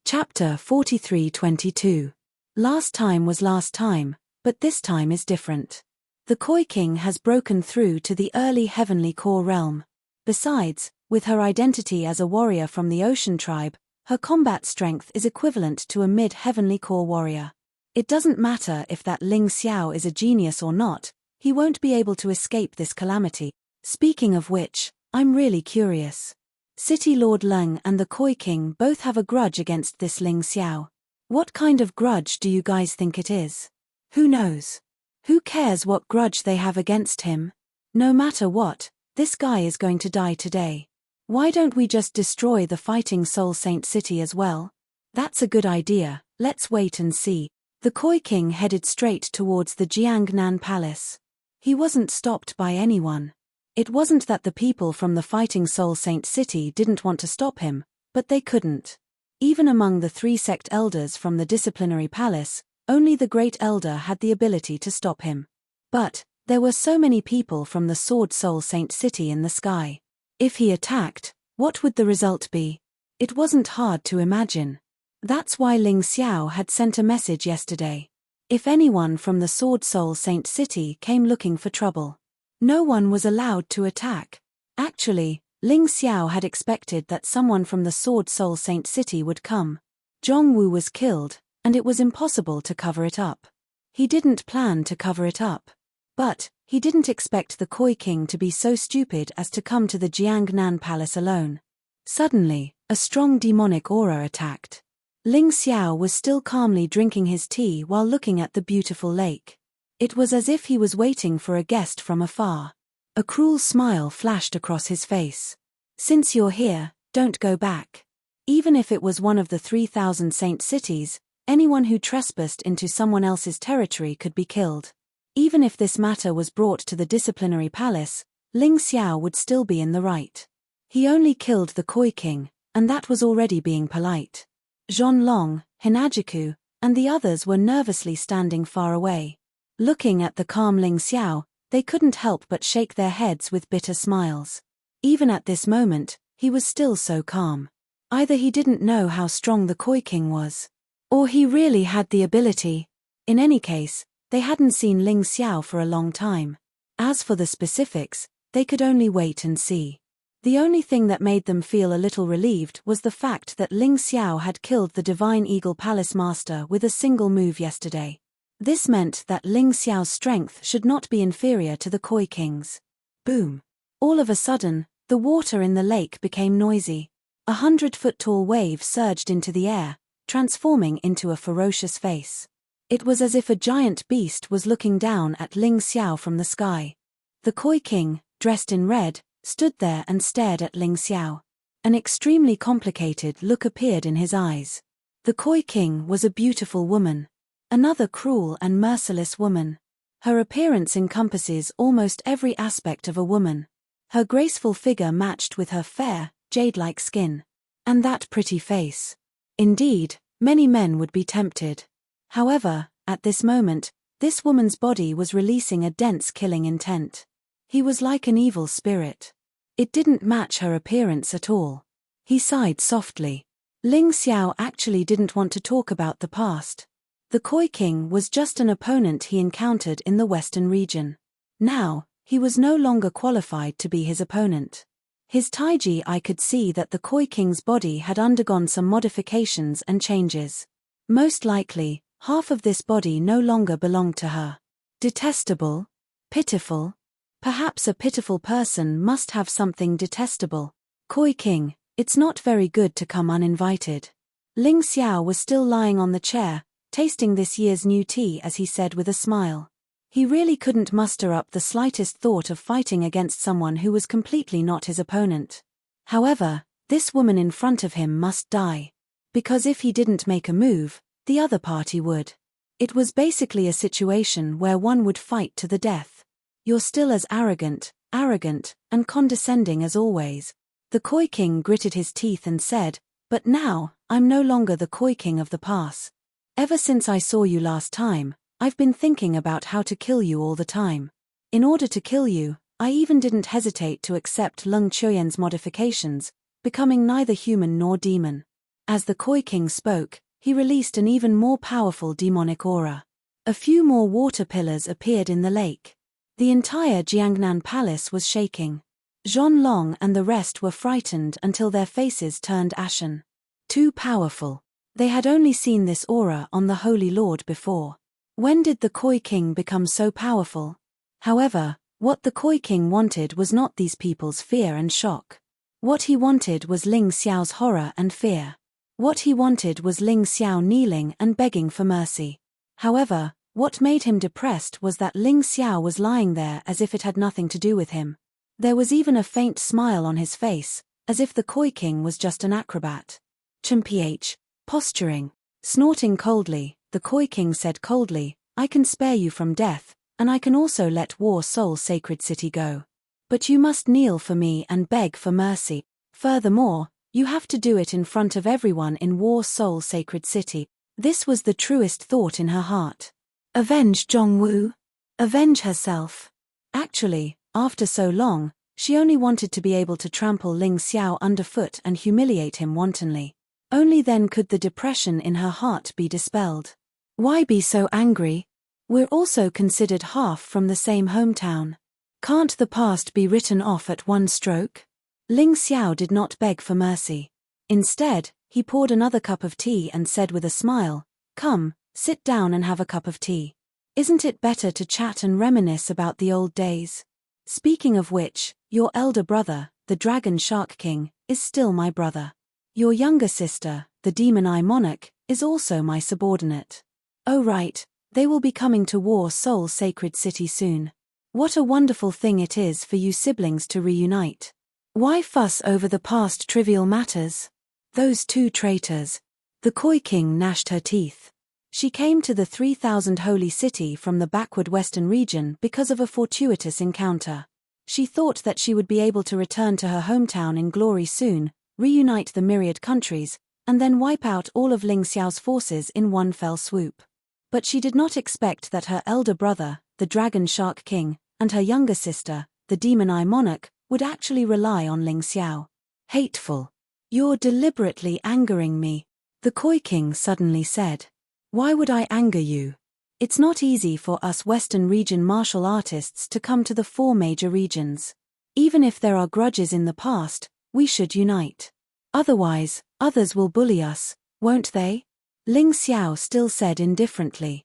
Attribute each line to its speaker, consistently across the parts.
Speaker 1: Chapter 43:22. Last time was last time, but this time is different. The Koi King has broken through to the early heavenly core realm. Besides, with her identity as a warrior from the ocean tribe, her combat strength is equivalent to a mid-heavenly core warrior. It doesn't matter if that Ling Xiao is a genius or not, he won't be able to escape this calamity. Speaking of which, I'm really curious. City Lord Leng and the Koi King both have a grudge against this Ling Xiao. What kind of grudge do you guys think it is? Who knows? Who cares what grudge they have against him? No matter what, this guy is going to die today. Why don't we just destroy the Fighting Soul Saint City as well? That's a good idea, let's wait and see. The Koi King headed straight towards the Jiangnan Palace. He wasn't stopped by anyone. It wasn't that the people from the Fighting Soul Saint City didn't want to stop him, but they couldn't. Even among the 3 sect elders from the disciplinary palace, only the Great Elder had the ability to stop him. But there were so many people from the Sword Soul Saint City in the sky. If he attacked, what would the result be? It wasn't hard to imagine. That's why Ling Xiao had sent a message yesterday. If anyone from the Sword Soul Saint City came looking for trouble, no one was allowed to attack. Actually, Ling Xiao had expected that someone from the Sword Soul Saint City would come. Zhongwu was killed, and it was impossible to cover it up. He didn't plan to cover it up. But he didn't expect the Koi King to be so stupid as to come to the Jiangnan Palace alone. Suddenly, a strong demonic aura attacked. Ling Xiao was still calmly drinking his tea while looking at the beautiful lake. It was as if he was waiting for a guest from afar. A cruel smile flashed across his face. Since you're here, don't go back. Even if it was one of the 3,000 saint cities, anyone who trespassed into someone else's territory could be killed. Even if this matter was brought to the disciplinary palace, Ling Xiao would still be in the right. He only killed the Koi King, and that was already being polite. Zhonlong, Hinajiku, and the others were nervously standing far away. Looking at the calm Ling Xiao, they couldn't help but shake their heads with bitter smiles. Even at this moment, he was still so calm. Either he didn't know how strong the Koi King was, or he really had the ability. In any case, they hadn't seen Ling Xiao for a long time. As for the specifics, they could only wait and see. The only thing that made them feel a little relieved was the fact that Ling Xiao had killed the Divine Eagle Palace Master with a single move yesterday. This meant that Ling Xiao's strength should not be inferior to the Koi King's. Boom! All of a sudden, the water in the lake became noisy. 100-foot-tall wave surged into the air, transforming into a ferocious face. It was as if a giant beast was looking down at Ling Xiao from the sky. The Koi King, dressed in red, stood there and stared at Ling Xiao. An extremely complicated look appeared in his eyes. The Koi King was a beautiful woman. Another cruel and merciless woman. Her appearance encompasses almost every aspect of a woman. Her graceful figure matched with her fair, jade-like skin. And that pretty face. Indeed, many men would be tempted. However, at this moment, this woman's body was releasing a dense killing intent. He was like an evil spirit. It didn't match her appearance at all. He sighed softly. Ling Xiao actually didn't want to talk about the past. The Koi King was just an opponent he encountered in the western region. Now, he was no longer qualified to be his opponent. His Taiji eye could see that the Koi King's body had undergone some modifications and changes. Most likely, half of this body no longer belonged to her. Detestable? Pitiful? Perhaps a pitiful person must have something detestable. Koi King, it's not very good to come uninvited. Ling Xiao was still lying on the chair, tasting this year's new tea as he said with a smile. He really couldn't muster up the slightest thought of fighting against someone who was completely not his opponent. However, this woman in front of him must die. Because if he didn't make a move, the other party would. It was basically a situation where one would fight to the death. You're still as arrogant, and condescending as always. The Koi King gritted his teeth and said, but now, I'm no longer the Koi King of the past. Ever since I saw you last time, I've been thinking about how to kill you all the time. In order to kill you, I even didn't hesitate to accept Leng Chuyen's modifications, becoming neither human nor demon. As the Koi King spoke, he released an even more powerful demonic aura. A few more water pillars appeared in the lake. The entire Jiangnan palace was shaking. Zhonlong and the rest were frightened until their faces turned ashen. Too powerful. They had only seen this aura on the Holy Lord before. When did the Koi King become so powerful? However, what the Koi King wanted was not these people's fear and shock. What he wanted was Ling Xiao's horror and fear. What he wanted was Ling Xiao kneeling and begging for mercy. However, what made him depressed was that Ling Xiao was lying there as if it had nothing to do with him. There was even a faint smile on his face, as if the Koi King was just an acrobat. Ch. Posturing. Snorting coldly, the Koi King said coldly, I can spare you from death, and I can also let War Soul Sacred City go. But you must kneel for me and beg for mercy. Furthermore, you have to do it in front of everyone in War Soul Sacred City. This was the truest thought in her heart. Avenge Zhongwu? Avenge herself. Actually, after so long, she only wanted to be able to trample Ling Xiao underfoot and humiliate him wantonly. Only then could the depression in her heart be dispelled. Why be so angry? We're also considered half from the same hometown. Can't the past be written off at one stroke? Ling Xiao did not beg for mercy. Instead, he poured another cup of tea and said with a smile, Come, sit down and have a cup of tea. Isn't it better to chat and reminisce about the old days? Speaking of which, your elder brother, the Dragon Shark King, is still my brother. Your younger sister, the Demon Eye Monarch, is also my subordinate. Oh right, they will be coming to War Soul Sacred City soon. What a wonderful thing it is for you siblings to reunite. Why fuss over the past trivial matters? Those two traitors. The Koi King gnashed her teeth. She came to the 3000 holy city from the backward western region because of a fortuitous encounter. She thought that she would be able to return to her hometown in glory soon, reunite the myriad countries, and then wipe out all of Ling Xiao's forces in one fell swoop. But she did not expect that her elder brother, the Dragon Shark King, and her younger sister, the Demon Eye Monarch, would actually rely on Ling Xiao. Hateful. You're deliberately angering me, the Koi King suddenly said. Why would I anger you? It's not easy for us Western region martial artists to come to the 4 major regions. Even if there are grudges in the past, we should unite. Otherwise, others will bully us, won't they? Ling Xiao still said indifferently.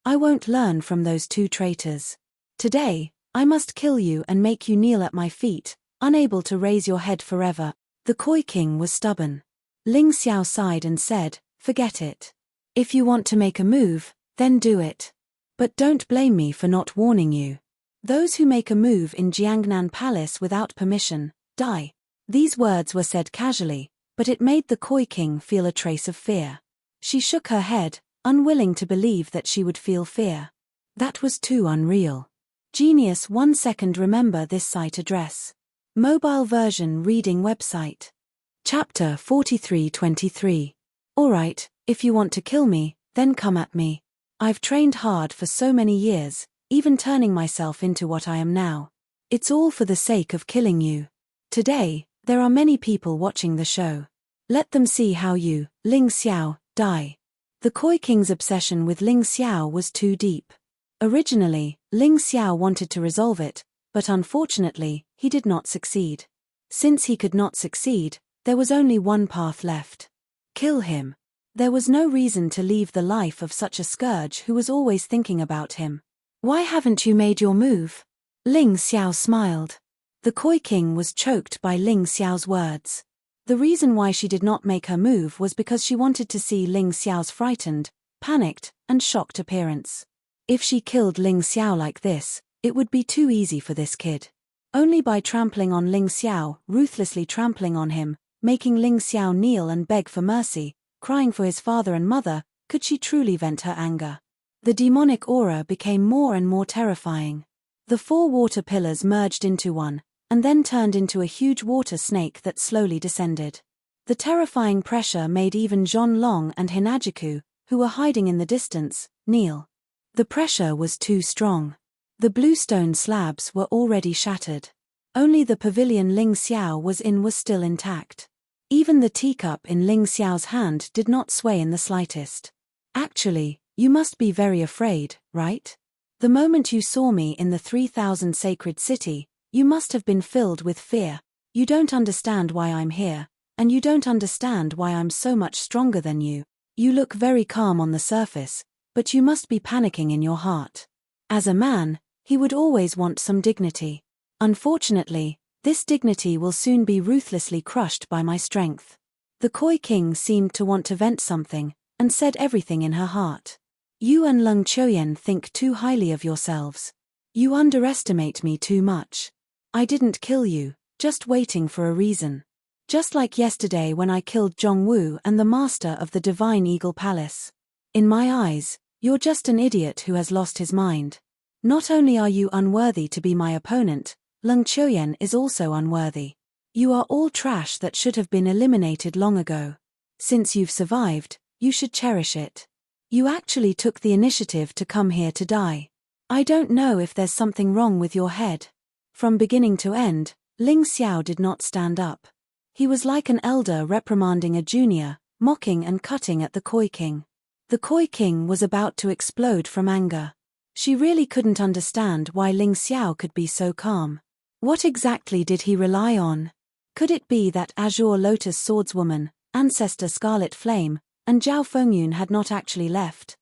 Speaker 1: I won't learn from those two traitors. Today, I must kill you and make you kneel at my feet, unable to raise your head forever. The Koi King was stubborn. Ling Xiao sighed and said, Forget it. If you want to make a move, then do it. But don't blame me for not warning you. Those who make a move in Jiangnan Palace without permission, die. These words were said casually, but it made the Koi King feel a trace of fear. She shook her head, unwilling to believe that she would feel fear. That was too unreal. Genius 1 second remember this site address. Mobile version reading website. Chapter 4323. Alright, if you want to kill me, then come at me. I've trained hard for so many years, even turning myself into what I am now. It's all for the sake of killing you. Today, there are many people watching the show. Let them see how you, Ling Xiao, die. The Koi King's obsession with Ling Xiao was too deep. Originally, Ling Xiao wanted to resolve it, but unfortunately, he did not succeed. Since he could not succeed, there was only one path left. Kill him. There was no reason to leave the life of such a scourge who was always thinking about him. Why haven't you made your move? Ling Xiao smiled. The Koi King was choked by Ling Xiao's words. The reason why she did not make her move was because she wanted to see Ling Xiao's frightened, panicked, and shocked appearance. If she killed Ling Xiao like this, it would be too easy for this kid. Only by trampling on Ling Xiao, ruthlessly trampling on him, making Ling Xiao kneel and beg for mercy, crying for his father and mother, could she truly vent her anger. The demonic aura became more and more terrifying. The 4 water pillars merged into one, and then turned into a huge water snake that slowly descended. The terrifying pressure made even Zhonlong and Hinajiku, who were hiding in the distance, kneel. The pressure was too strong. The bluestone slabs were already shattered. Only the pavilion Ling Xiao was in was still intact. Even the teacup in Ling Xiao's hand did not sway in the slightest. Actually, you must be very afraid, right? The moment you saw me in the 3000 sacred city, you must have been filled with fear. You don't understand why I'm here, and you don't understand why I'm so much stronger than you. You look very calm on the surface, but you must be panicking in your heart. As a man, he would always want some dignity. Unfortunately, this dignity will soon be ruthlessly crushed by my strength. The Koi King seemed to want to vent something, and said everything in her heart. You and Lung Choyen think too highly of yourselves. You underestimate me too much. I didn't kill you, just waiting for a reason. Just like yesterday when I killed Zhongwu and the master of the Divine Eagle Palace. In my eyes, you're just an idiot who has lost his mind. Not only are you unworthy to be my opponent, Lung Choyen is also unworthy. You are all trash that should have been eliminated long ago. Since you've survived, you should cherish it. You actually took the initiative to come here to die. I don't know if there's something wrong with your head. From beginning to end, Ling Xiao did not stand up. He was like an elder reprimanding a junior, mocking and cutting at the Koi King. The Koi King was about to explode from anger. She really couldn't understand why Ling Xiao could be so calm. What exactly did he rely on? Could it be that Azure Lotus Swordswoman, Ancestor Scarlet Flame, and Zhao Fengyun had not actually left?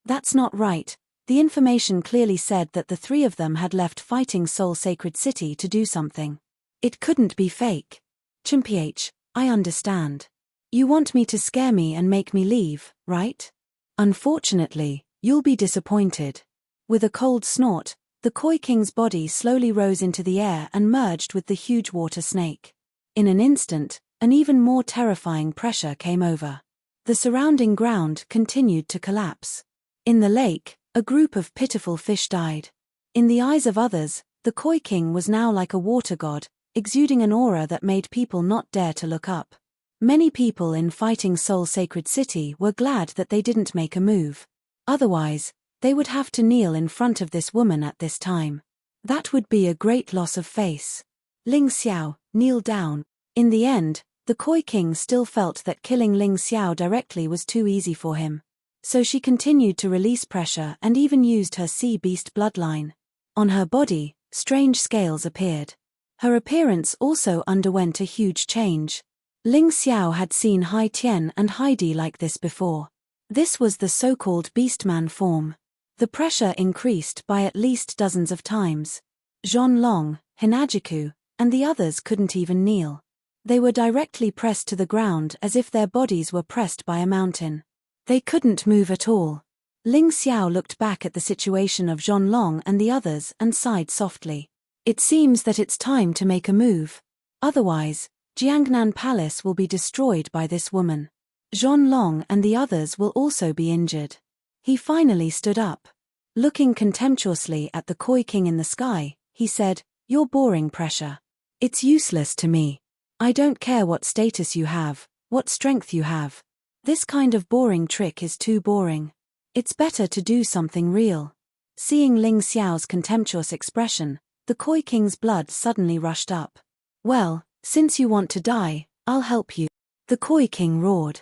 Speaker 1: That's not right. The information clearly said that the three of them had left Fighting Soul Sacred City to do something. It couldn't be fake. Chimph, I understand. You want me to scare me and make me leave, right? Unfortunately, you'll be disappointed. With a cold snort, the Koi King's body slowly rose into the air and merged with the huge water snake. In an instant, an even more terrifying pressure came over. The surrounding ground continued to collapse. In the lake, a group of pitiful fish died. In the eyes of others, the Koi King was now like a water god, exuding an aura that made people not dare to look up. Many people in Fighting Soul Sacred City were glad that they didn't make a move. Otherwise, they would have to kneel in front of this woman at this time. That would be a great loss of face. Ling Xiao, kneel down. In the end, the Koi King still felt that killing Ling Xiao directly was too easy for him. So she continued to release pressure and even used her sea beast bloodline. On her body, strange scales appeared. Her appearance also underwent a huge change. Ling Xiao had seen Hai Tian and Heidi like this before. This was the so-called Beastman form. The pressure increased by at least dozens of times. Zhonlong, Hinajiku, and the others couldn't even kneel. They were directly pressed to the ground as if their bodies were pressed by a mountain. They couldn't move at all. Ling Xiao looked back at the situation of Zhonlong and the others and sighed softly. It seems that it's time to make a move. Otherwise, Jiangnan Palace will be destroyed by this woman. Zhonlong and the others will also be injured. He finally stood up. Looking contemptuously at the Koi King in the sky, he said, "You're boring pressure. It's useless to me. I don't care what status you have, what strength you have. This kind of boring trick is too boring. It's better to do something real." Seeing Ling Xiao's contemptuous expression, the Koi King's blood suddenly rushed up. "Well, since you want to die, I'll help you." The Koi King roared.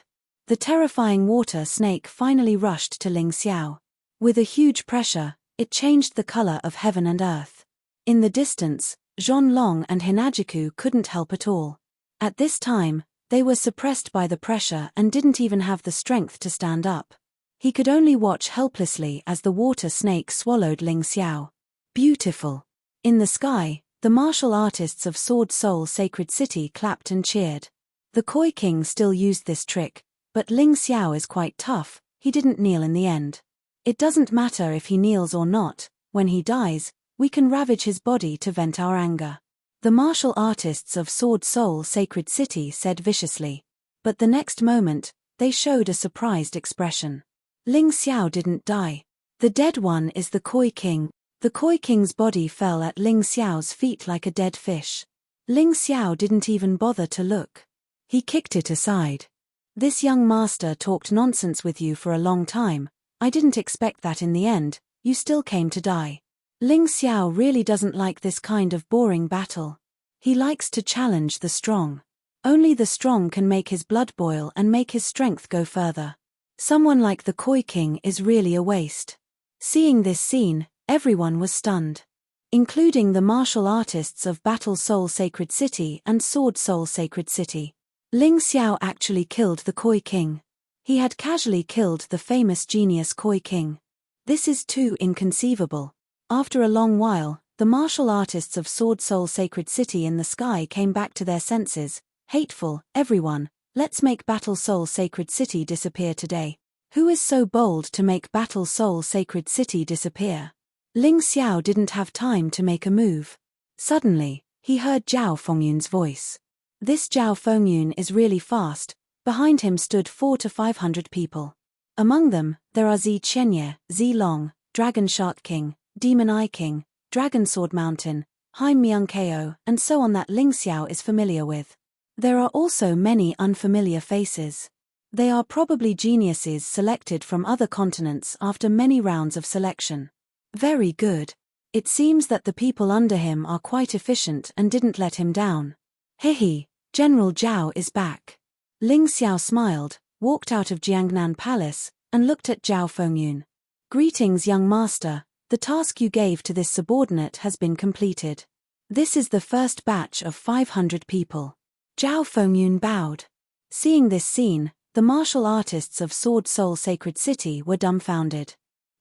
Speaker 1: The terrifying water snake finally rushed to Ling Xiao. With a huge pressure, it changed the color of heaven and earth. In the distance, Zhonlong and Hinajiku couldn't help at all. At this time, they were suppressed by the pressure and didn't even have the strength to stand up. He could only watch helplessly as the water snake swallowed Ling Xiao. Beautiful. In the sky, the martial artists of Sword Soul Sacred City clapped and cheered. The Koi King still used this trick, but Ling Xiao is quite tough, he didn't kneel in the end. It doesn't matter if he kneels or not, when he dies, we can ravage his body to vent our anger. The martial artists of Sword Soul Sacred City said viciously. But the next moment, they showed a surprised expression. Ling Xiao didn't die. The dead one is the Koi King. The Koi King's body fell at Ling Xiao's feet like a dead fish. Ling Xiao didn't even bother to look. He kicked it aside. "This young master talked nonsense with you for a long time. I didn't expect that in the end, you still came to die." Ling Xiao really doesn't like this kind of boring battle. He likes to challenge the strong. Only the strong can make his blood boil and make his strength go further. Someone like the Koi King is really a waste. Seeing this scene, everyone was stunned, including the martial artists of Battle Soul Sacred City and Sword Soul Sacred City. Ling Xiao actually killed the Koi King. He had casually killed the famous genius Koi King. This is too inconceivable. After a long while, the martial artists of Sword Soul Sacred City in the sky came back to their senses. Hateful, everyone, let's make Battle Soul Sacred City disappear today. Who is so bold to make Battle Soul Sacred City disappear? Ling Xiao didn't have time to make a move. Suddenly, he heard Zhao Fengyun's voice. This Zhao Fengyun is really fast. Behind him stood 400 to 500 people. Among them, there are Zi Chenye, Zi Long, Dragon Shark King, Demon Eye King, Dragon Sword Mountain, Haim Myung Ko, and so on that Ling Xiao is familiar with. There are also many unfamiliar faces. They are probably geniuses selected from other continents after many rounds of selection. Very good. It seems that the people under him are quite efficient and didn't let him down. Hehe, General Zhao is back. Ling Xiao smiled, walked out of Jiangnan Palace, and looked at Zhao Fengyun. Greetings, young master, the task you gave to this subordinate has been completed. This is the first batch of 500 people. Zhao Fengyun bowed. Seeing this scene, the martial artists of Sword Soul Sacred City were dumbfounded.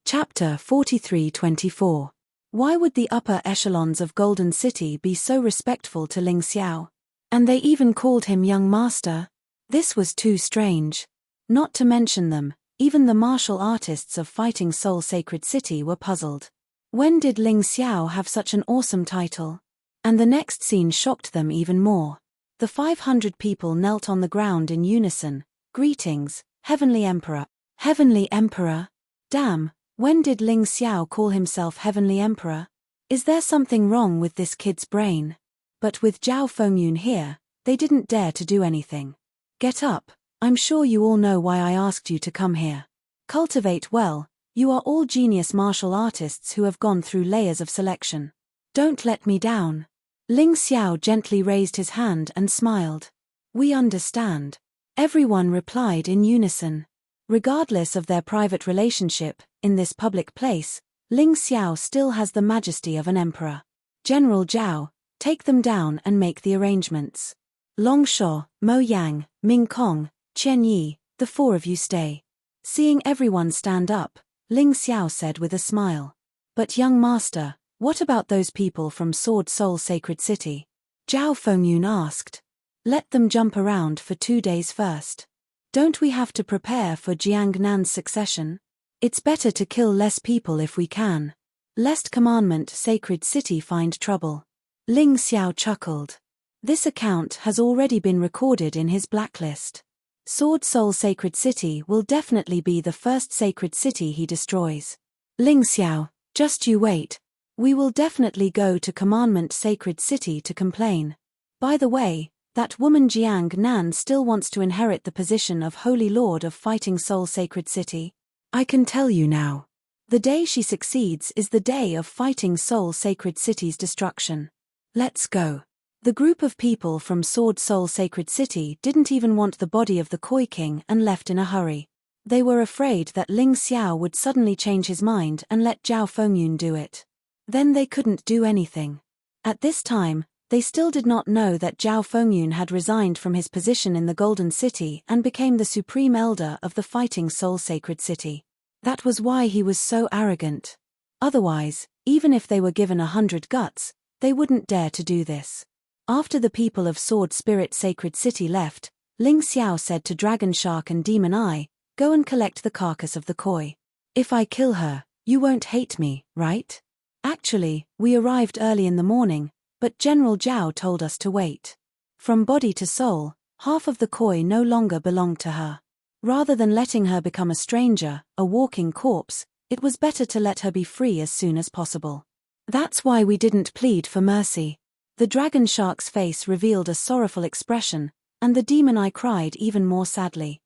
Speaker 1: Chapter 43-24. Why would the upper echelons of Golden City be so respectful to Ling Xiao? And they even called him young master? This was too strange. Not to mention them, even the martial artists of Fighting Soul Sacred City were puzzled. When did Ling Xiao have such an awesome title? And the next scene shocked them even more. The 500 people knelt on the ground in unison. Greetings, Heavenly Emperor. Heavenly Emperor? Damn, when did Ling Xiao call himself Heavenly Emperor? Is there something wrong with this kid's brain? But with Zhao Fengyun here, they didn't dare to do anything. Get up, I'm sure you all know why I asked you to come here. Cultivate well, you are all genius martial artists who have gone through layers of selection. Don't let me down. Ling Xiao gently raised his hand and smiled. We understand. Everyone replied in unison. Regardless of their private relationship, in this public place, Ling Xiao still has the majesty of an emperor. General Zhao, take them down and make the arrangements. Long Shuo, Mo Yang, Ming Kong, Chen Yi, the four of you stay. Seeing everyone stand up, Ling Xiao said with a smile. But young master, what about those people from Sword Soul Sacred City? Zhao Fengyun asked. Let them jump around for 2 days first. Don't we have to prepare for Jiangnan's succession? It's better to kill less people if we can. Lest Commandment Sacred City find trouble. Ling Xiao chuckled. This account has already been recorded in his blacklist. Sword Soul Sacred City will definitely be the first sacred city he destroys. Ling Xiao, just you wait. We will definitely go to Commandment Sacred City to complain. By the way, that woman Jiang Nan still wants to inherit the position of Holy Lord of Fighting Soul Sacred City. I can tell you now. The day she succeeds is the day of Fighting Soul Sacred City's destruction. Let's go. The group of people from Sword Soul Sacred City didn't even want the body of the Koi King and left in a hurry. They were afraid that Ling Xiao would suddenly change his mind and let Zhao Fengyun do it. Then they couldn't do anything. At this time, they still did not know that Zhao Fengyun had resigned from his position in the Golden City and became the Supreme Elder of the Fighting Soul Sacred City. That was why he was so arrogant. Otherwise, even if they were given 100 guts, they wouldn't dare to do this. After the people of Sword Spirit Sacred City left, Ling Xiao said to Dragon Shark and Demon Eye, go and collect the carcass of the koi. If I kill her, you won't hate me, right? Actually, we arrived early in the morning, but General Zhao told us to wait. From body to soul, half of the koi no longer belonged to her. Rather than letting her become a stranger, a walking corpse, it was better to let her be free as soon as possible. That's why we didn't plead for mercy. The dragon shark's face revealed a sorrowful expression, and the demon eye cried even more sadly.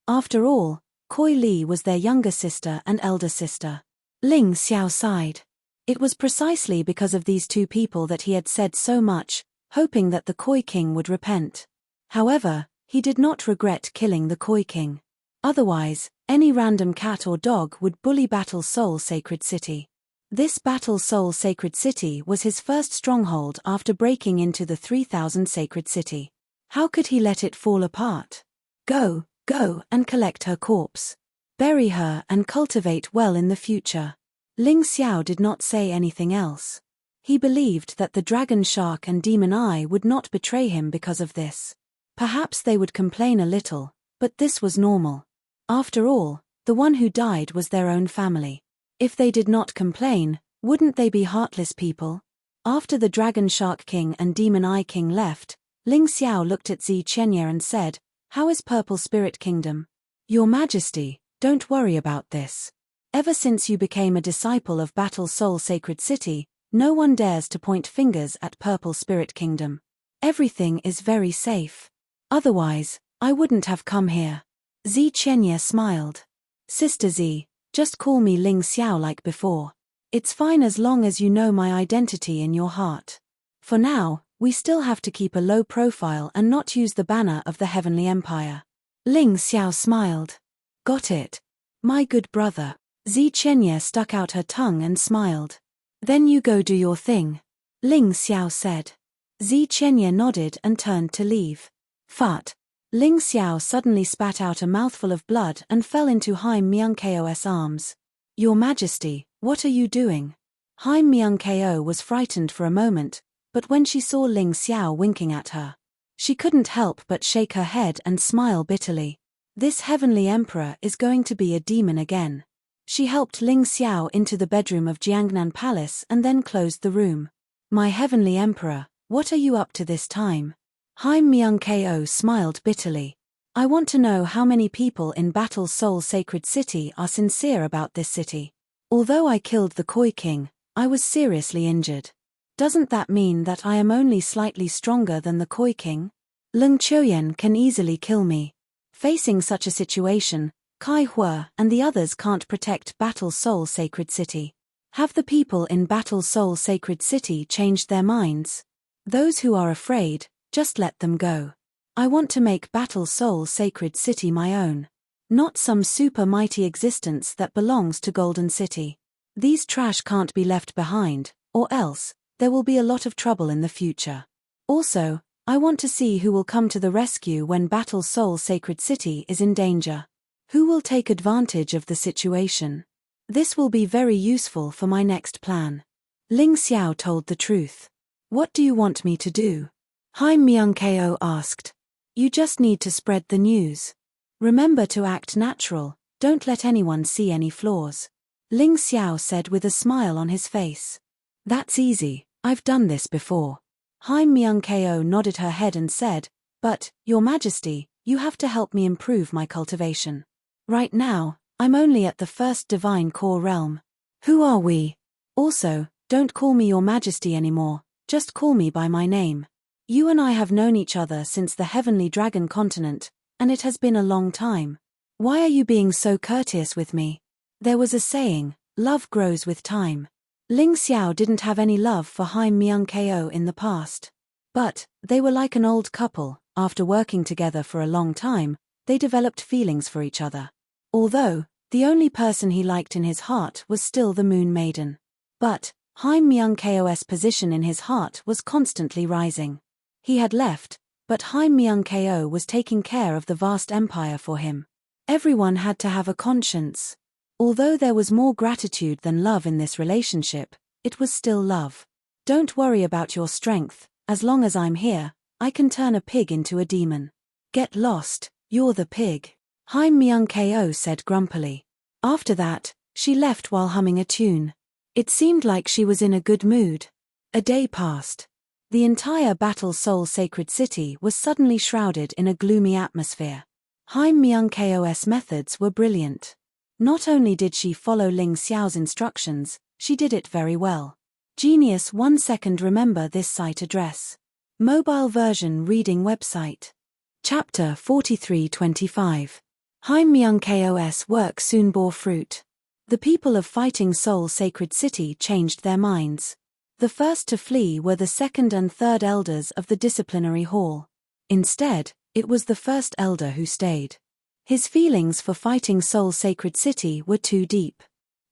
Speaker 1: After all, Koi Li was their younger sister and elder sister. Ling Xiao sighed. It was precisely because of these two people that he had said so much, hoping that the Koi King would repent. However, he did not regret killing the Koi King. Otherwise, any random cat or dog would bully Battle Soul Sacred City. This Battle Soul Sacred City was his first stronghold after breaking into the 3000 Sacred City. How could he let it fall apart? Go and collect her corpse. Bury her and cultivate well in the future. Ling Xiao did not say anything else. He believed that the Dragon Shark and Demon Eye would not betray him because of this. Perhaps they would complain a little, but this was normal. After all, the one who died was their own family. If they did not complain, wouldn't they be heartless people? After the Dragon Shark King and Demon Eye King left, Ling Xiao looked at Zi Chenye and said, "How is Purple Spirit Kingdom?" "Your Majesty, don't worry about this. Ever since you became a disciple of Battle Soul Sacred City, no one dares to point fingers at Purple Spirit Kingdom. Everything is very safe. Otherwise, I wouldn't have come here." Zi Chenye smiled. "Sister Zi, just call me Ling Xiao like before. It's fine as long as you know my identity in your heart. For now, we still have to keep a low profile and not use the banner of the Heavenly Empire." Ling Xiao smiled. "Got it. My good brother." Zi Chenye stuck out her tongue and smiled. "Then you go do your thing," Ling Xiao said. Zi Chenye nodded and turned to leave. Fart. Ling Xiao suddenly spat out a mouthful of blood and fell into Haim Myung-ko's arms. "Your Majesty, what are you doing?" Haim Myung-ko was frightened for a moment, but when she saw Ling Xiao winking at her, she couldn't help but shake her head and smile bitterly. This Heavenly Emperor is going to be a demon again. She helped Ling Xiao into the bedroom of Jiangnan Palace and then closed the room. "My Heavenly Emperor, what are you up to this time?" Haim Myung-ko smiled bitterly. "I want to know how many people in Battle Soul Sacred City are sincere about this city. Although I killed the Koi King, I was seriously injured. Doesn't that mean that I am only slightly stronger than the Koi King? Leng Chuyen can easily kill me." Facing such a situation, Kai Hua and the others can't protect Battle Soul Sacred City. Have the people in Battle Soul Sacred City changed their minds? Those who are afraid, just let them go. I want to make Battle Soul Sacred City my own. Not some super mighty existence that belongs to Golden City. These trash can't be left behind, or else, there will be a lot of trouble in the future. Also, I want to see who will come to the rescue when Battle Soul Sacred City is in danger. Who will take advantage of the situation? This will be very useful for my next plan. Ling Xiao told the truth. "What do you want me to do?" Haim Myung-ko asked. "You just need to spread the news. Remember to act natural, don't let anyone see any flaws," Ling Xiao said with a smile on his face. "That's easy, I've done this before." Haim Myung-ko nodded her head and said, "But, Your Majesty, you have to help me improve my cultivation. Right now, I'm only at the first divine core realm. Who are we? Also, don't call me Your Majesty anymore, just call me by my name. You and I have known each other since the Heavenly Dragon continent, and it has been a long time. Why are you being so courteous with me?" There was a saying, love grows with time. Ling Xiao didn't have any love for Haim Myung-ko in the past. But, they were like an old couple. After working together for a long time, they developed feelings for each other. Although, the only person he liked in his heart was still the Moon Maiden. But, Haim Myung-ko's position in his heart was constantly rising. He had left, but Haim Myung-ko was taking care of the vast empire for him. Everyone had to have a conscience. Although there was more gratitude than love in this relationship, it was still love. "Don't worry about your strength, as long as I'm here, I can turn a pig into a demon." "Get lost, you're the pig," Haim Myung-ko said grumpily. After that, she left while humming a tune. It seemed like she was in a good mood. A day passed. The entire Battle Soul Sacred City was suddenly shrouded in a gloomy atmosphere. Haim Myung-ko's methods were brilliant. Not only did she follow Ling Xiao's instructions, she did it very well. Genius 1 second. Remember this site address. Mobile version reading website. Chapter 43-25. Haim Myung-ko's work soon bore fruit. The people of Fighting Soul Sacred City changed their minds. The first to flee were the second and third elders of the disciplinary hall. Instead, It was the first elder who stayed. His feelings for Fighting Soul Sacred City were too deep.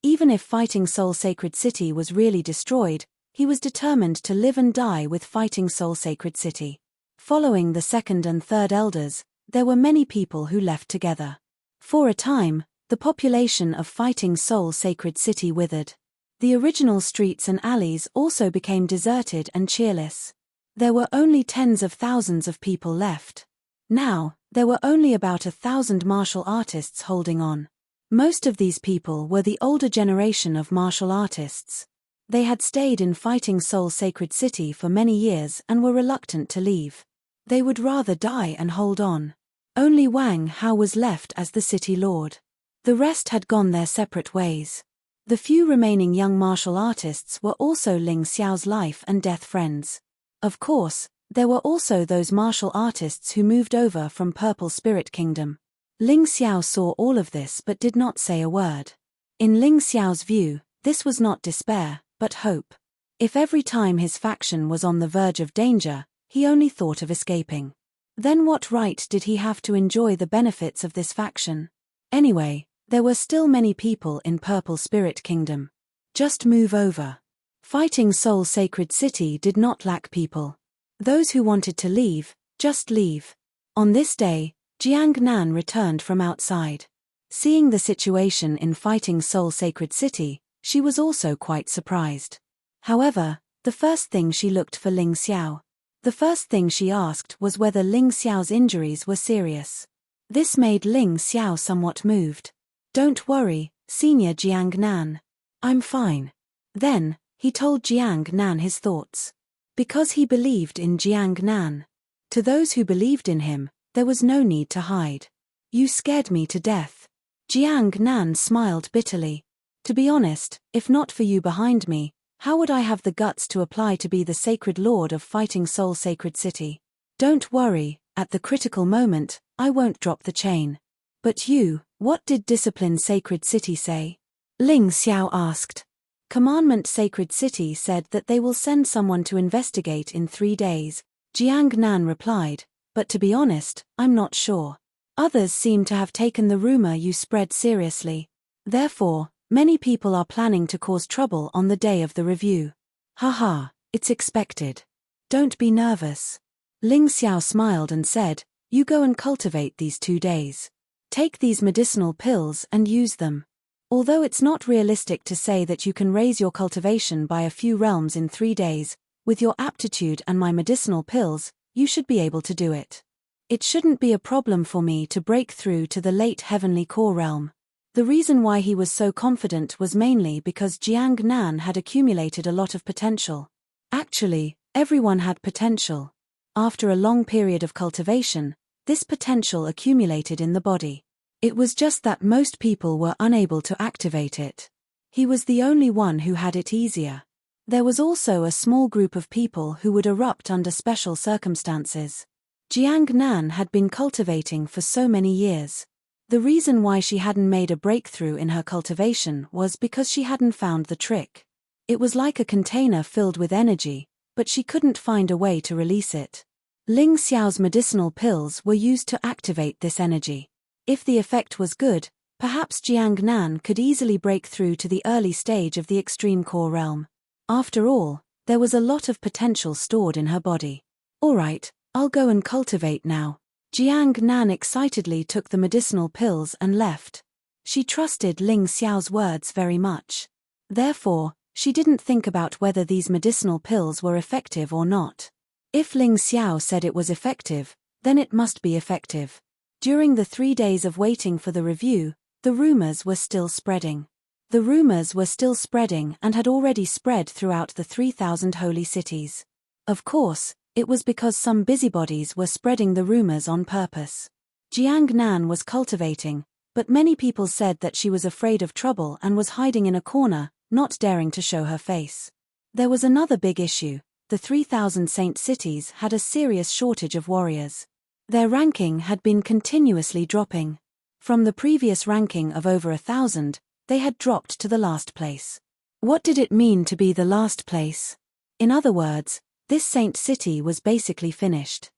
Speaker 1: Even if Fighting Soul Sacred City was really destroyed, he was determined to live and die with Fighting Soul Sacred City. Following the second and third elders, there were many people who left together. For a time, the population of Fighting Soul Sacred City withered. The original streets and alleys also became deserted and cheerless. There were only tens of thousands of people left. Now, there were only about 1,000 martial artists holding on. Most of these people were the older generation of martial artists. They had stayed in Fighting Soul Sacred City for many years and were reluctant to leave. They would rather die and hold on. Only Wang Hao was left as the city lord. The rest had gone their separate ways. The few remaining young martial artists were also Ling Xiao's life and death friends. Of course, there were also those martial artists who moved over from Purple Spirit Kingdom. Ling Xiao saw all of this but did not say a word. In Ling Xiao's view, this was not despair, but hope. If every time his faction was on the verge of danger, he only thought of escaping, then what right did he have to enjoy the benefits of this faction? Anyway, there were still many people in Purple Spirit Kingdom. Just move over. Fighting Soul Sacred City did not lack people. Those who wanted to leave, just leave. On this day, Jiang Nan returned from outside. Seeing the situation in Fighting Soul Sacred City, she was also quite surprised. However, the first thing she looked for Ling Xiao. The first thing she asked was whether Ling Xiao's injuries were serious. This made Ling Xiao somewhat moved. Don't worry, Senior Jiang Nan. I'm fine. Then, he told Jiang Nan his thoughts. Because he believed in Jiang Nan. To those who believed in him, there was no need to hide. You scared me to death. Jiang Nan smiled bitterly. To be honest, if not for you behind me, how would I have the guts to apply to be the Sacred Lord of Fighting Soul Sacred City? Don't worry, at the critical moment, I won't drop the chain. But you, what did Discipline Sacred City say? Ling Xiao asked. Commandment Sacred City said that they will send someone to investigate in 3 days, Jiang Nan replied, but to be honest, I'm not sure. Others seem to have taken the rumor you spread seriously. Therefore, many people are planning to cause trouble on the day of the review. Haha, it's expected. Don't be nervous. Ling Xiao smiled and said, you go and cultivate these 2 days. Take these medicinal pills and use them. Although it's not realistic to say that you can raise your cultivation by a few realms in 3 days, with your aptitude and my medicinal pills, you should be able to do it. It shouldn't be a problem for me to break through to the late heavenly core realm. The reason why he was so confident was mainly because Jiang Nan had accumulated a lot of potential. Actually, everyone had potential. After a long period of cultivation, this potential accumulated in the body. It was just that most people were unable to activate it. He was the only one who had it easier. There was also a small group of people who would erupt under special circumstances. Jiang Nan had been cultivating for so many years. The reason why she hadn't made a breakthrough in her cultivation was because she hadn't found the trick. It was like a container filled with energy, but she couldn't find a way to release it. Ling Xiao's medicinal pills were used to activate this energy. If the effect was good, perhaps Jiang Nan could easily break through to the early stage of the extreme core realm. After all, there was a lot of potential stored in her body. Alright, I'll go and cultivate now. Jiang Nan excitedly took the medicinal pills and left. She trusted Ling Xiao's words very much. Therefore, she didn't think about whether these medicinal pills were effective or not. If Ling Xiao said it was effective, then it must be effective. During the 3 days of waiting for the review, the rumors were still spreading. The rumors were still spreading and had already spread throughout the 3,000 holy cities. Of course, it was because some busybodies were spreading the rumors on purpose. Jiang Nan was cultivating, but many people said that she was afraid of trouble and was hiding in a corner, not daring to show her face. There was another big issue. The 3,000 saint cities had a serious shortage of warriors. Their ranking had been continuously dropping. From the previous ranking of over 1,000, they had dropped to the last place. What did it mean to be the last place? In other words, this saint city was basically finished.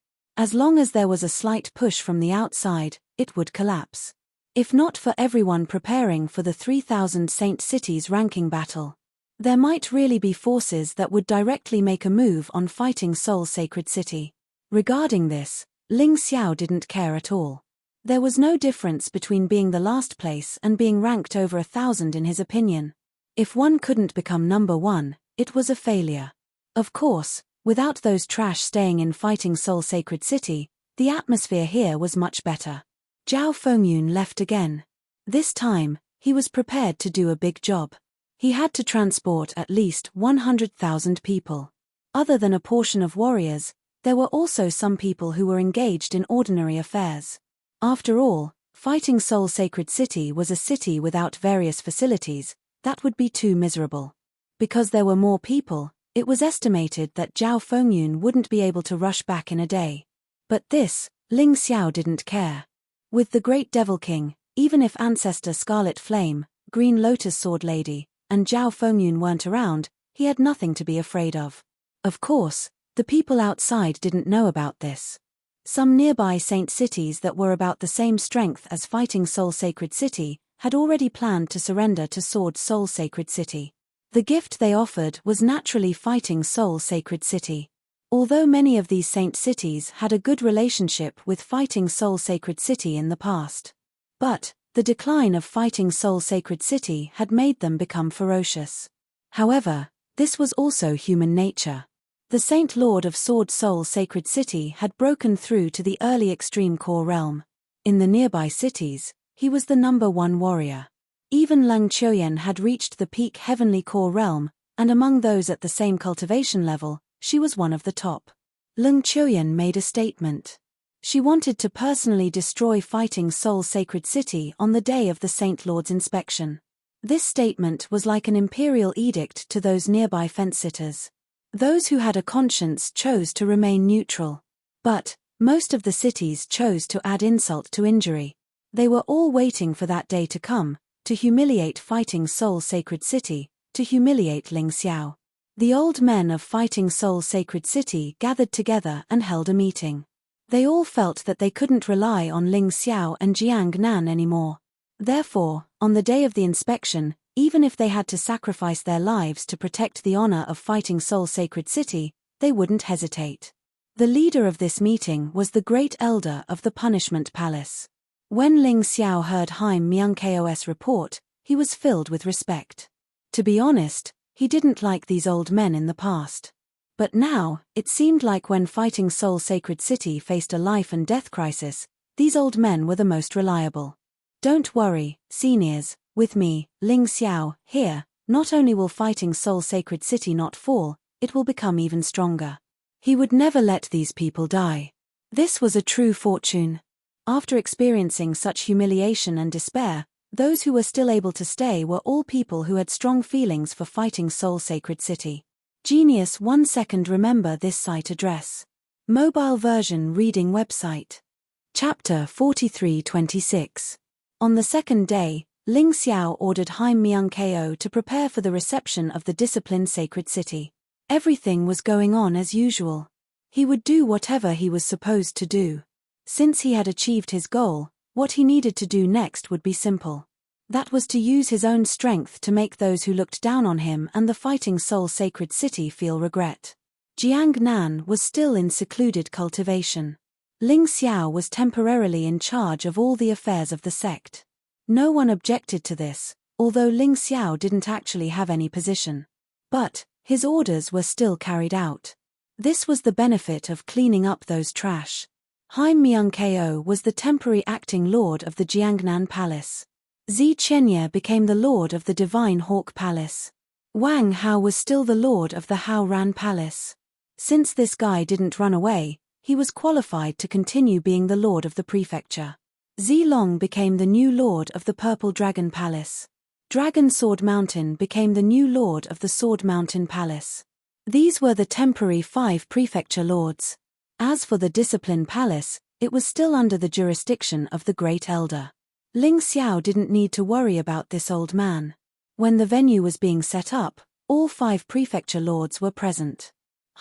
Speaker 1: As long as there was a slight push from the outside, it would collapse. If not for everyone preparing for the 3,000 saint cities ranking battle. There might really be forces that would directly make a move on fighting Seoul's sacred city. Regarding this, Ling Xiao didn't care at all. There was no difference between being the last place and being ranked over 1,000 in his opinion. If one couldn't become number one, it was a failure. Of course, without those trash staying in fighting Seoul's sacred city, the atmosphere here was much better. Zhao Fengyun left again. This time, he was prepared to do a big job. He had to transport at least 100,000 people. Other than a portion of warriors, there were also some people who were engaged in ordinary affairs. After all, fighting Seoul's sacred city was a city without various facilities. That would be too miserable. Because there were more people, it was estimated that Zhao Fengyun wouldn't be able to rush back in a day. But this, Ling Xiao didn't care. With the Great Devil King, even if Ancestor Scarlet Flame, Green Lotus Sword Lady, and Zhao Fengyun weren't around, he had nothing to be afraid of. Of course, the people outside didn't know about this. Some nearby saint cities that were about the same strength as fighting Seoul's sacred city had already planned to surrender to Sword Seoul's sacred city. The gift they offered was naturally fighting Seoul's sacred city. Although many of these saint cities had a good relationship with fighting Seoul's sacred city in the past. But the decline of fighting Seoul's sacred city had made them become ferocious. However, this was also human nature. The Saint Lord of Sword Seoul's sacred city had broken through to the early extreme core realm. In the nearby cities, he was the number one warrior. Even Lung Chuyen had reached the peak heavenly core realm, and among those at the same cultivation level, she was one of the top. Lung Chuyen made a statement. She wanted to personally destroy fighting Seoul's sacred city on the day of the Saint Lord's inspection. This statement was like an imperial edict to those nearby fence-sitters. Those who had a conscience chose to remain neutral. But most of the cities chose to add insult to injury. They were all waiting for that day to come, to humiliate fighting Seoul's sacred city, to humiliate Ling Xiao. The old men of fighting Seoul's sacred city gathered together and held a meeting. They all felt that they couldn't rely on Ling Xiao and Jiang Nan anymore. Therefore, on the day of the inspection, even if they had to sacrifice their lives to protect the honor of fighting Seoul's sacred city, they wouldn't hesitate. The leader of this meeting was the Great Elder of the Punishment Palace. When Ling Xiao heard Haim Myungko's report, he was filled with respect. To be honest, he didn't like these old men in the past. But now, it seemed like when fighting Seoul's sacred city faced a life and death crisis, these old men were the most reliable. Don't worry, seniors, with me, Ling Xiao, here, not only will fighting Seoul's sacred city not fall, it will become even stronger. He would never let these people die. This was a true fortune. After experiencing such humiliation and despair, those who were still able to stay were all people who had strong feelings for fighting Seoul's sacred city. Genius 1 second remember this site address. Mobile version reading website. Chapter 43-26. On the second day, Ling Xiao ordered Haim Myungko to prepare for the reception of the disciplined sacred city. Everything was going on as usual. He would do whatever he was supposed to do. Since he had achieved his goal, what he needed to do next would be simple. That was to use his own strength to make those who looked down on him and the fighting Seoul's sacred city feel regret. Jiang Nan was still in secluded cultivation. Ling Xiao was temporarily in charge of all the affairs of the sect. No one objected to this, although Ling Xiao didn't actually have any position. But his orders were still carried out. This was the benefit of cleaning up those trash. Haim Myungko was the temporary acting lord of the Jiangnan Palace. Zi Chenye became the lord of the Divine Hawk Palace. Wang Hao was still the lord of the Hao Ran Palace. Since this guy didn't run away, he was qualified to continue being the lord of the prefecture. Zi Long became the new lord of the Purple Dragon Palace. Dragon Sword Mountain became the new lord of the Sword Mountain Palace. These were the temporary 5 prefecture lords. As for the Discipline Palace, it was still under the jurisdiction of the Great Elder. Ling Xiao didn't need to worry about this old man. When the venue was being set up, all 5 prefecture lords were present.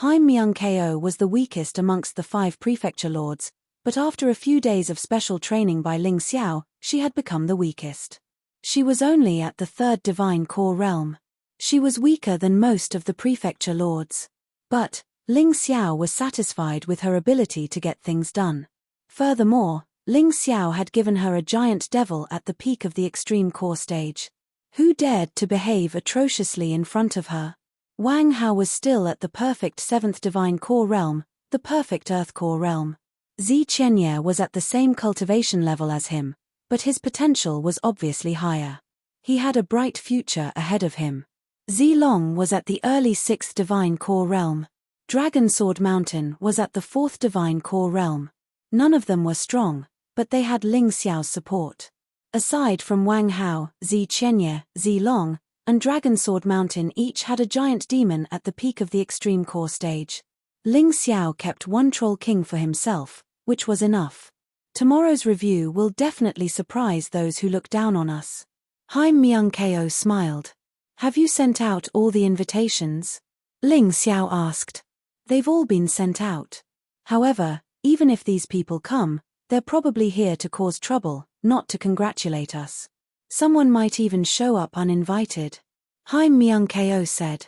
Speaker 1: Haim Myung-ko was the weakest amongst the 5 prefecture lords, but after a few days of special training by Ling Xiao, she had become the weakest. She was only at the 3rd divine core realm. She was weaker than most of the prefecture lords. But Ling Xiao was satisfied with her ability to get things done. Furthermore, Ling Xiao had given her a giant devil at the peak of the extreme core stage. Who dared to behave atrociously in front of her? Wang Hao was still at the perfect 7th divine core realm, the perfect earth core realm. Zi Qianye was at the same cultivation level as him, but his potential was obviously higher. He had a bright future ahead of him. Zi Long was at the early 6th divine core realm. Dragon Sword Mountain was at the 4th divine core realm. None of them were strong, but they had Ling Xiao's support. Aside from Wang Hao, Zi Qianye, Zi Long, and Dragon Sword Mountain each had a giant demon at the peak of the extreme core stage. Ling Xiao kept one Troll King for himself, which was enough. Tomorrow's review will definitely surprise those who look down on us. Haim Myung-ko smiled. Have you sent out all the invitations? Ling Xiao asked. They've all been sent out. However, even if these people come, they're probably here to cause trouble, not to congratulate us. Someone might even show up uninvited. Haim Myung-ko said.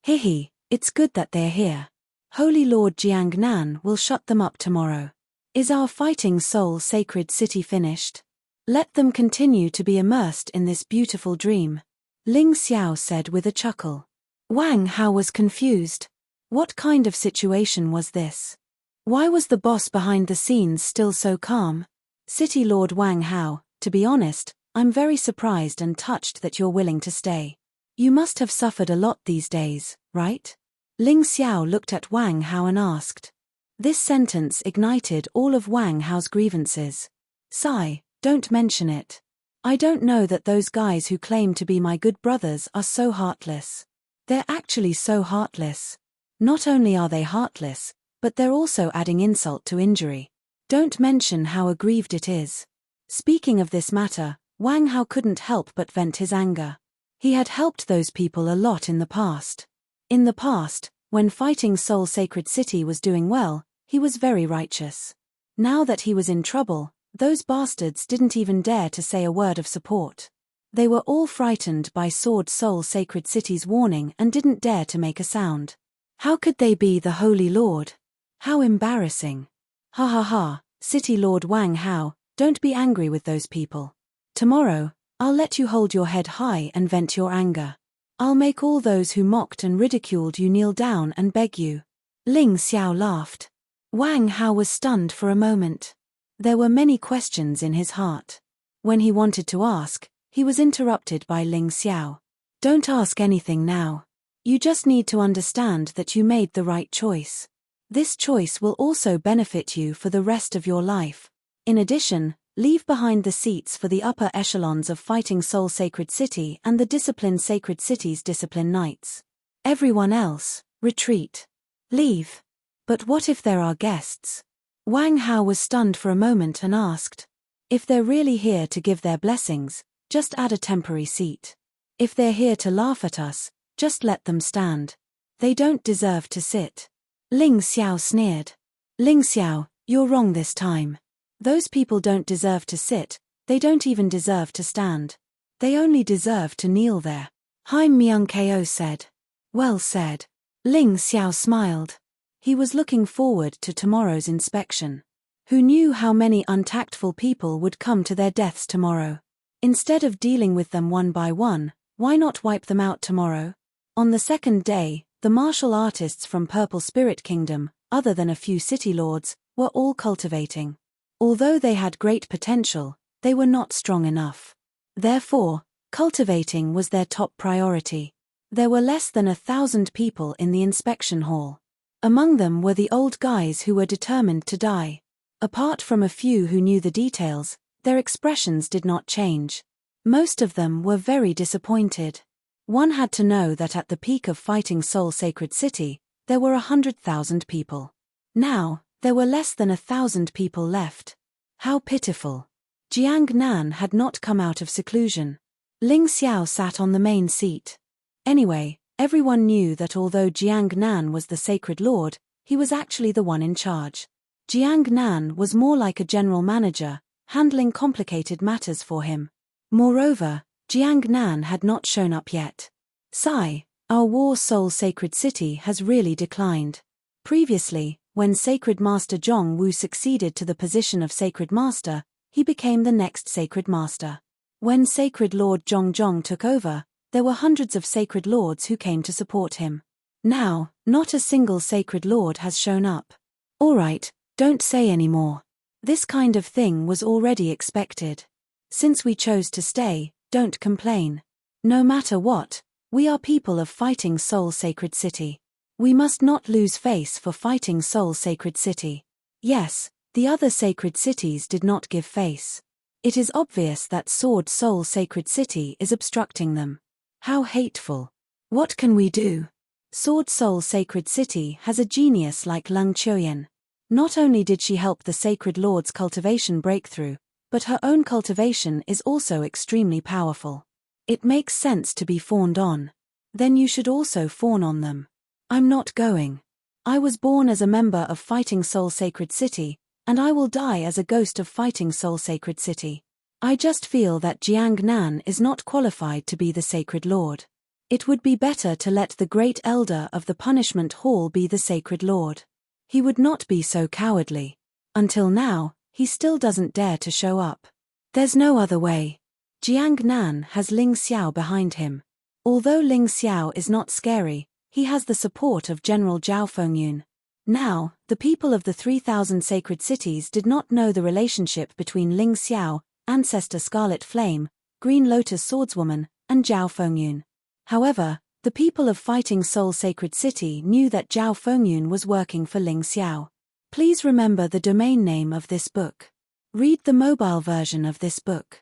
Speaker 1: Hihi, it's good that they're here. Holy Lord Jiangnan will shut them up tomorrow. Is our fighting soul sacred city finished? Let them continue to be immersed in this beautiful dream. Ling Xiao said with a chuckle. Wang Hao was confused. What kind of situation was this? Why was the boss behind the scenes still so calm? City Lord Wang Hao, to be honest, I'm very surprised and touched that you're willing to stay. You must have suffered a lot these days, right? Ling Xiao looked at Wang Hao and asked. This sentence ignited all of Wang Hao's grievances. Sigh, don't mention it. I don't know that those guys who claim to be my good brothers are so heartless. They're actually so heartless. Not only are they heartless, but they're also adding insult to injury. Don't mention how aggrieved it is. Speaking of this matter, Wang Hao couldn't help but vent his anger. He had helped those people a lot in the past. In the past, when fighting Soul Sacred City was doing well, he was very righteous. Now that he was in trouble, those bastards didn't even dare to say a word of support. They were all frightened by Sword Soul Sacred City's warning and didn't dare to make a sound. How could they be the Holy Lord? How embarrassing. Ha ha ha, City Lord Wang Hao, don't be angry with those people. Tomorrow, I'll let you hold your head high and vent your anger. I'll make all those who mocked and ridiculed you kneel down and beg you. Ling Xiao laughed. Wang Hao was stunned for a moment. There were many questions in his heart. When he wanted to ask, he was interrupted by Ling Xiao. Don't ask anything now. You just need to understand that you made the right choice. This choice will also benefit you for the rest of your life. In addition, leave behind the seats for the upper echelons of Fighting Soul Sacred City and the Discipline Sacred City's Discipline Knights. Everyone else, retreat. Leave. But what if there are guests? Wang Hao was stunned for a moment and asked. If they're really here to give their blessings, just add a temporary seat. If they're here to laugh at us, just let them stand. They don't deserve to sit. Ling Xiao sneered. Ling Xiao, you're wrong this time. Those people don't deserve to sit, they don't even deserve to stand. They only deserve to kneel there. Haim Myung-ko said. Well said. Ling Xiao smiled. He was looking forward to tomorrow's inspection. Who knew how many untactful people would come to their deaths tomorrow? Instead of dealing with them one by one, why not wipe them out tomorrow? On the second day, the martial artists from Purple Spirit Kingdom, other than a few city lords, were all cultivating. Although they had great potential, they were not strong enough. Therefore, cultivating was their top priority. There were less than 1,000 people in the inspection hall. Among them were the old guys who were determined to die. Apart from a few who knew the details, their expressions did not change. Most of them were very disappointed. One had to know that at the peak of Fighting Soul Sacred City, there were 100,000 people. Now, there were less than 1,000 people left. How pitiful. Jiangnan had not come out of seclusion. Ling Xiao sat on the main seat. Anyway, Everyone knew that although Jiang Nan was the sacred lord, he was actually the one in charge. Jiang Nan was more like a general manager, handling complicated matters for him. Moreover, Jiang Nan had not shown up yet. Sigh, our war soul sacred city has really declined. Previously, when Sacred Master Zhong Wu succeeded to the position of Sacred Master, he became the next Sacred Master. When Sacred Lord Zhong took over, there were hundreds of Sacred Lords who came to support him. Now, not a single Sacred Lord has shown up. Alright, don't say any more. This kind of thing was already expected. Since we chose to stay, don't complain. No matter what, we are people of Fighting Soul Sacred City. We must not lose face for Fighting Soul Sacred City. Yes, the other sacred cities did not give face. It is obvious that Sword Soul Sacred City is obstructing them. How hateful. What can we do? Sword Soul Sacred City has a genius like Lung Chuyen. Not only did she help the Sacred Lord's cultivation breakthrough, but her own cultivation is also extremely powerful. It makes sense to be fawned on. Then you should also fawn on them. I'm not going. I was born as a member of Fighting Soul Sacred City, and I will die as a ghost of Fighting Soul Sacred City. I just feel that Jiang Nan is not qualified to be the Sacred Lord. It would be better to let the Great Elder of the Punishment Hall be the Sacred Lord. He would not be so cowardly. Until now, he still doesn't dare to show up. There's no other way. Jiang Nan has Ling Xiao behind him. Although Ling Xiao is not scary, he has the support of General Zhao Fengyun. Now, the people of the 3,000 sacred cities did not know the relationship between Ling Xiao, Ancestor Scarlet Flame, Green Lotus Swordswoman, and Zhao Fengyun. However, the people of Fighting Soul Sacred City knew that Zhao Fengyun was working for Ling Xiao. Please remember the domain name of this book. Read the mobile version of this book.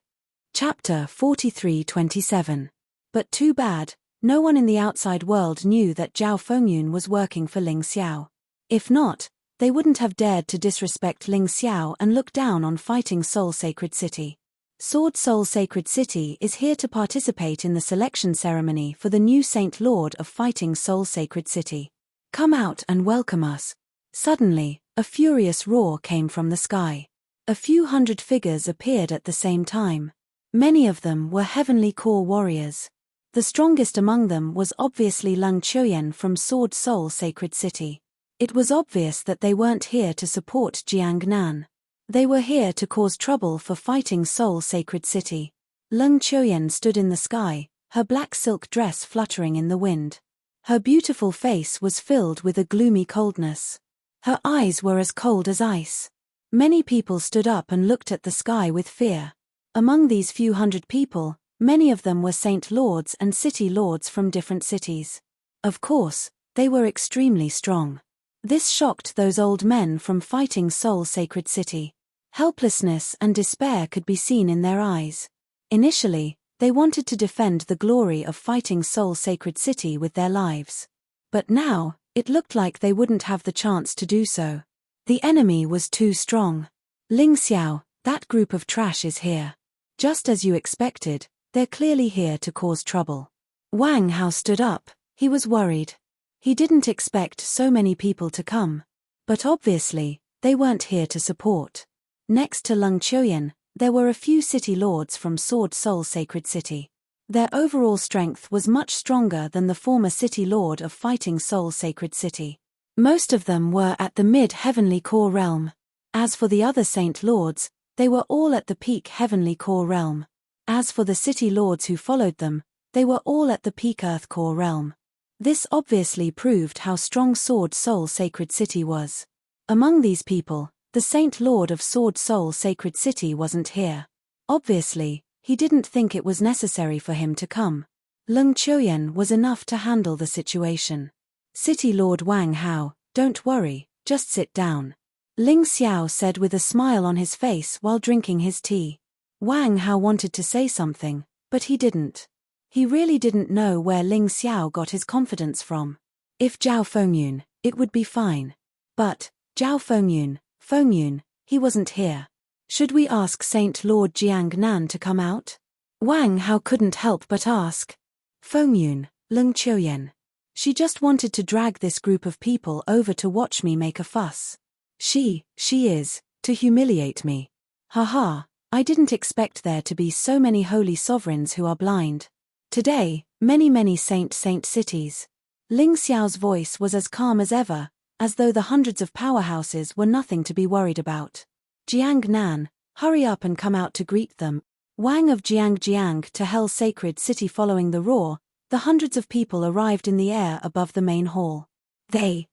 Speaker 1: Chapter 4327. But too bad, no one in the outside world knew that Zhao Fengyun was working for Ling Xiao. If not, they wouldn't have dared to disrespect Ling Xiao and look down on Fighting Soul Sacred City. Sword Soul Sacred City is here to participate in the selection ceremony for the new Saint Lord of Fighting Soul Sacred City. Come out and welcome us. Suddenly, a furious roar came from the sky. A few hundred figures appeared at the same time. Many of them were Heavenly Core warriors. The strongest among them was obviously Lung Chuyen from Sword Soul Sacred City. It was obvious that they weren't here to support Jiang Nan. They were here to cause trouble for Fighting Soul Sacred City. Lung Chuyen stood in the sky, her black silk dress fluttering in the wind. Her beautiful face was filled with a gloomy coldness. Her eyes were as cold as ice. Many people stood up and looked at the sky with fear. Among these few hundred people, many of them were Saint Lords and City Lords from different cities. Of course, they were extremely strong. This shocked those old men from Fighting Soul Sacred City. Helplessness and despair could be seen in their eyes. Initially, they wanted to defend the glory of Fighting Soul Sacred City with their lives. But now, it looked like they wouldn't have the chance to do so. The enemy was too strong. Ling Xiao, that group of trash is here. Just as you expected, they're clearly here to cause trouble. Wang Hao stood up. He was worried. He didn't expect so many people to come. But obviously, they weren't here to support. Next to Lung Chuyen, there were a few city lords from Sword Soul Sacred City. Their overall strength was much stronger than the former city lord of Fighting Soul Sacred City. Most of them were at the mid-heavenly core realm. As for the other saint lords, they were all at the peak heavenly core realm. As for the city lords who followed them, they were all at the peak earth core realm. This obviously proved how strong Sword Soul Sacred City was. Among these people, the Saint Lord of Sword Soul Sacred City wasn't here. Obviously, he didn't think it was necessary for him to come. Lung Chuyen was enough to handle the situation. City Lord Wang Hao, don't worry, just sit down. Ling Xiao said with a smile on his face while drinking his tea. Wang Hao wanted to say something, but he didn't. He really didn't know where Ling Xiao got his confidence from. If Zhao Fengyun, it would be fine. But, Zhao Fengyun, he wasn't here. Should we ask Saint Lord Jiang Nan to come out? Wang Hao couldn't help but ask. Fengyun, Lung Chuyen. She just wanted to drag this group of people over to watch me make a fuss. She is, to humiliate me. Haha, I didn't expect there to be so many holy sovereigns who are blind. Today, many saint cities. Ling Xiao's voice was as calm as ever, as though the hundreds of powerhouses were nothing to be worried about. Jiang Nan, hurry up and come out to greet them. Wang of Jiang to Hell's sacred city. Following the roar, the hundreds of people arrived in the air above the main hall. They.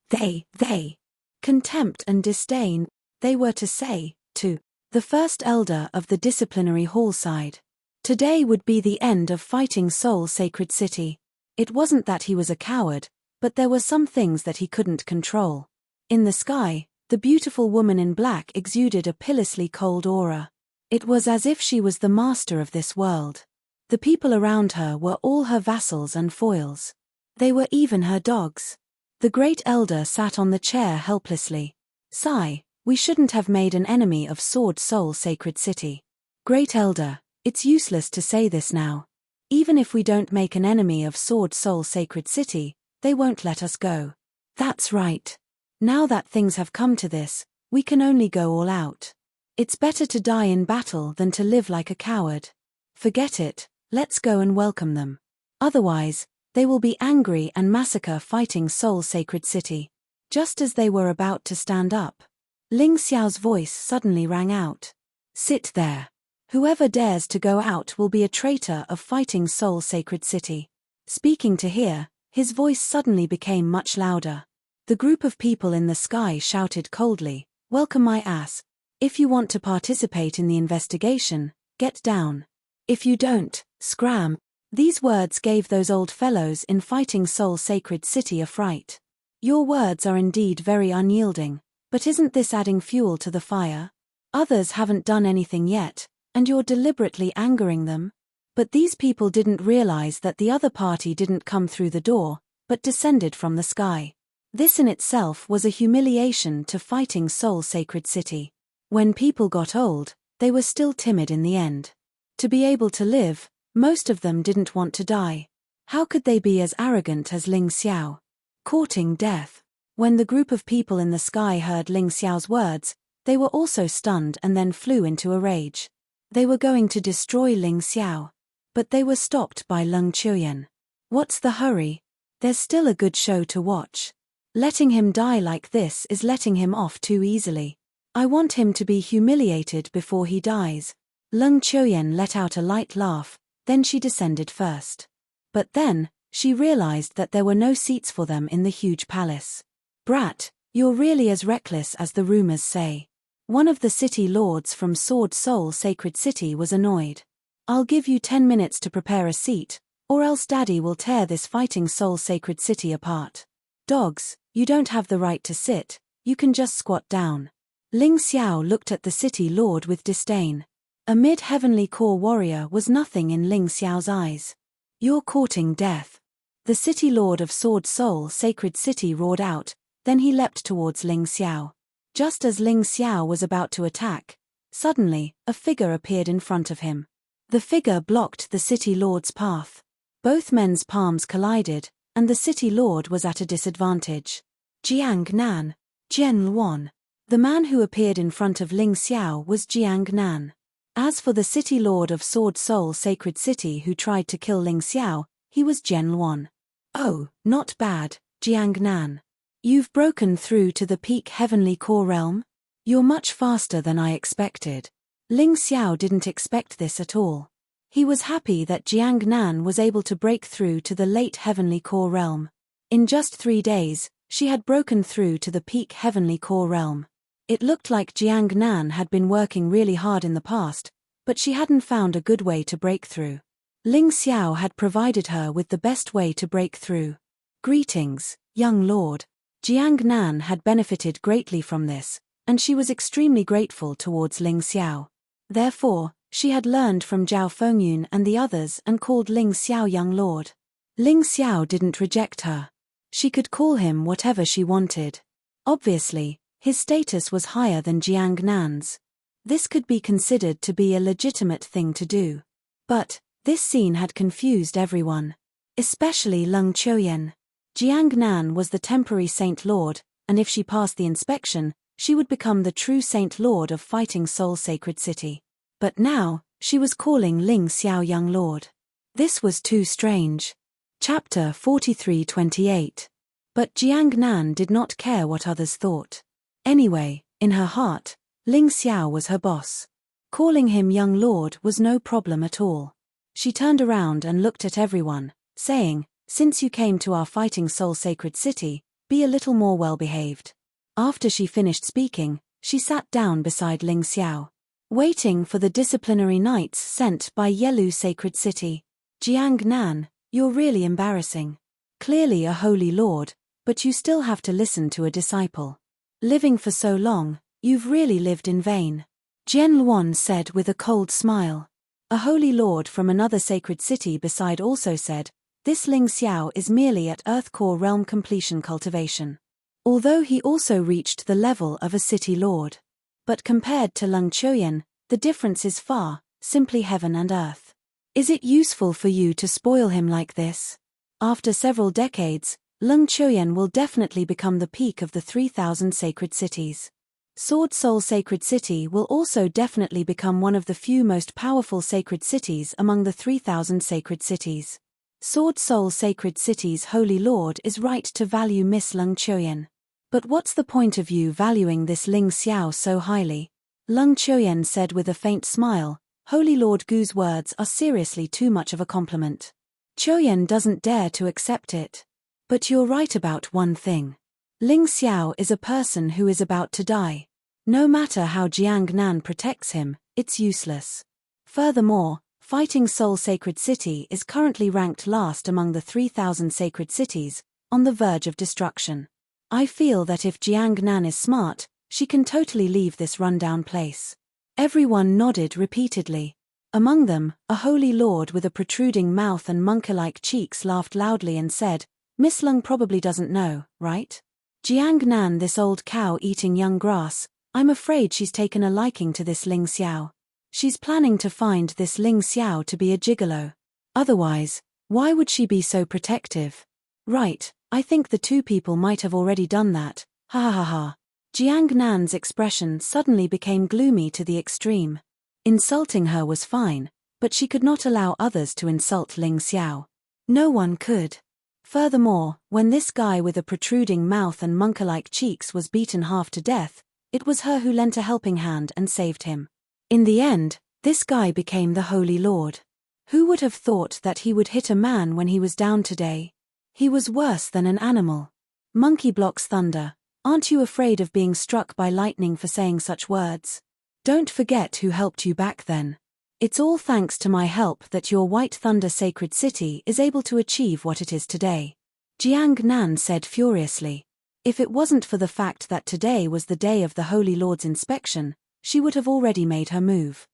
Speaker 1: Contempt and disdain, they were to say, to the first elder of the disciplinary hall side. Today would be the end of fighting Soul Sacred City. It wasn't that he was a coward, but there were some things that he couldn't control. In the sky, the beautiful woman in black exuded a pitilessly cold aura. It was as if she was the master of this world. The people around her were all her vassals and foils. They were even her dogs. The great elder sat on the chair helplessly. Sigh, we shouldn't have made an enemy of Sword Soul Sacred City. Great elder, it's useless to say this now. Even if we don't make an enemy of Sword Soul Sacred City, they won't let us go. That's right. Now that things have come to this, we can only go all out. It's better to die in battle than to live like a coward. Forget it, let's go and welcome them. Otherwise, they will be angry and massacre fighting Soul Sacred City. Just as they were about to stand up, Ling Xiao's voice suddenly rang out. Sit there. Whoever dares to go out will be a traitor of fighting Soul Sacred City. Speaking to hear, his voice suddenly became much louder. The group of people in the sky shouted coldly, welcome my ass. If you want to participate in the investigation, get down. If you don't, scram. These words gave those old fellows in fighting Soul Sacred City a fright. Your words are indeed very unyielding, but isn't this adding fuel to the fire? Others haven't done anything yet, and you're deliberately angering them. But these people didn't realize that the other party didn't come through the door, but descended from the sky. This in itself was a humiliation to fighting Soul Sacred City. When people got old, they were still timid in the end. To be able to live, most of them didn't want to die. How could they be as arrogant as Ling Xiao? Courting death. When the group of people in the sky heard Ling Xiao's words, they were also stunned and then flew into a rage. They were going to destroy Ling Xiao. But they were stopped by Leng Chuyan. What's the hurry? There's still a good show to watch. Letting him die like this is letting him off too easily. I want him to be humiliated before he dies. Leng Chuyan let out a light laugh, then she descended first. But then, she realized that there were no seats for them in the huge palace. Brat, you're really as reckless as the rumors say. One of the city lords from Sword Soul Sacred City was annoyed. I'll give you 10 minutes to prepare a seat, or else Daddy will tear this fighting Soul Sacred City apart. Dogs, you don't have the right to sit, you can just squat down. Ling Xiao looked at the city lord with disdain. A mid-heavenly core warrior was nothing in Ling Xiao's eyes. You're courting death. The city lord of Sword Soul Sacred City roared out, then he leapt towards Ling Xiao. Just as Ling Xiao was about to attack, suddenly, a figure appeared in front of him. The figure blocked the city lord's path. Both men's palms collided, and the city lord was at a disadvantage. Jiang Nan. Jian Luan. The man who appeared in front of Ling Xiao was Jiang Nan. As for the city lord of Sword Soul Sacred City who tried to kill Ling Xiao, he was Jian Luan. Oh, not bad, Jiang Nan. You've broken through to the peak heavenly core realm? You're much faster than I expected. Ling Xiao didn't expect this at all. He was happy that Jiang Nan was able to break through to the late heavenly core realm. In just 3 days, she had broken through to the peak heavenly core realm. It looked like Jiang Nan had been working really hard in the past, but she hadn't found a good way to break through. Ling Xiao had provided her with the best way to break through. Greetings, young lord. Jiang Nan had benefited greatly from this, and she was extremely grateful towards Ling Xiao. Therefore, she had learned from Zhao Fengyun and the others and called Ling Xiao young lord. Ling Xiao didn't reject her. She could call him whatever she wanted. Obviously, his status was higher than Jiang Nan's. This could be considered to be a legitimate thing to do. But, this scene had confused everyone. Especially Leng Chuyan. Jiang Nan was the temporary Saint Lord, and if she passed the inspection, she would become the true Saint Lord of Fighting Soul Sacred City. But now, she was calling Ling Xiao Young Lord. This was too strange. Chapter 43:28. But Jiang Nan did not care what others thought. Anyway, in her heart, Ling Xiao was her boss. Calling him Young Lord was no problem at all. She turned around and looked at everyone, saying, "Since you came to our Fighting Soul Sacred City, be a little more well-behaved." After she finished speaking, she sat down beside Ling Xiao. Waiting for the disciplinary knights sent by Yelu Sacred City. Jiang Nan, you're really embarrassing. Clearly a holy lord, but you still have to listen to a disciple. Living for so long, you've really lived in vain. Jian Luan said with a cold smile. A holy lord from another sacred city beside also said, this Ling Xiao is merely at Earth Core Realm completion cultivation. Although he also reached the level of a city lord. But compared to Leng Chuoyan, the difference is far, simply heaven and earth. Is it useful for you to spoil him like this? After several decades, Leng Chuoyan will definitely become the peak of the 3,000 sacred cities. Sword Soul Sacred City will also definitely become one of the few most powerful sacred cities among the 3,000 sacred cities. Sword Soul Sacred City's Holy Lord is right to value Miss Leng Chuoyan. But what's the point of you valuing this Ling Xiao so highly? Leng Chuoyan said with a faint smile, Holy Lord Gu's words are seriously too much of a compliment. Chuoyan doesn't dare to accept it. But you're right about one thing. Ling Xiao is a person who is about to die. No matter how Jiang Nan protects him, it's useless. Furthermore, Fighting Soul Sacred City is currently ranked last among the 3,000 sacred cities, on the verge of destruction. I feel that if Jiang Nan is smart, she can totally leave this rundown place. Everyone nodded repeatedly. Among them, a holy lord with a protruding mouth and monkey-like cheeks laughed loudly and said, Miss Leng probably doesn't know, right? Jiang Nan, this old cow eating young grass, I'm afraid she's taken a liking to this Ling Xiao. She's planning to find this Ling Xiao to be a gigolo. Otherwise, why would she be so protective? Right, I think the two people might have already done that, ha ha ha ha. Jiang Nan's expression suddenly became gloomy to the extreme. Insulting her was fine, but she could not allow others to insult Ling Xiao. No one could. Furthermore, when this guy with a protruding mouth and monkey-like cheeks was beaten half to death, it was her who lent a helping hand and saved him. In the end, this guy became the Holy Lord. Who would have thought that he would hit a man when he was down today? He was worse than an animal. Monkey blocks thunder. Aren't you afraid of being struck by lightning for saying such words? Don't forget who helped you back then. It's all thanks to my help that your White Thunder Sacred City is able to achieve what it is today. Jiang Nan said furiously. If it wasn't for the fact that today was the day of the Holy Lord's inspection, she would have already made her move.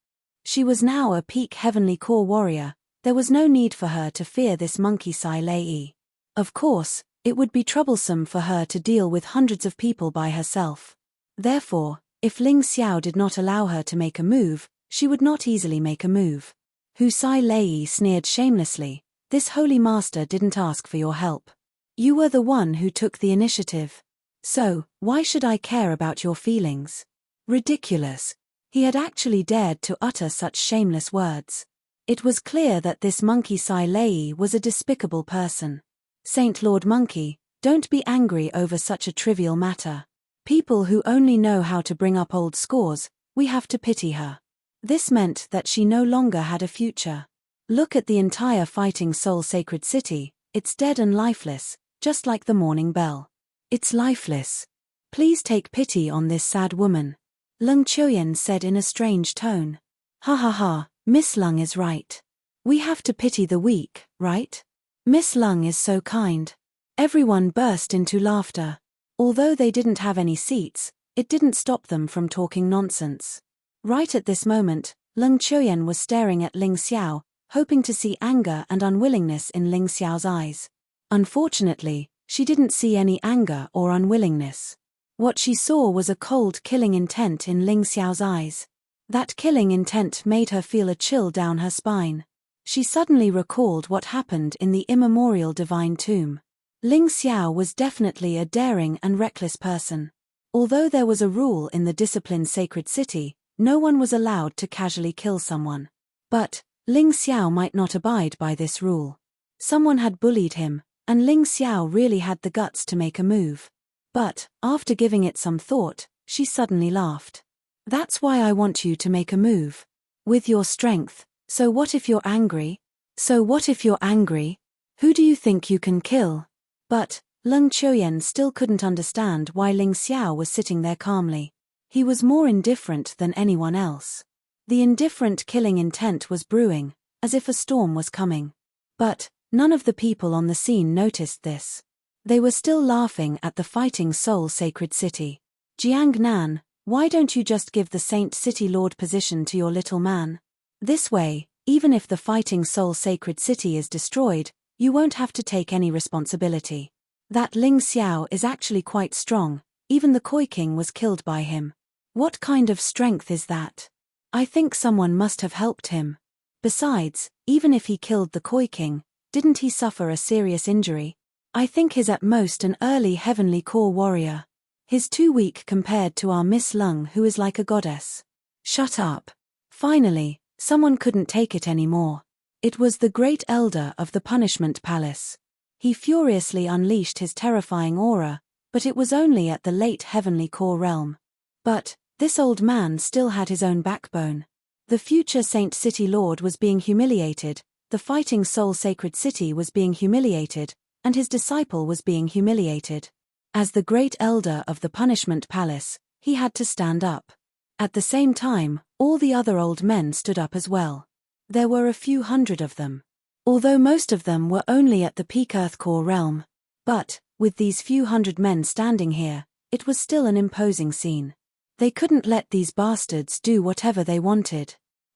Speaker 1: She was now a peak heavenly core warrior, there was no need for her to fear this monkey Sai Lei. Of course, it would be troublesome for her to deal with hundreds of people by herself. Therefore, if Ling Xiao did not allow her to make a move, she would not easily make a move. Hu Sai Lei sneered shamelessly, this holy master didn't ask for your help. You were the one who took the initiative. So, why should I care about your feelings? Ridiculous. He had actually dared to utter such shameless words. It was clear that this monkey Sai Lei was a despicable person. Saint Lord Monkey, don't be angry over such a trivial matter. People who only know how to bring up old scores, we have to pity her. This meant that she no longer had a future. Look at the entire Fighting Soul Sacred City, it's dead and lifeless, just like the morning bell. It's lifeless. Please take pity on this sad woman. Leng Chuoyan said in a strange tone. Ha ha ha, Miss Leng is right. We have to pity the weak, right? Miss Leng is so kind. Everyone burst into laughter. Although they didn't have any seats, it didn't stop them from talking nonsense. Right at this moment, Leng Chuoyan was staring at Ling Xiao, hoping to see anger and unwillingness in Ling Xiao's eyes. Unfortunately, she didn't see any anger or unwillingness. What she saw was a cold killing intent in Ling Xiao's eyes. That killing intent made her feel a chill down her spine. She suddenly recalled what happened in the immemorial divine tomb. Ling Xiao was definitely a daring and reckless person. Although there was a rule in the disciplined sacred city, no one was allowed to casually kill someone. But Ling Xiao might not abide by this rule. Someone had bullied him, and Ling Xiao really had the guts to make a move. But, after giving it some thought, she suddenly laughed. That's why I want you to make a move. With your strength, so what if you're angry? So what if you're angry? Who do you think you can kill? But Leng Qiuyan still couldn't understand why Ling Xiao was sitting there calmly. He was more indifferent than anyone else. The indifferent killing intent was brewing, as if a storm was coming. But none of the people on the scene noticed this. They were still laughing at the Fighting Soul Sacred City. Jiang Nan, why don't you just give the Saint City Lord position to your little man? This way, even if the Fighting Soul Sacred City is destroyed, you won't have to take any responsibility. That Ling Xiao is actually quite strong, even the Koi King was killed by him. What kind of strength is that? I think someone must have helped him. Besides, even if he killed the Koi King, didn't he suffer a serious injury? I think he's at most an early heavenly core warrior. He's too weak compared to our Miss Lung, who is like a goddess. Shut up. Finally, someone couldn't take it anymore. It was the Great Elder of the Punishment Palace. He furiously unleashed his terrifying aura, but it was only at the late heavenly core realm. But this old man still had his own backbone. The future Saint City Lord was being humiliated, the Fighting Soul Sacred City was being humiliated, and his disciple was being humiliated. As the Great Elder of the Punishment Palace, he had to stand up. At the same time, all the other old men stood up as well. There were a few hundred of them. Although most of them were only at the peak Earth core realm. But, with these few hundred men standing here, it was still an imposing scene. They couldn't let these bastards do whatever they wanted.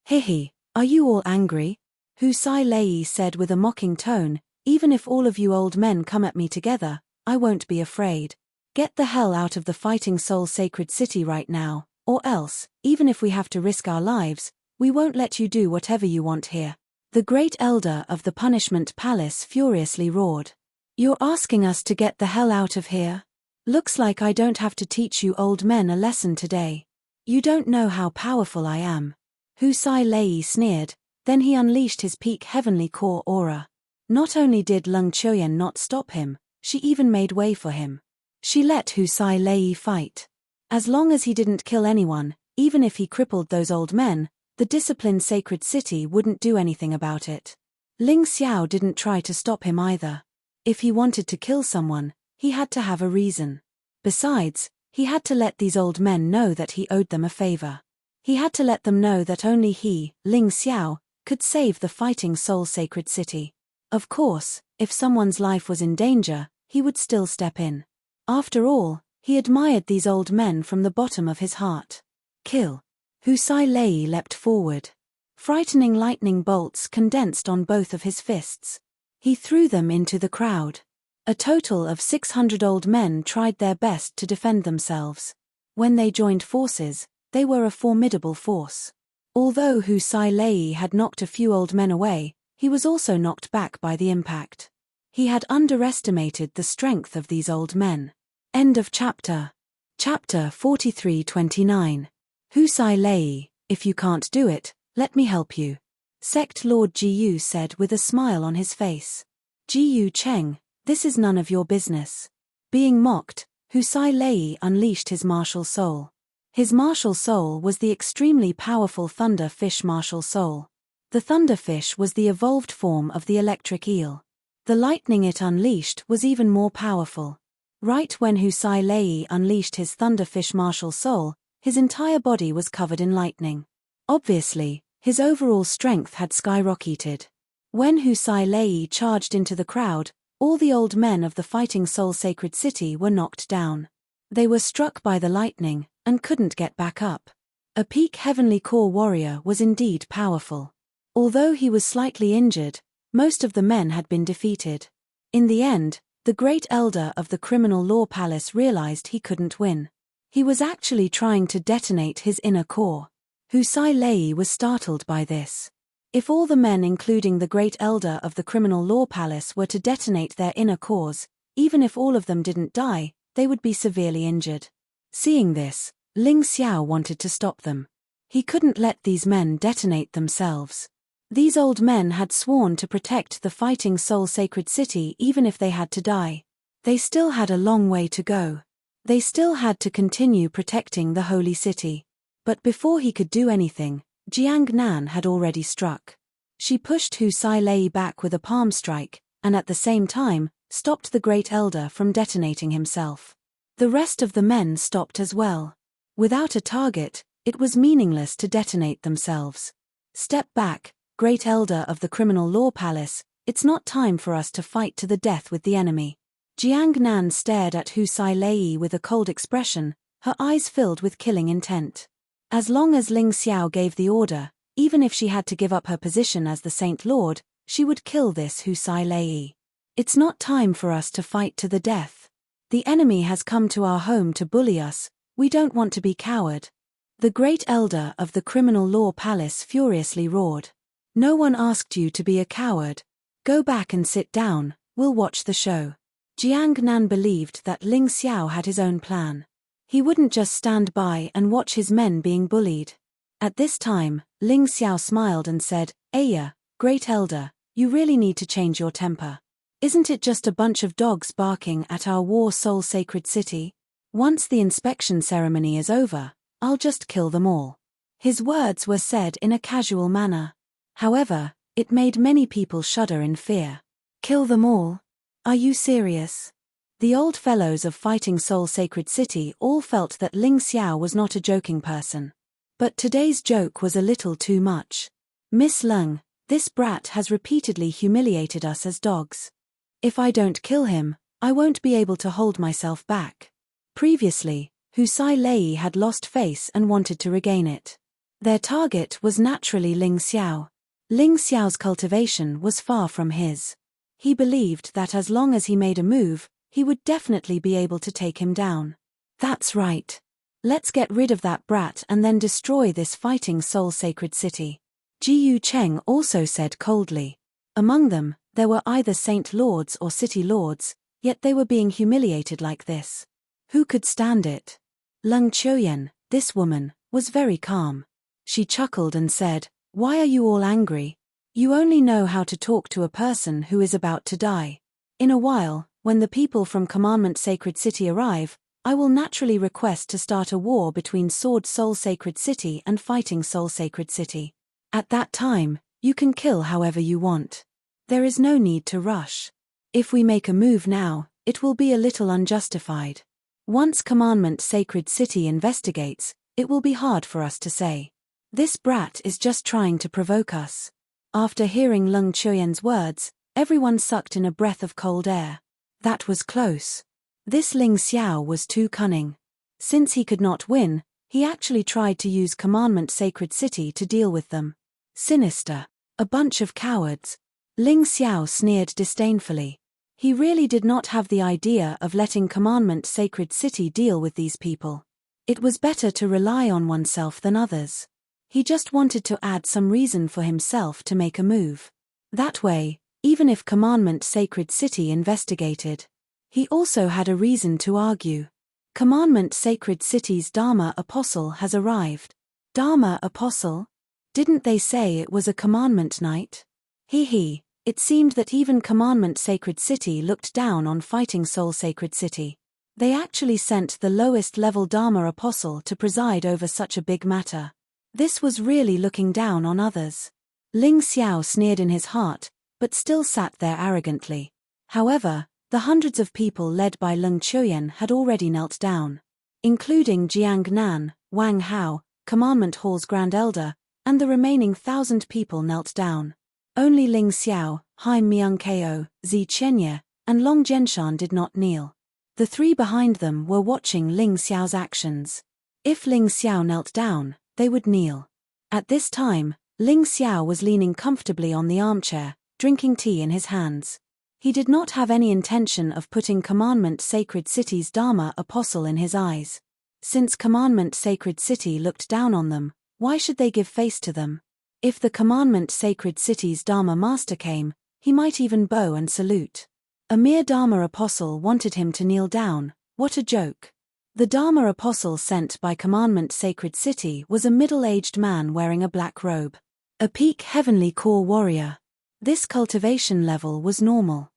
Speaker 1: Hihi, are you all angry? Hu Sai Lei said with a mocking tone, even if all of you old men come at me together, I won't be afraid. Get the hell out of the Fighting Soul Sacred City right now, or else, even if we have to risk our lives, we won't let you do whatever you want here. The Great Elder of the Punishment Palace furiously roared. You're asking us to get the hell out of here? Looks like I don't have to teach you old men a lesson today. You don't know how powerful I am. Hu Sai Lei sneered, then he unleashed his peak heavenly core aura. Not only did Leng Qiuyan not stop him, she even made way for him. She let Hu Sai Lei fight. As long as he didn't kill anyone, even if he crippled those old men, the disciplined sacred city wouldn't do anything about it. Ling Xiao didn't try to stop him either. If he wanted to kill someone, he had to have a reason. Besides, he had to let these old men know that he owed them a favor. He had to let them know that only he, Ling Xiao, could save the Fighting Soul Sacred City. Of course, if someone's life was in danger, he would still step in. After all, he admired these old men from the bottom of his heart. Kill. Hu Sai Lei leapt forward. Frightening lightning bolts condensed on both of his fists. He threw them into the crowd. A total of 600 old men tried their best to defend themselves. When they joined forces, they were a formidable force. Although Hu Sai Lei had knocked a few old men away, he was also knocked back by the impact. He had underestimated the strength of these old men. End of chapter. Chapter 43-29. Hu Sai Lei, if you can't do it, let me help you. Sect Lord Jiyu said with a smile on his face. Jiyu Cheng, this is none of your business. Being mocked, Hu Sai Lei unleashed his martial soul. His martial soul was the extremely powerful thunder fish martial soul. The thunder fish was the evolved form of the electric eel. The lightning it unleashed was even more powerful. Right when Hu Sai Lei unleashed his thunderfish martial soul, his entire body was covered in lightning. Obviously, his overall strength had skyrocketed. When Hu Sai Lei charged into the crowd, all the old men of the Fighting Soul Sacred City were knocked down. They were struck by the lightning, and couldn't get back up. A peak heavenly core warrior was indeed powerful. Although he was slightly injured, most of the men had been defeated. In the end, the Great Elder of the Criminal Law Palace realized he couldn't win. He was actually trying to detonate his inner core. Hu Sai Lei was startled by this. If all the men including the Great Elder of the Criminal Law Palace were to detonate their inner cores, Even if all of them didn't die, they would be severely injured. Seeing this, Ling Xiao wanted to stop them. He couldn't let these men detonate themselves. These old men had sworn to protect the fighting soul sacred city even if they had to die. They still had a long way to go. They still had to continue protecting the holy city. But before he could do anything, Jiang Nan had already struck. She pushed Hu Sai Lei back with a palm strike, and at the same time, stopped the Great Elder from detonating himself. The rest of the men stopped as well. Without a target, it was meaningless to detonate themselves. Step back, Great Elder of the Criminal Law Palace, it's not time for us to fight to the death with the enemy. Jiang Nan stared at Hu Sai Lei with a cold expression, her eyes filled with killing intent. As long as Ling Xiao gave the order, even if she had to give up her position as the Saint Lord, she would kill this Hu Sai Lei. It's not time for us to fight to the death. The enemy has come to our home to bully us, we don't want to be coward. The Great Elder of the Criminal Law Palace furiously roared. No one asked you to be a coward. Go back and sit down, we'll watch the show. Jiang Nan believed that Ling Xiao had his own plan. He wouldn't just stand by and watch his men being bullied. At this time, Ling Xiao smiled and said, "Aya, Great Elder, you really need to change your temper. Isn't it just a bunch of dogs barking at our war soul sacred city? Once the inspection ceremony is over, I'll just kill them all." His words were said in a casual manner. However, it made many people shudder in fear. Kill them all? Are you serious? The old fellows of Fighting Soul Sacred City all felt that Ling Xiao was not a joking person. But today's joke was a little too much. Miss Lung, this brat has repeatedly humiliated us as dogs. If I don't kill him, I won't be able to hold myself back. Previously, Hu Sai Lei had lost face and wanted to regain it. Their target was naturally Ling Xiao. Ling Xiao's cultivation was far from his. He believed that as long as he made a move, he would definitely be able to take him down. That's right. Let's get rid of that brat and then destroy this fighting soul sacred city. Jiyu Cheng also said coldly. Among them, there were either saint lords or city lords, yet they were being humiliated like this. Who could stand it? Lung Chuyen, this woman, was very calm. She chuckled and said, "Why are you all angry? You only know how to talk to a person who is about to die. In a while, when the people from Commandment Sacred City arrive, I will naturally request to start a war between Sword Soul Sacred City and Fighting Soul Sacred City. At that time, you can kill however you want. There is no need to rush. If we make a move now, it will be a little unjustified. Once Commandment Sacred City investigates, it will be hard for us to say. This brat is just trying to provoke us." After hearing Lung Chuyen's words, everyone sucked in a breath of cold air. That was close. This Ling Xiao was too cunning. Since he could not win, he actually tried to use Commandment Sacred City to deal with them. Sinister. A bunch of cowards. Ling Xiao sneered disdainfully. He really did not have the idea of letting Commandment Sacred City deal with these people. It was better to rely on oneself than others. He just wanted to add some reason for himself to make a move. That way, even if Commandment Sacred City investigated, he also had a reason to argue. Commandment Sacred City's Dharma Apostle has arrived. Dharma Apostle? Didn't they say it was a commandment night? It seemed that even Commandment Sacred City looked down on Fighting Soul Sacred City. They actually sent the lowest level Dharma Apostle to preside over such a big matter. This was really looking down on others. Ling Xiao sneered in his heart, but still sat there arrogantly. However, the hundreds of people led by Lung Chuyen had already knelt down. Including Jiang Nan, Wang Hao, Commandment Hall's Grand Elder, and the remaining 1,000 people knelt down. Only Ling Xiao, Hai Myung-ko, Zi Chenye, and Long Zhenshan did not kneel. The three behind them were watching Ling Xiao's actions. If Ling Xiao knelt down, they would kneel. At this time, Ling Xiao was leaning comfortably on the armchair, drinking tea in his hands. He did not have any intention of putting Commandment Sacred City's Dharma Apostle in his eyes. Since Commandment Sacred City looked down on them, why should they give face to them? If the Commandment Sacred City's Dharma Master came, he might even bow and salute. A mere Dharma apostle wanted him to kneel down. What a joke. The Dharma apostle sent by Commandment Sacred City was a middle-aged man wearing a black robe. A peak heavenly core warrior. This cultivation level was normal.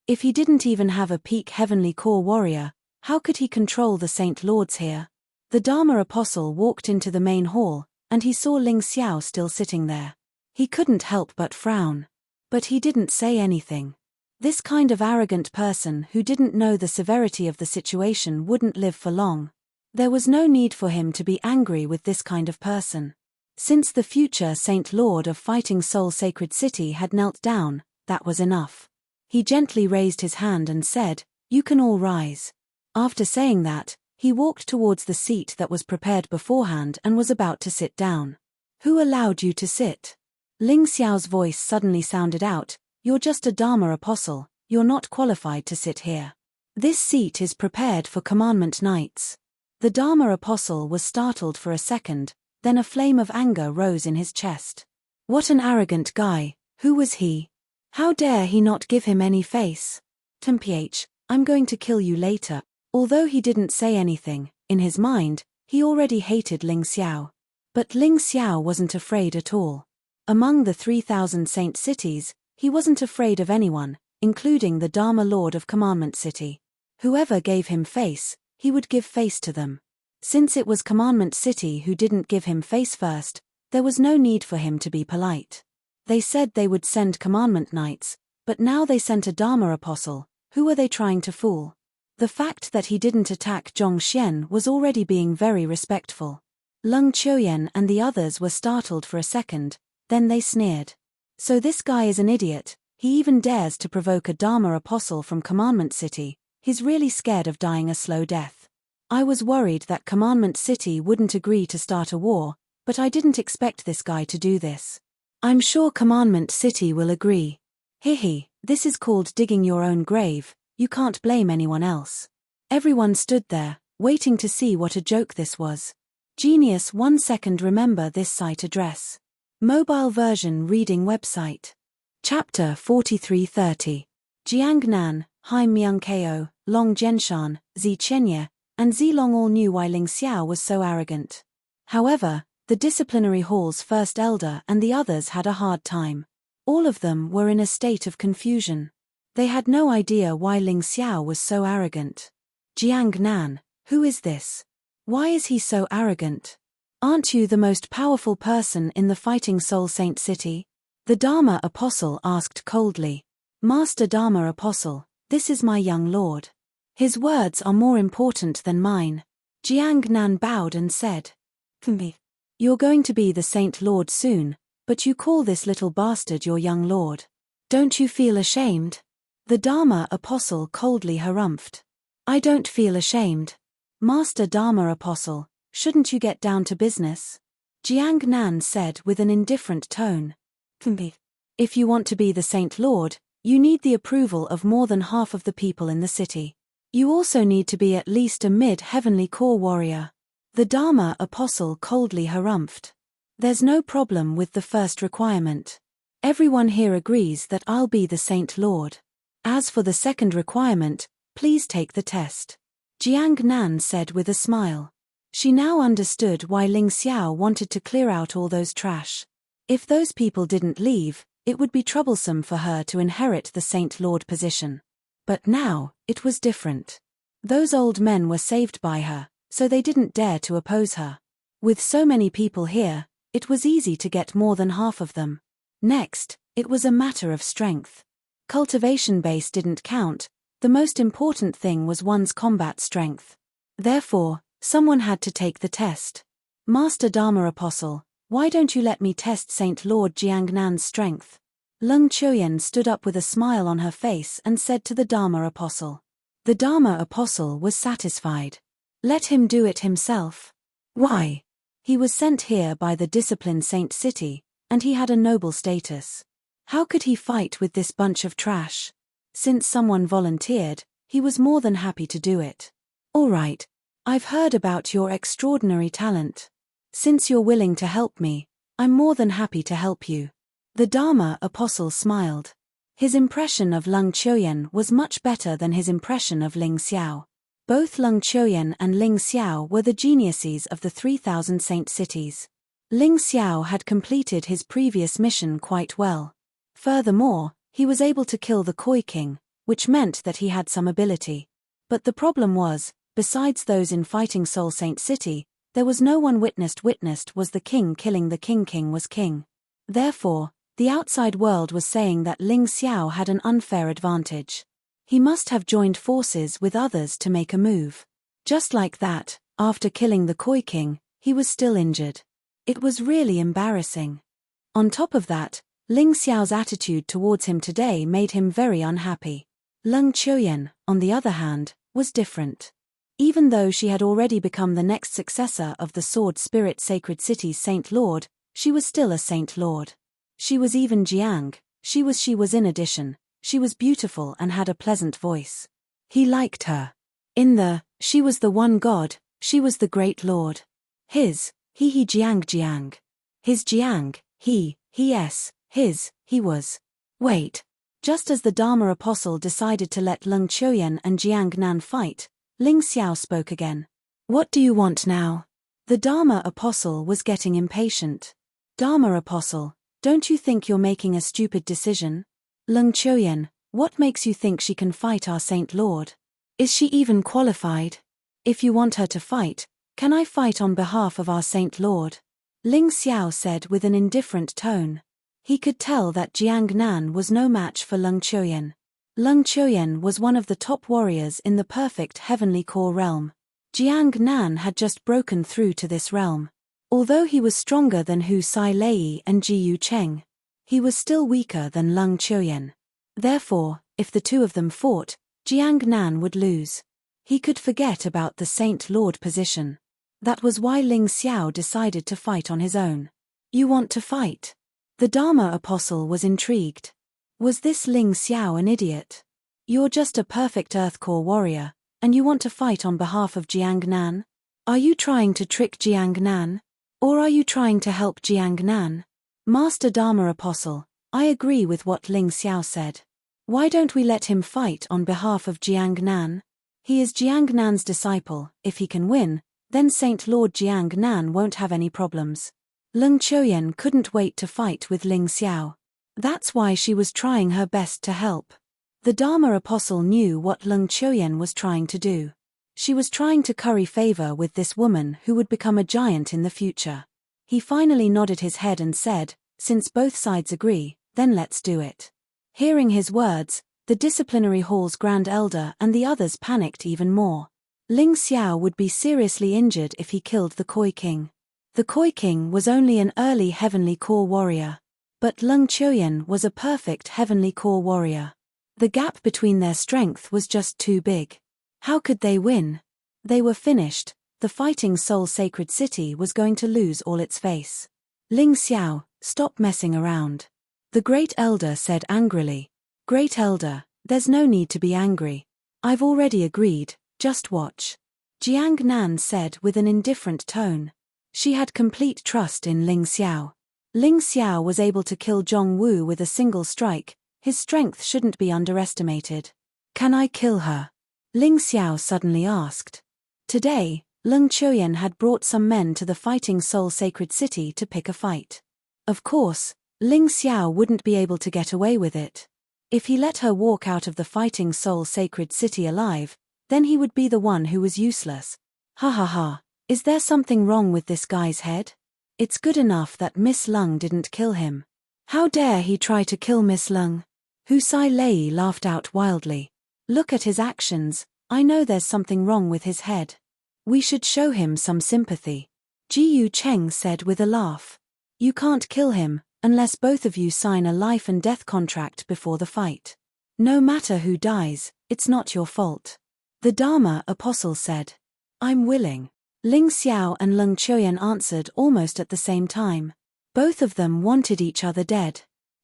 Speaker 1: If he didn't even have a peak heavenly core warrior, how could he control the Saint Lords here? The Dharma apostle walked into the main hall, and he saw Ling Xiao still sitting there. He couldn't help but frown. But he didn't say anything. This kind of arrogant person who didn't know the severity of the situation wouldn't live for long. There was no need for him to be angry with this kind of person. Since the future Saint Lord of Fighting Soul Sacred City had knelt down, that was enough. He gently raised his hand and said, "You can all rise." After saying that, he walked towards the seat that was prepared beforehand and was about to sit down. "Who allowed you to sit?" Ling Xiao's voice suddenly sounded out, "You're just a Dharma apostle, you're not qualified to sit here. This seat is prepared for commandment knights." The Dharma apostle was startled for a second, then a flame of anger rose in his chest. What an arrogant guy, who was he? How dare he not give him any face? "Temph, I'm going to kill you later." Although he didn't say anything, in his mind, he already hated Ling Xiao. But Ling Xiao wasn't afraid at all. Among the 3,000 saint cities, he wasn't afraid of anyone, including the Dharma Lord of Commandment City. Whoever gave him face, he would give face to them. Since it was Commandment City who didn't give him face first, there was no need for him to be polite. They said they would send commandment knights, but now they sent a Dharma apostle. Who were they trying to fool? The fact that he didn't attack Zhong Xian was already being very respectful. Leng Qiuyan and the others were startled for a second, then they sneered. So this guy is an idiot, he even dares to provoke a Dharma apostle from Commandment City, he's really scared of dying a slow death. I was worried that Commandment City wouldn't agree to start a war, but I didn't expect this guy to do this. I'm sure Commandment City will agree. Hihi, this is called digging your own grave. You can't blame anyone else. Everyone stood there, waiting to see what a joke this was. Genius 1 second. Remember this site address. Mobile version reading website. Chapter 4330. Jiangnan, Hai Myung-ko, Long Zhenshan, Zi Chenye, and Zilong all knew why Ling Xiao was so arrogant. However, the disciplinary hall's first elder and the others had a hard time. All of them were in a state of confusion. They had no idea why Ling Xiao was so arrogant. Jiangnan, who is this? Why is he so arrogant? Aren't you the most powerful person in the Fighting Soul Saint City? The Dharma apostle asked coldly. Master Dharma apostle, this is my young lord. His words are more important than mine. Jiangnan bowed and said, "You're going to be the Saint Lord soon, but you call this little bastard your young lord. Don't you feel ashamed?" The Dharma apostle coldly harumphed. "I don't feel ashamed. Master Dharma apostle, shouldn't you get down to business?" Jiangnan said with an indifferent tone. "If you want to be the Saint Lord, you need the approval of more than half of the people in the city. You also need to be at least a mid-heavenly core warrior." The Dharma apostle coldly harumphed. "There's no problem with the first requirement. Everyone here agrees that I'll be the Saint Lord. As for the second requirement, please take the test." Jiangnan said with a smile. She now understood why Ling Xiao wanted to clear out all those trash. If those people didn't leave, it would be troublesome for her to inherit the Saint Lord position. But now, it was different. Those old men were saved by her, so they didn't dare to oppose her. With so many people here, it was easy to get more than half of them. Next, it was a matter of strength. Cultivation base didn't count, the most important thing was one's combat strength. Therefore, someone had to take the test. "Master Dharma apostle, why don't you let me test Saint Lord Jiangnan's strength?" Leng Qiuyan stood up with a smile on her face and said to the Dharma apostle. The Dharma apostle was satisfied. Let him do it himself. Why? He was sent here by the disciplined Saint City, and he had a noble status. How could he fight with this bunch of trash? Since someone volunteered, he was more than happy to do it. "All right. I've heard about your extraordinary talent. Since you're willing to help me, I'm more than happy to help you." The Dharma apostle smiled. His impression of Lung Qiuyan was much better than his impression of Ling Xiao. Both Lung Qiuyan and Ling Xiao were the geniuses of the 3,000 saint cities. Ling Xiao had completed his previous mission quite well. Furthermore, he was able to kill the Koi King, which meant that he had some ability. But the problem was, besides those in Fighting Soul Saint City, there was no one witnessed was the king killing the king was king. Therefore, the outside world was saying that Ling Xiao had an unfair advantage. He must have joined forces with others to make a move. Just like that, after killing the Koi King, he was still injured. It was really embarrassing. On top of that, Ling Xiao's attitude towards him today made him very unhappy. Lung Qiuyan, on the other hand, was different. Even though she had already become the next successor of the Sword Spirit Sacred City's Saint Lord, she was still a Saint Lord. She was even Jiang, she was in addition, she was beautiful and had a pleasant voice. He liked her. She was the one God, she was the great Lord. His Jiang. His Jiang, he was. Wait. Just as the Dharma Apostle decided to let Lung Qiuyan and Jiang Nan fight, Ling Xiao spoke again. What do you want now? The Dharma Apostle was getting impatient. Dharma Apostle, don't you think you're making a stupid decision? Lung Qiuyan, what makes you think she can fight our Saint Lord? Is she even qualified? If you want her to fight, can I fight on behalf of our Saint Lord? Ling Xiao said with an indifferent tone. He could tell that Jiang Nan was no match for Lung Qiuyan. Lung Qiuyan was one of the top warriors in the perfect heavenly core realm. Jiang Nan had just broken through to this realm. Although he was stronger than Hu Sai Lei and Ji Yu Cheng, he was still weaker than Lung Qiuyan. Therefore, if the two of them fought, Jiang Nan would lose. He could forget about the Saint Lord position. That was why Ling Xiao decided to fight on his own. You want to fight? The Dharma Apostle was intrigued. Was this Ling Xiao an idiot? You're just a perfect Earth Core warrior, and you want to fight on behalf of Jiang Nan? Are you trying to trick Jiang Nan? Or are you trying to help Jiang Nan? Master Dharma Apostle, I agree with what Ling Xiao said. Why don't we let him fight on behalf of Jiang Nan? He is Jiang Nan's disciple. If he can win, then Saint Lord Jiang Nan won't have any problems. Lung Qiuyan couldn't wait to fight with Ling Xiao. That's why she was trying her best to help. The Dharma Apostle knew what Lung Qiuyan was trying to do. She was trying to curry favor with this woman who would become a giant in the future. He finally nodded his head and said, since both sides agree, then let's do it. Hearing his words, the disciplinary hall's Grand Elder and the others panicked even more. Ling Xiao would be seriously injured if he killed the Koi King. The Koi King was only an early heavenly core warrior. But Lung Qiuyan was a perfect heavenly core warrior. The gap between their strength was just too big. How could they win? They were finished. The Fighting Soul Sacred City was going to lose all its face. Ling Xiao, stop messing around. The Great Elder said angrily. Great Elder, there's no need to be angry. I've already agreed, just watch. Jiang Nan said with an indifferent tone. She had complete trust in Ling Xiao. Ling Xiao was able to kill Zhong Wu with a single strike. His strength shouldn't be underestimated. Can I kill her? Ling Xiao suddenly asked. Today, Lung Qiuyan had brought some men to the Fighting Soul Sacred City to pick a fight. Of course, Ling Xiao wouldn't be able to get away with it. If he let her walk out of the Fighting Soul Sacred City alive, then he would be the one who was useless. Ha ha ha, is there something wrong with this guy's head? It's good enough that Miss Lung didn't kill him. How dare he try to kill Miss Lung? Hu Sai Lei laughed out wildly. Look at his actions, I know there's something wrong with his head. We should show him some sympathy. Ji Yu Cheng said with a laugh. You can't kill him, unless both of you sign a life and death contract before the fight. No matter who dies, it's not your fault. The Dharma Apostle said. I'm willing. Ling Xiao and Lung Qiuyan answered almost at the same time. Both of them wanted each other dead.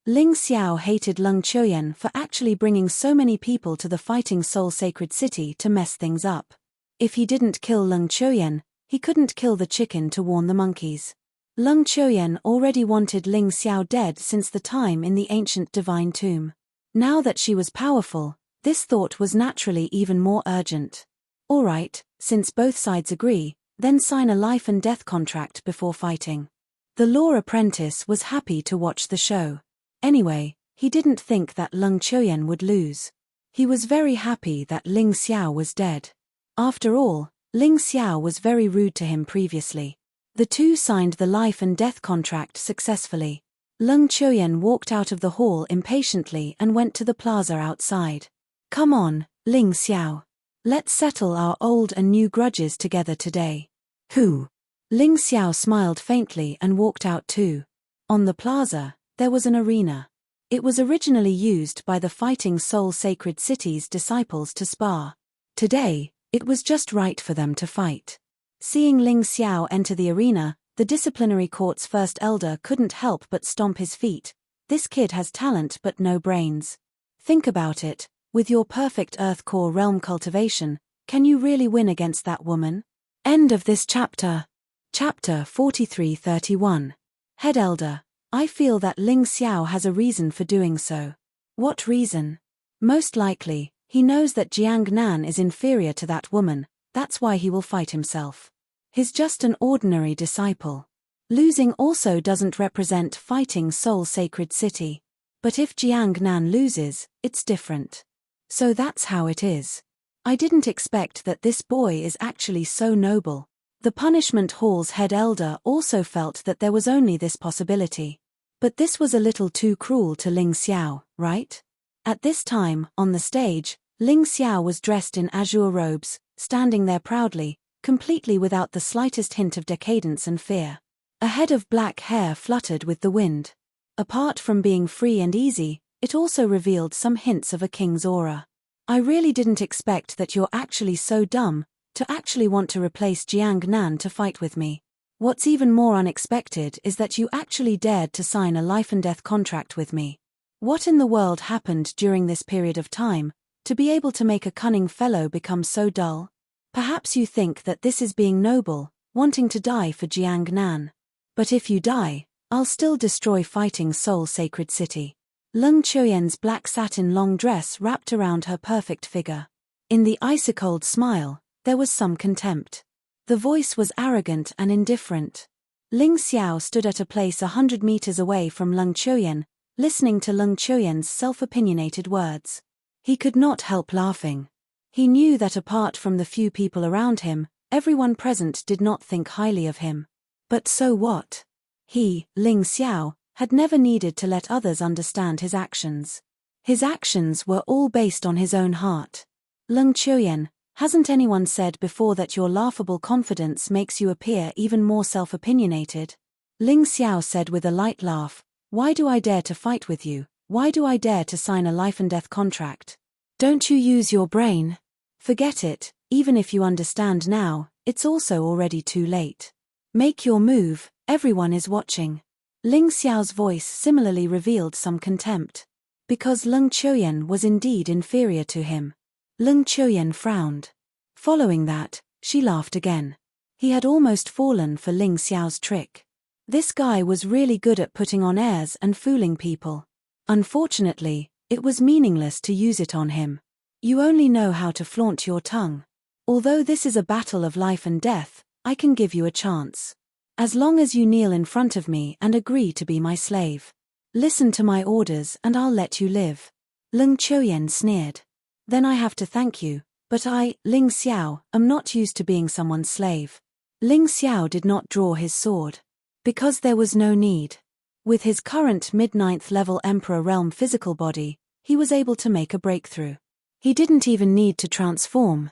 Speaker 1: Ling Xiao hated Lung Qiuyan for actually bringing so many people to the Fighting Soul Sacred City to mess things up. If he didn't kill Lung Qiuyan, he couldn't kill the chicken to warn the monkeys. Lung Qiuyan already wanted Ling Xiao dead since the time in the ancient divine tomb. Now that she was powerful, this thought was naturally even more urgent. All right, since both sides agree, then sign a life and death contract before fighting. The law apprentice was happy to watch the show. Anyway, he didn't think that Leng Qiuyan would lose. He was very happy that Ling Xiao was dead. After all, Ling Xiao was very rude to him previously. The two signed the life and death contract successfully. Leng Qiuyan walked out of the hall impatiently and went to the plaza outside. Come on, Ling Xiao. Let's settle our old and new grudges together today. Who? Ling Xiao smiled faintly and walked out too. On the plaza, there was an arena. It was originally used by the Fighting Soul Sacred City's disciples to spar. Today, it was just right for them to fight. Seeing Ling Xiao enter the arena, the disciplinary court's first elder couldn't help but stomp his feet. This kid has talent but no brains. Think about it, with your perfect Earth Core realm cultivation, can you really win against that woman? End of this chapter. Chapter 43-31. Head Elder, I feel that Ling Xiao has a reason for doing so. What reason? Most likely, he knows that Jiang Nan is inferior to that woman, that's why he will fight himself. He's just an ordinary disciple. Losing also doesn't represent Fighting Soul Sacred City. But if Jiang Nan loses, it's different. So that's how it is. I didn't expect that this boy is actually so noble. The punishment hall's head elder also felt that there was only this possibility. But this was a little too cruel to Ling Xiao, right? At this time, on the stage, Ling Xiao was dressed in azure robes, standing there proudly, completely without the slightest hint of decadence and fear. A head of black hair fluttered with the wind. Apart from being free and easy, it also revealed some hints of a king's aura. I really didn't expect that you're actually so dumb, to actually want to replace Jiang Nan to fight with me. What's even more unexpected is that you actually dared to sign a life and death contract with me. What in the world happened during this period of time, to be able to make a cunning fellow become so dull? Perhaps you think that this is being noble, wanting to die for Jiang Nan. But if you die, I'll still destroy Fighting Soul Sacred City. Leng Qiuyan's black satin long dress wrapped around her perfect figure. In the icy-cold smile, there was some contempt. The voice was arrogant and indifferent. Ling Xiao stood at a place 100 meters away from Leng Qiuyan, listening to Leng Qiuyan's self-opinionated words. He could not help laughing. He knew that apart from the few people around him, everyone present did not think highly of him. But so what? He, Ling Xiao, had never needed to let others understand his actions. His actions were all based on his own heart. Leng Qiuyan, hasn't anyone said before that your laughable confidence makes you appear even more self-opinionated? Ling Xiao said with a light laugh, why do I dare to fight with you? Why do I dare to sign a life and death contract? Don't you use your brain? Forget it, even if you understand now, it's also already too late. Make your move, everyone is watching. Ling Xiao's voice similarly revealed some contempt. Because Leng Qiuyan was indeed inferior to him. Leng Qiuyan frowned. Following that, she laughed again. He had almost fallen for Ling Xiao's trick. This guy was really good at putting on airs and fooling people. Unfortunately, it was meaningless to use it on him. You only know how to flaunt your tongue. Although this is a battle of life and death, I can give you a chance. As long as you kneel in front of me and agree to be my slave. Listen to my orders and I'll let you live. Leng Qiuyan sneered. Then I have to thank you, but I, Ling Xiao, am not used to being someone's slave. Ling Xiao did not draw his sword. Because there was no need. With his current mid-9th level Emperor Realm physical body, he was able to make a breakthrough. He didn't even need to transform.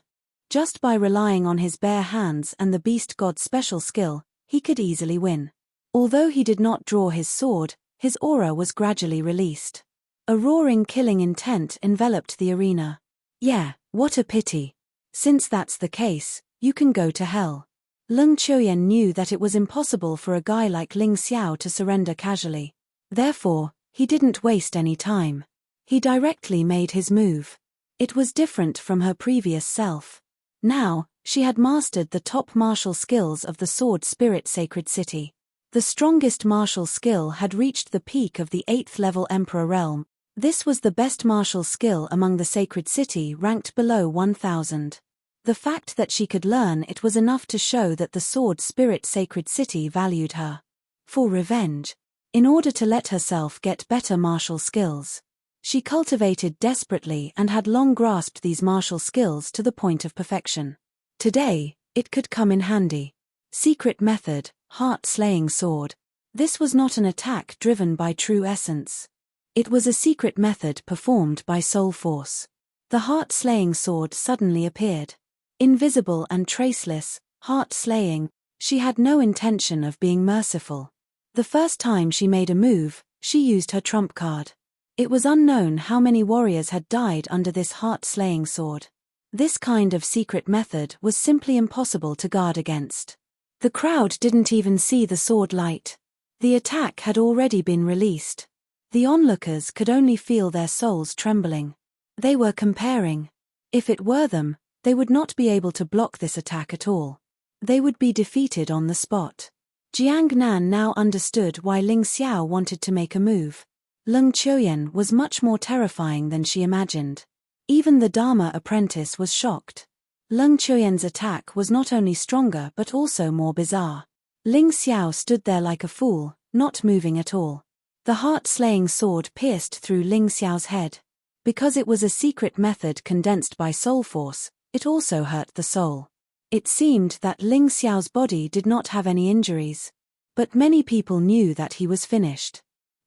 Speaker 1: Just by relying on his bare hands and the Beast God's special skill, he could easily win. Although he did not draw his sword, his aura was gradually released. A roaring killing intent enveloped the arena. Yeah, what a pity. Since that's the case, you can go to hell. Leng Qiuyan knew that it was impossible for a guy like Ling Xiao to surrender casually. Therefore, he didn't waste any time. He directly made his move. It was different from her previous self. Now, she had mastered the top martial skills of the Sword Spirit Sacred City. The strongest martial skill had reached the peak of the 8th level Emperor Realm. This was the best martial skill among the sacred city, ranked below 1000. The fact that she could learn it was enough to show that the sword spirit sacred city valued her. For revenge. In order to let herself get better martial skills. She cultivated desperately and had long grasped these martial skills to the point of perfection. Today, it could come in handy. Secret method, heart-slaying sword. This was not an attack driven by true essence. It was a secret method performed by soul force. The heart-slaying sword suddenly appeared. Invisible and traceless, heart-slaying, she had no intention of being merciful. The first time she made a move, she used her trump card. It was unknown how many warriors had died under this heart-slaying sword. This kind of secret method was simply impossible to guard against. The crowd didn't even see the sword light. The attack had already been released. The onlookers could only feel their souls trembling. They were comparing. If it were them, they would not be able to block this attack at all. They would be defeated on the spot. Jiang Nan now understood why Ling Xiao wanted to make a move. Leng Qiuyan was much more terrifying than she imagined. Even the Dharma apprentice was shocked. Leng Qiuyan's attack was not only stronger but also more bizarre. Ling Xiao stood there like a fool, not moving at all. The heart-slaying sword pierced through Ling Xiao's head. Because it was a secret method condensed by soul force, it also hurt the soul. It seemed that Ling Xiao's body did not have any injuries. But many people knew that he was finished.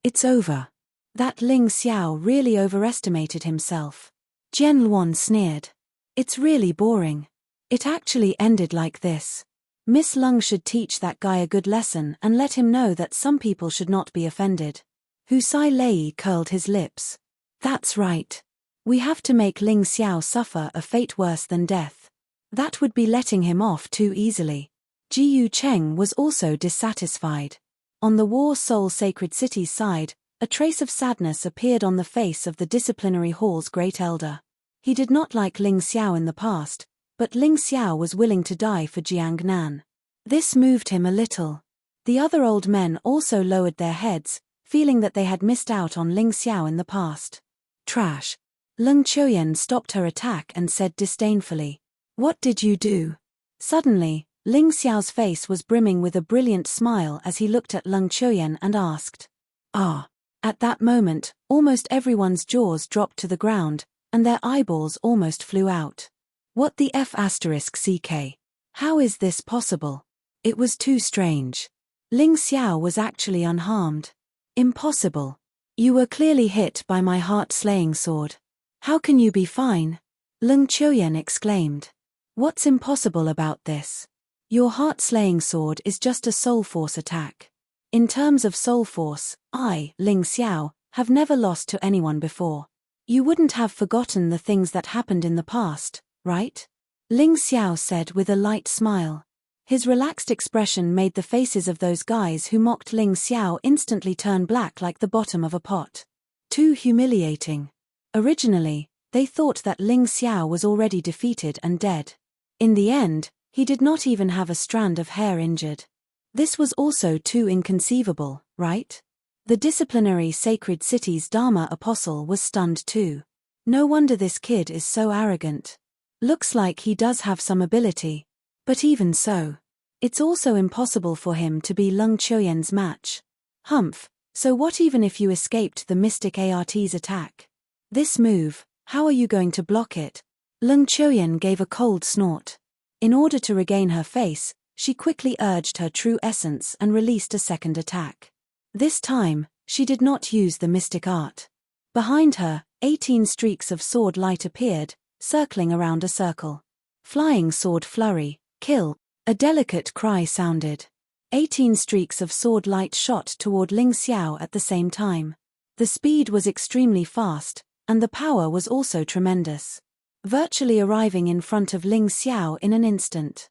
Speaker 1: It's over. That Ling Xiao really overestimated himself. Jian Luan sneered. It's really boring. It actually ended like this. Miss Lung should teach that guy a good lesson and let him know that some people should not be offended. Hu Sai Lei curled his lips. That's right. We have to make Ling Xiao suffer a fate worse than death. That would be letting him off too easily. Ji Yu Cheng was also dissatisfied. On the War Soul Sacred City's side, a trace of sadness appeared on the face of the disciplinary hall's great elder. He did not like Ling Xiao in the past, but Ling Xiao was willing to die for Jiang Nan. This moved him a little. The other old men also lowered their heads, feeling that they had missed out on Ling Xiao in the past. Trash. Leng Qiuyan stopped her attack and said disdainfully, "What did you do?" Suddenly, Ling Xiao's face was brimming with a brilliant smile as he looked at Leng Qiuyan and asked. Ah. At that moment, almost everyone's jaws dropped to the ground, and their eyeballs almost flew out. What the F***ck? How is this possible? It was too strange. Ling Xiao was actually unharmed. Impossible. You were clearly hit by my heart-slaying sword. How can you be fine? Leng Qiuyan exclaimed. What's impossible about this? Your heart-slaying sword is just a soul force attack. In terms of soul force, I, Ling Xiao, have never lost to anyone before. You wouldn't have forgotten the things that happened in the past, right? Ling Xiao said with a light smile. His relaxed expression made the faces of those guys who mocked Ling Xiao instantly turn black like the bottom of a pot. Too humiliating. Originally, they thought that Ling Xiao was already defeated and dead. In the end, he did not even have a strand of hair injured. This was also too inconceivable, right? The disciplinary sacred city's Dharma apostle was stunned too. No wonder this kid is so arrogant. Looks like he does have some ability. But even so, it's also impossible for him to be Leng Qiuyan's match. Humph, so what even if you escaped the mystic ART's attack? This move, how are you going to block it? Leng Qiuyan gave a cold snort. In order to regain her face, she quickly urged her true essence and released a second attack. This time, she did not use the mystic art. Behind her, 18 streaks of sword light appeared, circling around a circle. Flying sword flurry, kill, a delicate cry sounded. 18 streaks of sword light shot toward Ling Xiao at the same time. The speed was extremely fast, and the power was also tremendous. Virtually arriving in front of Ling Xiao in an instant.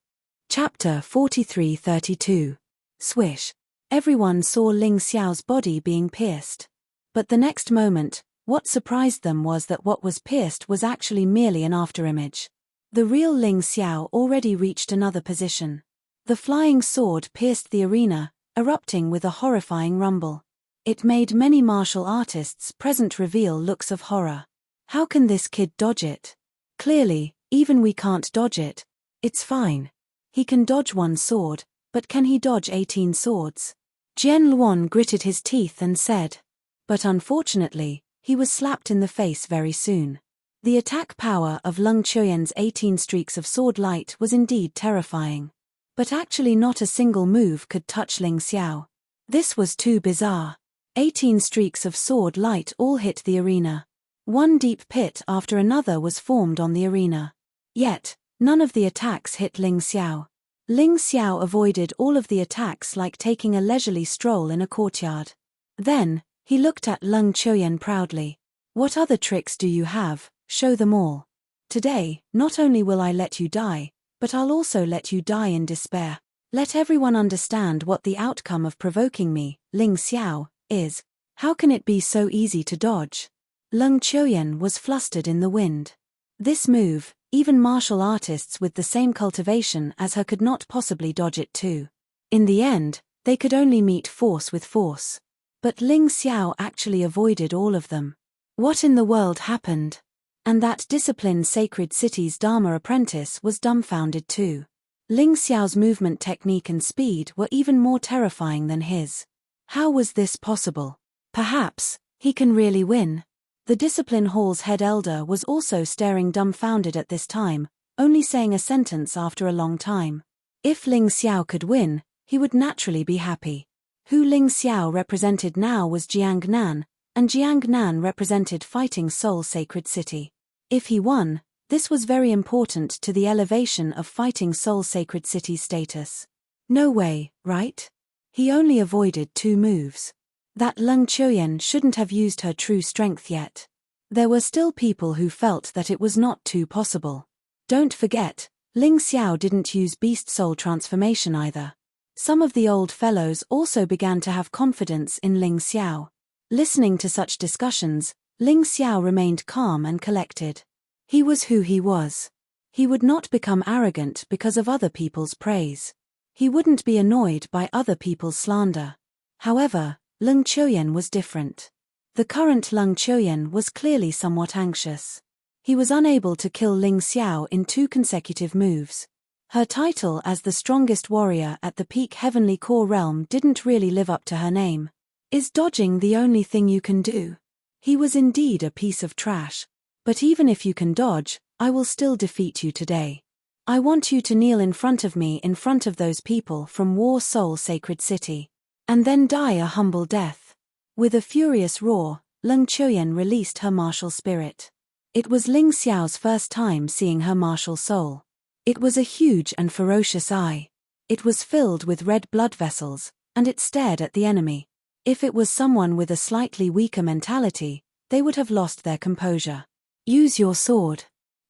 Speaker 1: Chapter 43-32. Swish. Everyone saw Ling Xiao's body being pierced. But the next moment, what surprised them was that what was pierced was actually merely an afterimage. The real Ling Xiao already reached another position. The flying sword pierced the arena, erupting with a horrifying rumble. It made many martial artists present reveal looks of horror. How can this kid dodge it? Clearly, even we can't dodge it. It's fine. He can dodge one sword, but can he dodge 18 swords? Jian Luan gritted his teeth and said. But unfortunately, he was slapped in the face very soon. The attack power of Leng Chuyan's 18 streaks of sword light was indeed terrifying. But actually not a single move could touch Ling Xiao. This was too bizarre. 18 streaks of sword light all hit the arena. One deep pit after another was formed on the arena. Yet, none of the attacks hit Ling Xiao. Ling Xiao avoided all of the attacks like taking a leisurely stroll in a courtyard. Then, he looked at Leng Chuyan proudly. What other tricks do you have? Show them all. Today, not only will I let you die, but I'll also let you die in despair. Let everyone understand what the outcome of provoking me, Ling Xiao, is. How can it be so easy to dodge? Leng Chuyan was flustered in the wind. This move, even martial artists with the same cultivation as her could not possibly dodge it too. In the end, they could only meet force with force. But Ling Xiao actually avoided all of them. What in the world happened? And that disciplined Sacred City's Dharma apprentice was dumbfounded too. Ling Xiao's movement technique and speed were even more terrifying than his. How was this possible? Perhaps, he can really win. The Discipline Hall's head elder was also staring dumbfounded at this time, only saying a sentence after a long time. If Ling Xiao could win, he would naturally be happy. Who Ling Xiao represented now was Jiang Nan, and Jiang Nan represented Fighting Soul Sacred City. If he won, this was very important to the elevation of Fighting Soul Sacred City's status. No way, right? He only avoided 2 moves. That Leng Chuyan shouldn't have used her true strength yet. There were still people who felt that it was not too possible. Don't forget, Ling Xiao didn't use beast soul transformation either. Some of the old fellows also began to have confidence in Ling Xiao. Listening to such discussions, Ling Xiao remained calm and collected. He was who he was. He would not become arrogant because of other people's praise. He wouldn't be annoyed by other people's slander. However, Leng Chuyan was different. The current Leng Chuyan was clearly somewhat anxious. He was unable to kill Ling Xiao in 2 consecutive moves. Her title as the strongest warrior at the peak Heavenly Core realm didn't really live up to her name. Is dodging the only thing you can do? He was indeed a piece of trash. But even if you can dodge, I will still defeat you today. I want you to kneel in front of me in front of those people from War Soul Sacred City. And then die a humble death. With a furious roar, Leng Chuyan released her martial spirit. It was Ling Xiao's first time seeing her martial soul. It was a huge and ferocious eye. It was filled with red blood vessels, and it stared at the enemy. If it was someone with a slightly weaker mentality, they would have lost their composure. Use your sword.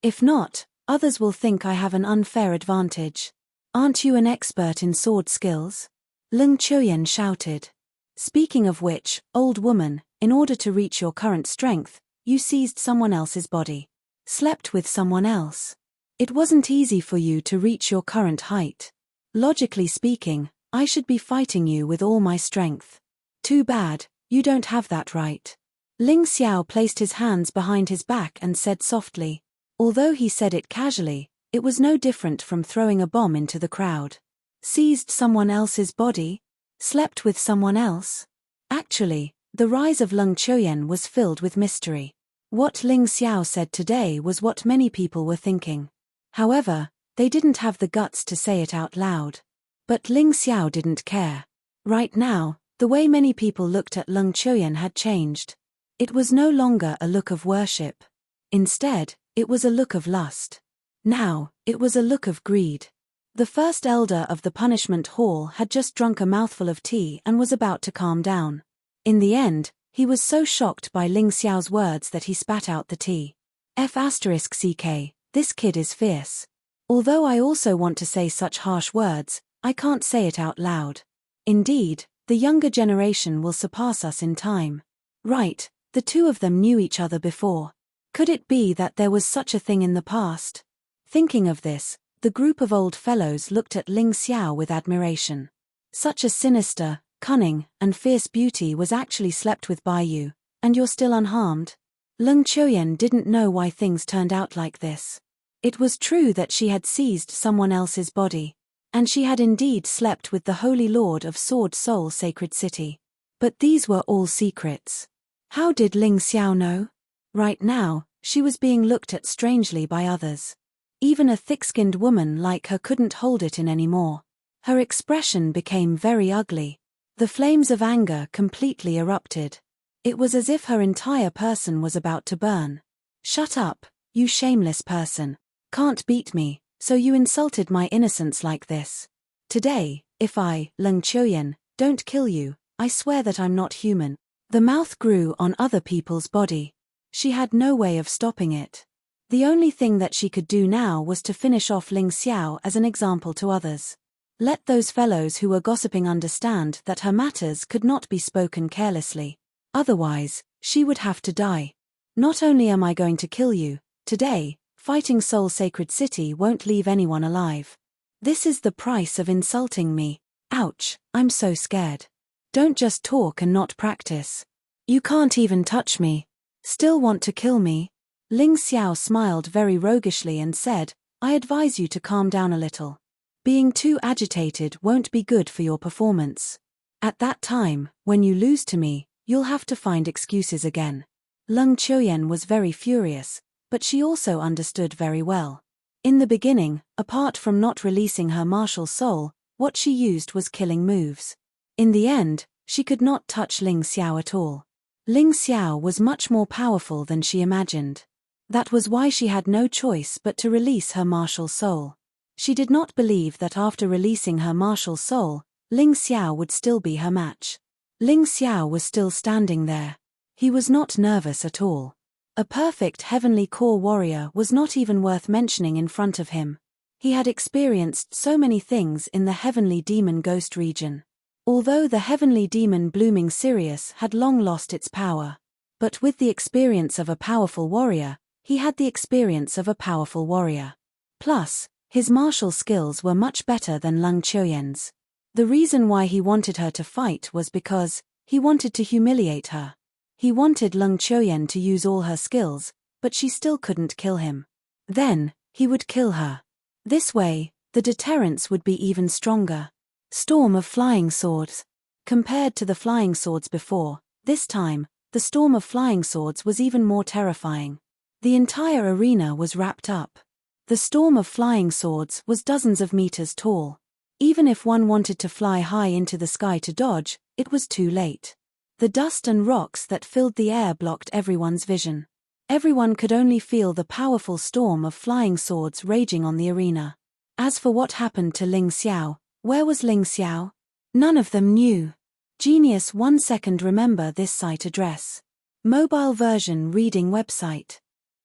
Speaker 1: If not, others will think I have an unfair advantage. Aren't you an expert in sword skills? Leng Chuyan shouted. Speaking of which, old woman, in order to reach your current strength, you seized someone else's body. Slept with someone else. It wasn't easy for you to reach your current height. Logically speaking, I should be fighting you with all my strength. Too bad, you don't have that right. Ling Xiao placed his hands behind his back and said softly. Although he said it casually, it was no different from throwing a bomb into the crowd. Seized someone else's body? Slept with someone else? Actually, the rise of Leng Chuyan was filled with mystery. What Ling Xiao said today was what many people were thinking. However, they didn't have the guts to say it out loud. But Ling Xiao didn't care. Right now, the way many people looked at Leng Chuyan had changed. It was no longer a look of worship. Instead, it was a look of lust. Now, it was a look of greed. The first elder of the punishment hall had just drunk a mouthful of tea and was about to calm down. In the end, he was so shocked by Ling Xiao's words that he spat out the tea. F***ck, this kid is fierce. Although I also want to say such harsh words, I can't say it out loud. Indeed, the younger generation will surpass us in time. Right, the two of them knew each other before. Could it be that there was such a thing in the past? Thinking of this, the group of old fellows looked at Ling Xiao with admiration. Such a sinister, cunning, and fierce beauty was actually slept with by you, and you're still unharmed? Leng Qiuyan didn't know why things turned out like this. It was true that she had seized someone else's body, and she had indeed slept with the Holy Lord of Sword Soul Sacred City. But these were all secrets. How did Ling Xiao know? Right now, she was being looked at strangely by others. Even a thick-skinned woman like her couldn't hold it in anymore. Her expression became very ugly. The flames of anger completely erupted. It was as if her entire person was about to burn. Shut up, you shameless person. Can't beat me, so you insulted my innocence like this. Today, if I, Leng Qiuyan, don't kill you, I swear that I'm not human. The mouth grew on other people's body. She had no way of stopping it. The only thing that she could do now was to finish off Ling Xiao as an example to others. Let those fellows who were gossiping understand that her matters could not be spoken carelessly. Otherwise, she would have to die. Not only am I going to kill you, today, fighting Soul Sacred City won't leave anyone alive. This is the price of insulting me. Ouch, I'm so scared. Don't just talk and not practice. You can't even touch me. Still want to kill me? Ling Xiao smiled very roguishly and said, I advise you to calm down a little. Being too agitated won't be good for your performance. At that time, when you lose to me, you'll have to find excuses again. Leng Qiuyan was very furious, but she also understood very well. In the beginning, apart from not releasing her martial soul, what she used was killing moves. In the end, she could not touch Ling Xiao at all. Ling Xiao was much more powerful than she imagined. That was why she had no choice but to release her martial soul. She did not believe that after releasing her martial soul, Ling Xiao would still be her match. Ling Xiao was still standing there. He was not nervous at all. A perfect heavenly core warrior was not even worth mentioning in front of him. He had experienced so many things in the heavenly demon ghost region. Although the heavenly demon blooming Sirius had long lost its power. But with the experience of a powerful warrior, he had the experience of a powerful warrior. Plus, his martial skills were much better than Leng Qiuyan's. The reason why he wanted her to fight was because he wanted to humiliate her. He wanted Leng Qiuyan to use all her skills, but she still couldn't kill him. Then, he would kill her. This way, the deterrence would be even stronger. Storm of flying swords. Compared to the flying swords before, this time, the storm of flying swords was even more terrifying. The entire arena was wrapped up. The storm of flying swords was dozens of meters tall. Even if one wanted to fly high into the sky to dodge, it was too late. The dust and rocks that filled the air blocked everyone's vision. Everyone could only feel the powerful storm of flying swords raging on the arena. As for what happened to Ling Xiao, where was Ling Xiao? None of them knew. Genius 1 second remember this site address. Mobile version reading website.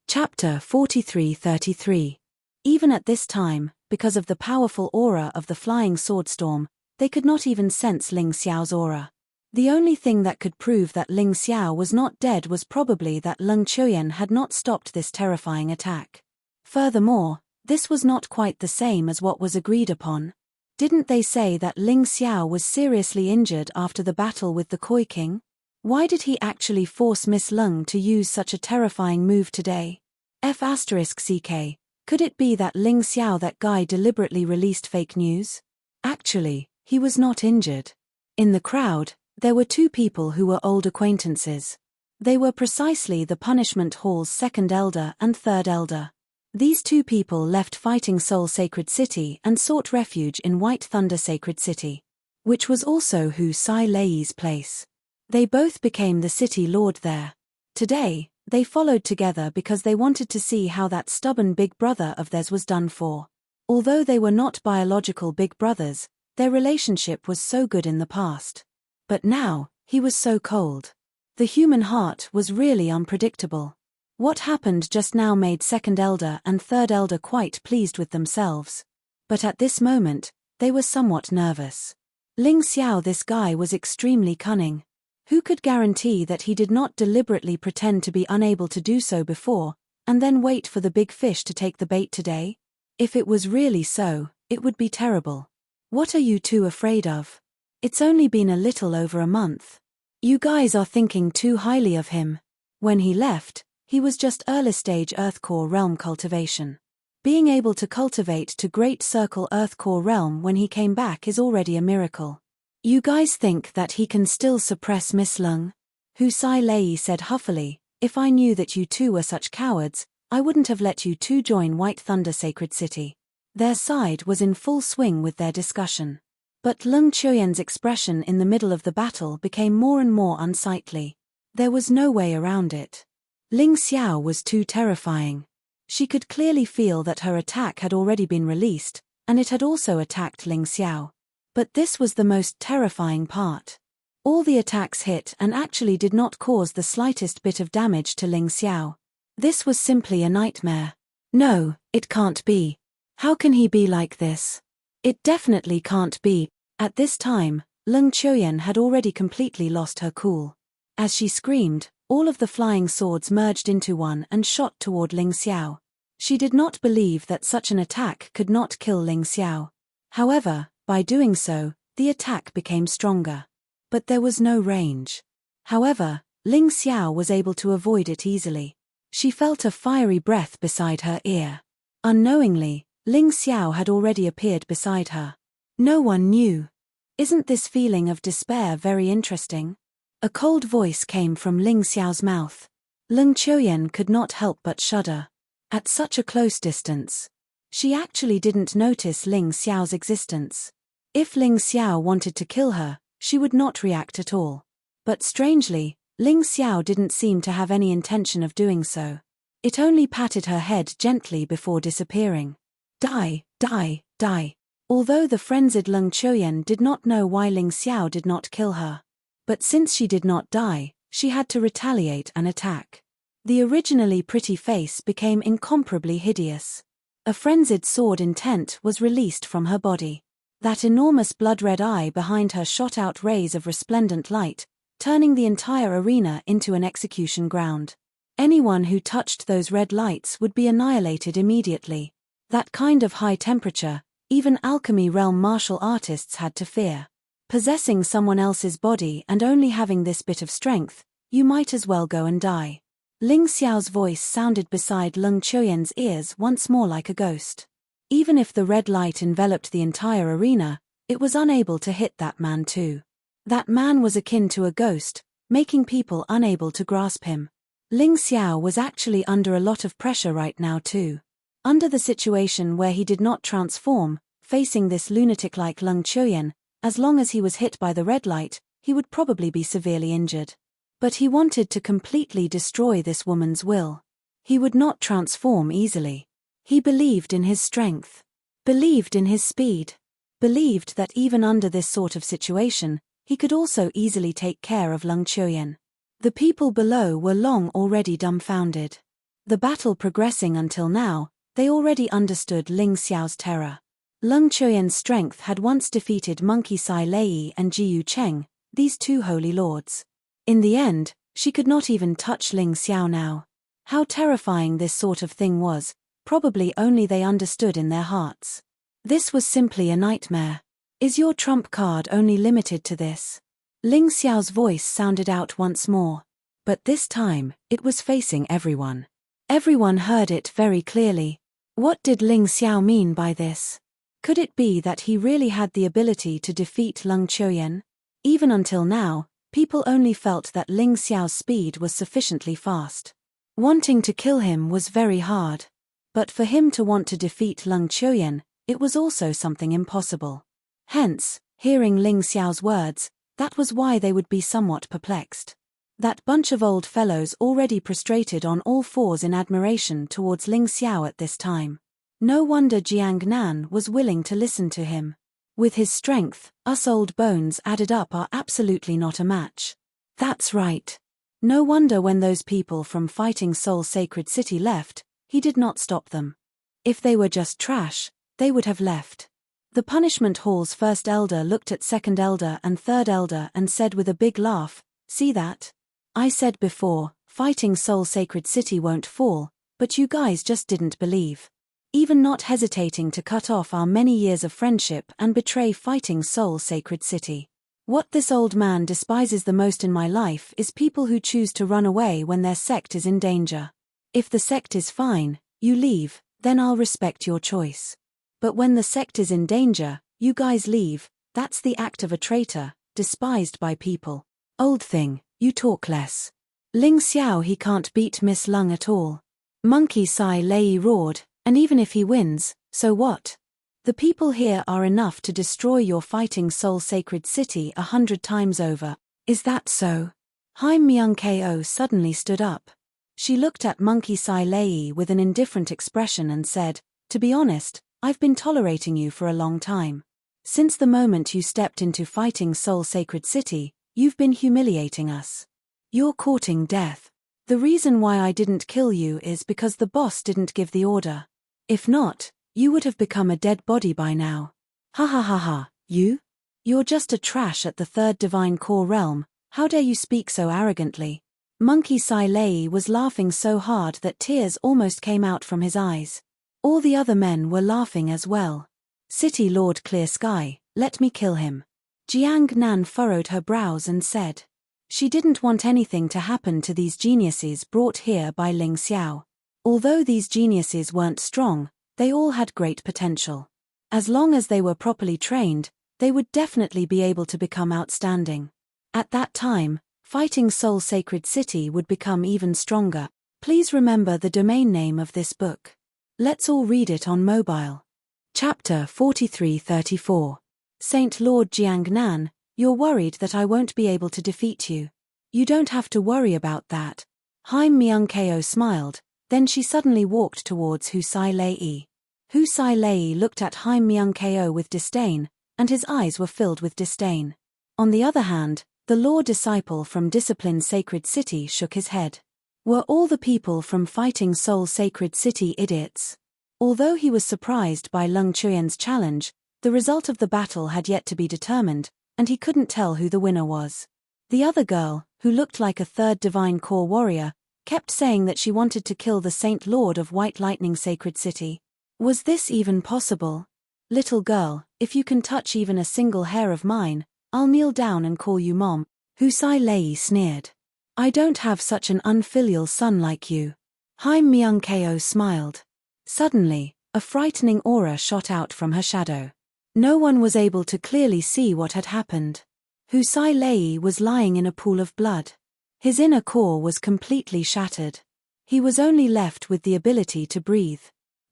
Speaker 1: Chapter 4333. Even at this time, because of the powerful aura of the flying sword storm, they could not even sense Ling Xiao's aura. The only thing that could prove that Ling Xiao was not dead was probably that Leng Qiuyan had not stopped this terrifying attack. Furthermore, this was not quite the same as what was agreed upon. Didn't they say that Ling Xiao was seriously injured after the battle with the Koi King? Why did he actually force Miss Leng to use such a terrifying move today? F***CK, could it be that Ling Xiao, that guy, deliberately released fake news? Actually, he was not injured. In the crowd, there were two people who were old acquaintances. They were precisely the Punishment Hall's second elder and third elder. These two people left fighting Soul Sacred City and sought refuge in White Thunder Sacred City, which was also Hu Sai Lei's place. They both became the city lord there. Today, they followed together because they wanted to see how that stubborn big brother of theirs was done for. Although they were not biological big brothers, their relationship was so good in the past. But now, he was so cold. The human heart was really unpredictable. What happened just now made second elder and third elder quite pleased with themselves. But at this moment, they were somewhat nervous. Ling Xiao, this guy was extremely cunning. Who could guarantee that he did not deliberately pretend to be unable to do so before, and then wait for the big fish to take the bait today? If it was really so, it would be terrible. What are you two afraid of? It's only been a little over a month. You guys are thinking too highly of him. When he left, he was just early-stage Earth Core realm cultivation. Being able to cultivate to Great Circle Earth Core realm when he came back is already a miracle. You guys think that he can still suppress Miss Lung? Husai Lei said huffily, if I knew that you two were such cowards, I wouldn't have let you two join White Thunder Sacred City. Their side was in full swing with their discussion. But Lung Chuyen's expression in the middle of the battle became more and more unsightly. There was no way around it. Ling Xiao was too terrifying. She could clearly feel that her attack had already been released, and it had also attacked Ling Xiao. But this was the most terrifying part. All the attacks hit and actually did not cause the slightest bit of damage to Ling Xiao. This was simply a nightmare. No, it can't be. How can he be like this? It definitely can't be. At this time, Lung Chuyen had already completely lost her cool. As she screamed, all of the flying swords merged into one and shot toward Ling Xiao. She did not believe that such an attack could not kill Ling Xiao. However, by doing so, the attack became stronger. But there was no range. However, Ling Xiao was able to avoid it easily. She felt a fiery breath beside her ear. Unknowingly, Ling Xiao had already appeared beside her. No one knew. Isn't this feeling of despair very interesting? A cold voice came from Ling Xiao's mouth. Lung Chuyen could not help but shudder. At such a close distance. She actually didn't notice Ling Xiao's existence. If Ling Xiao wanted to kill her, she would not react at all. But strangely, Ling Xiao didn't seem to have any intention of doing so. It only patted her head gently before disappearing. Die, die, die. Although the frenzied Lung Chuyen did not know why Ling Xiao did not kill her. But since she did not die, she had to retaliate and attack. The originally pretty face became incomparably hideous. A frenzied sword intent was released from her body. That enormous blood-red eye behind her shot out rays of resplendent light, turning the entire arena into an execution ground. Anyone who touched those red lights would be annihilated immediately. That kind of high temperature, even alchemy realm martial artists had to fear. Possessing someone else's body and only having this bit of strength, you might as well go and die. Ling Xiao's voice sounded beside Lung Chuyen's ears once more like a ghost. Even if the red light enveloped the entire arena, it was unable to hit that man too. That man was akin to a ghost, making people unable to grasp him. Ling Xiao was actually under a lot of pressure right now too. Under the situation where he did not transform, facing this lunatic like Lung Chuyen, as long as he was hit by the red light, he would probably be severely injured. But he wanted to completely destroy this woman's will. He would not transform easily. He believed in his strength. Believed in his speed. Believed that even under this sort of situation, he could also easily take care of Lung Chuyen. The people below were long already dumbfounded. The battle progressing until now, they already understood Ling Xiao's terror. Lung Chuyen's strength had once defeated Monkey Sai Lei and Jiyu Cheng, these two holy lords. In the end, she could not even touch Ling Xiao now. How terrifying this sort of thing was, probably only they understood in their hearts. This was simply a nightmare. Is your trump card only limited to this? Ling Xiao's voice sounded out once more. But this time, it was facing everyone. Everyone heard it very clearly. What did Ling Xiao mean by this? Could it be that he really had the ability to defeat Lung Chuyen? Even until now, people only felt that Ling Xiao's speed was sufficiently fast. Wanting to kill him was very hard. But for him to want to defeat Lung Chuyen, it was also something impossible. Hence, hearing Ling Xiao's words, that was why they would be somewhat perplexed. That bunch of old fellows already prostrated on all fours in admiration towards Ling Xiao at this time. No wonder Jiang Nan was willing to listen to him. With his strength, us old bones added up are absolutely not a match. That's right. No wonder when those people from Fighting Soul Sacred City left, he did not stop them. If they were just trash, they would have left. The Punishment Hall's first elder looked at second elder and third elder and said with a big laugh, "See that? I said before, Fighting Soul Sacred City won't fall, but you guys just didn't believe." Even not hesitating to cut off our many years of friendship and betray Fighting Soul Sacred City. What this old man despises the most in my life is people who choose to run away when their sect is in danger. If the sect is fine, you leave, then I'll respect your choice. But when the sect is in danger, you guys leave. That's the act of a traitor, despised by people. Old thing, you talk less. Ling Xiao, he can't beat Miss Lung at all. Monkey Sai Lei roared, and even if he wins, so what? The people here are enough to destroy your fighting soul sacred city 100 times over. Is that so? Haim Myung Ko suddenly stood up. She looked at Monkey Sai Lei with an indifferent expression and said, "To be honest, I've been tolerating you for a long time. Since the moment you stepped into fighting soul sacred city, you've been humiliating us. You're courting death. The reason why I didn't kill you is because the boss didn't give the order. If not, you would have become a dead body by now. Ha ha ha ha, you? You're just a trash at the third divine core realm, how dare you speak so arrogantly?" Monkey Sai Lei was laughing so hard that tears almost came out from his eyes. All the other men were laughing as well. "City Lord Clear Sky, let me kill him." Jiang Nan furrowed her brows and said. She didn't want anything to happen to these geniuses brought here by Ling Xiao. Although these geniuses weren't strong, they all had great potential. As long as they were properly trained, they would definitely be able to become outstanding. At that time, fighting Soul Sacred City would become even stronger. Please remember the domain name of this book. Let's all read it on mobile. Chapter 4334. Saint Lord Jiangnan, you're worried that I won't be able to defeat you. You don't have to worry about that. Haim Myung Ko smiled, then she suddenly walked towards Hu Sai Lei. Hu Sai Lei looked at Haim Myung Ko with disdain, and his eyes were filled with disdain. On the other hand, the law disciple from Discipline Sacred City shook his head. Were all the people from Fighting Soul Sacred City idiots? Although he was surprised by Lung Chuyen's challenge, the result of the battle had yet to be determined, and he couldn't tell who the winner was. The other girl, who looked like a third divine core warrior, kept saying that she wanted to kill the Saint Lord of White Lightning Sacred City. Was this even possible? "Little girl, if you can touch even a single hair of mine, I'll kneel down and call you mom," Hu Sai Lei sneered. "I don't have such an unfilial son like you." Haim Myung Ko smiled. Suddenly, a frightening aura shot out from her shadow. No one was able to clearly see what had happened. Hu Sai Lei was lying in a pool of blood. His inner core was completely shattered. He was only left with the ability to breathe.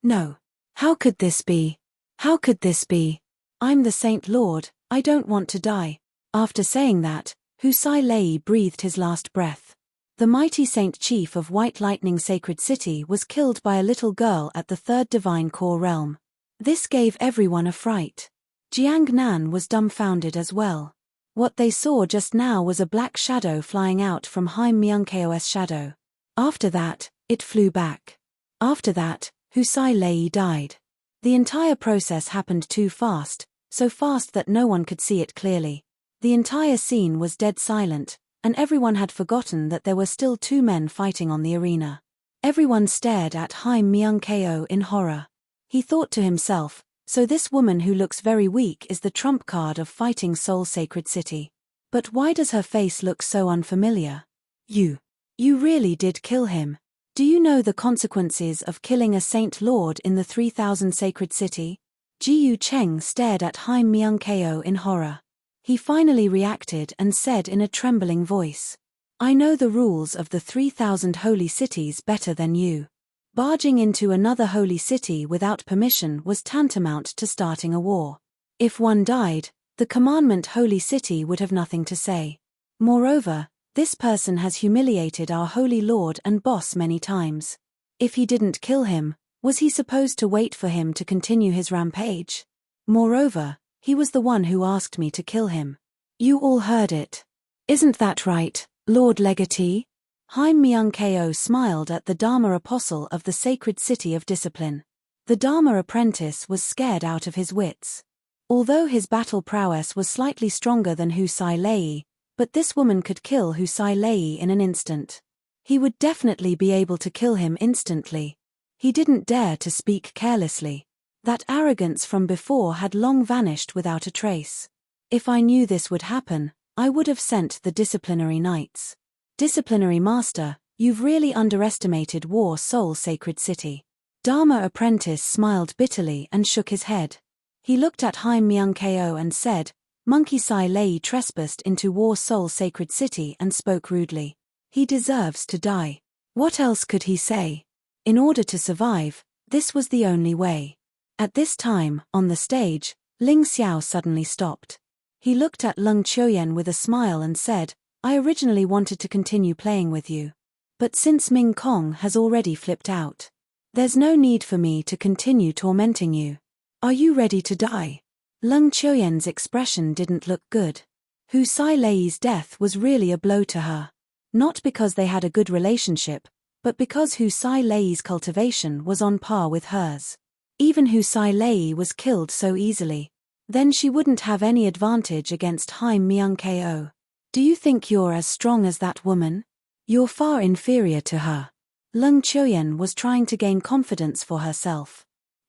Speaker 1: "No. How could this be? How could this be? I'm the Saint Lord, I don't want to die." After saying that, Hu Sai Lei breathed his last breath. The mighty Saint Chief of White Lightning Sacred City was killed by a little girl at the third divine core realm. This gave everyone a fright. Jiang Nan was dumbfounded as well. What they saw just now was a black shadow flying out from Haim Myung Ko's shadow. After that, it flew back. After that, Hu Sai Lei died. The entire process happened too fast, so fast that no one could see it clearly. The entire scene was dead silent, and everyone had forgotten that there were still two men fighting on the arena. Everyone stared at Haim Myung Ko in horror. He thought to himself, so this woman who looks very weak is the trump card of fighting Soul Sacred City. But why does her face look so unfamiliar? You really did kill him. Do you know the consequences of killing a Saint Lord in the 3000 Sacred City? Ji Yu Cheng stared at Haim Myung Ko in horror. He finally reacted and said in a trembling voice, "I know the rules of the 3000 holy cities better than you. Barging into another holy city without permission was tantamount to starting a war. If one died, the commandment holy city would have nothing to say. Moreover, this person has humiliated our holy lord and boss many times. If he didn't kill him, was he supposed to wait for him to continue his rampage? Moreover, he was the one who asked me to kill him. You all heard it. Isn't that right, Lord Legatee?" Haim Myung Ko smiled at the Dharma apostle of the sacred city of discipline. The Dharma apprentice was scared out of his wits. Although his battle prowess was slightly stronger than Hu Sai Lei, but this woman could kill Hu Sai Lei in an instant. He would definitely be able to kill him instantly. He didn't dare to speak carelessly. That arrogance from before had long vanished without a trace. If I knew this would happen, I would have sent the disciplinary knights. Disciplinary master, you've really underestimated War Soul Sacred City. Dharma apprentice smiled bitterly and shook his head. He looked at Haim Myung-ko and said, Monkey Sai Lei trespassed into War Soul Sacred City and spoke rudely. He deserves to die. What else could he say? In order to survive, this was the only way. At this time, on the stage, Ling Xiao suddenly stopped. He looked at Lung Chuoyen with a smile and said, I originally wanted to continue playing with you. But since Ming Kong has already flipped out, there's no need for me to continue tormenting you. Are you ready to die? Lung Chuoyen's expression didn't look good. Hu Sai Lei's death was really a blow to her. Not because they had a good relationship, but because Hu Sai Lei's cultivation was on par with hers. Even Hu Sai Lei was killed so easily. Then she wouldn't have any advantage against Haim Myung-ko. Do you think you're as strong as that woman? You're far inferior to her. Lung Chuoyen was trying to gain confidence for herself.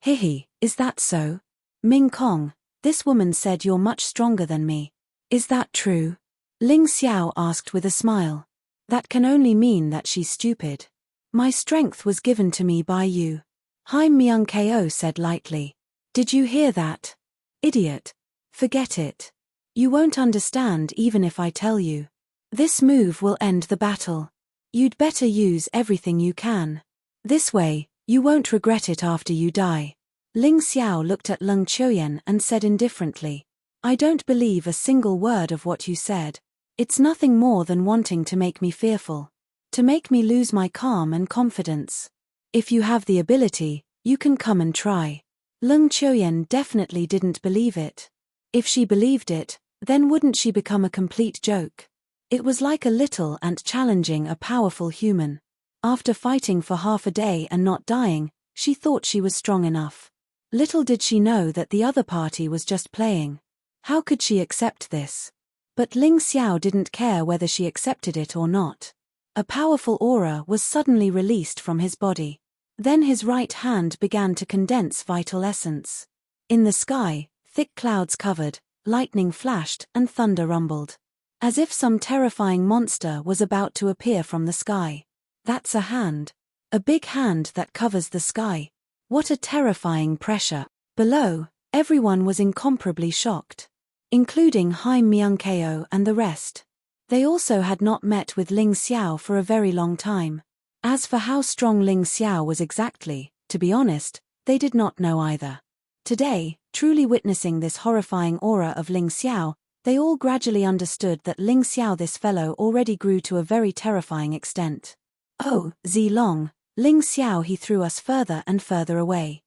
Speaker 1: Hihi, is that so? Ming Kong, this woman said you're much stronger than me. Is that true? Ling Xiao asked with a smile. That can only mean that she's stupid. My strength was given to me by you. Haim Myung-ko said lightly. Did you hear that? Idiot. Forget it. You won't understand even if I tell you. This move will end the battle. You'd better use everything you can. This way, you won't regret it after you die. Ling Xiao looked at Lung Chuoyen and said indifferently. I don't believe a single word of what you said. It's nothing more than wanting to make me fearful. To make me lose my calm and confidence. If you have the ability, you can come and try. Lung Chuoyen definitely didn't believe it. If she believed it, then wouldn't she become a complete joke? It was like a little ant challenging a powerful human. After fighting for half a day and not dying, she thought she was strong enough. Little did she know that the other party was just playing. How could she accept this? But Ling Xiao didn't care whether she accepted it or not. A powerful aura was suddenly released from his body. Then his right hand began to condense vital essence. In the sky, thick clouds covered, lightning flashed and thunder rumbled. As if some terrifying monster was about to appear from the sky. That's a hand. A big hand that covers the sky. What a terrifying pressure. Below, everyone was incomparably shocked. Including Haim Myung-ko and the rest. They also had not met with Ling Xiao for a very long time. As for how strong Ling Xiao was exactly, to be honest, they did not know either. Today, truly witnessing this horrifying aura of Ling Xiao, they all gradually understood that Ling Xiao, this fellow, already grew to a very terrifying extent. Oh, Zi Long, Ling Xiao, he threw us further and further away.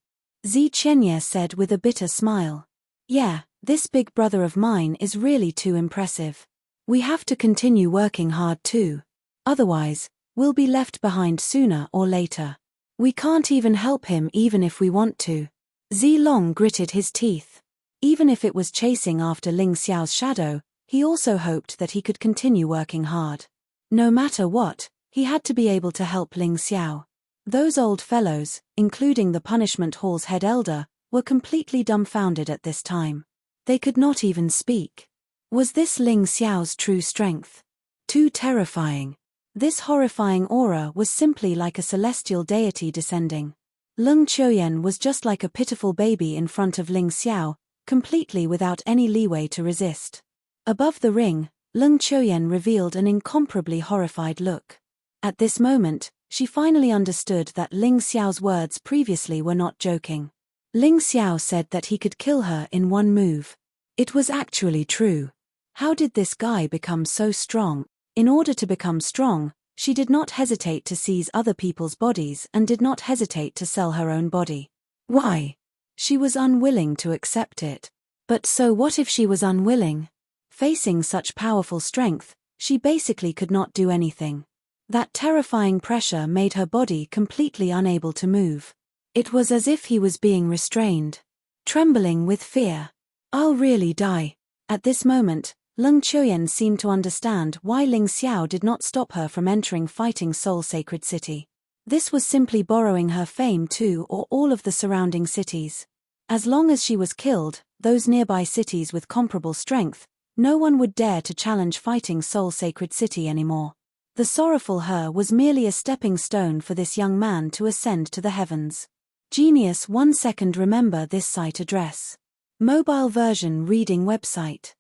Speaker 1: Zi Chenye said with a bitter smile. Yeah, this big brother of mine is really too impressive. We have to continue working hard too. Otherwise, we'll be left behind sooner or later. We can't even help him even if we want to. Zi Long gritted his teeth. Even if it was chasing after Ling Xiao's shadow, he also hoped that he could continue working hard. No matter what, he had to be able to help Ling Xiao. Those old fellows, including the punishment hall's head elder, were completely dumbfounded at this time. They could not even speak. Was this Ling Xiao's true strength? Too terrifying. This horrifying aura was simply like a celestial deity descending. Lung Chuoyen was just like a pitiful baby in front of Ling Xiao, completely without any leeway to resist. Above the ring, Lung Chuoyen revealed an incomparably horrified look. At this moment, she finally understood that Ling Xiao's words previously were not joking. Ling Xiao said that he could kill her in one move. It was actually true. How did this guy become so strong? In order to become strong, she did not hesitate to seize other people's bodies and did not hesitate to sell her own body. Why? She was unwilling to accept it. But so what if she was unwilling? Facing such powerful strength, she basically could not do anything. That terrifying pressure made her body completely unable to move. It was as if he was being restrained. Trembling with fear. I'll really die. At this moment, Lung Chuoyen seemed to understand why Ling Xiao did not stop her from entering Fighting Soul Sacred City. This was simply borrowing her fame too, or all of the surrounding cities. As long as she was killed, those nearby cities with comparable strength, no one would dare to challenge fighting Soul Sacred City anymore. The sorrowful her was merely a stepping stone for this young man to ascend to the heavens. Genius 1 second. Remember this site address. Mobile version reading website.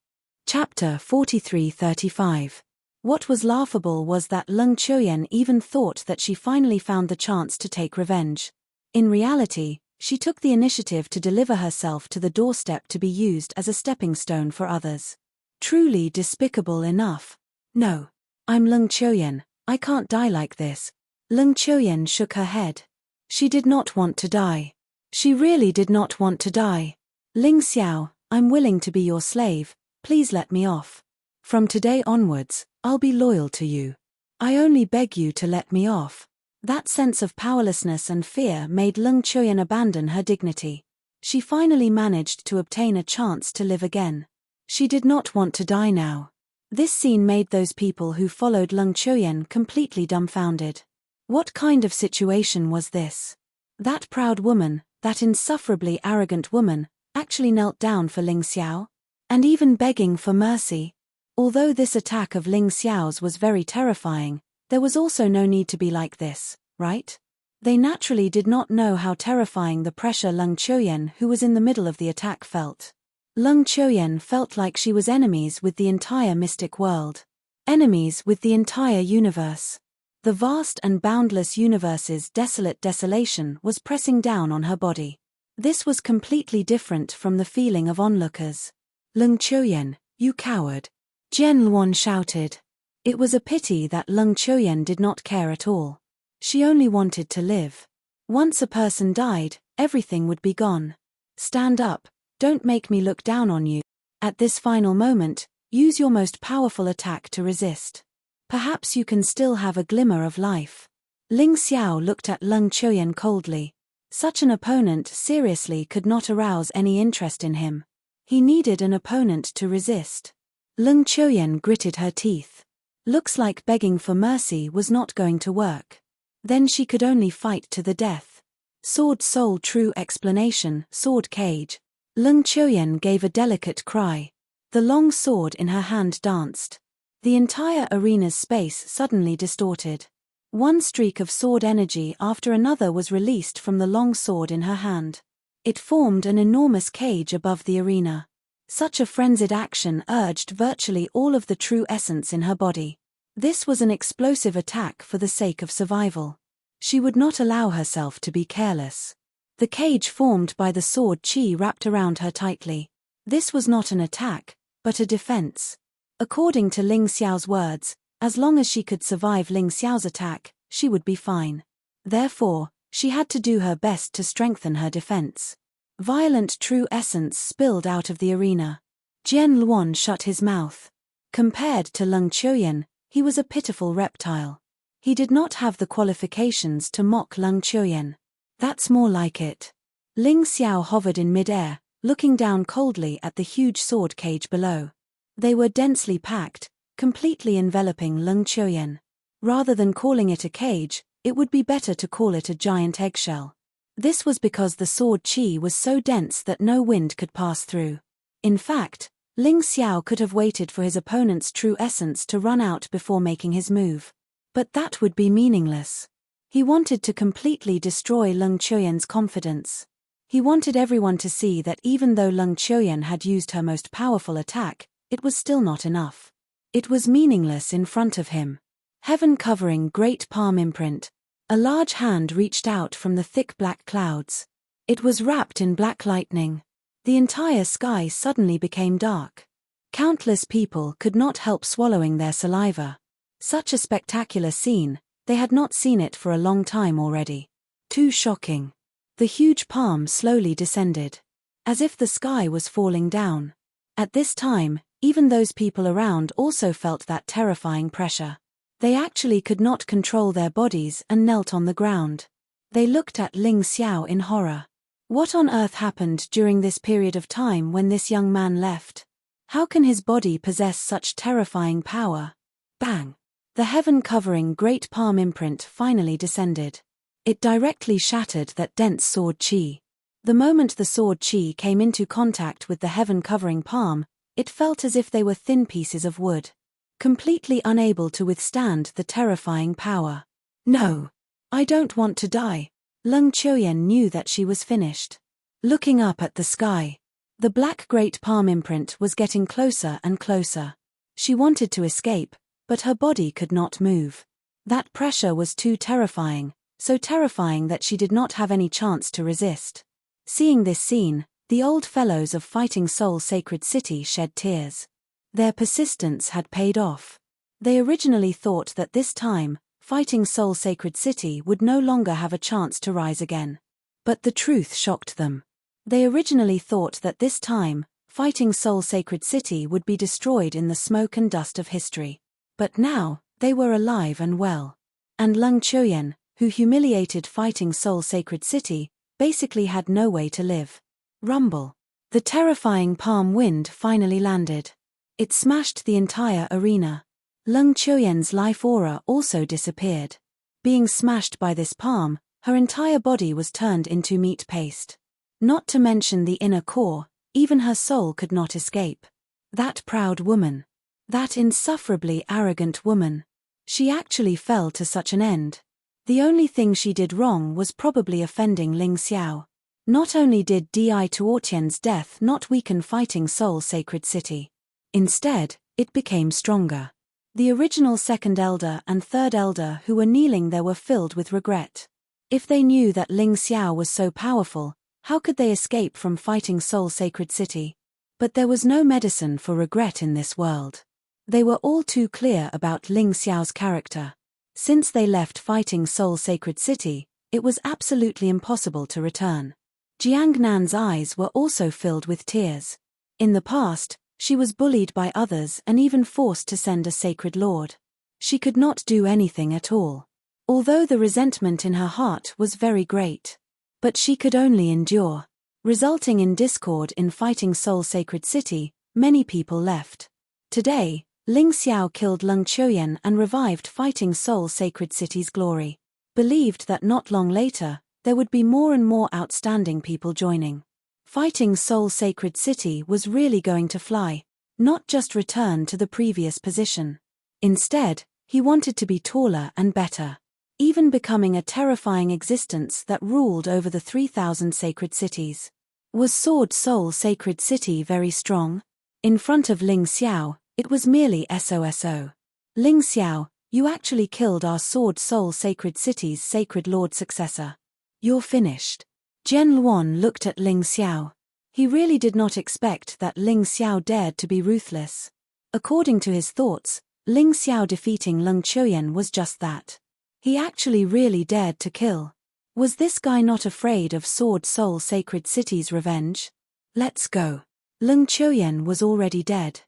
Speaker 1: Chapter 4335. What was laughable was that Lung Chuyen even thought that she finally found the chance to take revenge. In reality, she took the initiative to deliver herself to the doorstep to be used as a stepping stone for others. Truly despicable enough. No. I'm Lung Chuyen, I can't die like this. Lung Chuyen shook her head. She did not want to die. She really did not want to die. Ling Xiao, I'm willing to be your slave, please let me off. From today onwards, I'll be loyal to you. I only beg you to let me off. That sense of powerlessness and fear made Lung Chuyen abandon her dignity. She finally managed to obtain a chance to live again. She did not want to die now. This scene made those people who followed Lung Chuyen completely dumbfounded. What kind of situation was this? That proud woman, that insufferably arrogant woman, actually knelt down for Ling Xiao? And even begging for mercy? Although this attack of Ling Xiao's was very terrifying, there was also no need to be like this, right? They naturally did not know how terrifying the pressure Lung Chuyen, who was in the middle of the attack, felt. Lung Chuyen felt like she was enemies with the entire mystic world. Enemies with the entire universe. The vast and boundless universe's desolate desolation was pressing down on her body. This was completely different from the feeling of onlookers. Lung Chuyen, you coward! Jian Luan shouted. It was a pity that Lung Chuyen did not care at all. She only wanted to live. Once a person died, everything would be gone. Stand up, don't make me look down on you. At this final moment, use your most powerful attack to resist. Perhaps you can still have a glimmer of life. Ling Xiao looked at Lung Chuyen coldly. Such an opponent seriously could not arouse any interest in him. He needed an opponent to resist. Lung Chuyen gritted her teeth. Looks like begging for mercy was not going to work. Then she could only fight to the death. Sword Soul True Explanation, Sword Cage. Lung Chuyen gave a delicate cry. The long sword in her hand danced. The entire arena's space suddenly distorted. One streak of sword energy after another was released from the long sword in her hand. It formed an enormous cage above the arena. Such a frenzied action urged virtually all of the true essence in her body. This was an explosive attack for the sake of survival. She would not allow herself to be careless. The cage formed by the sword chi wrapped around her tightly. This was not an attack, but a defense. According to Ling Xiao's words, as long as she could survive Ling Xiao's attack, she would be fine. Therefore, she had to do her best to strengthen her defense. Violent true essence spilled out of the arena. Jian Luan shut his mouth. Compared to Lung Chuyen, he was a pitiful reptile. He did not have the qualifications to mock Lung Chuyen. That's more like it. Ling Xiao hovered in midair, looking down coldly at the huge sword cage below. They were densely packed, completely enveloping Lung Chuyen. Rather than calling it a cage, it would be better to call it a giant eggshell. This was because the sword chi was so dense that no wind could pass through. In fact, Ling Xiao could have waited for his opponent's true essence to run out before making his move. But that would be meaningless. He wanted to completely destroy Lung Chuyen's confidence. He wanted everyone to see that even though Lung Chuyen had used her most powerful attack, it was still not enough. It was meaningless in front of him. Heaven covering great palm imprint. A large hand reached out from the thick black clouds. It was wrapped in black lightning. The entire sky suddenly became dark. Countless people could not help swallowing their saliva. Such a spectacular scene, they had not seen it for a long time already. Too shocking. The huge palm slowly descended. As if the sky was falling down. At this time, even those people around also felt that terrifying pressure. They actually could not control their bodies and knelt on the ground. They looked at Ling Xiao in horror. What on earth happened during this period of time when this young man left? How can his body possess such terrifying power? Bang! The heaven-covering great palm imprint finally descended. It directly shattered that dense sword chi. The moment the sword chi came into contact with the heaven-covering palm, it felt as if they were thin pieces of wood, completely unable to withstand the terrifying power. No, I don't want to die. Lung Chuyen knew that she was finished. Looking up at the sky, the black great palm imprint was getting closer and closer. She wanted to escape, but her body could not move. That pressure was too terrifying, so terrifying that she did not have any chance to resist. Seeing this scene, the old fellows of Fighting Soul Sacred City shed tears. Their persistence had paid off. They originally thought that this time, Fighting Soul Sacred City would no longer have a chance to rise again. But the truth shocked them. They originally thought that this time, Fighting Soul Sacred City would be destroyed in the smoke and dust of history. But now, they were alive and well. And Lung Chuyen, who humiliated Fighting Soul Sacred City, basically had no way to live. Rumble. The terrifying palm wind finally landed. It smashed the entire arena. Lung Chuyen's life aura also disappeared. Being smashed by this palm, her entire body was turned into meat paste. Not to mention the inner core, even her soul could not escape. That proud woman. That insufferably arrogant woman. She actually fell to such an end. The only thing she did wrong was probably offending Ling Xiao. Not only did Di Tuotian's death not weaken Fighting Soul Sacred City. Instead, it became stronger. The original second elder and third elder who were kneeling there were filled with regret. If they knew that Ling Xiao was so powerful, how could they escape from Fighting Soul Sacred City? But there was no medicine for regret in this world. They were all too clear about Ling Xiao's character. Since they left Fighting Soul Sacred City, it was absolutely impossible to return. Jiang Nan's eyes were also filled with tears. In the past, she was bullied by others and even forced to send a sacred lord. She could not do anything at all. Although the resentment in her heart was very great. But she could only endure. Resulting in discord in Fighting Soul Sacred City, many people left. Today, Ling Xiao killed Lung Chuyen and revived Fighting Soul Sacred City's glory. Believed that not long later, there would be more and more outstanding people joining. Fighting Soul Sacred City was really going to fly, not just return to the previous position. Instead, he wanted to be taller and better. Even becoming a terrifying existence that ruled over the 3,000 sacred cities. Was Sword Soul Sacred City very strong? In front of Ling Xiao, it was merely SOSO. Ling Xiao, you actually killed our Sword Soul Sacred City's Sacred Lord successor. You're finished. Zhen Luan looked at Ling Xiao. He really did not expect that Ling Xiao dared to be ruthless. According to his thoughts, Ling Xiao defeating Lung Chuyen was just that. He actually really dared to kill. Was this guy not afraid of Sword Soul Sacred City's revenge? Let's go. Lung Chuyen was already dead.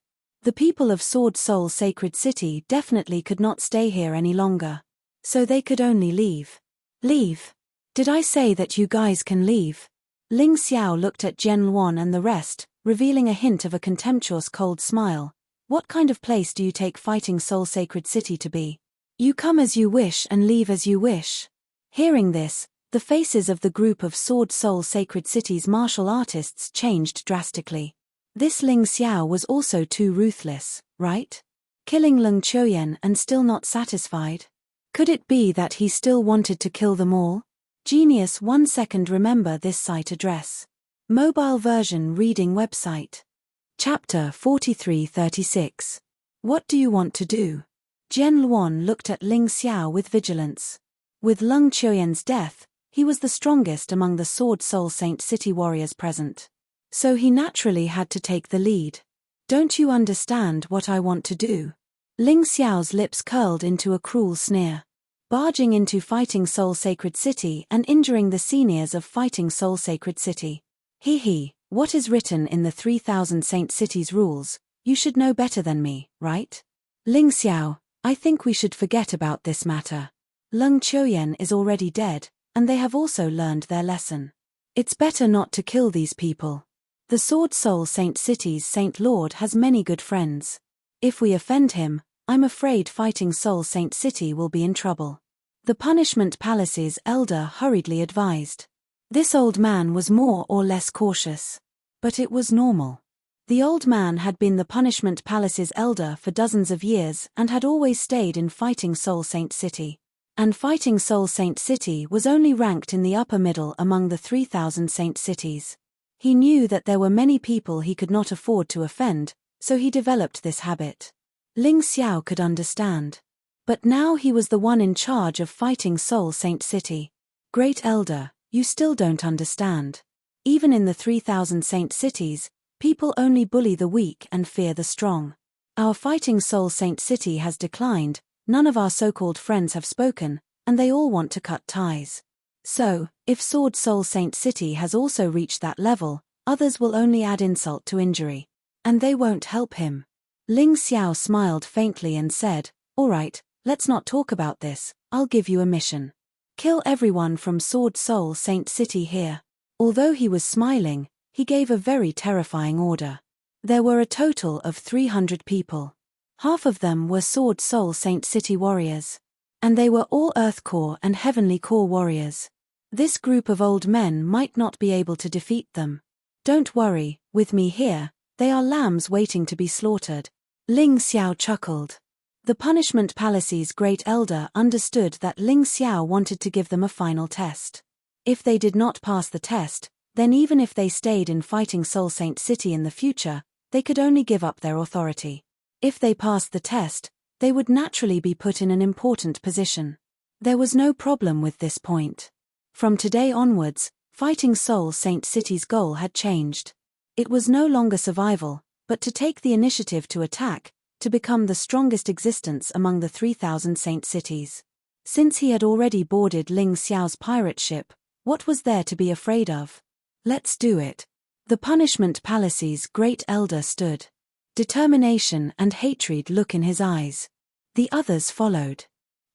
Speaker 1: The people of Sword Soul Sacred City definitely could not stay here any longer. So they could only leave. Leave? Did I say that you guys can leave? Ling Xiao looked at Zhen Luan and the rest, revealing a hint of a contemptuous cold smile. What kind of place do you take Fighting Soul Sacred City to be? You come as you wish and leave as you wish. Hearing this, the faces of the group of Sword Soul Sacred City's martial artists changed drastically. This Ling Xiao was also too ruthless, right? Killing Lung Chuyen and still not satisfied? Could it be that he still wanted to kill them all? Genius 1 second. Remember this site address. Mobile version reading website. Chapter 4336. What do you want to do? Zhen Luan looked at Ling Xiao with vigilance. With Lung Chuyen's death, he was the strongest among the Sword Soul Saint City warriors present. So he naturally had to take the lead. Don't you understand what I want to do? Ling Xiao's lips curled into a cruel sneer. Barging into Fighting Soul Sacred City and injuring the seniors of Fighting Soul Sacred City. What is written in the 3,000 Saint Cities rules? You should know better than me, right? Ling Xiao, I think we should forget about this matter. Lung Chuyen is already dead, and they have also learned their lesson. It's better not to kill these people. The Sword Soul Saint City's Saint Lord has many good friends. If we offend him, I'm afraid Fighting Soul Saint City will be in trouble. The Punishment Palace's elder hurriedly advised. This old man was more or less cautious. But it was normal. The old man had been the Punishment Palace's elder for dozens of years and had always stayed in Fighting Soul Saint City. And Fighting Soul Saint City was only ranked in the upper middle among the 3,000 saint cities. He knew that there were many people he could not afford to offend, so he developed this habit. Ling Xiao could understand. But now he was the one in charge of Fighting Soul Saint City. Great Elder, you still don't understand. Even in the 3,000 saint cities, people only bully the weak and fear the strong. Our Fighting Soul Saint City has declined, none of our so-called friends have spoken, and they all want to cut ties. So, if Sword Soul Saint City has also reached that level, others will only add insult to injury. And they won't help him. Ling Xiao smiled faintly and said, "All right, let's not talk about this, I'll give you a mission. Kill everyone from Sword Soul Saint City here." Although he was smiling, he gave a very terrifying order. There were a total of 300 people. Half of them were Sword Soul Saint City warriors. And they were all Earth Core and Heavenly Core warriors. This group of old men might not be able to defeat them. Don't worry, with me here, they are lambs waiting to be slaughtered. Ling Xiao chuckled. The Punishment Palace's great elder understood that Ling Xiao wanted to give them a final test. If they did not pass the test, then even if they stayed in Fighting Soul Saint City in the future, they could only give up their authority. If they passed the test, they would naturally be put in an important position. There was no problem with this point. From today onwards, Fighting Soul Saint City's goal had changed. It was no longer survival, but to take the initiative to attack, to become the strongest existence among the 3,000 saint cities. Since he had already boarded Ling Xiao's pirate ship, what was there to be afraid of? Let's do it. The Punishment Palace's great elder stood. Determination and hatred look in his eyes. The others followed.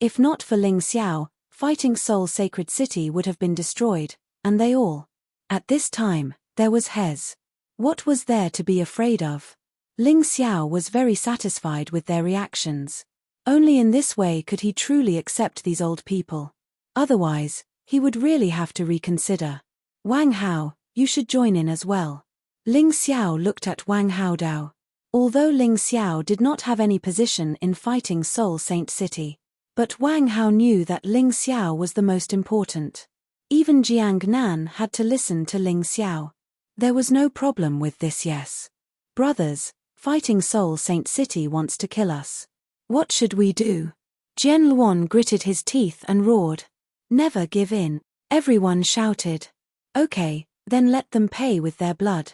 Speaker 1: If not for Ling Xiao, Fighting Soul Sacred City would have been destroyed, and they all. At this time, there was Hez. What was there to be afraid of? Ling Xiao was very satisfied with their reactions. Only in this way could he truly accept these old people. Otherwise, he would really have to reconsider. Wang Hao, you should join in as well. Ling Xiao looked at Wang Haodao. Although Ling Xiao did not have any position in Fighting Soul Saint City, but Wang Hao knew that Ling Xiao was the most important. Even Jiang Nan had to listen to Ling Xiao. There was no problem with this. Yes. Brothers, Fighting Soul Saint City wants to kill us. What should we do? Jian Luan gritted his teeth and roared. Never give in. Everyone shouted. Okay, then let them pay with their blood.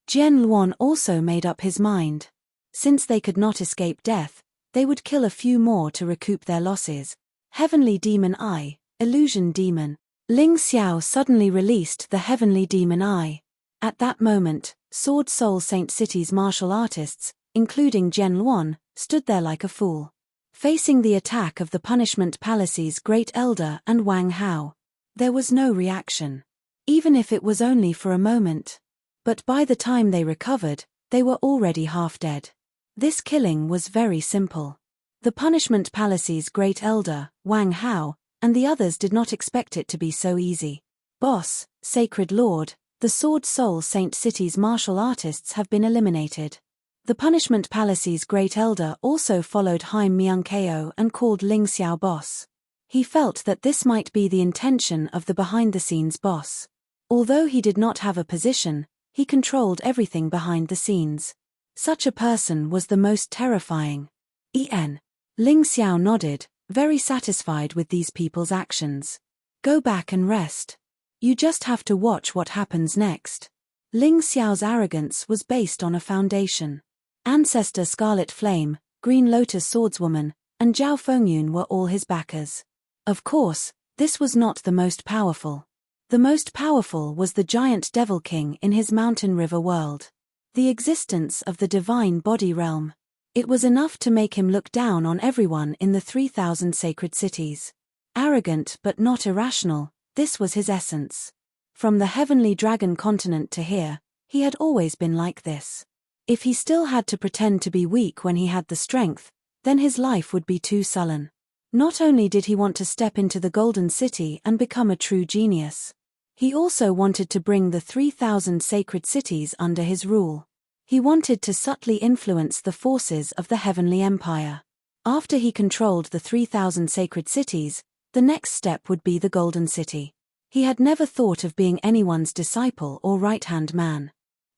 Speaker 1: Jian Luan also made up his mind. Since they could not escape death, they would kill a few more to recoup their losses. Heavenly Demon Eye, Illusion Demon. Ling Xiao suddenly released the Heavenly Demon Eye. At that moment, Sword Soul Saint City's martial artists, including Jian Luan, stood there like a fool. Facing the attack of the Punishment Palace's great elder and Wang Hao. There was no reaction. Even if it was only for a moment. But by the time they recovered, they were already half dead. This killing was very simple. The Punishment Palace's great elder, Wang Hao, and the others did not expect it to be so easy. Boss, Sacred Lord, the Sword Soul Saint City's martial artists have been eliminated. The Punishment Palace's great elder also followed Haim Myung-keo and called Ling Xiao boss. He felt that this might be the intention of the behind-the-scenes boss. Although he did not have a position, he controlled everything behind the scenes. Such a person was the most terrifying. Ling Xiao nodded, very satisfied with these people's actions. Go back and rest. You just have to watch what happens next. Ling Xiao's arrogance was based on a foundation. Ancestor Scarlet Flame, Green Lotus Swordswoman, and Zhao Fengyun were all his backers. Of course, this was not the most powerful. The most powerful was the giant Devil King in his Mountain River world. The existence of the divine body realm. It was enough to make him look down on everyone in the 3,000 sacred cities. Arrogant but not irrational, this was his essence. From the heavenly dragon continent to here, he had always been like this. If he still had to pretend to be weak when he had the strength, then his life would be too sullen. Not only did he want to step into the Golden City and become a true genius. He also wanted to bring the 3,000 sacred cities under his rule. He wanted to subtly influence the forces of the heavenly empire. After he controlled the 3,000 sacred cities, the next step would be the Golden City. He had never thought of being anyone's disciple or right-hand man.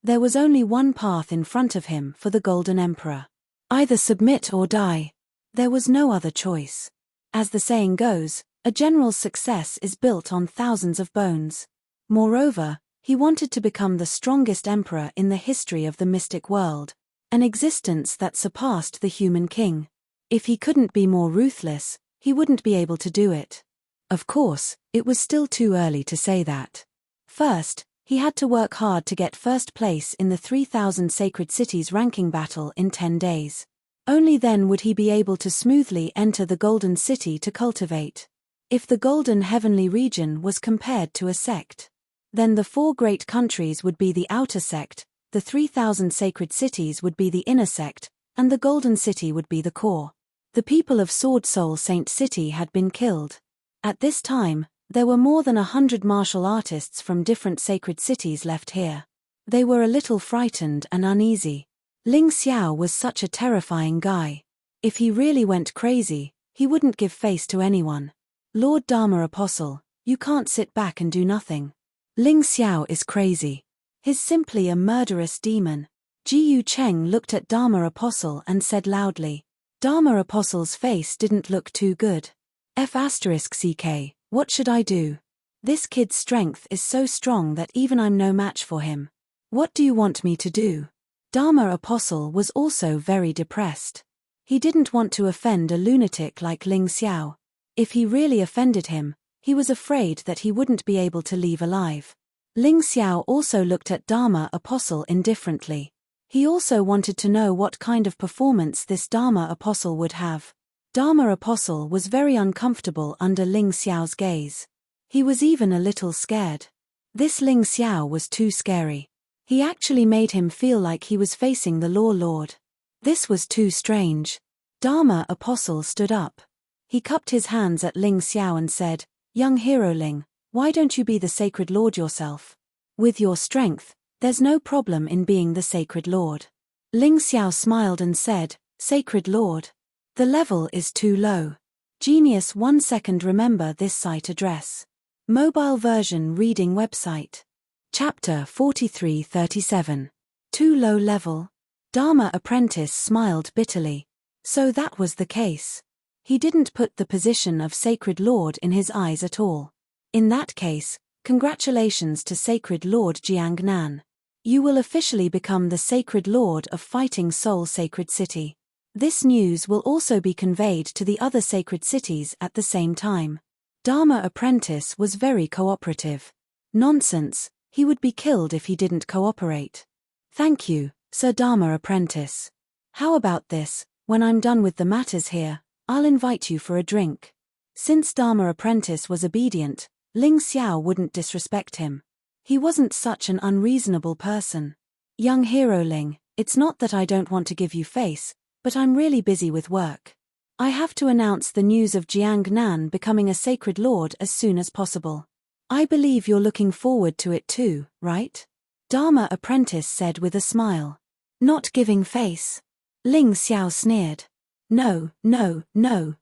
Speaker 1: There was only one path in front of him for the Golden Emperor. Either submit or die. There was no other choice. As the saying goes, a general's success is built on thousands of bones. Moreover, he wanted to become the strongest emperor in the history of the mystic world, an existence that surpassed the human king. If he couldn't be more ruthless, he wouldn't be able to do it. Of course, it was still too early to say that. First, he had to work hard to get first place in the 3,000 sacred cities ranking battle in 10 days. Only then would he be able to smoothly enter the Golden City to cultivate. If the Golden Heavenly region was compared to a sect, then the 4 great countries would be the outer sect, the 3,000 sacred cities would be the inner sect, and the Golden City would be the core. The people of Sword Soul Saint City had been killed. At this time, there were more than 100 martial artists from different sacred cities left here. They were a little frightened and uneasy. Ling Xiao was such a terrifying guy. If he really went crazy, he wouldn't give face to anyone. Lord Dharma Apostle, you can't sit back and do nothing. Ling Xiao is crazy. He's simply a murderous demon. Jiyu Cheng looked at Dharma Apostle and said loudly. Dharma Apostle's face didn't look too good. F***ck, what should I do? This kid's strength is so strong that even I'm no match for him. What do you want me to do? Dharma Apostle was also very depressed. He didn't want to offend a lunatic like Ling Xiao. If he really offended him, he was afraid that he wouldn't be able to leave alive. Ling Xiao also looked at Dharma Apostle indifferently. He also wanted to know what kind of performance this Dharma Apostle would have. Dharma Apostle was very uncomfortable under Ling Xiao's gaze. He was even a little scared. This Ling Xiao was too scary. He actually made him feel like he was facing the Law Lord. This was too strange. Dharma Apostle stood up. He cupped his hands at Ling Xiao and said, Young hero Ling, why don't you be the Sacred Lord yourself? With your strength, there's no problem in being the Sacred Lord. Ling Xiao smiled and said, Sacred Lord. The level is too low. Genius 1 second remember this site address. Mobile version reading website. Chapter 4337. Too low level. Dharma Apprentice smiled bitterly. So that was the case. He didn't put the position of Sacred Lord in his eyes at all. In that case, congratulations to Sacred Lord Jiangnan. You will officially become the Sacred Lord of Fighting Soul Sacred City. This news will also be conveyed to the other sacred cities at the same time. Dharma Apprentice was very cooperative. Nonsense, he would be killed if he didn't cooperate. Thank you, Sir Dharma Apprentice. How about this, when I'm done with the matters here, I'll invite you for a drink. Since Dharma Apprentice was obedient, Ling Xiao wouldn't disrespect him. He wasn't such an unreasonable person. Young hero Ling, it's not that I don't want to give you face, but I'm really busy with work. I have to announce the news of Jiangnan becoming a Sacred Lord as soon as possible. I believe you're looking forward to it too, right? Dharma Apprentice said with a smile. Not giving face. Ling Xiao sneered. No,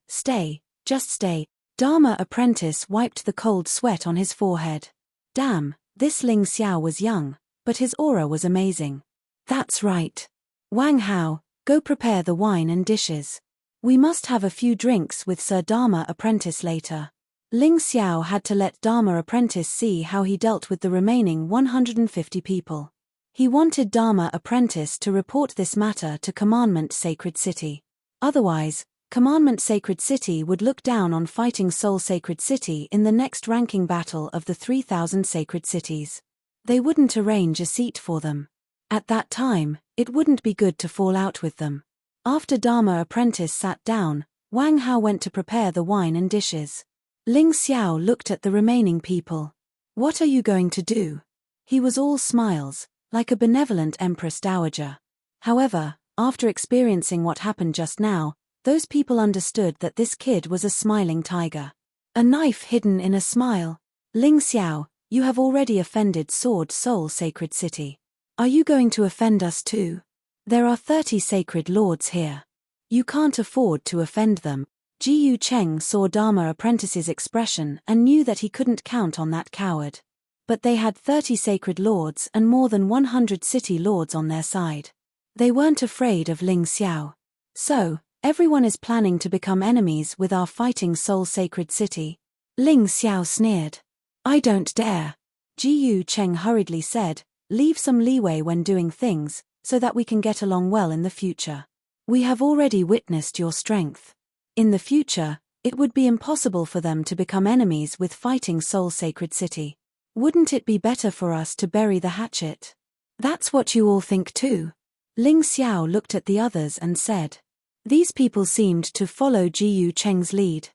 Speaker 1: stay, just stay. Dharma Apprentice wiped the cold sweat on his forehead. Damn, this Ling Xiao was young, but his aura was amazing. That's right. Wang Hao, go prepare the wine and dishes. We must have a few drinks with Sir Dharma Apprentice later. Ling Xiao had to let Dharma Apprentice see how he dealt with the remaining 150 people. He wanted Dharma Apprentice to report this matter to Commandment Sacred City. Otherwise, Commandment Sacred City would look down on Fighting Soul Sacred City in the next ranking battle of the 3,000 sacred cities. They wouldn't arrange a seat for them. At that time, it wouldn't be good to fall out with them. After Dharma Apprentice sat down, Wang Hao went to prepare the wine and dishes. Ling Xiao looked at the remaining people. What are you going to do? He was all smiles, like a benevolent Empress Dowager. However, after experiencing what happened just now, those people understood that this kid was a smiling tiger. A knife hidden in a smile. Ling Xiao, You have already offended Sword Soul Sacred City. Are you going to offend us too? There are 30 sacred lords here. You can't afford to offend them. Ji Cheng saw Dharma Apprentice's expression and knew that he couldn't count on that coward. But they had 30 sacred lords and more than 100 city lords on their side. They weren't afraid of Ling Xiao. So, everyone is planning to become enemies with our fighting soul sacred city. Ling Xiao sneered. I don't dare. Ji Cheng hurriedly said, leave some leeway when doing things, so that we can get along well in the future. We have already witnessed your strength. In the future, it would be impossible for them to become enemies with fighting soul sacred city. Wouldn't it be better for us to bury the hatchet? That's what you all think too. Ling Xiao looked at the others and said. These people seemed to follow Ji Cheng's lead.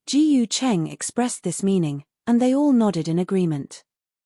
Speaker 1: Ji Cheng expressed this meaning, and they all nodded in agreement.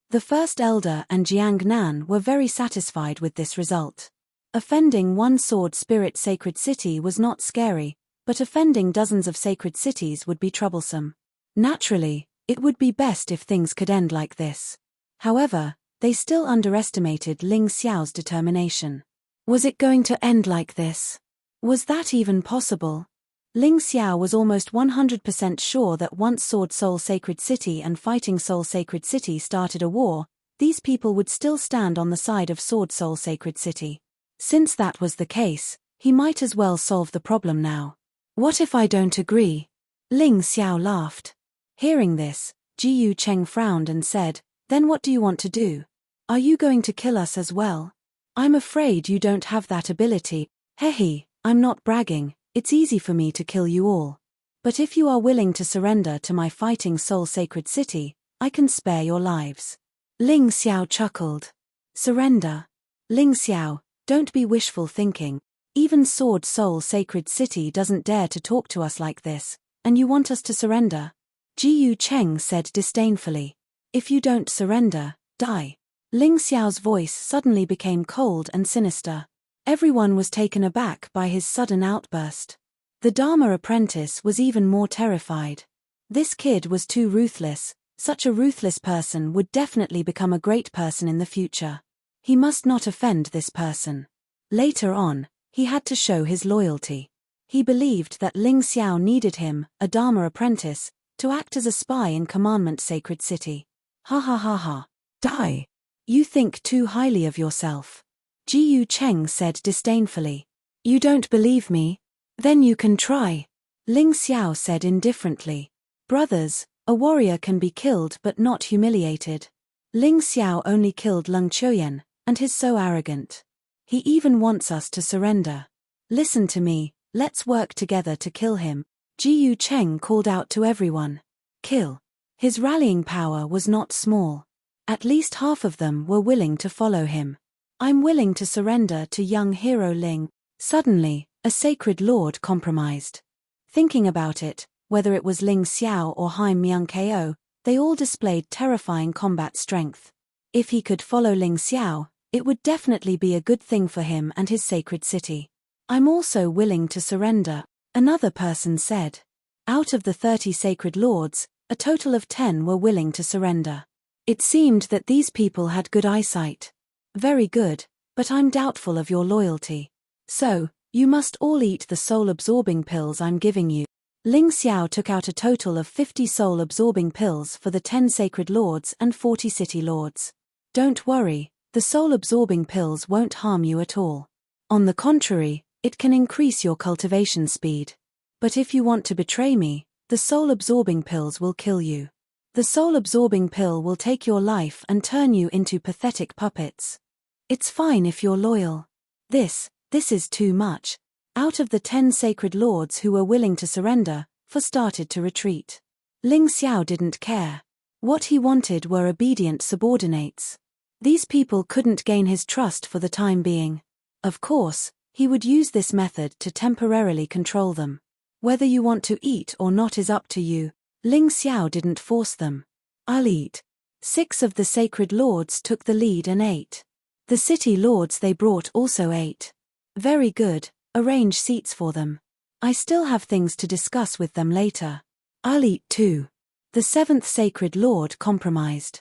Speaker 1: The First Elder and Jiang Nan were very satisfied with this result. Offending one sword spirit sacred city was not scary, but offending dozens of sacred cities would be troublesome. Naturally, it would be best if things could end like this. However, they still underestimated Ling Xiao's determination. Was it going to end like this? Was that even possible? Ling Xiao was almost 100% sure that once Sword Soul Sacred City and Fighting Soul Sacred City started a war, these people would still stand on the side of Sword Soul Sacred City. Since that was the case, he might as well solve the problem now. What if I don't agree? Ling Xiao laughed. Hearing this, Ji Cheng frowned and said, then what do you want to do? Are you going to kill us as well? I'm afraid you don't have that ability. Hehe, I'm not bragging, it's easy for me to kill you all. But if you are willing to surrender to my fighting soul sacred city, I can spare your lives. Ling Xiao chuckled. Surrender? Ling Xiao, don't be wishful thinking. Even Sword Soul Sacred City doesn't dare to talk to us like this, and you want us to surrender? Ji Cheng said disdainfully. If you don't surrender, die. Ling Xiao's voice suddenly became cold and sinister. Everyone was taken aback by his sudden outburst. The Dharma Apprentice was even more terrified. This kid was too ruthless. Such a ruthless person would definitely become a great person in the future. He must not offend this person. Later on, he had to show his loyalty. He believed that Ling Xiao needed him, a Dharma Apprentice, to act as a spy in Commandment Sacred City. Ha ha ha ha. Die. You think too highly of yourself. Ji Cheng said disdainfully. You don't believe me? Then you can try. Ling Xiao said indifferently. Brothers, a warrior can be killed but not humiliated. Ling Xiao only killed Leng Qiuyan, and he's so arrogant. He even wants us to surrender. Listen to me, let's work together to kill him. Ji Cheng called out to everyone. Kill. His rallying power was not small. At least half of them were willing to follow him. I'm willing to surrender to young hero Ling. Suddenly, a sacred lord compromised. Thinking about it, whether it was Ling Xiao or Haim Myung-ko, they all displayed terrifying combat strength. If he could follow Ling Xiao, it would definitely be a good thing for him and his sacred city. I'm also willing to surrender, another person said. Out of the 30 sacred lords, a total of 10 were willing to surrender. It seemed that these people had good eyesight. Very good, but I'm doubtful of your loyalty. So, you must all eat the soul-absorbing pills I'm giving you. Ling Xiao took out a total of 50 soul-absorbing pills for the 10 sacred lords and 40 city lords. Don't worry, the soul-absorbing pills won't harm you at all. On the contrary, it can increase your cultivation speed. But if you want to betray me, the soul-absorbing pills will kill you. The soul-absorbing pill will take your life and turn you into pathetic puppets. It's fine if you're loyal. This is too much. Out of the 10 sacred lords who were willing to surrender, 4 started to retreat. Ling Xiao didn't care. What he wanted were obedient subordinates. These people couldn't gain his trust for the time being. Of course, he would use this method to temporarily control them. Whether you want to eat or not is up to you. Ling Xiao didn't force them. I'll eat. 6 of the sacred lords took the lead and ate. The city lords they brought also ate. Very good, arrange seats for them. I still have things to discuss with them later. I'll eat too. The 7th sacred lord compromised.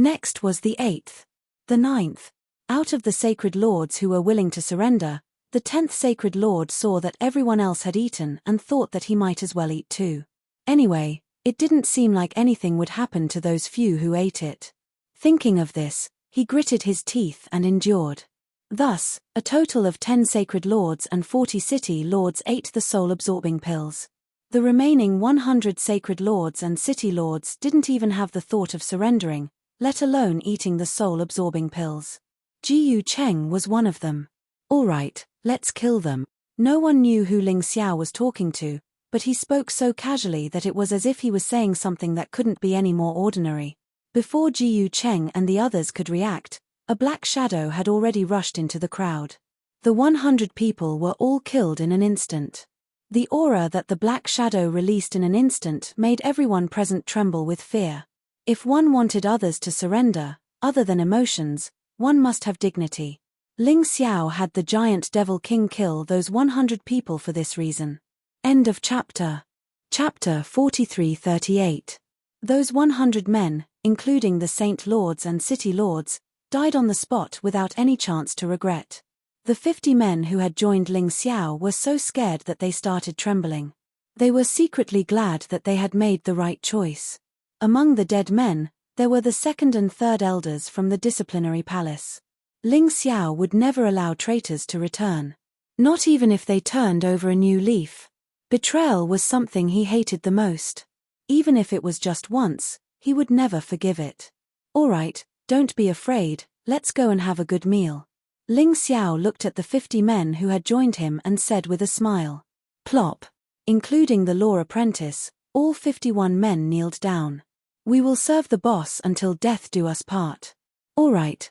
Speaker 1: Next was the 8th. The 9th. Out of the sacred lords who were willing to surrender, the 10th sacred lord saw that everyone else had eaten and thought that he might as well eat too. Anyway, it didn't seem like anything would happen to those few who ate it. Thinking of this, he gritted his teeth and endured. Thus, a total of 10 sacred lords and 40 city lords ate the soul-absorbing pills. The remaining 100 sacred lords and city lords didn't even have the thought of surrendering, let alone eating the soul-absorbing pills. Jiyu Cheng was one of them. All right, let's kill them. No one knew who Ling Xiao was talking to, but he spoke so casually that it was as if he was saying something that couldn't be any more ordinary. Before Jiyu Cheng and the others could react, a black shadow had already rushed into the crowd. The 100 people were all killed in an instant. The aura that the black shadow released in an instant made everyone present tremble with fear. If one wanted others to surrender, other than emotions, one must have dignity. Ling Xiao had the giant devil king kill those 100 people for this reason. End of chapter. Chapter 43-38. Those 100 men, including the saint lords and city lords, died on the spot without any chance to regret. The 50 men who had joined Ling Xiao were so scared that they started trembling. They were secretly glad that they had made the right choice. Among the dead men, there were the second and third elders from the disciplinary palace. Ling Xiao would never allow traitors to return. Not even if they turned over a new leaf. Betrayal was something he hated the most. Even if it was just once, he would never forgive it. All right, don't be afraid, let's go and have a good meal. Ling Xiao looked at the 50 men who had joined him and said with a smile. Plop. Including the law apprentice, all 51 men kneeled down. We will serve the boss until death do us part. All right,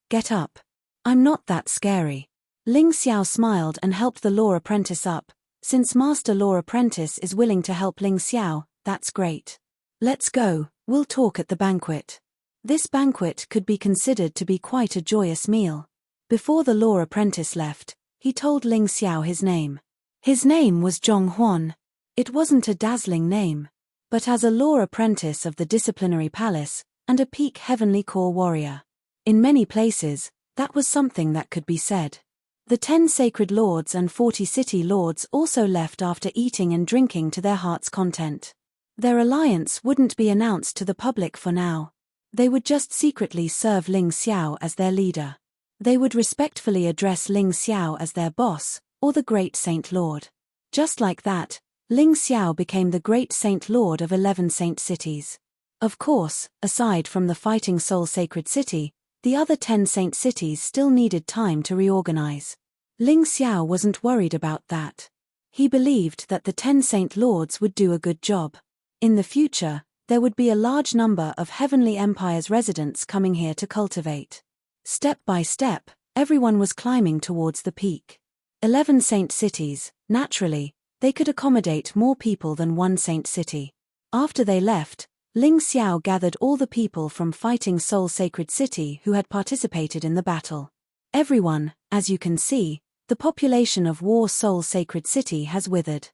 Speaker 1: get up. I'm not that scary. Ling Xiao smiled and helped the law apprentice up. Since Master Law Apprentice is willing to help Ling Xiao, that's great. Let's go, we'll talk at the banquet. This banquet could be considered to be quite a joyous meal. Before the law apprentice left, he told Ling Xiao his name. His name was Zhong Huan. It wasn't a dazzling name. But as a law apprentice of the disciplinary palace, and a peak heavenly core warrior. In many places, that was something that could be said. The 10 sacred lords and 40 city lords also left after eating and drinking to their heart's content. Their alliance wouldn't be announced to the public for now. They would just secretly serve Ling Xiao as their leader. They would respectfully address Ling Xiao as their boss, or the Great Saint Lord. Just like that, Ling Xiao became the Great Saint Lord of 11 saint cities. Of course, aside from the Fighting Soul Sacred City, the other 10 saint cities still needed time to reorganize. Ling Xiao wasn't worried about that. He believed that the 10 saint lords would do a good job. In the future, there would be a large number of Heavenly Empire's residents coming here to cultivate. Step by step, everyone was climbing towards the peak. 11 saint cities, naturally, they could accommodate more people than one saint city. After they left, Ling Xiao gathered all the people from Fighting Soul Sacred City who had participated in the battle. Everyone, as you can see, the population of War Soul Sacred City has withered.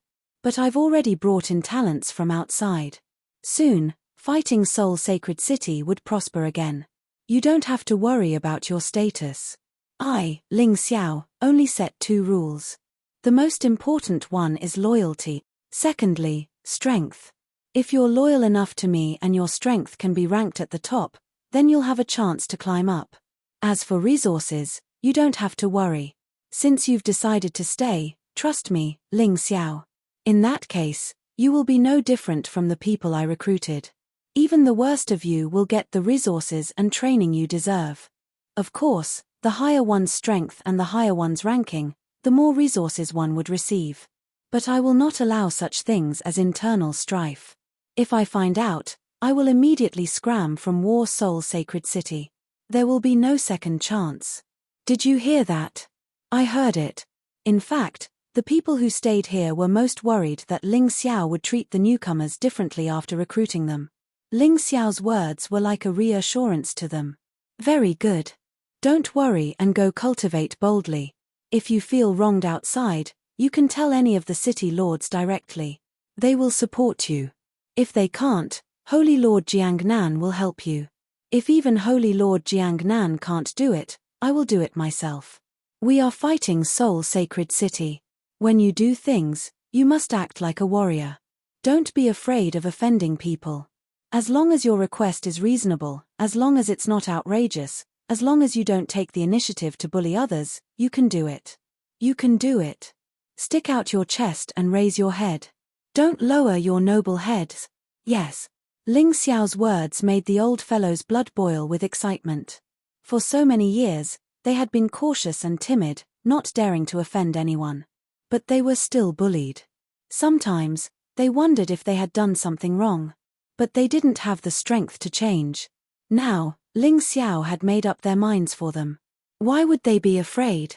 Speaker 1: But I've already brought in talents from outside. Soon, Fighting Soul Sacred City would prosper again. You don't have to worry about your status. I, Ling Xiao, only set 2 rules. The most important one is loyalty. Secondly, strength. If you're loyal enough to me and your strength can be ranked at the top, then you'll have a chance to climb up. As for resources, you don't have to worry. Since you've decided to stay, trust me, Ling Xiao. In that case, you will be no different from the people I recruited. Even the worst of you will get the resources and training you deserve. Of course, the higher one's strength and the higher one's ranking, the more resources one would receive. But I will not allow such things as internal strife. If I find out, I will immediately scram from War Soul Sacred City. There will be no second chance. Did you hear that? I heard it. In fact, the people who stayed here were most worried that Ling Xiao would treat the newcomers differently after recruiting them. Ling Xiao's words were like a reassurance to them. Very good. Don't worry and go cultivate boldly. If you feel wronged outside, you can tell any of the city lords directly. They will support you. If they can't, Holy Lord Jiangnan will help you. If even Holy Lord Jiangnan can't do it, I will do it myself. We are fighting Seoul Sacred City. When you do things, you must act like a warrior. Don't be afraid of offending people. As long as your request is reasonable, as long as it's not outrageous, as long as you don't take the initiative to bully others, you can do it. You can do it. Stick out your chest and raise your head. Don't lower your noble heads. Yes. Ling Xiao's words made the old fellow's blood boil with excitement. For so many years, they had been cautious and timid, not daring to offend anyone. But they were still bullied. Sometimes, they wondered if they had done something wrong. But they didn't have the strength to change. Now, Ling Xiao had made up their minds for them. Why would they be afraid?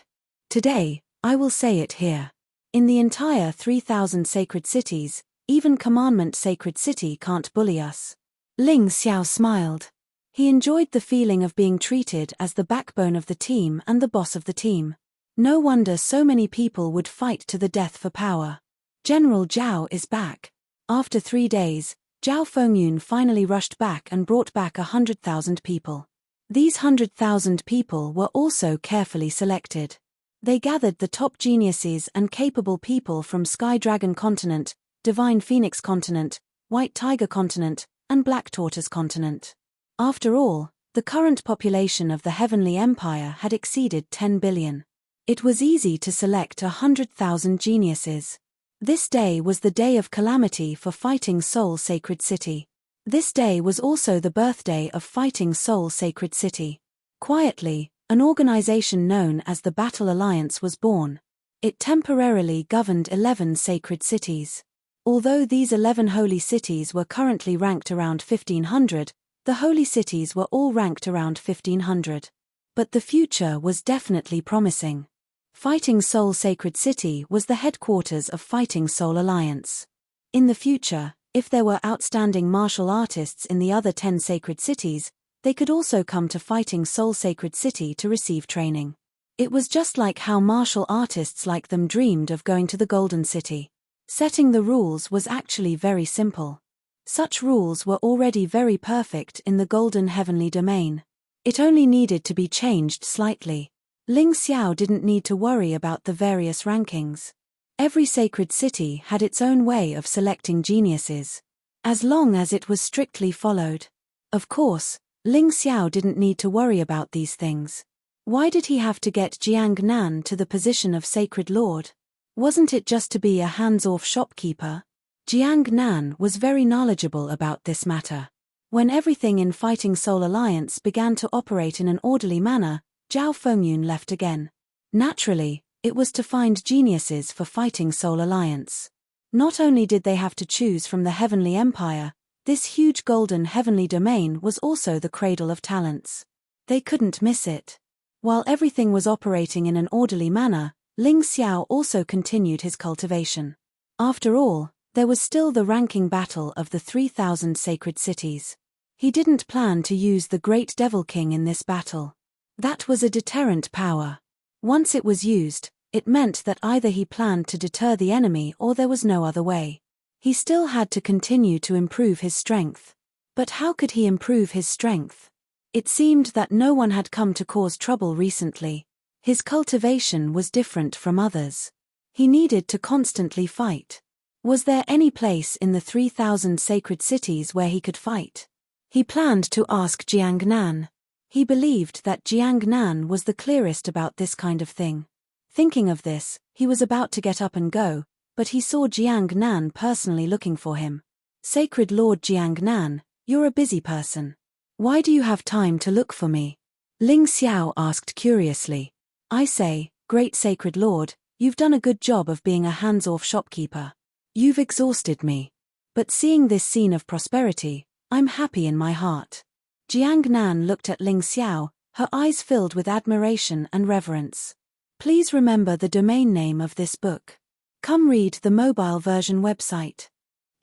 Speaker 1: Today, I will say it here. In the entire 3,000 sacred cities, even Commandment Sacred City can't bully us. Ling Xiao smiled. He enjoyed the feeling of being treated as the backbone of the team and the boss of the team. No wonder so many people would fight to the death for power. General Zhao is back. After 3 days, Zhao Fengyun finally rushed back and brought back 100,000 people. These 100,000 people were also carefully selected. They gathered the top geniuses and capable people from Sky Dragon Continent, Divine Phoenix Continent, White Tiger Continent, and Black Tortoise Continent. After all, the current population of the Heavenly Empire had exceeded 10 billion. It was easy to select 100,000 geniuses. This day was the day of calamity for Fighting Seoul Sacred City. This day was also the birthday of Fighting Seoul Sacred City. Quietly, an organization known as the Battle Alliance was born. It temporarily governed 11 sacred cities. Although these 11 holy cities were currently ranked around 1,500, the holy cities were all ranked around 1,500. But the future was definitely promising. Fighting Seoul Sacred City was the headquarters of Fighting Seoul Alliance. In the future, if there were outstanding martial artists in the other 10 sacred cities, they could also come to Fighting Seoul Sacred City to receive training. It was just like how martial artists like them dreamed of going to the Golden City. Setting the rules was actually very simple. Such rules were already very perfect in the Golden Heavenly Domain. It only needed to be changed slightly. Ling Xiao didn't need to worry about the various rankings. Every sacred city had its own way of selecting geniuses, as long as it was strictly followed. Of course, Ling Xiao didn't need to worry about these things. Why did he have to get Jiang Nan to the position of Sacred Lord? Wasn't it just to be a hands-off shopkeeper? Jiang Nan was very knowledgeable about this matter. When everything in Fighting Seoul Alliance began to operate in an orderly manner, Zhao Fengyun left again. Naturally, it was to find geniuses for Fighting Seoul Alliance. Not only did they have to choose from the Heavenly Empire, this huge golden heavenly domain was also the cradle of talents. They couldn't miss it. While everything was operating in an orderly manner, Ling Xiao also continued his cultivation. After all, there was still the ranking battle of the 3,000 sacred cities. He didn't plan to use the Great Devil King in this battle. That was a deterrent power. Once it was used, it meant that either he planned to deter the enemy or there was no other way. He still had to continue to improve his strength. But how could he improve his strength? It seemed that no one had come to cause trouble recently. His cultivation was different from others. He needed to constantly fight. Was there any place in the 3,000 sacred cities where he could fight? He planned to ask Jiang Nan. He believed that Jiang Nan was the clearest about this kind of thing. Thinking of this, he was about to get up and go, but he saw Jiang Nan personally looking for him. Sacred Lord Jiang Nan, you're a busy person. Why do you have time to look for me? Ling Xiao asked curiously. I say, Great Sacred Lord, you've done a good job of being a hands-off shopkeeper. You've exhausted me. But seeing this scene of prosperity, I'm happy in my heart. Jiang Nan looked at Ling Xiao, her eyes filled with admiration and reverence. Please remember the domain name of this book. Come read the mobile version website.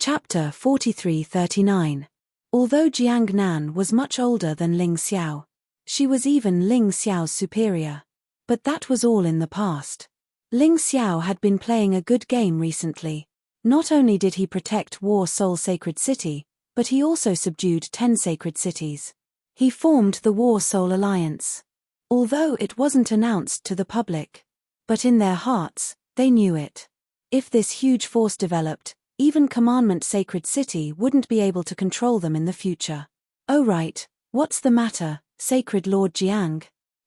Speaker 1: Chapter 4339. Although Jiang Nan was much older than Ling Xiao, she was even Ling Xiao's superior. But that was all in the past. Ling Xiao had been playing a good game recently. Not only did he protect War Soul Sacred City, but he also subdued 10 sacred cities. He formed the War Soul Alliance. Although it wasn't announced to the public. But in their hearts, they knew it. If this huge force developed, even Commandment Sacred City wouldn't be able to control them in the future. Oh right, what's the matter, Sacred Lord Jiang?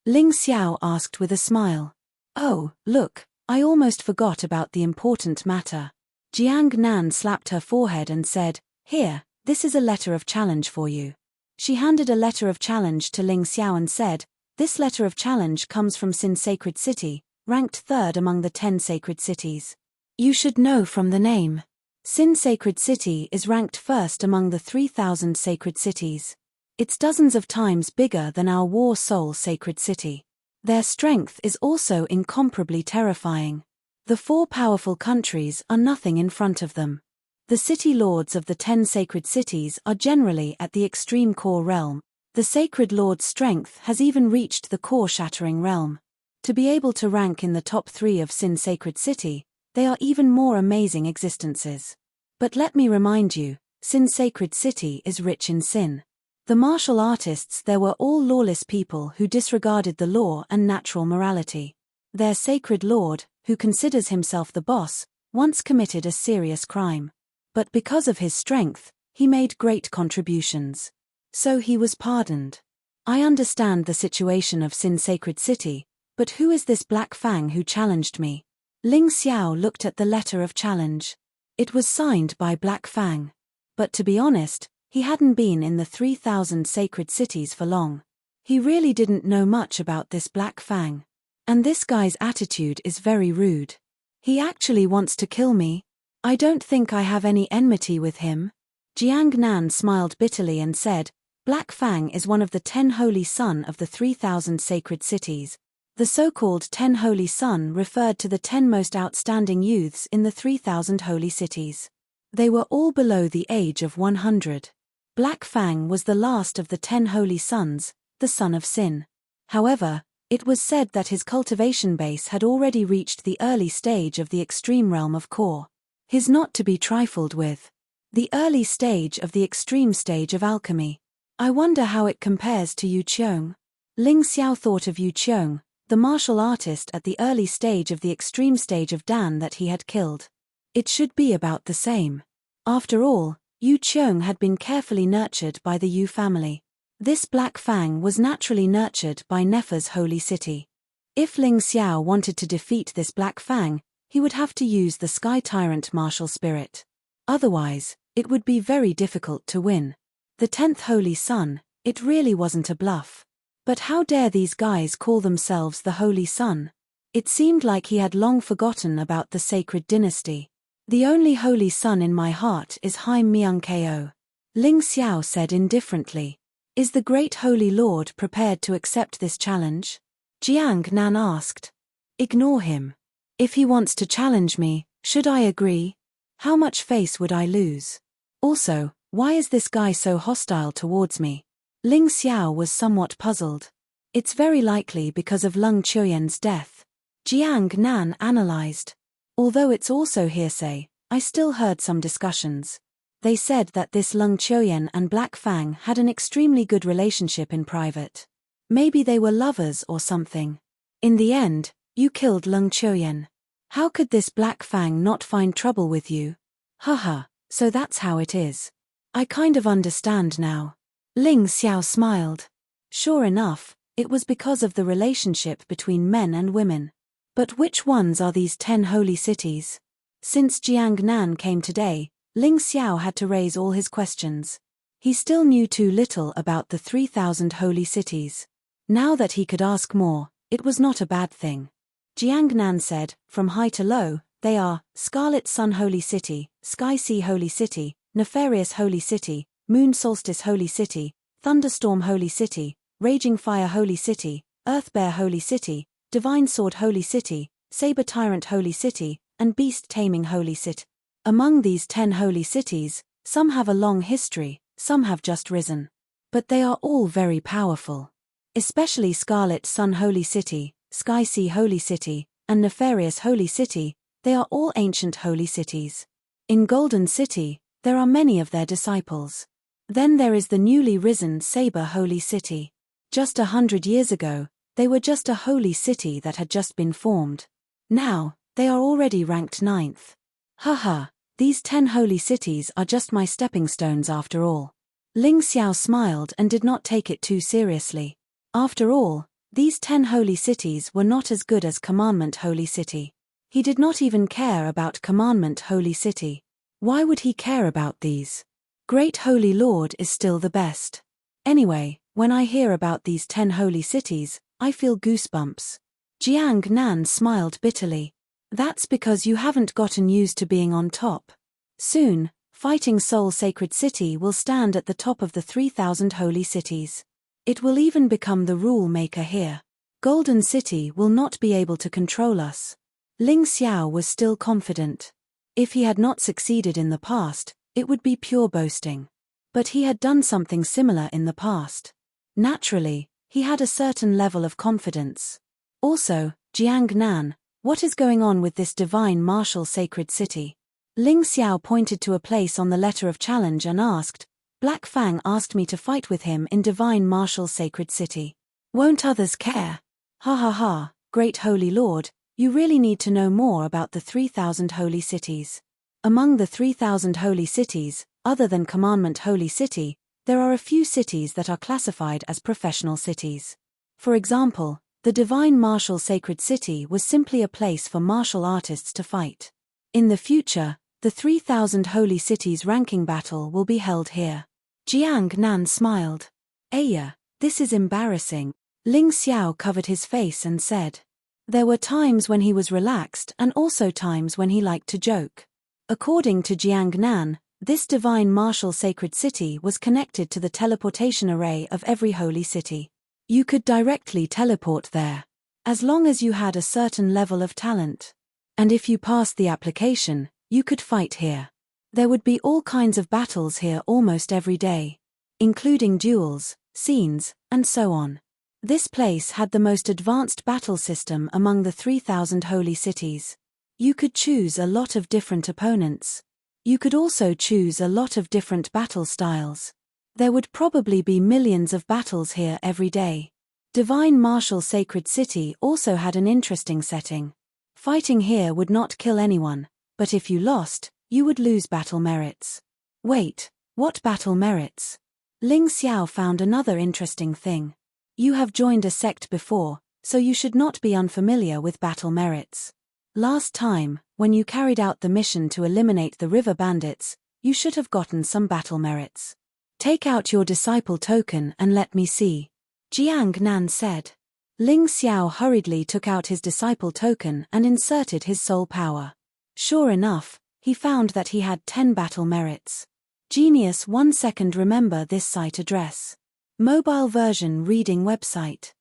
Speaker 1: Ling Xiao asked with a smile. Oh, look, I almost forgot about the important matter. Jiang Nan slapped her forehead and said, Here, this is a letter of challenge for you. She handed a letter of challenge to Ling Xiao and said, This letter of challenge comes from Sin Sacred City, ranked 3rd among the 10 sacred cities. You should know from the name. Sin Sacred City is ranked 1st among the 3,000 sacred cities. It's dozens of times bigger than our War Soul Sacred City. Their strength is also incomparably terrifying. The 4 powerful countries are nothing in front of them. The city lords of the 10 sacred cities are generally at the extreme core realm. The Sacred Lord's strength has even reached the core-shattering realm. To be able to rank in the top 3 of Sin Sacred City, they are even more amazing existences. But let me remind you, Sin Sacred City is rich in sin. The martial artists there were all lawless people who disregarded the law and natural morality. Their Sacred Lord, who considers himself the boss, once committed a serious crime. But because of his strength, he made great contributions. So he was pardoned. I understand the situation of Sin Sacred City, but who is this Black Fang who challenged me? Ling Xiao looked at the letter of challenge. It was signed by Black Fang. But to be honest, he hadn't been in the 3,000 sacred cities for long. He really didn't know much about this Black Fang. And this guy's attitude is very rude. He actually wants to kill me. I don't think I have any enmity with him. Jiang Nan smiled bitterly and said, Black Fang is one of the 10 holy son of the 3,000 sacred cities. The so-called 10 holy son referred to the 10 most outstanding youths in the 3,000 holy cities. They were all below the age of 100. Black Fang was the last of the 10 holy sons, the son of Sin. However, it was said that his cultivation base had already reached the early stage of the extreme realm of core. His not to be trifled with. The early stage of the extreme stage of alchemy. I wonder how it compares to Yu Qiong. Ling Xiao thought of Yu Qiong, the martial artist at the early stage of the extreme stage of Dan that he had killed. It should be about the same. After all, Yu Qiong had been carefully nurtured by the Yu family. This Black Fang was naturally nurtured by Nefer's holy city. If Ling Xiao wanted to defeat this Black Fang, he would have to use the Sky Tyrant martial spirit. Otherwise, it would be very difficult to win. The 10th Holy Son, it really wasn't a bluff. But how dare these guys call themselves the Holy Son? It seemed like he had long forgotten about the sacred dynasty. The only Holy Son in my heart is Haim Myung Ko. Ling Xiao said indifferently. Is the great Holy Lord prepared to accept this challenge? Jiang Nan asked. Ignore him. If he wants to challenge me, should I agree? How much face would I lose? Also, why is this guy so hostile towards me? Ling Xiao was somewhat puzzled. It's very likely because of Lung Chuyen's death. Jiang Nan analyzed. Although it's also hearsay, I still heard some discussions. They said that this Lung Chuyen and Black Fang had an extremely good relationship in private. Maybe they were lovers or something. In the end, you killed Lung Chuyen. How could this Black Fang not find trouble with you? Haha, so that's how it is. I kind of understand now. Ling Xiao smiled. Sure enough, it was because of the relationship between men and women. But which ones are these 10 holy cities? Since Jiang Nan came today, Ling Xiao had to raise all his questions. He still knew too little about the 3,000 holy cities. Now that he could ask more, it was not a bad thing. Jiang Nan said, from high to low, they are Scarlet Sun Holy City, Sky Sea Holy City, Nefarious Holy City, Moon Solstice Holy City, Thunderstorm Holy City, Raging Fire Holy City, Earth Bear Holy City, Divine Sword Holy City, Saber Tyrant Holy City, and Beast Taming Holy City. Among these 10 holy cities, some have a long history, some have just risen. But they are all very powerful. Especially Scarlet Sun Holy City, Sky Sea Holy City, and Nefarious Holy City, they are all ancient holy cities. In Golden City, there are many of their disciples. Then there is the newly risen Saber Holy City. Just 100 years ago, they were just a holy city that had just been formed. Now, they are already ranked 9th. Haha, these 10 holy cities are just my stepping stones after all. Ling Xiao smiled and did not take it too seriously. After all, these 10 holy cities were not as good as Commandment Holy City. He did not even care about Commandment Holy City. Why would he care about these? Great Holy Lord is still the best. Anyway, when I hear about these 10 holy cities, I feel goosebumps. Jiang Nan smiled bitterly. That's because you haven't gotten used to being on top. Soon, Fighting Soul Sacred City will stand at the top of the 3,000 holy cities. It will even become the rule maker here. Golden City will not be able to control us. Ling Xiao was still confident. If he had not succeeded in the past, it would be pure boasting. But he had done something similar in the past. Naturally, he had a certain level of confidence. Also, Jiang Nan, what is going on with this divine martial sacred city? Ling Xiao pointed to a place on the letter of challenge and asked, Black Fang asked me to fight with him in divine martial sacred city. Won't others care? Ha ha ha, great holy lord, you really need to know more about the 3,000 holy cities. Among the 3,000 holy cities, other than Commandment Holy City, there are a few cities that are classified as professional cities. For example, the Divine Martial Sacred City was simply a place for martial artists to fight. In the future, the 3,000 holy cities ranking battle will be held here. Jiang Nan smiled. Aya, this is embarrassing. Ling Xiao covered his face and said. There were times when he was relaxed and also times when he liked to joke. According to Jiang Nan, this divine martial sacred city was connected to the teleportation array of every holy city. You could directly teleport there, as long as you had a certain level of talent. And if you passed the application, you could fight here. There would be all kinds of battles here almost every day, including duels, scenes, and so on. This place had the most advanced battle system among the 3,000 holy cities. You could choose a lot of different opponents. You could also choose a lot of different battle styles. There would probably be millions of battles here every day. Divine Martial Sacred City also had an interesting setting. Fighting here would not kill anyone, but if you lost, you would lose battle merits. Wait, what battle merits? Ling Xiao found another interesting thing. You have joined a sect before, so you should not be unfamiliar with battle merits. Last time, when you carried out the mission to eliminate the river bandits, you should have gotten some battle merits. Take out your disciple token and let me see. Jiang Nan said. Ling Xiao hurriedly took out his disciple token and inserted his soul power. Sure enough, he found that he had 10 battle merits. Genius. 1 second. Remember this site address. Mobile version reading website.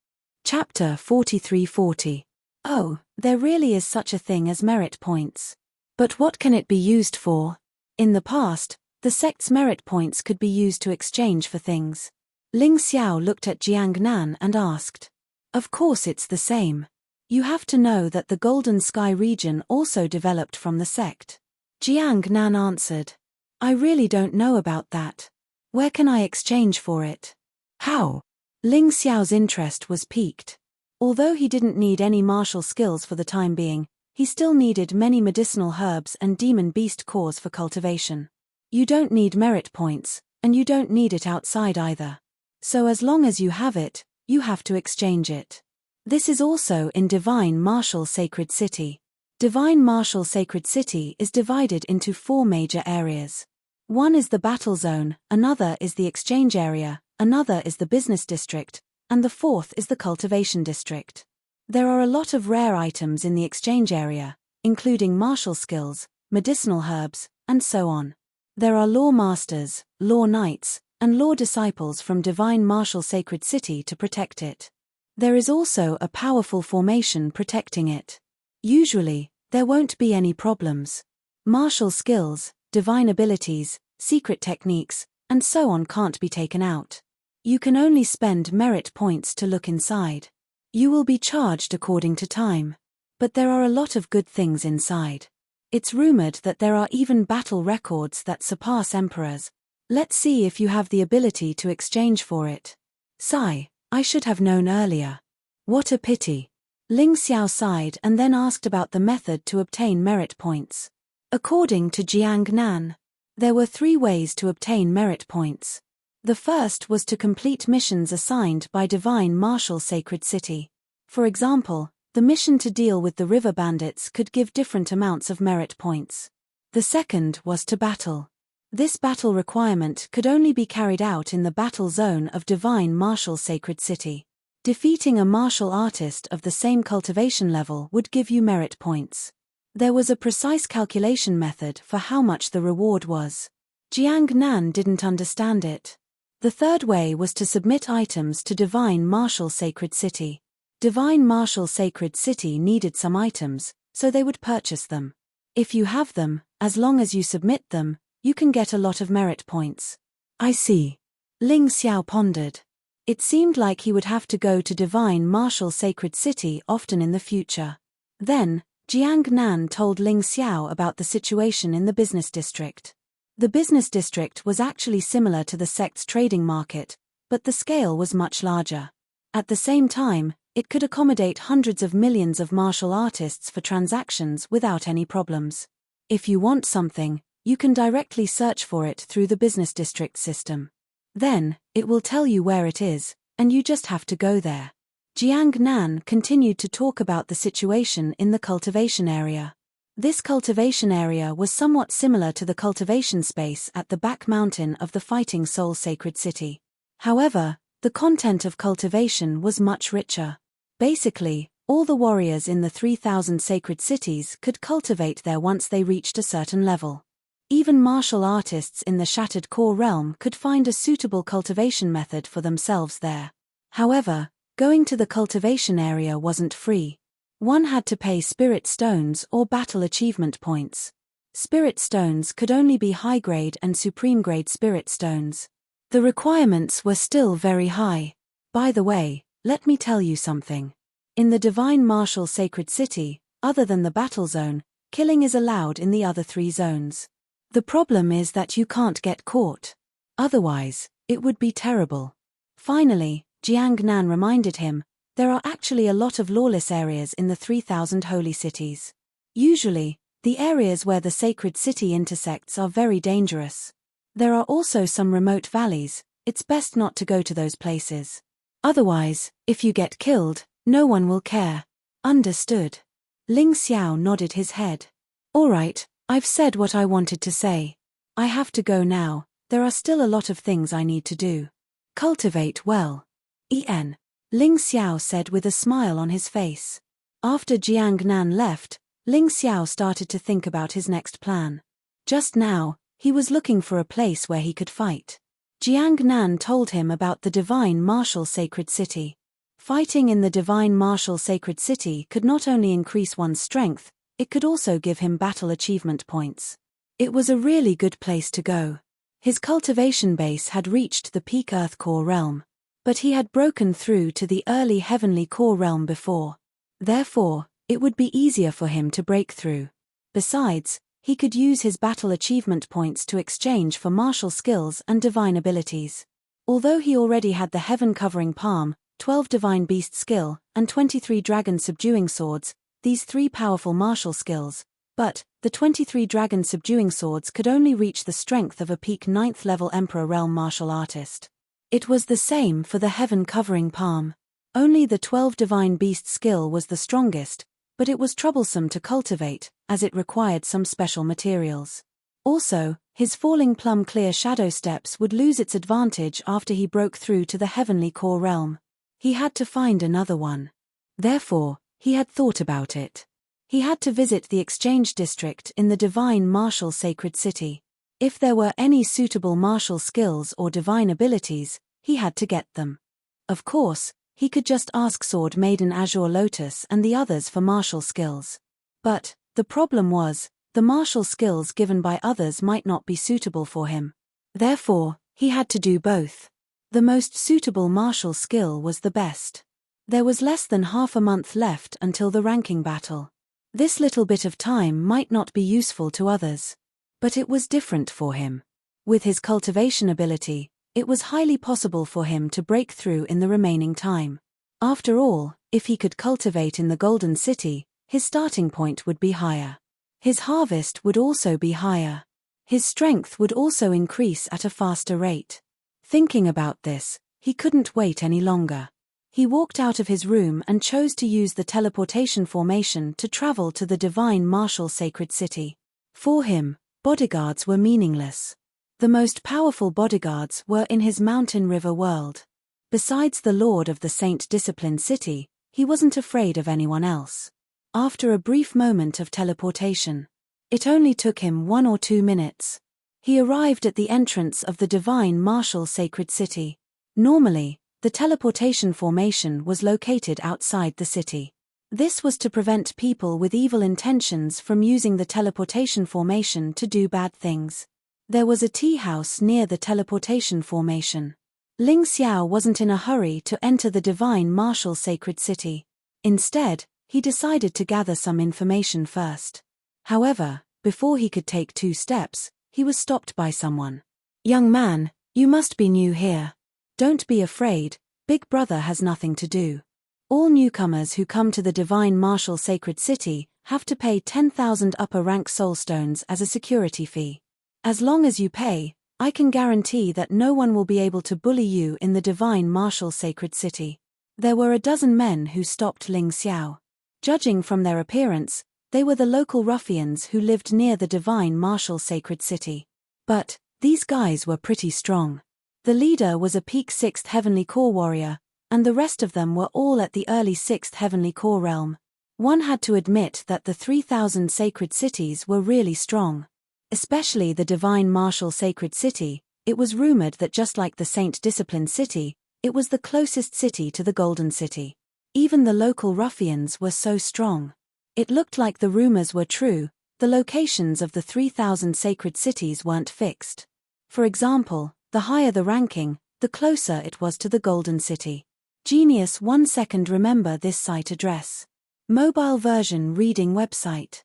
Speaker 1: Chapter 4340. Oh, there really is such a thing as merit points. But what can it be used for? In the past, the sect's merit points could be used to exchange for things. Ling Xiao looked at Jiang Nan and asked. Of course it's the same. You have to know that the Golden Sky region also developed from the sect. Jiang Nan answered. I really don't know about that. Where can I exchange for it? How? Ling Xiao's interest was piqued. Although he didn't need any martial skills for the time being, he still needed many medicinal herbs and demon beast cores for cultivation. You don't need merit points, and you don't need it outside either. So as long as you have it, you have to exchange it. This is also in Divine Martial Sacred City. Divine Martial Sacred City is divided into 4 major areas. One is the battle zone, another is the exchange area, another is the business district, and the 4th is the cultivation district. There are a lot of rare items in the exchange area, including martial skills, medicinal herbs, and so on. There are law masters, law knights, and law disciples from Divine Martial Sacred City to protect it. There is also a powerful formation protecting it. Usually, there won't be any problems. Martial skills, divine abilities, secret techniques, and so on can't be taken out. You can only spend merit points to look inside. You will be charged according to time. But there are a lot of good things inside. It's rumored that there are even battle records that surpass emperors. Let's see if you have the ability to exchange for it. Sigh, I should have known earlier. What a pity. Ling Xiao sighed and then asked about the method to obtain merit points. According to Jiang Nan, there were 3 ways to obtain merit points. The first was to complete missions assigned by Divine Marshal Sacred City. For example, the mission to deal with the river bandits could give different amounts of merit points. The second was to battle. This battle requirement could only be carried out in the battle zone of Divine Marshal Sacred City. Defeating a martial artist of the same cultivation level would give you merit points. There was a precise calculation method for how much the reward was. Jiang Nan didn't understand it. The third way was to submit items to Divine Marshal Sacred City. Divine Marshal Sacred City needed some items, so they would purchase them. If you have them, as long as you submit them, you can get a lot of merit points. I see. Ling Xiao pondered. It seemed like he would have to go to Divine Marshal Sacred City often in the future. Then, Jiang Nan told Ling Xiao about the situation in the business district. The business district was actually similar to the sect's trading market, but the scale was much larger. At the same time, it could accommodate hundreds of millions of martial artists for transactions without any problems. If you want something, you can directly search for it through the business district system. Then, it will tell you where it is, and you just have to go there. Jiang Nan continued to talk about the situation in the cultivation area. This cultivation area was somewhat similar to the cultivation space at the back mountain of the Fighting Soul Sacred City. However, the content of cultivation was much richer. Basically, all the warriors in the 3,000 sacred cities could cultivate there once they reached a certain level. Even martial artists in the Shattered Core realm could find a suitable cultivation method for themselves there. However, going to the cultivation area wasn't free. One had to pay spirit stones or battle achievement points. Spirit stones could only be high-grade and supreme-grade spirit stones. The requirements were still very high. By the way, let me tell you something. In the Divine Marshal Sacred City, other than the battle zone, killing is allowed in the other 3 zones. The problem is that you can't get caught. Otherwise, it would be terrible. Finally, Jiang Nan reminded him, there are actually a lot of lawless areas in the 3,000 holy cities. Usually, the areas where the sacred city intersects are very dangerous. There are also some remote valleys. It's best not to go to those places. Otherwise, if you get killed, no one will care. Understood. Ling Xiao nodded his head. All right, I've said what I wanted to say. I have to go now, there are still a lot of things I need to do. Cultivate well. En. Ling Xiao said with a smile on his face. After Jiang Nan left, Ling Xiao started to think about his next plan. Just now, he was looking for a place where he could fight. Jiang Nan told him about the Divine Marshal Sacred City. Fighting in the Divine Marshal Sacred City could not only increase one's strength, it could also give him battle achievement points. It was a really good place to go. His cultivation base had reached the peak Earth Core realm. But he had broken through to the early Heavenly Core realm before. Therefore, it would be easier for him to break through. Besides, he could use his battle achievement points to exchange for martial skills and divine abilities. Although he already had the Heaven Covering Palm, 12 Divine Beast skill, and 23 Dragon Subduing Swords, these 3 powerful martial skills, but the 23 Dragon Subduing Swords could only reach the strength of a peak 9th level Emperor Realm martial artist. It was the same for the Heaven Covering Palm. Only the 12 Divine Beast skill was the strongest, but it was troublesome to cultivate, as it required some special materials. Also, his Falling Plum Clear Shadow Steps would lose its advantage after he broke through to the Heavenly Core realm. He had to find another one. Therefore, he had thought about it. He had to visit the Exchange District in the Divine Marshal Sacred City. If there were any suitable martial skills or divine abilities, he had to get them. Of course, he could just ask Sword Maiden Azure Lotus and the others for martial skills. But, the problem was, the martial skills given by others might not be suitable for him. Therefore, he had to do both. The most suitable martial skill was the best. There was less than half a month left until the ranking battle. This little bit of time might not be useful to others. But it was different for him. With his cultivation ability, it was highly possible for him to break through in the remaining time. After all, if he could cultivate in the Golden City, his starting point would be higher. His harvest would also be higher. His strength would also increase at a faster rate. Thinking about this, he couldn't wait any longer. He walked out of his room and chose to use the teleportation formation to travel to the divine martial sacred city. For him, bodyguards were meaningless. The most powerful bodyguards were in his mountain river world. Besides the lord of the Saint Discipline city, he wasn't afraid of anyone else. After a brief moment of teleportation, it only took him 1 or 2 minutes. He arrived at the entrance of the divine martial sacred city. Normally, the teleportation formation was located outside the city. This was to prevent people with evil intentions from using the teleportation formation to do bad things. There was a tea house near the teleportation formation. Ling Xiao wasn't in a hurry to enter the divine martial sacred city. Instead, he decided to gather some information first. However, before he could take 2 steps, he was stopped by someone. "Young man, you must be new here. Don't be afraid, Big Brother has nothing to do. All newcomers who come to the divine martial sacred city have to pay 10,000 upper rank soulstones as a security fee. As long as you pay, I can guarantee that no one will be able to bully you in the divine martial sacred city." There were a dozen men who stopped Ling Xiao. Judging from their appearance, they were the local ruffians who lived near the divine martial sacred city. But these guys were pretty strong. The leader was a peak 6th heavenly core warrior, and the rest of them were all at the early 6th heavenly core realm. One had to admit that the 3,000 sacred cities were really strong. Especially the divine martial sacred city. It was rumored that just like the Saint Discipline city, it was the closest city to the Golden City. Even the local ruffians were so strong. It looked like the rumors were true. The locations of the 3,000 sacred cities weren't fixed. For example, the higher the ranking, the closer it was to the Golden City. Genius 1 second. Remember this site address. Mobile version reading website.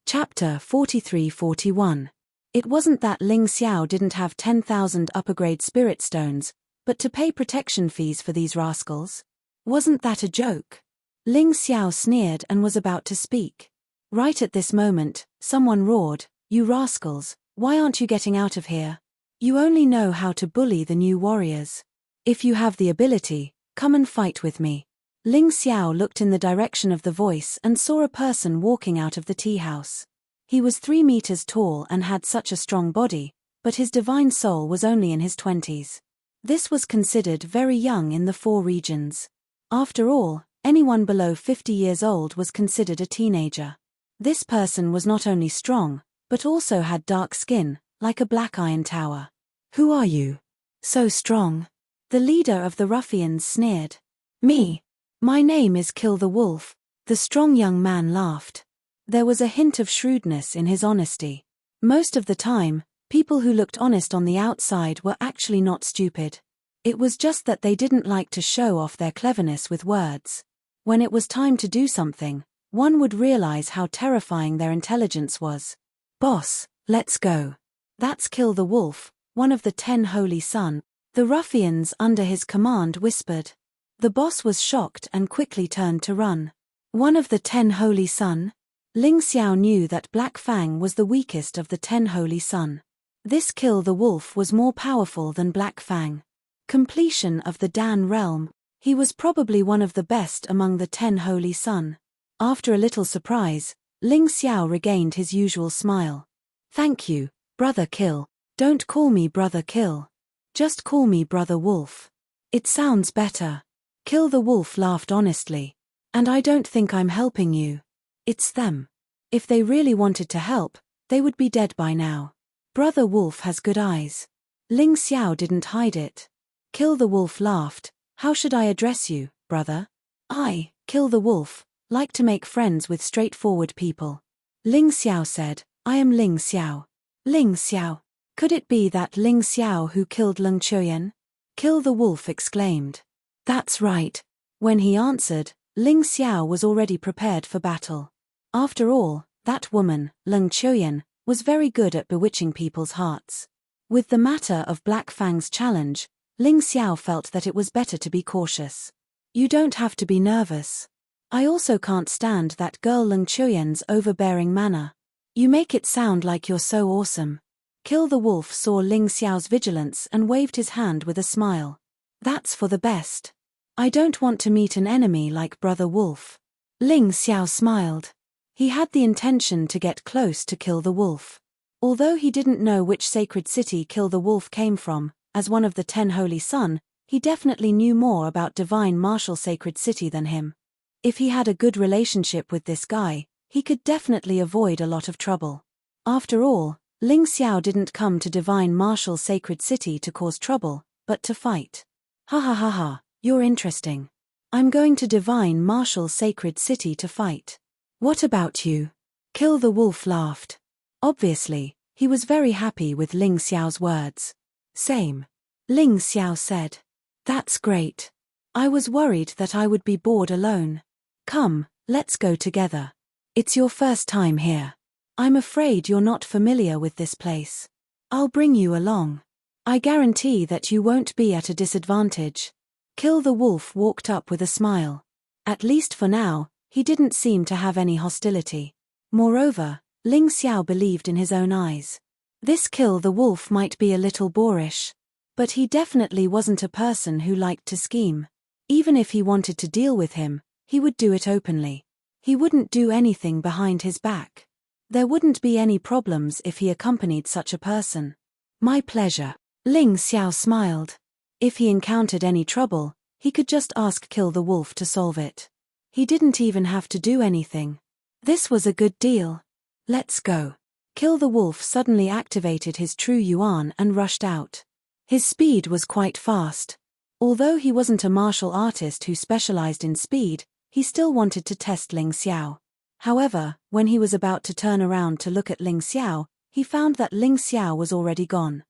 Speaker 1: Chapter 43-41. It wasn't that Ling Xiao didn't have 10,000 upper-grade spirit stones, but to pay protection fees for these rascals? Wasn't that a joke? Ling Xiao sneered and was about to speak. Right at this moment, someone roared, "You rascals, why aren't you getting out of here? You only know how to bully the new warriors. If you have the ability, come and fight with me." Ling Xiao looked in the direction of the voice and saw a person walking out of the tea house. He was 3 meters tall and had such a strong body, but his divine soul was only in his 20s. This was considered very young in the 4 regions. After all, anyone below 50 years old was considered a teenager. This person was not only strong, but also had dark skin, like a black iron tower. "Who are you? So strong?" The leader of the ruffians sneered. "Me. My name is Kill the Wolf." The strong young man laughed. There was a hint of shrewdness in his honesty. Most of the time, people who looked honest on the outside were actually not stupid. It was just that they didn't like to show off their cleverness with words. When it was time to do something, one would realize how terrifying their intelligence was. "Boss, let's go." "That's Kill the Wolf, one of the 10 Holy Sun," the ruffians under his command whispered. The boss was shocked and quickly turned to run. One of the 10 Holy Sun? Ling Xiao knew that Black Fang was the weakest of the 10 Holy Sun. This Kill the Wolf was more powerful than Black Fang. Completion of the Dan realm. He was probably one of the best among the 10 Holy Sun. After a little surprise, Ling Xiao regained his usual smile. "Thank you, Brother Kill. Don't call me Brother Kill. Just call me Brother Wolf. It sounds better." Kill the Wolf laughed honestly. "And I don't think I'm helping you. It's them. If they really wanted to help, they would be dead by now. Brother Wolf has good eyes." Ling Xiao didn't hide it. Kill the Wolf laughed. "How should I address you, brother?" "I, Kill the Wolf, like to make friends with straightforward people." Ling Xiao said, "I am Ling Xiao." Ling Xiao. Could it be that Ling Xiao who killed Leng Chuyan? Kill the Wolf exclaimed. "That's right." When he answered, Ling Xiao was already prepared for battle. After all, that woman, Leng Chuyan, was very good at bewitching people's hearts. With the matter of Black Fang's challenge, Ling Xiao felt that it was better to be cautious. You don't have to be nervous. I also can't stand that girl Leng Chuyen's overbearing manner. You make it sound like you're so awesome. Kill the Wolf saw Ling Xiao's vigilance and waved his hand with a smile. That's for the best. I don't want to meet an enemy like Brother Wolf. Ling Xiao smiled. He had the intention to get close to Kill the Wolf. Although he didn't know which sacred city Kill the Wolf came from, as one of the 10 Holy Sun, he definitely knew more about Divine Martial Sacred City than him. If he had a good relationship with this guy, he could definitely avoid a lot of trouble. After all, Ling Xiao didn't come to Divine Martial Sacred City to cause trouble, but to fight. Ha ha ha ha, you're interesting. I'm going to Divine Martial Sacred City to fight. What about you? Kill the Wolf laughed. Obviously, he was very happy with Ling Xiao's words. Same. Ling Xiao said. That's great. I was worried that I would be bored alone. Come, let's go together. It's your first time here. I'm afraid you're not familiar with this place. I'll bring you along. I guarantee that you won't be at a disadvantage. Kill the Wolf walked up with a smile. At least for now, he didn't seem to have any hostility. Moreover, Ling Xiao believed in his own eyes. This Kill the Wolf might be a little boorish. But he definitely wasn't a person who liked to scheme. Even if he wanted to deal with him, he would do it openly. He wouldn't do anything behind his back. There wouldn't be any problems if he accompanied such a person. My pleasure. Ling Xiao smiled. If he encountered any trouble, he could just ask Kill the Wolf to solve it. He didn't even have to do anything. This was a good deal. Let's go. Kill the Wolf suddenly activated his true yuan and rushed out. His speed was quite fast. Although he wasn't a martial artist who specialized in speed, he still wanted to test Ling Xiao. However, when he was about to turn around to look at Ling Xiao, he found that Ling Xiao was already gone.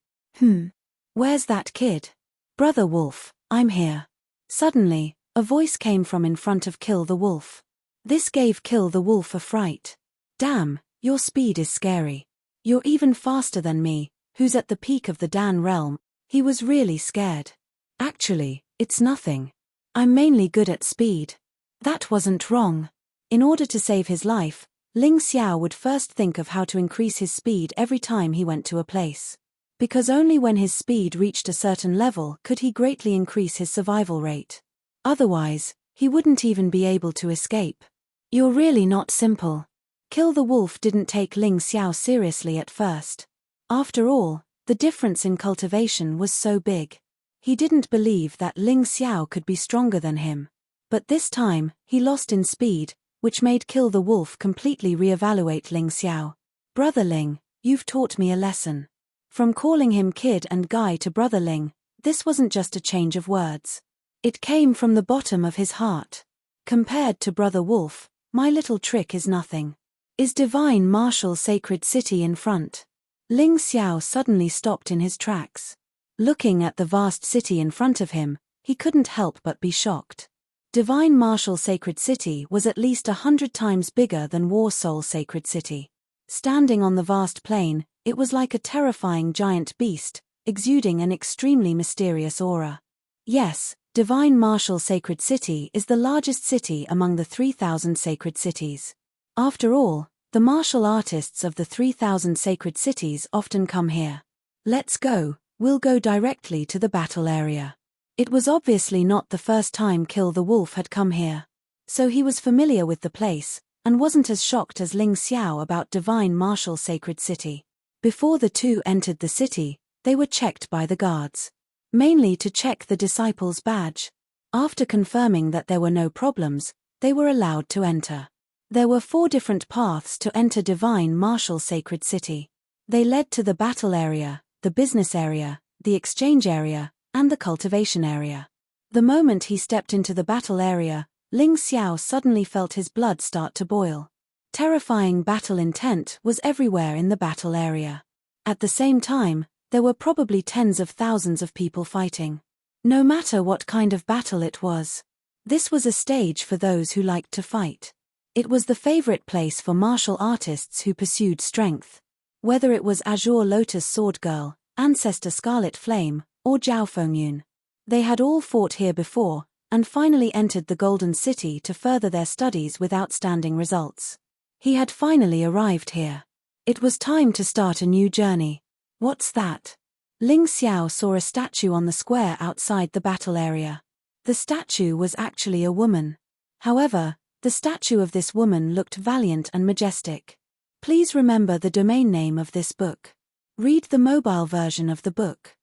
Speaker 1: Where's that kid? Brother Wolf, I'm here. Suddenly, a voice came from in front of Kill the Wolf. This gave Kill the Wolf a fright. Damn, your speed is scary. You're even faster than me, who's at the peak of the Dan realm. He was really scared. Actually, it's nothing. I'm mainly good at speed. That wasn't wrong. In order to save his life, Ling Xiao would first think of how to increase his speed every time he went to a place. Because only when his speed reached a certain level could he greatly increase his survival rate. Otherwise, he wouldn't even be able to escape. You're really not simple. Kill the Wolf didn't take Ling Xiao seriously at first. After all, the difference in cultivation was so big. He didn't believe that Ling Xiao could be stronger than him. But this time, he lost in speed, which made Kill the Wolf completely reevaluate Ling Xiao. Brother Ling, you've taught me a lesson. From calling him kid and guy to Brother Ling, this wasn't just a change of words. It came from the bottom of his heart. Compared to Brother Wolf, my little trick is nothing. Is Divine Martial Sacred City in front? Ling Xiao suddenly stopped in his tracks. Looking at the vast city in front of him, he couldn't help but be shocked. Divine Martial Sacred City was at least 100 times bigger than War Soul Sacred City. Standing on the vast plain, it was like a terrifying giant beast, exuding an extremely mysterious aura. Yes, Divine Martial Sacred City is the largest city among the 3,000 sacred cities. After all, the martial artists of the 3,000 sacred cities often come here. Let's go, we'll go directly to the battle area. It was obviously not the first time Kill the Wolf had come here. So he was familiar with the place, and wasn't as shocked as Ling Xiao about Divine Martial Sacred City. Before the two entered the city, they were checked by the guards. Mainly to check the disciples' badge. After confirming that there were no problems, they were allowed to enter. There were 4 different paths to enter Divine Martial Sacred City. They led to the battle area, the business area, the exchange area, and the cultivation area. The moment he stepped into the battle area, Ling Xiao suddenly felt his blood start to boil. Terrifying battle intent was everywhere in the battle area. At the same time, there were probably tens of thousands of people fighting. No matter what kind of battle it was. This was a stage for those who liked to fight. It was the favorite place for martial artists who pursued strength. Whether it was Azure Lotus Sword Girl, Ancestor Scarlet Flame, or Jiao Fengyun. They had all fought here before, and finally entered the Golden City to further their studies with outstanding results. He had finally arrived here. It was time to start a new journey. What's that? Ling Xiao saw a statue on the square outside the battle area. The statue was actually a woman. However, the statue of this woman looked valiant and majestic. Please remember the domain name of this book. Read the mobile version of the book.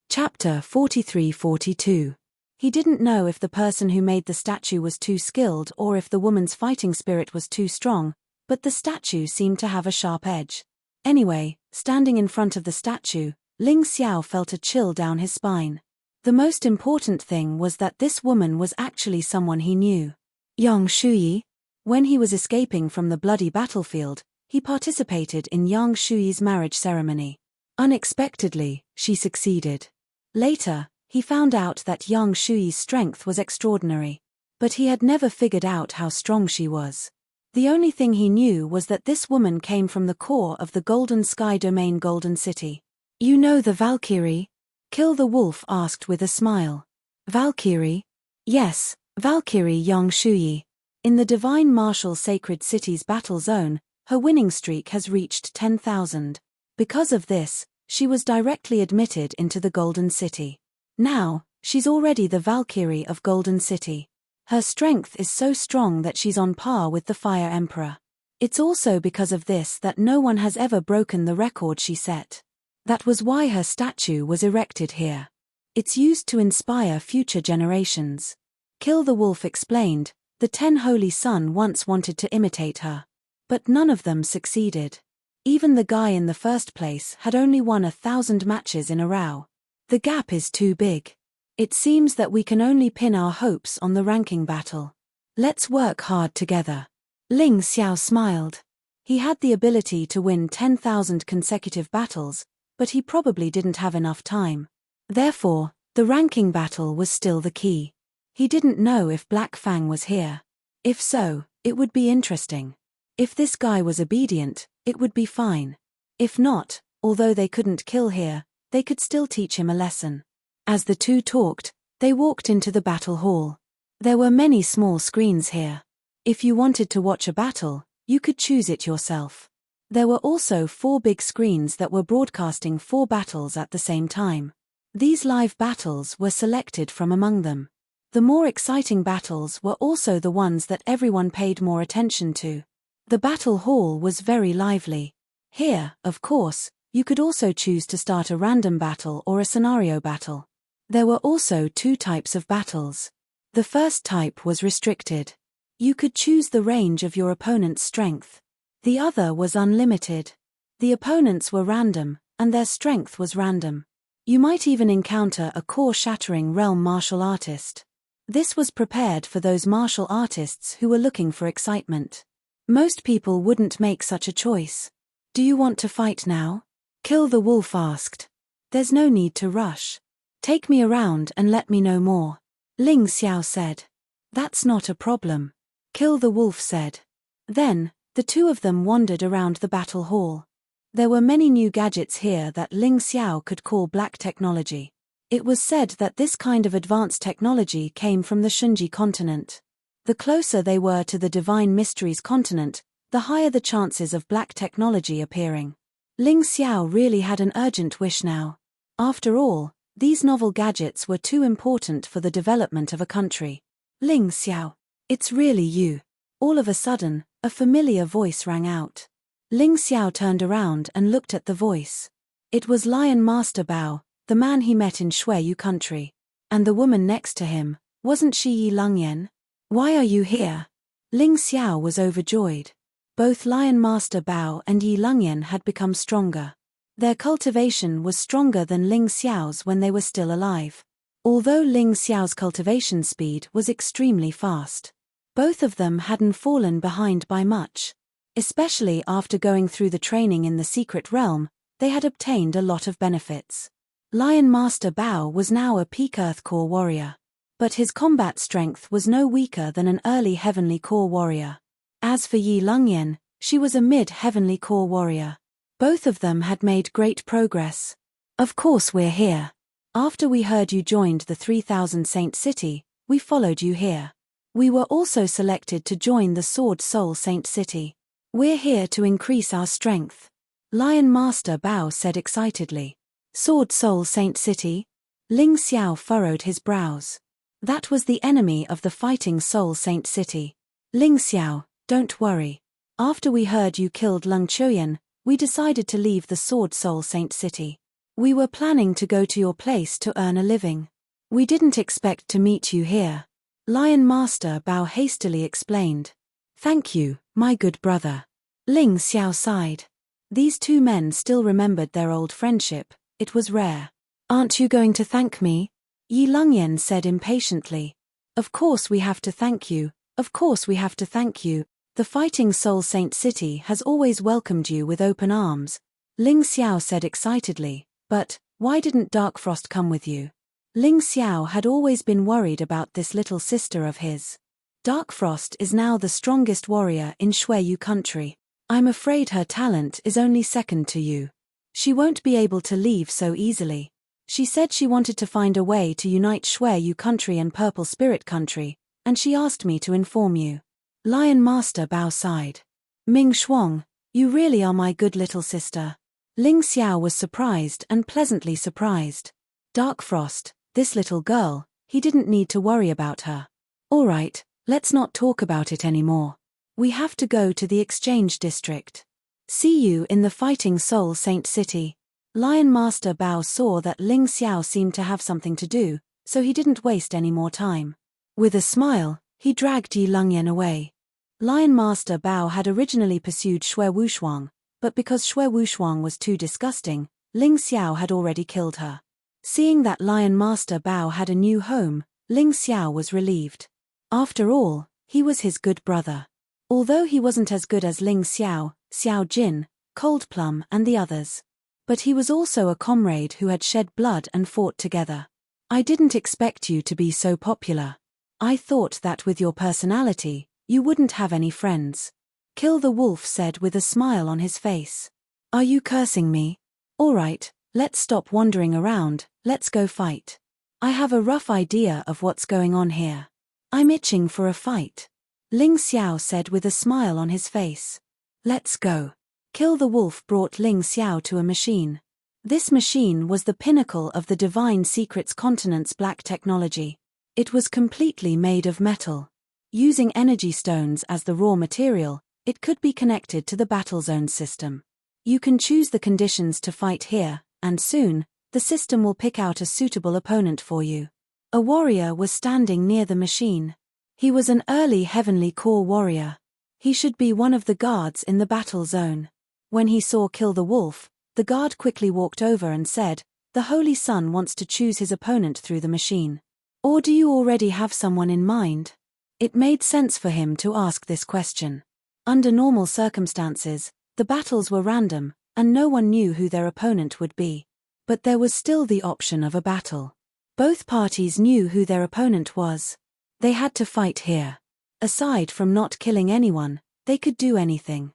Speaker 1: Chapter 43-42. He didn't know if the person who made the statue was too skilled or if the woman's fighting spirit was too strong, but the statue seemed to have a sharp edge. Anyway, standing in front of the statue, Ling Xiao felt a chill down his spine. The most important thing was that this woman was actually someone he knew. Yang Shuyi. When he was escaping from the bloody battlefield, he participated in Yang Shuyi's marriage ceremony. Unexpectedly, she succeeded. Later, he found out that Yang Shuyi's strength was extraordinary. But he had never figured out how strong she was. The only thing he knew was that this woman came from the core of the Golden Sky Domain Golden City. You know the Valkyrie? Kill the Wolf asked with a smile. Valkyrie? Yes, Valkyrie Yang Shuyi. In the Divine Martial Sacred City's battle zone, her winning streak has reached 10,000. Because of this, she was directly admitted into the Golden City. Now, she's already the Valkyrie of Golden City. Her strength is so strong that she's on par with the Fire Emperor. It's also because of this that no one has ever broken the record she set. That was why her statue was erected here. It's used to inspire future generations. Kill the Wolf explained, the 10 Holy Sun once wanted to imitate her. But none of them succeeded. Even the guy in the first place had only won 1,000 matches in a row. The gap is too big. It seems that we can only pin our hopes on the ranking battle. Let's work hard together. Ling Xiao smiled. He had the ability to win 10,000 consecutive battles, but he probably didn't have enough time. Therefore, the ranking battle was still the key. He didn't know if Black Fang was here. If so, it would be interesting. If this guy was obedient, it would be fine. If not, although they couldn't kill here, they could still teach him a lesson. As the two talked, they walked into the battle hall. There were many small screens here. If you wanted to watch a battle, you could choose it yourself. There were also 4 big screens that were broadcasting 4 battles at the same time. These live battles were selected from among them. The more exciting battles were also the ones that everyone paid more attention to. The battle hall was very lively. Here, of course, you could also choose to start a random battle or a scenario battle. There were also 2 types of battles. The first type was restricted. You could choose the range of your opponent's strength. The other was unlimited. The opponents were random, and their strength was random. You might even encounter a core-shattering realm martial artist. This was prepared for those martial artists who were looking for excitement. Most people wouldn't make such a choice. Do you want to fight now? Kill the Wolf asked. There's no need to rush. Take me around and let me know more. Ling Xiao said. That's not a problem. Kill the Wolf said. Then, the two of them wandered around the battle hall. There were many new gadgets here that Ling Xiao could call black technology. It was said that this kind of advanced technology came from the Shunji continent. The closer they were to the Divine Mysteries continent, the higher the chances of black technology appearing. Ling Xiao really had an urgent wish now. After all, these novel gadgets were too important for the development of a country. Ling Xiao, it's really you. All of a sudden, a familiar voice rang out. Ling Xiao turned around and looked at the voice. It was Lion Master Bao, the man he met in Shuiyu country. And the woman next to him, wasn't she Yi Lungyan? Why are you here? Ling Xiao was overjoyed. Both Lion Master Bao and Yi Lungyan had become stronger. Their cultivation was stronger than Ling Xiao's when they were still alive. Although Ling Xiao's cultivation speed was extremely fast. Both of them hadn't fallen behind by much. Especially after going through the training in the secret realm, they had obtained a lot of benefits. Lion Master Bao was now a peak Earth Core warrior. But his combat strength was no weaker than an early Heavenly Core warrior. As for Yi Lungyan, she was a mid-Heavenly Core warrior. Both of them had made great progress. Of course we're here. After we heard you joined the 3000 Saint City, we followed you here. We were also selected to join the Sword Soul Saint City. We're here to increase our strength. Lion Master Bao said excitedly. Sword Soul Saint City? Ling Xiao furrowed his brows. That was the enemy of the Fighting Soul Saint City. Ling Xiao, don't worry. After we heard you killed Lung Chuyan, we decided to leave the Sword Soul Saint City. We were planning to go to your place to earn a living. We didn't expect to meet you here. Lion Master Bao hastily explained. Thank you, my good brother. Ling Xiao sighed. These two men still remembered their old friendship. It was rare. Aren't you going to thank me? Yi Lungyan said impatiently. Of course we have to thank you. Of course we have to thank you. The Fighting Soul Saint City has always welcomed you with open arms. Ling Xiao said excitedly. But, why didn't Dark Frost come with you? Ling Xiao had always been worried about this little sister of his. Dark Frost is now the strongest warrior in Xueyu country. I'm afraid her talent is only second to you. She won't be able to leave so easily. She said she wanted to find a way to unite Xueyu country and Purple Spirit country, and she asked me to inform you. Lion Master Bao sighed. Ming Shuang, you really are my good little sister. Ling Xiao was surprised and pleasantly surprised. Dark Frost, this little girl, he didn't need to worry about her. All right, let's not talk about it anymore. We have to go to the exchange district. See you in the Fighting Soul Saint City. Lion Master Bao saw that Ling Xiao seemed to have something to do, so he didn't waste any more time. With a smile, he dragged Yi Lungyan away. Lion Master Bao had originally pursued Xue Wushuang, but because Xue Wushuang was too disgusting, Ling Xiao had already killed her. Seeing that Lion Master Bao had a new home, Ling Xiao was relieved. After all, he was his good brother. Although he wasn't as good as Ling Xiao, Xiao Jin, Cold Plum and the others. But he was also a comrade who had shed blood and fought together. I didn't expect you to be so popular. I thought that with your personality, you wouldn't have any friends. Kill the Wolf said with a smile on his face. Are you cursing me? All right, let's stop wandering around, let's go fight. I have a rough idea of what's going on here. I'm itching for a fight. Ling Xiao said with a smile on his face. Let's go. Kill the Wolf brought Ling Xiao to a machine. This machine was the pinnacle of the Divine Secrets Continent's black technology. It was completely made of metal. Using energy stones as the raw material, it could be connected to the battle zone system. You can choose the conditions to fight here, and soon, the system will pick out a suitable opponent for you. A warrior was standing near the machine. He was an early Heavenly Core warrior. He should be one of the guards in the battle zone. When he saw Kill the Wolf, the guard quickly walked over and said, "The Holy Sun wants to choose his opponent through the machine. Or do you already have someone in mind?" It made sense for him to ask this question. Under normal circumstances, the battles were random, and no one knew who their opponent would be. But there was still the option of a battle. Both parties knew who their opponent was. They had to fight here. Aside from not killing anyone, they could do anything.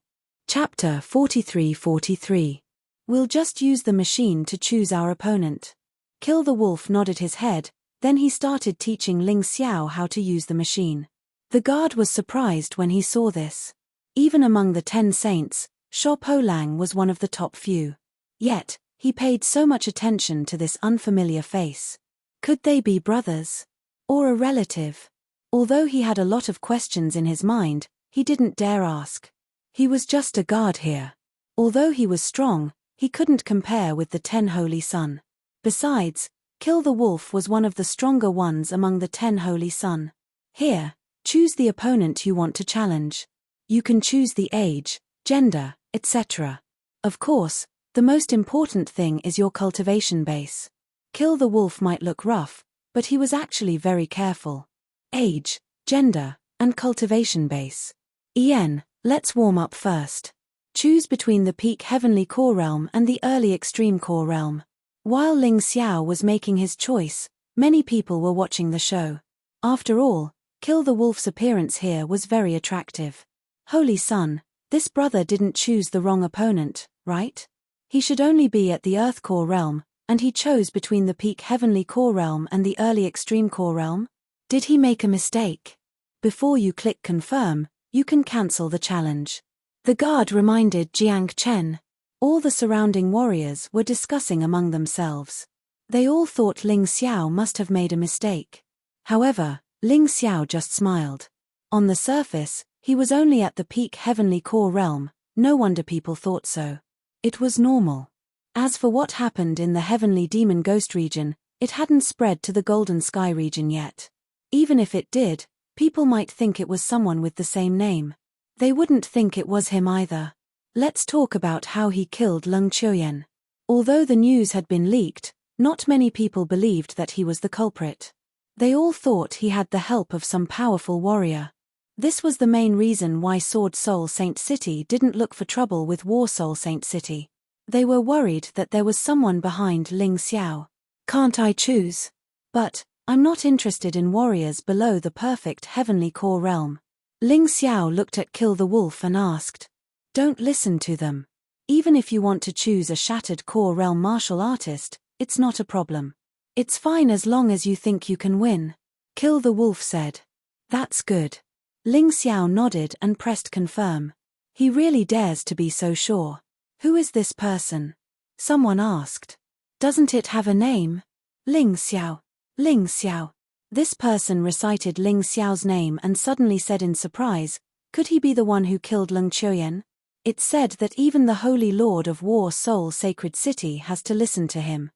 Speaker 1: Chapter 43-43. We'll just use the machine to choose our opponent. Kill the Wolf nodded his head, then he started teaching Ling Xiao how to use the machine. The guard was surprised when he saw this. Even among the 10 saints, Sho Po Lang was one of the top few. Yet, he paid so much attention to this unfamiliar face. Could they be brothers? Or a relative? Although he had a lot of questions in his mind, he didn't dare ask. He was just a guard here. Although he was strong, he couldn't compare with the 10 Holy Sun. Besides, Kill the Wolf was one of the stronger ones among the 10 Holy Sun. Here, choose the opponent you want to challenge. You can choose the age, gender, etc. Of course, the most important thing is your cultivation base. Kill the Wolf might look rough, but he was actually very careful. Age, gender, and cultivation base. Let's warm up first. Choose between the peak Heavenly Core Realm and the early Extreme Core Realm. While Ling Xiao was making his choice, many people were watching the show. After all, Kill the Wolf's appearance here was very attractive. Holy Sun, this brother didn't choose the wrong opponent, right? He should only be at the Earth Core Realm, and he chose between the peak heavenly core realm and the early extreme core realm? Did he make a mistake? Before you click confirm, you can cancel the challenge. The guard reminded Jiang Chen. All the surrounding warriors were discussing among themselves. They all thought Ling Xiao must have made a mistake. However, Ling Xiao just smiled. On the surface, he was only at the peak heavenly core realm, no wonder people thought so. It was normal. As for what happened in the heavenly demon ghost region, it hadn't spread to the golden sky region yet. Even if it did, people might think it was someone with the same name. They wouldn't think it was him either. Let's talk about how he killed Leng Chuoyan. Although the news had been leaked, not many people believed that he was the culprit. They all thought he had the help of some powerful warrior. This was the main reason why Sword Soul Saint City didn't look for trouble with War Soul Saint City. They were worried that there was someone behind Ling Xiao. Can't I choose? But, I'm not interested in warriors below the perfect heavenly core realm. Ling Xiao looked at Kill the Wolf and asked. Don't listen to them. Even if you want to choose a shattered core realm martial artist, it's not a problem. It's fine as long as you think you can win. Kill the Wolf said. That's good. Ling Xiao nodded and pressed confirm. He really dares to be so sure. Who is this person? Someone asked. Doesn't it have a name? Ling Xiao. Ling Xiao. This person recited Ling Xiao's name and suddenly said in surprise, could he be the one who killed Leng Chuoyan? It said that even the Holy Lord of War Soul Sacred City has to listen to him.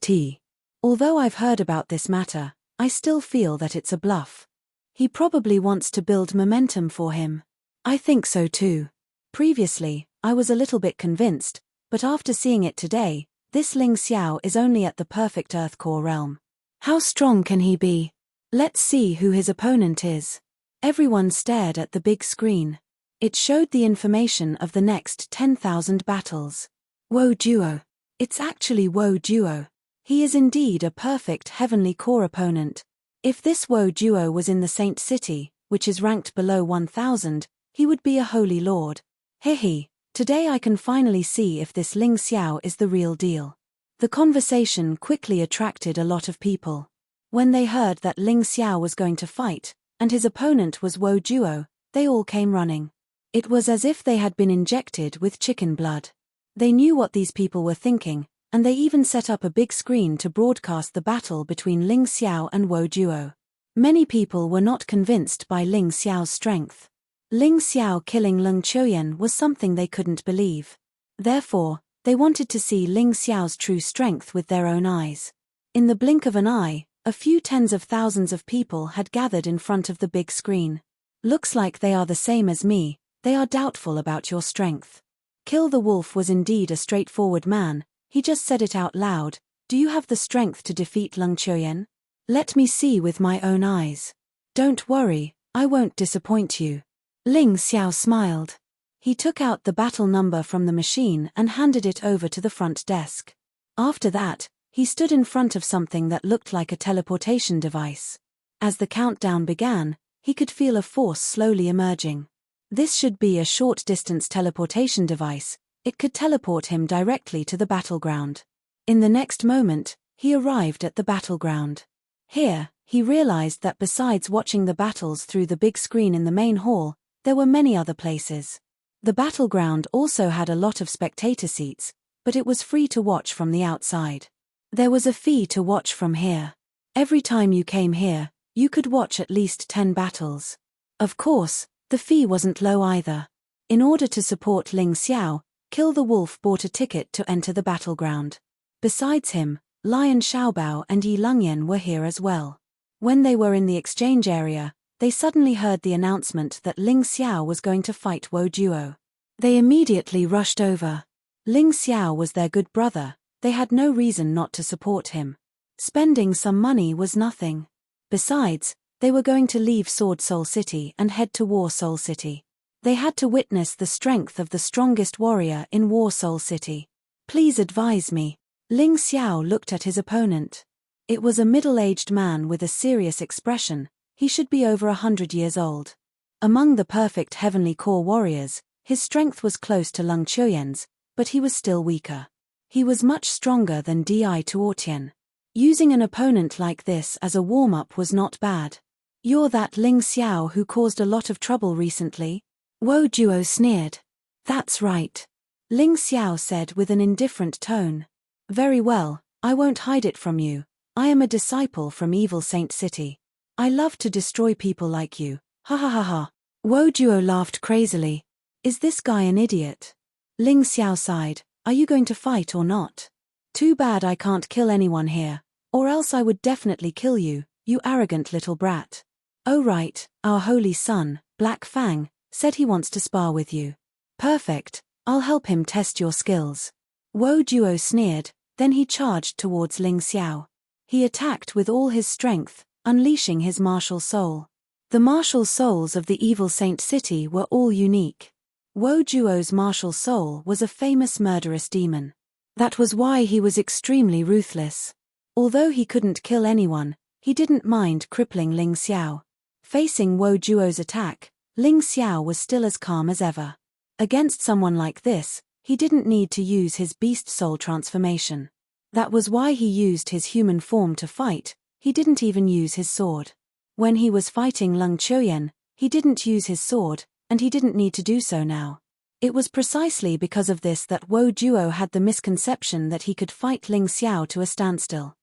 Speaker 1: T. Although I've heard about this matter, I still feel that it's a bluff. He probably wants to build momentum for him. I think so too. Previously, I was a little bit convinced, but after seeing it today, this Ling Xiao is only at the perfect Earth core realm. How strong can he be? Let's see who his opponent is. Everyone stared at the big screen. It showed the information of the next 10,000 battles. Wo Duo. It's actually Wo Duo. He is indeed a perfect heavenly core opponent. If this Wo Duo was in the Saint City, which is ranked below 1,000, he would be a holy lord. Hehe, today I can finally see if this Ling Xiao is the real deal. The conversation quickly attracted a lot of people. When they heard that Ling Xiao was going to fight, and his opponent was Wo Duo, they all came running. It was as if they had been injected with chicken blood. They knew what these people were thinking, and they even set up a big screen to broadcast the battle between Ling Xiao and Wo Duo. Many people were not convinced by Ling Xiao's strength. Ling Xiao killing Leng Chuoyan was something they couldn't believe. Therefore, they wanted to see Ling Xiao's true strength with their own eyes. In the blink of an eye, a few tens of thousands of people had gathered in front of the big screen. Looks like they are the same as me, they are doubtful about your strength. Kill the Wolf was indeed a straightforward man, he just said it out loud, do you have the strength to defeat Leng Chuoyan? Let me see with my own eyes. Don't worry, I won't disappoint you. Ling Xiao smiled. He took out the battle number from the machine and handed it over to the front desk. After that, he stood in front of something that looked like a teleportation device. As the countdown began, he could feel a force slowly emerging. This should be a short-distance teleportation device, it could teleport him directly to the battleground. In the next moment, he arrived at the battleground. Here, he realized that besides watching the battles through the big screen in the main hall, there were many other places. The battleground also had a lot of spectator seats, but it was free to watch from the outside. There was a fee to watch from here. Every time you came here, you could watch at least 10 battles. Of course, the fee wasn't low either. In order to support Ling Xiao, Kill the Wolf bought a ticket to enter the battleground. Besides him, Lion Xiaobao and Yi Lungyan were here as well. When they were in the exchange area, they suddenly heard the announcement that Ling Xiao was going to fight Wo Duo. They immediately rushed over. Ling Xiao was their good brother, they had no reason not to support him. Spending some money was nothing. Besides, they were going to leave Sword Soul City and head to War Soul City. They had to witness the strength of the strongest warrior in War Soul City. Please advise me. Ling Xiao looked at his opponent. It was a middle-aged man with a serious expression, he should be over 100 years old. Among the perfect heavenly core warriors, his strength was close to Leng Chuoyan's, but he was still weaker. He was much stronger than Di Tuortian. Using an opponent like this as a warm-up was not bad. "You're that Ling Xiao who caused a lot of trouble recently?" Wo Duo sneered. "That's right," Ling Xiao said with an indifferent tone. "Very well, I won't hide it from you. I am a disciple from Evil Saint City. I love to destroy people like you. Ha ha ha ha." Wo Duo laughed crazily. "Is this guy an idiot?" Ling Xiao sighed. "Are you going to fight or not?" "Too bad I can't kill anyone here, or else I would definitely kill you, you arrogant little brat." "Oh right, our holy son, Black Fang, said he wants to spar with you. Perfect, I'll help him test your skills." Wo Duo sneered, then he charged towards Ling Xiao. He attacked with all his strength, unleashing his martial soul. The martial souls of the Evil Saint City were all unique. Wo Duo's martial soul was a famous murderous demon. That was why he was extremely ruthless. Although he couldn't kill anyone, he didn't mind crippling Ling Xiao. Facing Wo Duo's attack, Ling Xiao was still as calm as ever. Against someone like this, he didn't need to use his beast soul transformation. That was why he used his human form to fight. He didn't even use his sword. When he was fighting Lung Chuyen, he didn't use his sword, and he didn't need to do so now. It was precisely because of this that Wo Duo had the misconception that he could fight Ling Xiao to a standstill.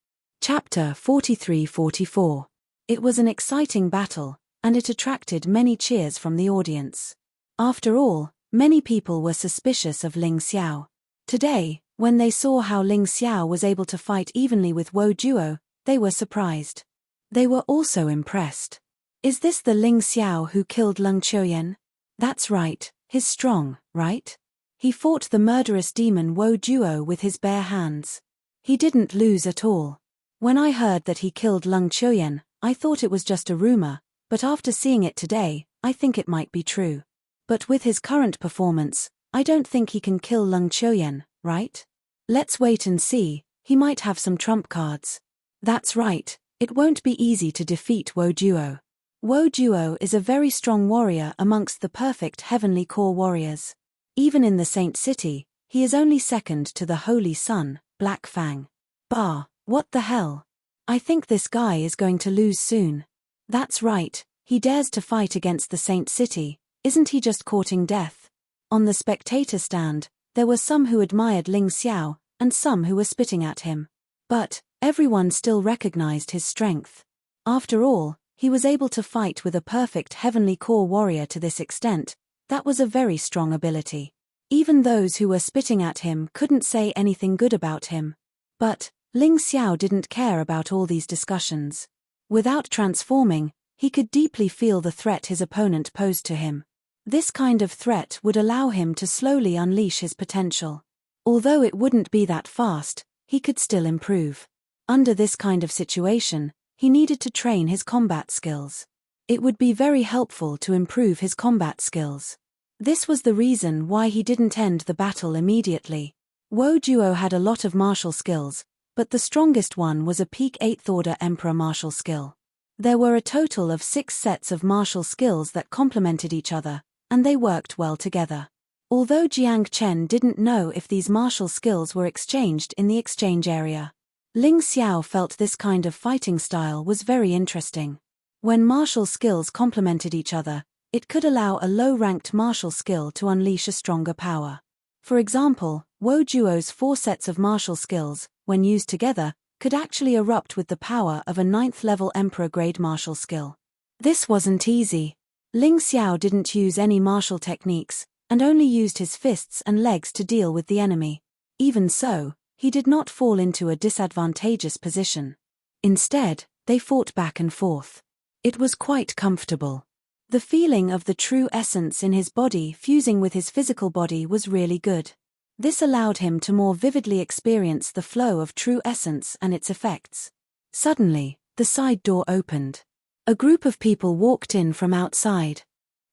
Speaker 1: Chapter 43-44. It was an exciting battle, and it attracted many cheers from the audience. After all, many people were suspicious of Ling Xiao. Today, when they saw how Ling Xiao was able to fight evenly with Wo Duo, they were surprised. They were also impressed. "Is this the Ling Xiao who killed Lung Chuyen?" "That's right, he's strong, right? He fought the murderous demon Wo Duo with his bare hands. He didn't lose at all. When I heard that he killed Lung Chuyen, I thought it was just a rumor, but after seeing it today, I think it might be true. But with his current performance, I don't think he can kill Lung Chuyen, right? Let's wait and see, he might have some trump cards." "That's right, it won't be easy to defeat Wo Duo. Wo Duo is a very strong warrior amongst the perfect heavenly core warriors. Even in the Saint City, he is only second to the Holy Sun, Black Fang. Bah, what the hell? I think this guy is going to lose soon." "That's right, he dares to fight against the Saint City, isn't he just courting death?" On the spectator stand, there were some who admired Ling Xiao, and some who were spitting at him. But everyone still recognized his strength. After all, he was able to fight with a perfect heavenly core warrior to this extent. That was a very strong ability. Even those who were spitting at him couldn't say anything good about him. But Ling Xiao didn't care about all these discussions. Without transforming, he could deeply feel the threat his opponent posed to him. This kind of threat would allow him to slowly unleash his potential. Although it wouldn't be that fast, he could still improve. Under this kind of situation, he needed to train his combat skills. It would be very helpful to improve his combat skills. This was the reason why he didn't end the battle immediately. Wo Duo had a lot of martial skills, but the strongest one was a peak 8th order Emperor martial skill. There were a total of 6 sets of martial skills that complemented each other, and they worked well together. Although Jiang Chen didn't know if these martial skills were exchanged in the exchange area, Ling Xiao felt this kind of fighting style was very interesting. When martial skills complemented each other, it could allow a low-ranked martial skill to unleash a stronger power. For example, Wo Duo's 4 sets of martial skills, when used together, could actually erupt with the power of a 9th-level Emperor-grade martial skill. This wasn't easy. Ling Xiao didn't use any martial techniques, and only used his fists and legs to deal with the enemy. Even so, he did not fall into a disadvantageous position. Instead, they fought back and forth. It was quite comfortable. The feeling of the true essence in his body fusing with his physical body was really good. This allowed him to more vividly experience the flow of true essence and its effects. Suddenly, the side door opened. A group of people walked in from outside.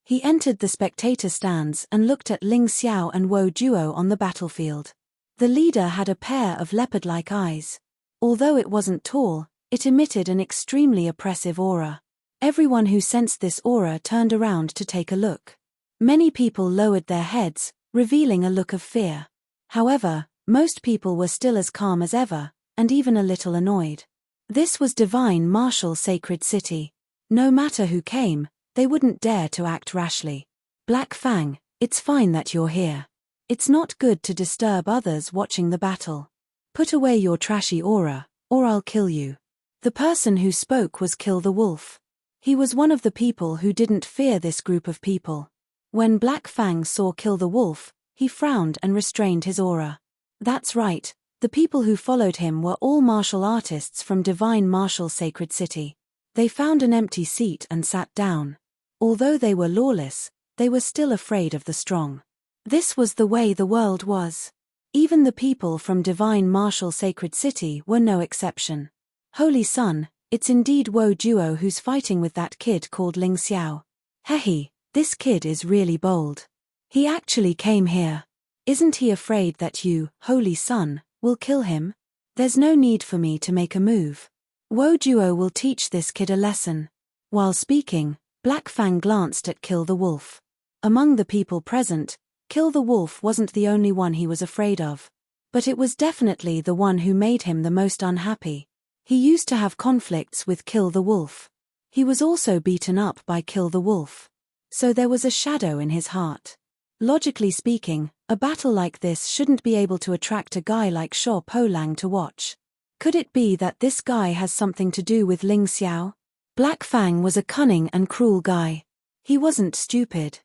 Speaker 1: He entered the spectator stands and looked at Ling Xiao and Wo Duo on the battlefield. The leader had a pair of leopard-like eyes. Although it wasn't tall, it emitted an extremely oppressive aura. Everyone who sensed this aura turned around to take a look. Many people lowered their heads, revealing a look of fear. However, Most people were still as calm as ever, and even a little annoyed. This was divine martial sacred city. No matter who came, they wouldn't dare to act rashly. Black Fang, it's fine that you're here. It's not good to disturb others watching the battle. Put away your trashy aura, or I'll kill you. The person who spoke was Kill the Wolf. He was one of the people who didn't fear this group of people. When Black Fang saw Kill the Wolf, he frowned and restrained his aura. That's right, the people who followed him were all martial artists from divine martial sacred city. They found an empty seat and sat down. Although they were lawless, they were still afraid of the strong. This was the way the world was. Even the people from divine martial sacred city were no exception. Holy Son, it's indeed Wo Duo who's fighting with that kid called Ling Xiao. Hehe, this kid is really bold. He actually came here. Isn't he afraid that you, Holy Son, will kill him? There's no need for me to make a move. Wo Duo will teach this kid a lesson. While speaking, Black Fang glanced at Kill the Wolf. Among the people present, Kill the Wolf wasn't the only one he was afraid of. But it was definitely the one who made him the most unhappy. He used to have conflicts with Kill the Wolf. He was also beaten up by Kill the Wolf. So there was a shadow in his heart. Logically speaking, a battle like this shouldn't be able to attract a guy like Sho Po Lang to watch. Could it be that this guy has something to do with Ling Xiao? Black Fang was a cunning and cruel guy. He wasn't stupid.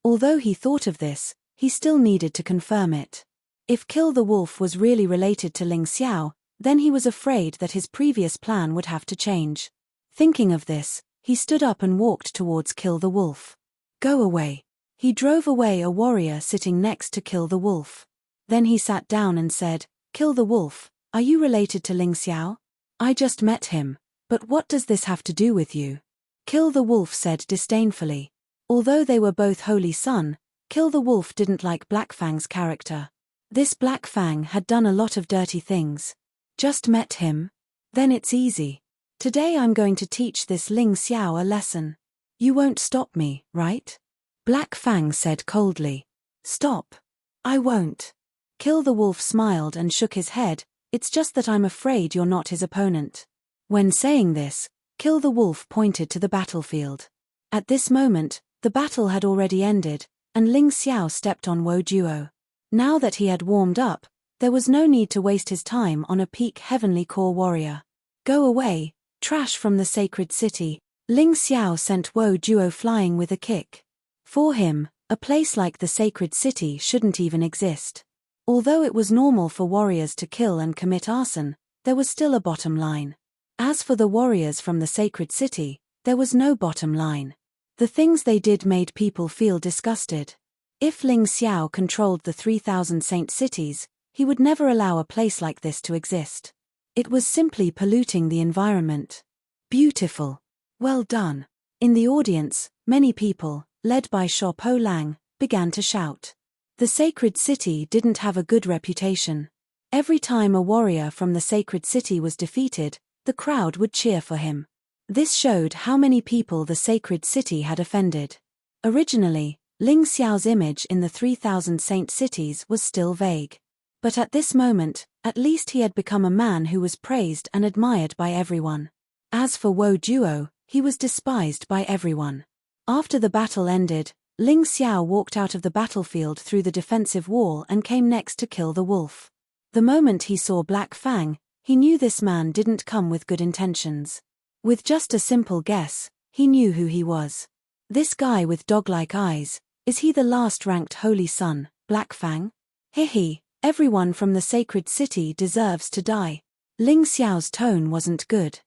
Speaker 1: Although he thought of this, he still needed to confirm it. If Kill the Wolf was really related to Ling Xiao, then he was afraid that his previous plan would have to change. Thinking of this, he stood up and walked towards Kill the Wolf. Go away. He drove away a warrior sitting next to Kill the Wolf. Then he sat down and said, Kill the Wolf, are you related to Ling Xiao? I just met him, but what does this have to do with you? Kill the Wolf said disdainfully. Although they were both Holy Son, Kill the Wolf didn't like Black Fang's character. This Black Fang had done a lot of dirty things. Just met him? Then it's easy. Today I'm going to teach this Ling Xiao a lesson. You won't stop me, right? Black Fang said coldly. Stop. I won't. Kill the Wolf smiled and shook his head. It's just that I'm afraid you're not his opponent. When saying this, Kill the Wolf pointed to the battlefield. At this moment, the battle had already ended, and Ling Xiao stepped on Wo Duo. Now that he had warmed up, there was no need to waste his time on a peak heavenly core warrior. Go away, trash from the sacred city. Ling Xiao sent Wo Duo flying with a kick. For him, a place like the sacred city shouldn't even exist. Although it was normal for warriors to kill and commit arson, there was still a bottom line. As for the warriors from the sacred city, there was no bottom line. The things they did made people feel disgusted. If Ling Xiao controlled the 3,000 saint cities, he would never allow a place like this to exist. It was simply polluting the environment. Beautiful. Well done. In the audience, many people, led by Sho Po Lang, began to shout. The sacred city didn't have a good reputation. Every time a warrior from the sacred city was defeated, the crowd would cheer for him. This showed how many people the sacred city had offended. Originally, Ling Xiao's image in the 3,000 saint cities was still vague. But at this moment, at least he had become a man who was praised and admired by everyone. As for Wo Duo, he was despised by everyone. After the battle ended, Ling Xiao walked out of the battlefield through the defensive wall and came next to Kill the Wolf. The moment he saw Black Fang, he knew this man didn't come with good intentions. With just a simple guess, he knew who he was. This guy with dog-like eyes, is he the last-ranked Holy Son, Black Fang? Hehe, everyone from the sacred city deserves to die. Ling Xiao's tone wasn't good.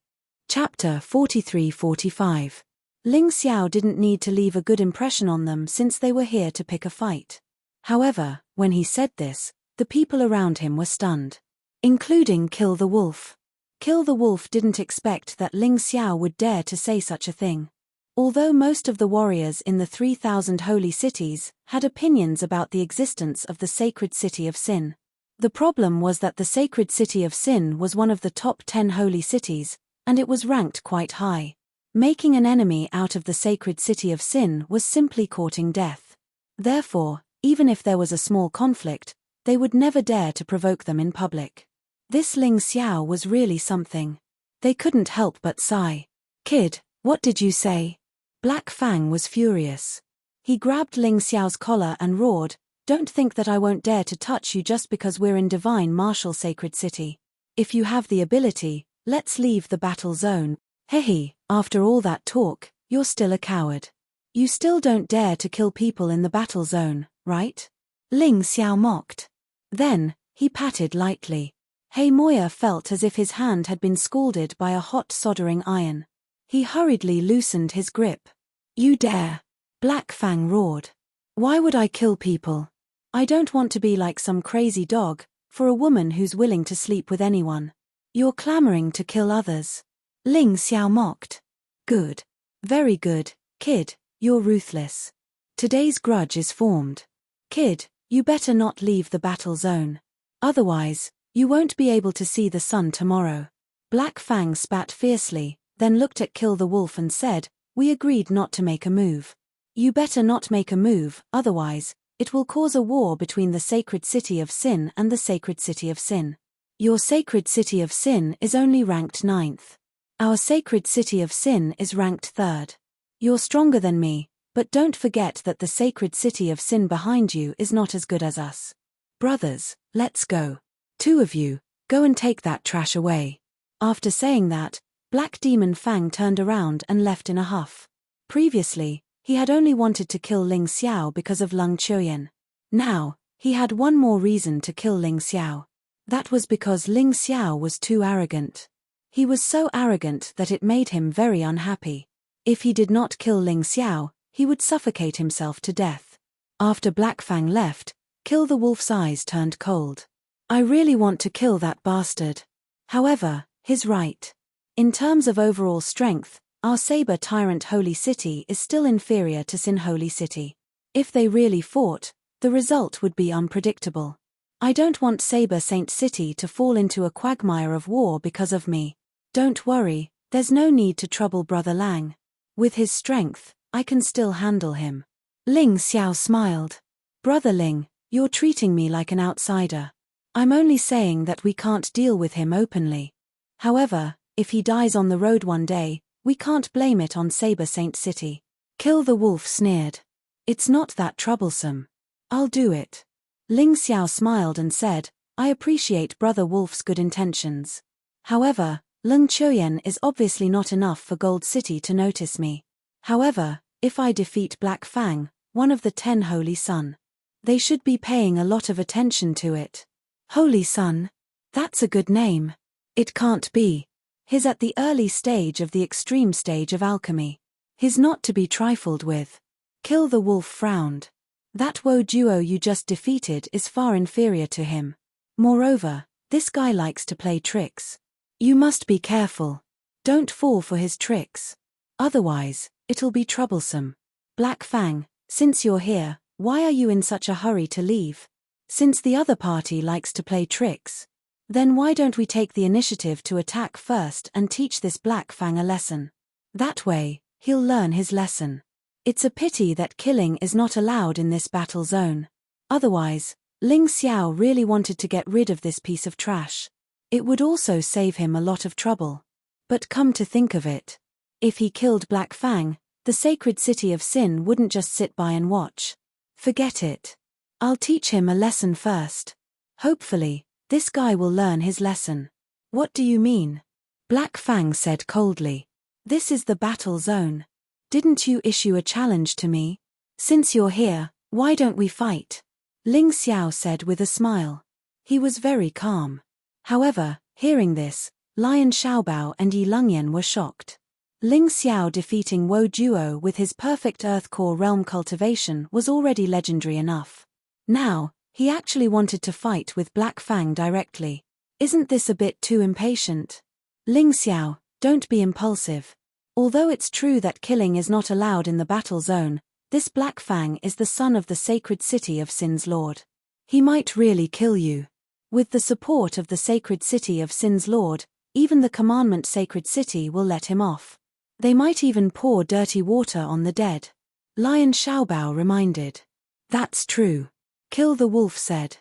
Speaker 1: Chapter 43-45. Ling Xiao didn't need to leave a good impression on them since they were here to pick a fight. However, when he said this, the people around him were stunned. Including Kill the Wolf. Kill the Wolf didn't expect that Ling Xiao would dare to say such a thing. Although most of the warriors in the 3,000 holy cities had opinions about the existence of the sacred city of Sin. The problem was that the sacred city of Sin was one of the top 10 holy cities, and it was ranked quite high. Making an enemy out of the sacred city of Sin was simply courting death. Therefore, even if there was a small conflict, They would never dare to provoke them in public. This Ling Xiao was really something. They couldn't help but sigh. Kid, what did you say? Black Fang was furious. He grabbed Ling Xiao's collar and roared, "Don't think that I won't dare to touch you just because we're in divine martial sacred city. If you have the ability, let's leave the battle zone." Hehe, after all that talk, you're still a coward. You still don't dare to kill people in the battle zone, right? Ling Xiao mocked. Then, he patted lightly. He Moya felt as if his hand had been scalded by a hot soldering iron. He hurriedly loosened his grip. You dare! Black Fang roared. Why would I kill people? I don't want to be like some crazy dog, for a woman who's willing to sleep with anyone. You're clamoring to kill others. Ling Xiao mocked. Good. Very good, kid, you're ruthless. Today's grudge is formed. Kid, you better not leave the battle zone. Otherwise, you won't be able to see the sun tomorrow. Black Fang spat fiercely, then looked at Kill the Wolf and said, We agreed not to make a move. You better not make a move, otherwise, it will cause a war between the sacred city of Sin and the sacred city of Sin. Your sacred city of Sin is only ranked 9th. Our sacred city of Sin is ranked 3rd. You're stronger than me, but don't forget that the sacred city of Sin behind you is not as good as us. Brothers, let's go. 2 of you, go and take that trash away. After saying that, Black Demon Fang turned around and left in a huff. Previously, he had only wanted to kill Ling Xiao because of Lung Chuoyan. Now, he had one more reason to kill Ling Xiao. That was because Ling Xiao was too arrogant. He was so arrogant that it made him very unhappy. If he did not kill Ling Xiao, he would suffocate himself to death. After Black Fang left, Kill the Wolf's eyes turned cold. I really want to kill that bastard. However, he's right. In terms of overall strength, our Saber Tyrant Holy City is still inferior to Sin Holy City. If they really fought, the result would be unpredictable. I don't want Saber Saint City to fall into a quagmire of war because of me. Don't worry, there's no need to trouble Brother Lang. With his strength, I can still handle him. Ling Xiao smiled. Brother Ling, you're treating me like an outsider. I'm only saying that we can't deal with him openly. However, if he dies on the road one day, we can't blame it on Saber Saint City. Kill the Wolf sneered. It's not that troublesome. I'll do it. Ling Xiao smiled and said, I appreciate Brother Wolf's good intentions. However, Lung Chuoyan is obviously not enough for Gold City to notice me. However, if I defeat Black Fang, one of the 10 Holy Sun, they should be paying a lot of attention to it. Holy Sun? That's a good name. It can't be. He's at the early stage of the extreme stage of alchemy. He's not to be trifled with. Kill the Wolf frowned. That Wo duo you just defeated is far inferior to him. Moreover, this guy likes to play tricks. You must be careful. Don't fall for his tricks. Otherwise, it'll be troublesome. Black Fang, since you're here, why are you in such a hurry to leave? Since the other party likes to play tricks, then why don't we take the initiative to attack first and teach this Black Fang a lesson? That way, he'll learn his lesson. It's a pity that killing is not allowed in this battle zone. Otherwise, Ling Xiao really wanted to get rid of this piece of trash. It would also save him a lot of trouble. But come to think of it, if he killed Black Fang, the sacred city of Sin wouldn't just sit by and watch. Forget it. I'll teach him a lesson first. Hopefully, this guy will learn his lesson. What do you mean? Black Fang said coldly. This is the battle zone. Didn't you issue a challenge to me? Since you're here, why don't we fight? Ling Xiao said with a smile. He was very calm. However, hearing this, Lion Xiaobao and Yi Lungyan were shocked. Ling Xiao defeating Wo Duo with his perfect Earth Core realm cultivation was already legendary enough. Now, he actually wanted to fight with Black Fang directly. Isn't this a bit too impatient? Ling Xiao, don't be impulsive. Although it's true that killing is not allowed in the battle zone, this Black Fang is the son of the sacred city of Sin's Lord. He might really kill you. With the support of the sacred city of Sin's Lord, even the commandment sacred city will let him off. They might even pour dirty water on the dead. Lion Xiaobao reminded. That's true. Kill the Wolf said.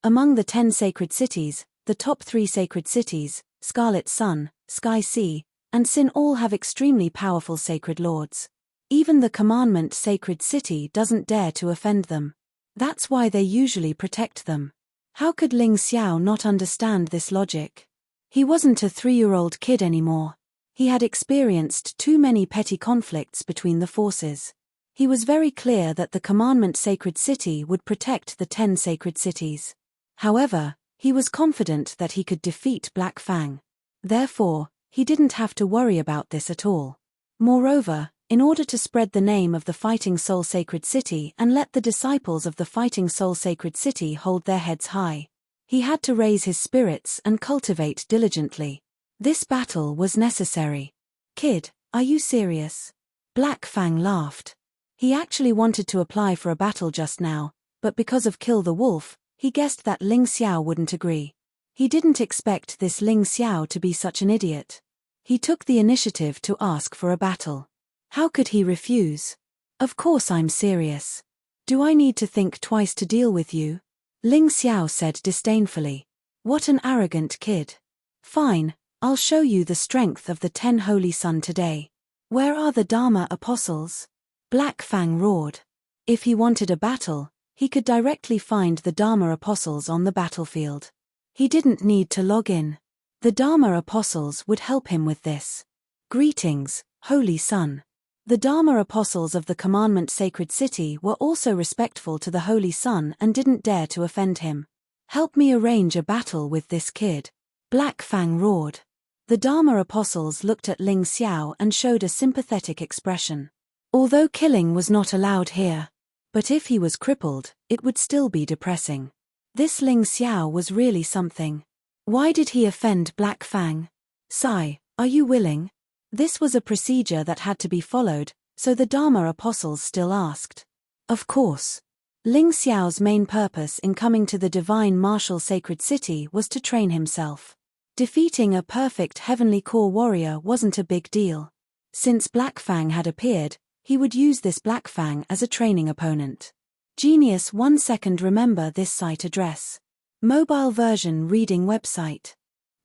Speaker 1: Among the 10 sacred cities, the top 3 sacred cities, Scarlet Sun, Sky Sea, and Sin, all have extremely powerful sacred lords. Even the commandment sacred city doesn't dare to offend them. That's why they usually protect them. How could Ling Xiao not understand this logic? He wasn't a 3-year-old kid anymore. He had experienced too many petty conflicts between the forces. He was very clear that the commandment sacred city would protect the 10 sacred cities. However, he was confident that he could defeat Black Fang. Therefore, he didn't have to worry about this at all. Moreover, in order to spread the name of the Fighting Soul Sacred City and let the disciples of the Fighting Soul Sacred City hold their heads high, he had to raise his spirits and cultivate diligently. This battle was necessary. Kid, are you serious? Black Fang laughed. He actually wanted to apply for a battle just now, but because of Kill the Wolf, he guessed that Ling Xiao wouldn't agree. He didn't expect this Ling Xiao to be such an idiot. He took the initiative to ask for a battle. How could he refuse? Of course I'm serious. Do I need to think twice to deal with you? Ling Xiao said disdainfully. What an arrogant kid. Fine, I'll show you the strength of the 10 Holy Sun today. Where are the Dharma apostles? Black Fang roared. If he wanted a battle, he could directly find the Dharma apostles on the battlefield. He didn't need to log in. The Dharma apostles would help him with this. Greetings, Holy Sun. The Dharma apostles of the commandment sacred city were also respectful to the Holy Sun and didn't dare to offend him. Help me arrange a battle with this kid. Black Fang roared. The Dharma apostles looked at Ling Xiao and showed a sympathetic expression. Although killing was not allowed here, but if he was crippled, it would still be depressing. This Ling Xiao was really something. Why did he offend Black Fang? Sai, are you willing? This was a procedure that had to be followed, so the Dharma apostles still asked. Of course. Ling Xiao's main purpose in coming to the divine martial sacred city was to train himself. Defeating a perfect heavenly core warrior wasn't a big deal. Since Black Fang had appeared, he would use this Black Fang as a training opponent. Genius 1 second. Remember this site address. Mobile version reading website.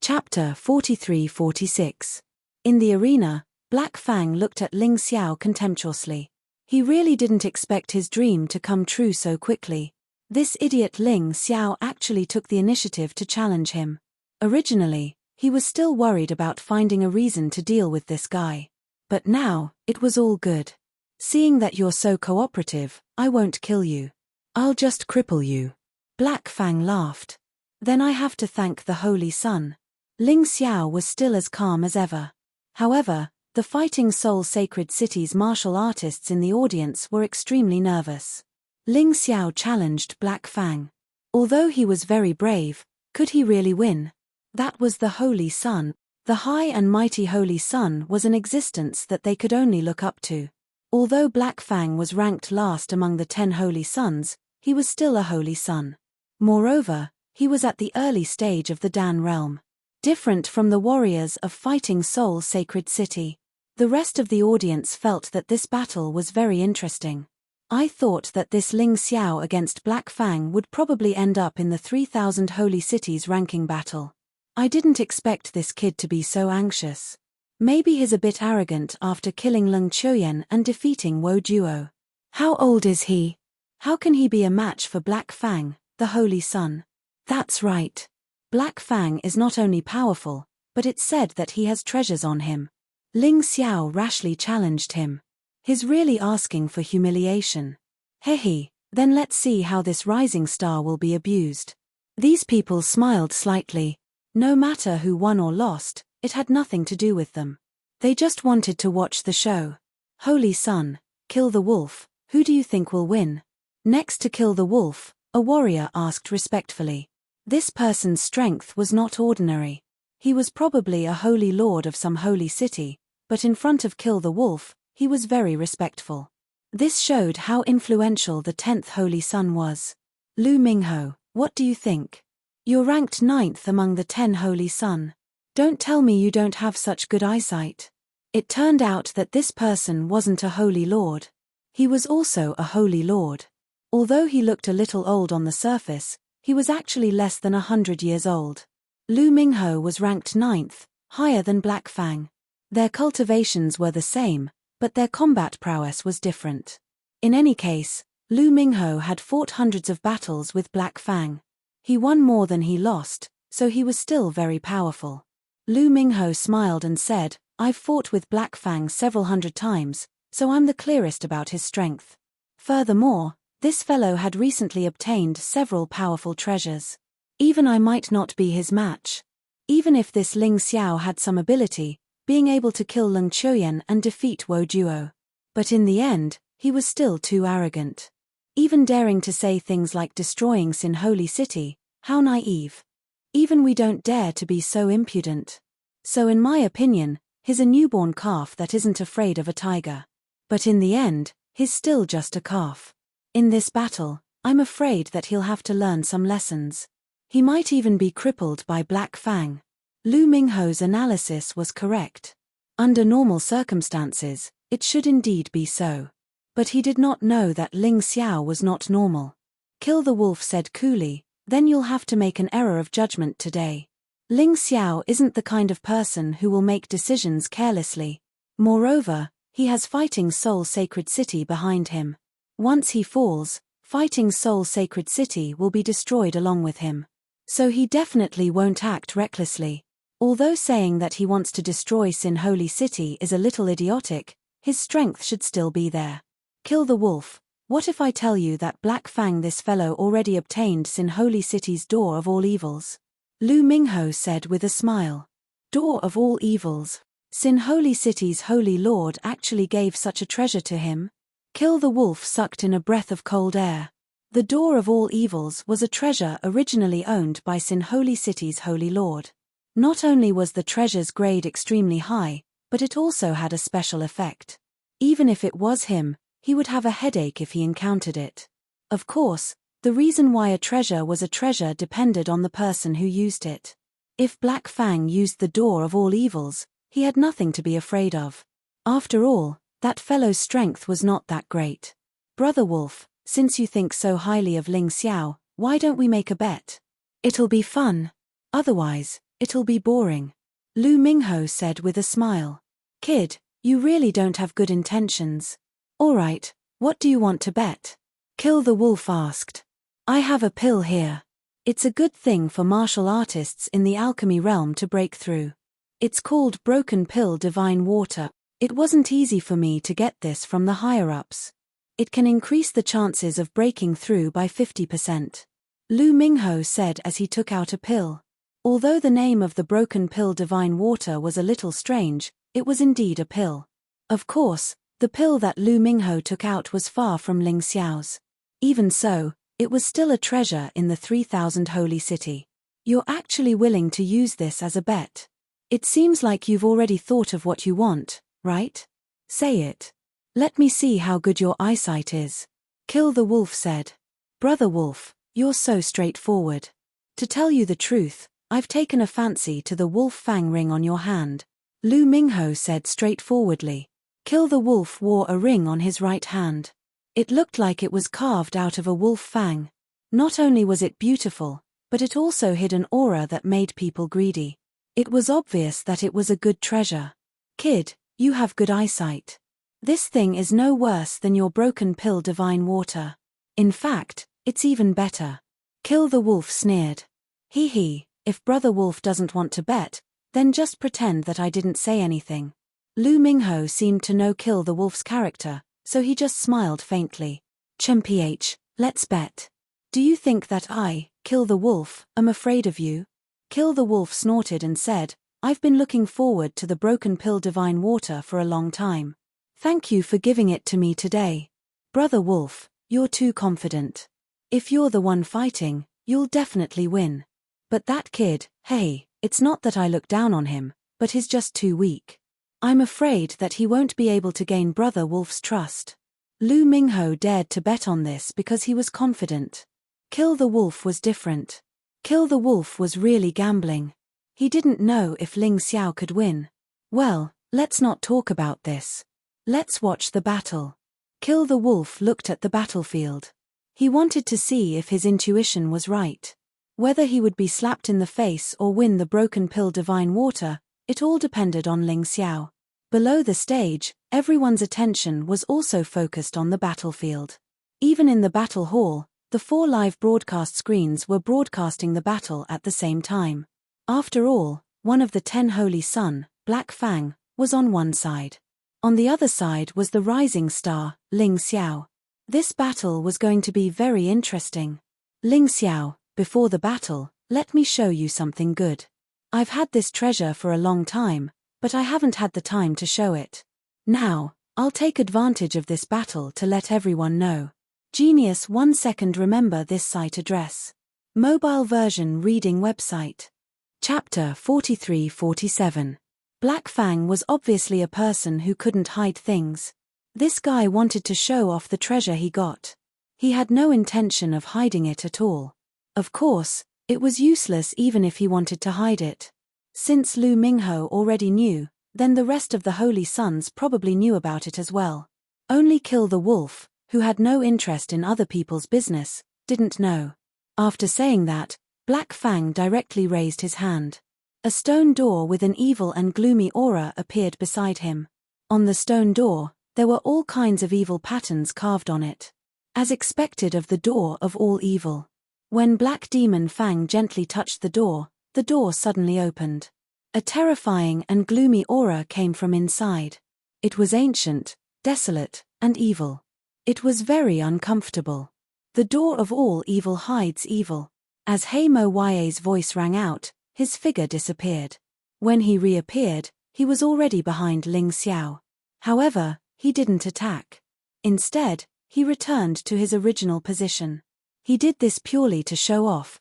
Speaker 1: Chapter 43-46. In the arena, Black Fang looked at Ling Xiao contemptuously. He really didn't expect his dream to come true so quickly. This idiot Ling Xiao actually took the initiative to challenge him. Originally, he was still worried about finding a reason to deal with this guy. But now, it was all good. Seeing that you're so cooperative, I won't kill you. I'll just cripple you. Black Fang laughed. Then I have to thank the Holy Sun. Ling Xiao was still as calm as ever. However, the Fighting Soul Sacred City's martial artists in the audience were extremely nervous. Ling Xiao challenged Black Fang. Although he was very brave, could he really win? That was the Holy Sun. The high and mighty Holy Sun was an existence that they could only look up to. Although Black Fang was ranked last among the 10 Holy Suns, he was still a Holy Sun. Moreover, he was at the early stage of the Dan realm. Different from the warriors of Fighting Soul Sacred City. The rest of the audience felt that this battle was very interesting. I thought that this Ling Xiao against Black Fang would probably end up in the 3000 Holy Cities ranking battle. I didn't expect this kid to be so anxious. Maybe he's a bit arrogant after killing Leng Qiuyan and defeating Wo Duo. How old is he? How can he be a match for Black Fang, the Holy Sun? That's right. Black Fang is not only powerful, but it's said that he has treasures on him. Ling Xiao rashly challenged him. He's really asking for humiliation. Hehe, then let's see how this rising star will be abused. These people smiled slightly. No matter who won or lost, it had nothing to do with them. They just wanted to watch the show. Holy Sun, Kill the Wolf, who do you think will win? Next to Kill the Wolf, a warrior asked respectfully. This person's strength was not ordinary. He was probably a holy lord of some holy city, but in front of Kill the Wolf, he was very respectful. This showed how influential the 10th Holy Sun was. Lu Mingho, what do you think? You're ranked 9th among the 10 Holy Sun. Don't tell me you don't have such good eyesight. It turned out that this person wasn't a holy lord. He was also a holy lord. Although he looked a little old on the surface, He was actually less than 100 years old. Lu Mingho was ranked 9th, higher than Black Fang. Their cultivations were the same, but their combat prowess was different. In any case, Lu Mingho had fought hundreds of battles with Black Fang. He won more than he lost, so he was still very powerful. Lu Mingho smiled and said, "I've fought with Black Fang several hundred times, so I'm the clearest about his strength. Furthermore, this fellow had recently obtained several powerful treasures. Even I might not be his match. Even if this Ling Xiao had some ability, being able to kill Leng Chuoyan and defeat Wo Duo. But in the end, he was still too arrogant. Even daring to say things like destroying Sin Holy City, how naive. Even we don't dare to be so impudent. So in my opinion, he's a newborn calf that isn't afraid of a tiger. But in the end, he's still just a calf. In this battle, I'm afraid that he'll have to learn some lessons. He might even be crippled by Black Fang." Lu Mingho's analysis was correct. Under normal circumstances, it should indeed be so. But he did not know that Ling Xiao was not normal. Kill the Wolf said coolly, "Then you'll have to make an error of judgment today. Ling Xiao isn't the kind of person who will make decisions carelessly. Moreover, he has Fighting Soul Sacred City behind him. Once he falls, Fighting Soul Sacred City will be destroyed along with him. So he definitely won't act recklessly. Although saying that he wants to destroy Sin Holy City is a little idiotic, his strength should still be there. Kill the Wolf. What if I tell you that Black Fang, this fellow, already obtained Sin Holy City's Door of All Evils?" Lu Mingho said with a smile. Door of All Evils. Sin Holy City's Holy Lord actually gave such a treasure to him? Kill the Wolf sucked in a breath of cold air. The Door of All Evils was a treasure originally owned by Sin Holy City's Holy Lord. Not only was the treasure's grade extremely high, but it also had a special effect. Even if it was him, he would have a headache if he encountered it. Of course, the reason why a treasure was a treasure depended on the person who used it. If Black Fang used the Door of All Evils, he had nothing to be afraid of. After all, that fellow's strength was not that great. Brother Wolf, since you think so highly of Ling Xiao, why don't we make a bet? It'll be fun. Otherwise, it'll be boring. Lu Mingho said with a smile. Kid, you really don't have good intentions. Alright, what do you want to bet? Kill the Wolf asked. I have a pill here. It's a good thing for martial artists in the alchemy realm to break through. It's called Broken Pill Divine Water. It wasn't easy for me to get this from the higher-ups. It can increase the chances of breaking through by 50%. Lu Mingho said as he took out a pill. Although the name of the Broken Pill Divine Water was a little strange, it was indeed a pill. Of course, the pill that Lu Mingho took out was far from Ling Xiao's. Even so, it was still a treasure in the 3000 Holy City. You're actually willing to use this as a bet. It seems like you've already thought of what you want, right? Say it. Let me see how good your eyesight is. Kill the Wolf said. Brother Wolf, you're so straightforward. To tell you the truth, I've taken a fancy to the Wolf Fang ring on your hand. Lu Mingho said straightforwardly. Kill the Wolf wore a ring on his right hand. It looked like it was carved out of a wolf fang. Not only was it beautiful, but it also hid an aura that made people greedy. It was obvious that it was a good treasure. Kid, you have good eyesight. This thing is no worse than your Broken Pill Divine Water. In fact, it's even better. Kill the Wolf sneered. Hee, if Brother Wolf doesn't want to bet, then just pretend that I didn't say anything. Lu Mingho seemed to know Kill the Wolf's character, so he just smiled faintly. Chen-ph, let's bet. Do you think that I, Kill the Wolf, am afraid of you? Kill the Wolf snorted and said, I've been looking forward to the Broken Pill Divine Water for a long time. Thank you for giving it to me today. Brother Wolf, you're too confident. If you're the one fighting, you'll definitely win. But that kid, hey, it's not that I look down on him, but he's just too weak. I'm afraid that he won't be able to gain Brother Wolf's trust. Lu Mingho dared to bet on this because he was confident. Kill the Wolf was different. Kill the Wolf was really gambling. He didn't know if Ling Xiao could win. Well, let's not talk about this. Let's watch the battle. Kill the Wolf looked at the battlefield. He wanted to see if his intuition was right. Whether he would be slapped in the face or win the broken pill divine water, it all depended on Ling Xiao. Below the stage, everyone's attention was also focused on the battlefield. Even in the battle hall, the 4 live broadcast screens were broadcasting the battle at the same time. After all, one of the 10 Holy Sun, Black Fang, was on one side. On the other side was the rising star, Ling Xiao. This battle was going to be very interesting. Ling Xiao, before the battle, let me show you something good. I've had this treasure for a long time, but I haven't had the time to show it. Now, I'll take advantage of this battle to let everyone know. Genius 1 second. Remember this site address. Mobile version reading website. Chapter 43-47. Black Fang was obviously a person who couldn't hide things. This guy wanted to show off the treasure he got. He had no intention of hiding it at all. Of course, it was useless even if he wanted to hide it. Since Lu Mingho already knew, then the rest of the Holy Sons probably knew about it as well. Only Kill the Wolf, who had no interest in other people's business, didn't know. After saying that, Black Fang directly raised his hand. A stone door with an evil and gloomy aura appeared beside him. On the stone door, there were all kinds of evil patterns carved on it. As expected of the door of all evil. When Black Demon Fang gently touched the door suddenly opened. A terrifying and gloomy aura came from inside. It was ancient, desolate, and evil. It was very uncomfortable. The door of all evil hides evil. As Heimo Ye's voice rang out, his figure disappeared. When he reappeared, he was already behind Ling Xiao. However, he didn't attack. Instead, he returned to his original position. He did this purely to show off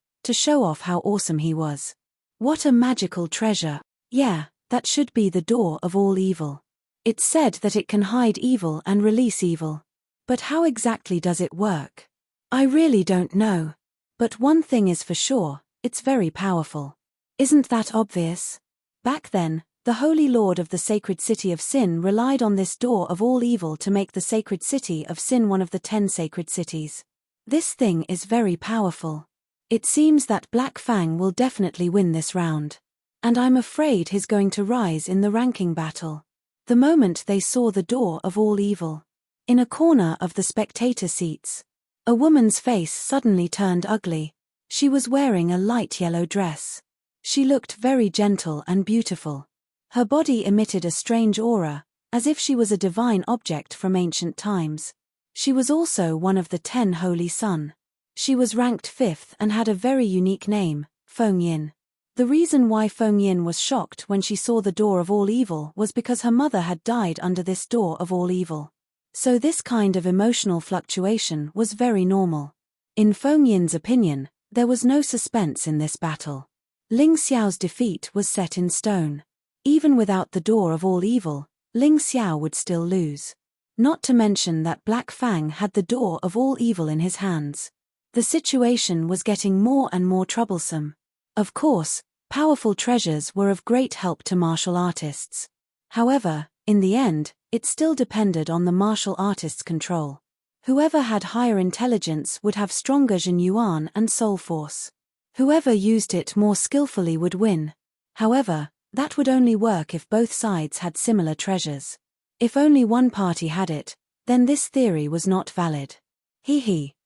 Speaker 1: how awesome he was. What a magical treasure. Yeah, that should be the door of all evil. It's said that it can hide evil and release evil. But how exactly does it work? I really don't know. But one thing is for sure, it's very powerful. Isn't that obvious? Back then, the Holy Lord of the Sacred City of Sin relied on this door of all evil to make the Sacred City of Sin one of the 10 sacred cities. This thing is very powerful. It seems that Black Fang will definitely win this round. And I'm afraid he's going to rise in the ranking battle. The moment they saw the door of all evil. In a corner of the spectator seats, a woman's face suddenly turned ugly. She was wearing a light yellow dress. She looked very gentle and beautiful. Her body emitted a strange aura, as if she was a divine object from ancient times. She was also one of the 10 Holy Sun. She was ranked 5th and had a very unique name, Feng Yin. The reason why Feng Yin was shocked when she saw the door of all evil was because her mother had died under this door of all evil. So this kind of emotional fluctuation was very normal. In Feng Yin's opinion, there was no suspense in this battle. Ling Xiao's defeat was set in stone. Even without the door of all evil, Ling Xiao would still lose. Not to mention that Black Fang had the door of all evil in his hands. The situation was getting more and more troublesome. Of course, powerful treasures were of great help to martial artists. However, in the end, it still depended on the martial artist's control. Whoever had higher intelligence would have stronger Jinyuan and soul force. Whoever used it more skillfully would win. However, that would only work if both sides had similar treasures. If only one party had it, then this theory was not valid.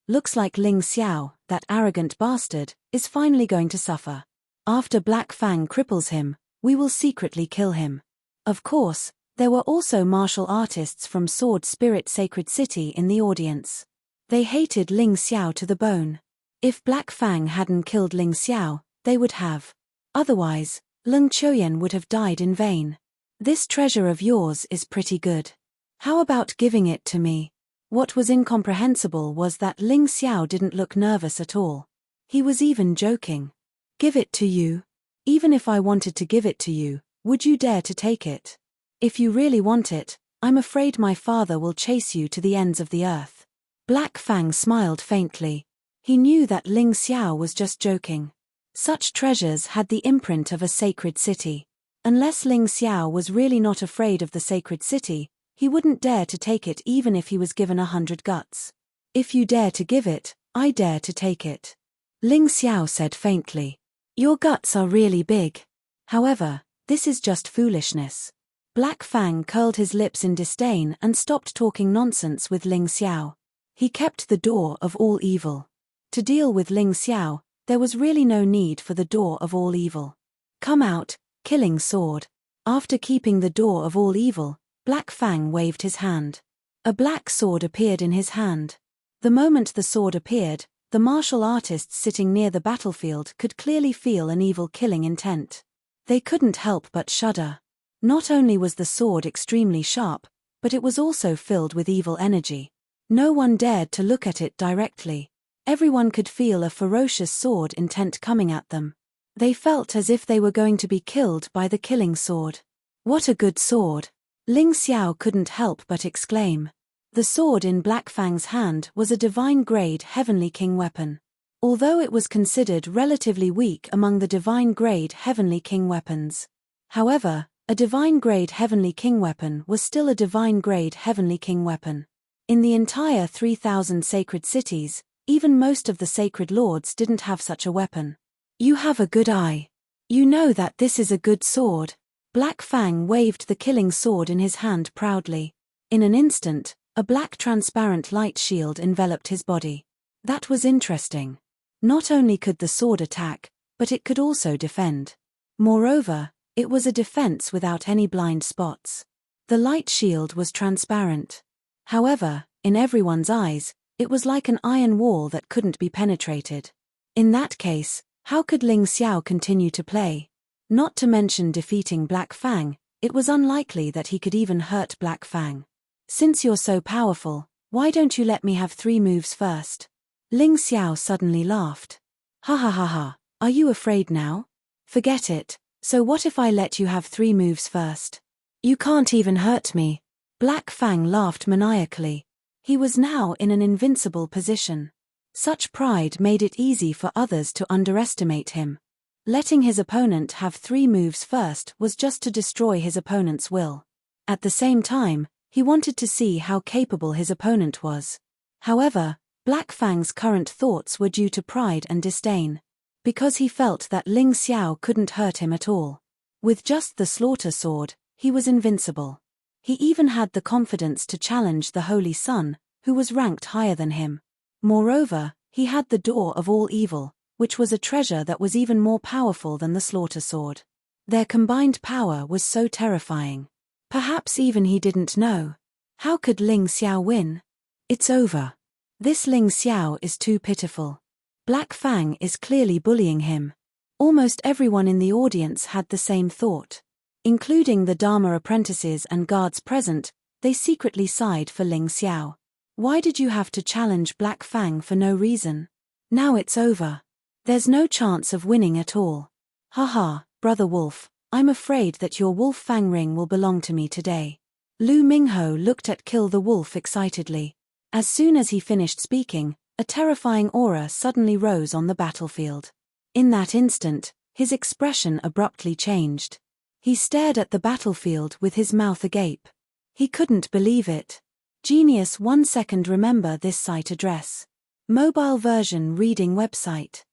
Speaker 1: Looks like Ling Xiao, that arrogant bastard, is finally going to suffer. After Black Fang cripples him, we will secretly kill him. Of course, there were also martial artists from Sword Spirit Sacred City in the audience. They hated Ling Xiao to the bone. If Black Fang hadn't killed Ling Xiao, they would have. Otherwise, Leng Qiuyan would have died in vain. This treasure of yours is pretty good. How about giving it to me? What was incomprehensible was that Ling Xiao didn't look nervous at all. He was even joking. Give it to you? Even if I wanted to give it to you, would you dare to take it? If you really want it, I'm afraid my father will chase you to the ends of the earth. Black Fang smiled faintly. He knew that Ling Xiao was just joking. Such treasures had the imprint of a sacred city. Unless Ling Xiao was really not afraid of the sacred city, he wouldn't dare to take it even if he was given 100 guts. If you dare to give it, I dare to take it. Ling Xiao said faintly. Your guts are really big. However, this is just foolishness. Black Fang curled his lips in disdain and stopped talking nonsense with Ling Xiao. He kept the door of all evil. To deal with Ling Xiao, there was really no need for the door of all evil. Come out, killing sword. After keeping the door of all evil, Black Fang waved his hand. A black sword appeared in his hand. The moment the sword appeared, the martial artists sitting near the battlefield could clearly feel an evil killing intent. They couldn't help but shudder. Not only was the sword extremely sharp, but it was also filled with evil energy. No one dared to look at it directly. Everyone could feel a ferocious sword intent coming at them. They felt as if they were going to be killed by the killing sword. What a good sword! Ling Xiao couldn't help but exclaim. The sword in Black Fang's hand was a divine-grade Heavenly King weapon. Although it was considered relatively weak among the divine-grade Heavenly King weapons. However, a divine-grade Heavenly King weapon was still a divine-grade Heavenly King weapon. In the entire 3,000 sacred cities, even most of the sacred lords didn't have such a weapon. You have a good eye. You know that this is a good sword. Black Fang waved the killing sword in his hand proudly. In an instant, a black transparent light shield enveloped his body. That was interesting. Not only could the sword attack, but it could also defend. Moreover, it was a defense without any blind spots. The light shield was transparent. However, in everyone's eyes, it was like an iron wall that couldn't be penetrated. In that case, how could Ling Xiao continue to play? Not to mention defeating Black Fang, it was unlikely that he could even hurt Black Fang. Since you're so powerful, why don't you let me have 3 moves first? Ling Xiao suddenly laughed. Ha ha ha ha, are you afraid now? Forget it, so what if I let you have 3 moves first? You can't even hurt me. Black Fang laughed maniacally. He was now in an invincible position. Such pride made it easy for others to underestimate him. Letting his opponent have 3 moves first was just to destroy his opponent's will. At the same time, he wanted to see how capable his opponent was. However, Black Fang's current thoughts were due to pride and disdain. Because he felt that Ling Xiao couldn't hurt him at all. With just the slaughter sword, he was invincible. He even had the confidence to challenge the Holy Sun, who was ranked higher than him. Moreover, he had the door of all evil, which was a treasure that was even more powerful than the slaughter sword. Their combined power was so terrifying. Perhaps even he didn't know. How could Ling Xiao win? It's over. This Ling Xiao is too pitiful. Black Fang is clearly bullying him. Almost everyone in the audience had the same thought. Including the Dharma apprentices and guards present, they secretly sighed for Ling Xiao. Why did you have to challenge Black Fang for no reason? Now it's over. There's no chance of winning at all. Haha, Brother Wolf, I'm afraid that your Wolf Fang ring will belong to me today. Lu Mingho looked at Kill the Wolf excitedly. As soon as he finished speaking, a terrifying aura suddenly rose on the battlefield. In that instant, his expression abruptly changed. He stared at the battlefield with his mouth agape. He couldn't believe it. Genius 1 second remember this site address. Mobile version reading website.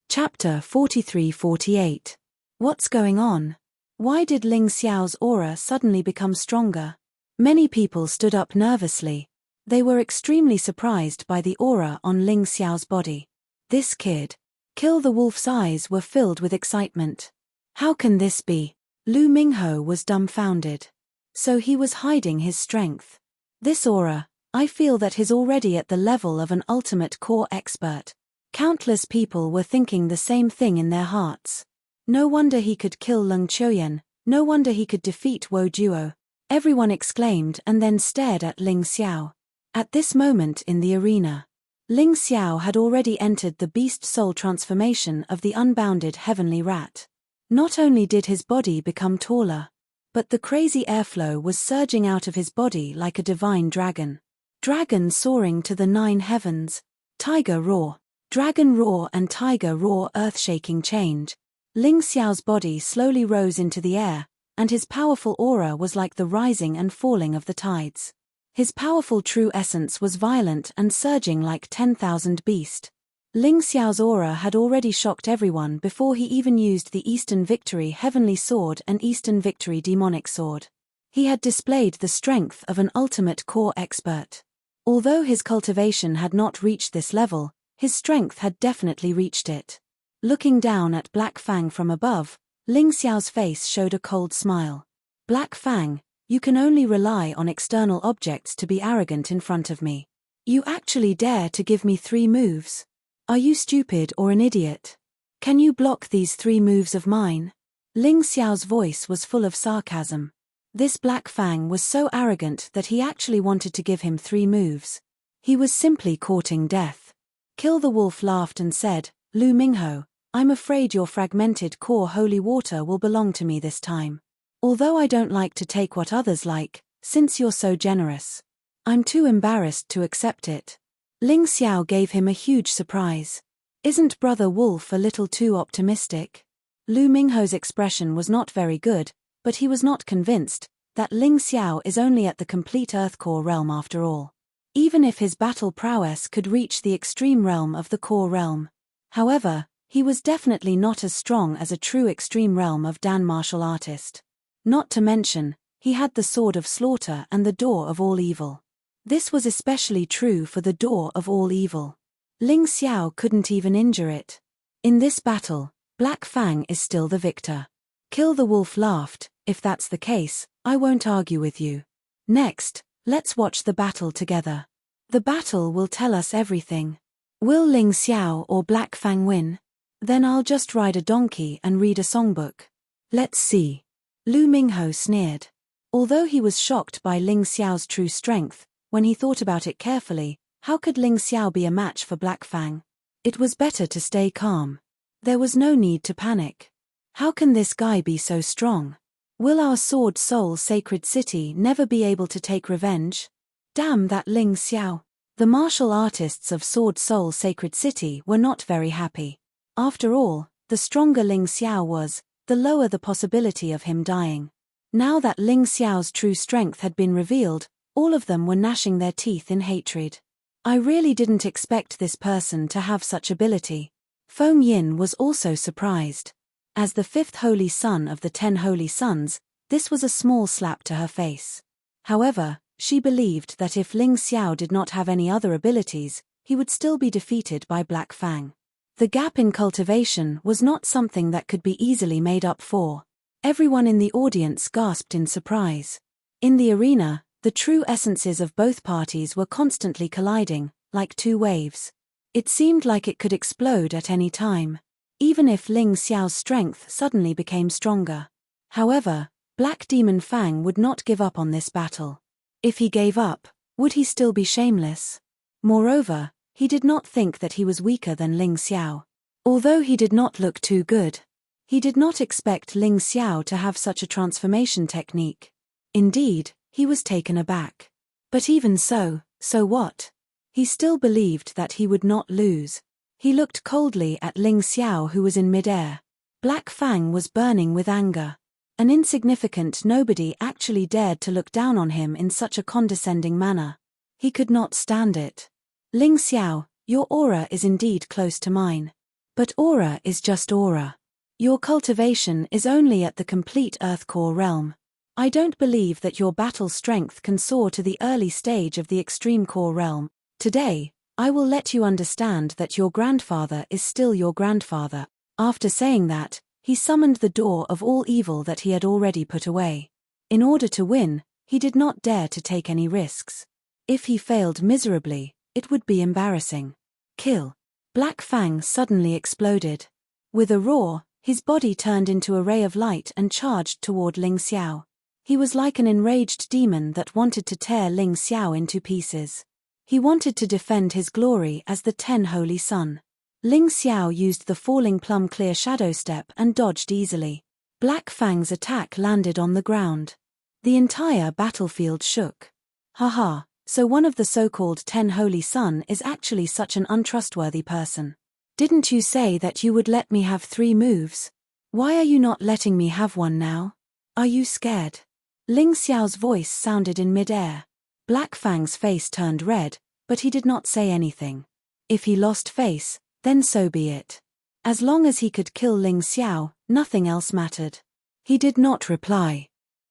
Speaker 1: Chapter 43-48. What's going on? Why did Ling Xiao's aura suddenly become stronger? Many people stood up nervously. They were extremely surprised by the aura on Ling Xiao's body. This kid. Kill the Wolf's eyes were filled with excitement. How can this be? Lu Mingho was dumbfounded. So he was hiding his strength. This aura, I feel that he's already at the level of an ultimate core expert. Countless people were thinking the same thing in their hearts. No wonder he could kill Leng Qiuyan, no wonder he could defeat Wo Duo. Everyone exclaimed and then stared at Ling Xiao. At this moment in the arena, Ling Xiao had already entered the beast soul transformation of the unbounded heavenly rat. Not only did his body become taller, but the crazy airflow was surging out of his body like a divine dragon. Dragon soaring to the 9 heavens. Tiger roar. Dragon roar and tiger roar earth-shaking change. Ling Xiao's body slowly rose into the air, and his powerful aura was like the rising and falling of the tides. His powerful true essence was violent and surging like 10,000 beast. Ling Xiao's aura had already shocked everyone before he even used the Eastern Victory Heavenly Sword and Eastern Victory Demonic Sword. He had displayed the strength of an ultimate core expert. Although his cultivation had not reached this level, his strength had definitely reached it. Looking down at Black Fang from above, Ling Xiao's face showed a cold smile. Black Fang, you can only rely on external objects to be arrogant in front of me. You actually dare to give me 3 moves? Are you stupid or an idiot? Can you block these 3 moves of mine? Ling Xiao's voice was full of sarcasm. This Black Fang was so arrogant that he actually wanted to give him 3 moves. He was simply courting death. Kill the Wolf laughed and said, Lu Mingho, I'm afraid your fragmented core holy water will belong to me this time. Although I don't like to take what others like, since you're so generous. I'm too embarrassed to accept it. Ling Xiao gave him a huge surprise. Isn't Brother Wolf a little too optimistic? Lu Mingho's expression was not very good, but he was not convinced that Ling Xiao is only at the complete Earth Core realm after all. Even if his battle prowess could reach the extreme realm of the Core realm. However, he was definitely not as strong as a true extreme realm of Dan martial artist. Not to mention, he had the Sword of Slaughter and the Door of All Evil. This was especially true for the Door of All Evil. Ling Xiao couldn't even injure it. In this battle, Black Fang is still the victor. Kill the Wolf laughed, if that's the case, I won't argue with you. Next, let's watch the battle together. The battle will tell us everything. Will Ling Xiao or Black Fang win? Then I'll just ride a donkey and read a songbook. Let's see. Lu Mingho sneered. Although he was shocked by Ling Xiao's true strength, when he thought about it carefully, how could Ling Xiao be a match for Black Fang? It was better to stay calm. There was no need to panic. How can this guy be so strong? Will our Sword Soul Sacred City never be able to take revenge? Damn that Ling Xiao. The martial artists of Sword Soul Sacred City were not very happy. After all, the stronger Ling Xiao was, the lower the possibility of him dying. Now that Ling Xiao's true strength had been revealed, all of them were gnashing their teeth in hatred. I really didn't expect this person to have such ability. Feng Yin was also surprised. As the 5th holy son of the 10 holy sons, this was a small slap to her face. However, she believed that if Ling Xiao did not have any other abilities, he would still be defeated by Black Fang. The gap in cultivation was not something that could be easily made up for. Everyone in the audience gasped in surprise. In the arena, the true essences of both parties were constantly colliding, like 2 waves. It seemed like it could explode at any time, even if Ling Xiao's strength suddenly became stronger. However, Black Demon Fang would not give up on this battle. If he gave up, would he still be shameless? Moreover, he did not think that he was weaker than Ling Xiao. Although he did not look too good, he did not expect Ling Xiao to have such a transformation technique. Indeed, he was taken aback. But even so what? He still believed that he would not lose. He looked coldly at Ling Xiao who was in midair. Black Fang was burning with anger. An insignificant nobody actually dared to look down on him in such a condescending manner. He could not stand it. Ling Xiao, your aura is indeed close to mine. But aura is just aura. Your cultivation is only at the complete Earth Core realm. I don't believe that your battle strength can soar to the early stage of the Extreme Core realm. Today, I will let you understand that your grandfather is still your grandfather. After saying that, he summoned the Door of All Evil that he had already put away. In order to win, he did not dare to take any risks. If he failed miserably, it would be embarrassing. Kill. Black Fang suddenly exploded. With a roar, his body turned into a ray of light and charged toward Ling Xiao. He was like an enraged demon that wanted to tear Ling Xiao into pieces. He wanted to defend his glory as the 10 holy son. Ling Xiao used the falling plum clear shadow step and dodged easily. Black Fang's attack landed on the ground. The entire battlefield shook. Haha, so one of the so-called 10 holy son is actually such an untrustworthy person. Didn't you say that you would let me have 3 moves? Why are you not letting me have one now? Are you scared? Ling Xiao's voice sounded in midair. Black Fang's face turned red, but he did not say anything. If he lost face, then so be it. As long as he could kill Ling Xiao, nothing else mattered. He did not reply.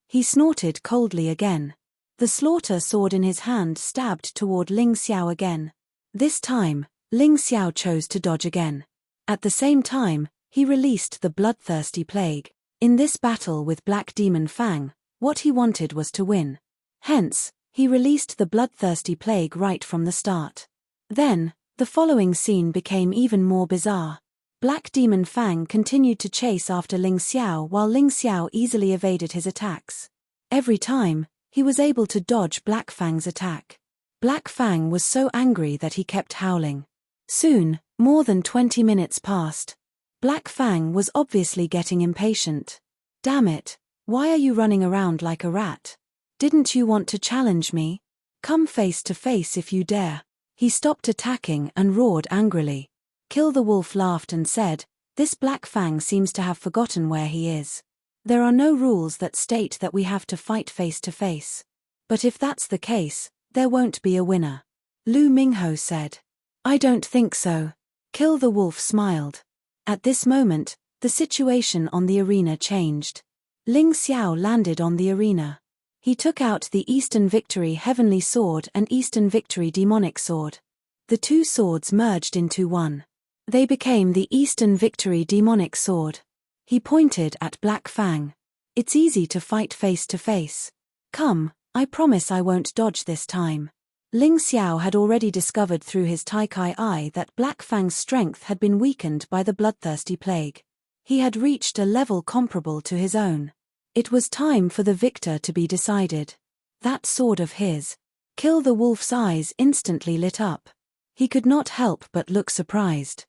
Speaker 1: He snorted coldly again. The slaughter sword in his hand stabbed toward Ling Xiao again. This time, Ling Xiao chose to dodge again. At the same time, he released the bloodthirsty plague. In this battle with Black Demon Fang, what he wanted was to win. Hence, he released the bloodthirsty plague right from the start. Then, the following scene became even more bizarre. Black Demon Fang continued to chase after Ling Xiao while Ling Xiao easily evaded his attacks. Every time, he was able to dodge Black Fang's attack. Black Fang was so angry that he kept howling. Soon, more than 20 minutes passed. Black Fang was obviously getting impatient. Damn it, why are you running around like a rat? Didn't you want to challenge me? Come face to face if you dare. He stopped attacking and roared angrily. Kill the Wolf laughed and said, "This Black Fang seems to have forgotten where he is. There are no rules that state that we have to fight face to face. But if that's the case, there won't be a winner." Lu Mingho said. "I don't think so." Kill the Wolf smiled. At this moment, the situation on the arena changed. Ling Xiao landed on the arena. He took out the Eastern Victory Heavenly Sword and Eastern Victory Demonic Sword. The two swords merged into one. They became the Eastern Victory Demonic Sword. He pointed at Black Fang. "It's easy to fight face to face. Come, I promise I won't dodge this time." Ling Xiao had already discovered through his Taikai eye that Black Fang's strength had been weakened by the bloodthirsty plague. He had reached a level comparable to his own. It was time for the victor to be decided. That sword of his. Kill the Wolf's eyes instantly lit up. He could not help but look surprised.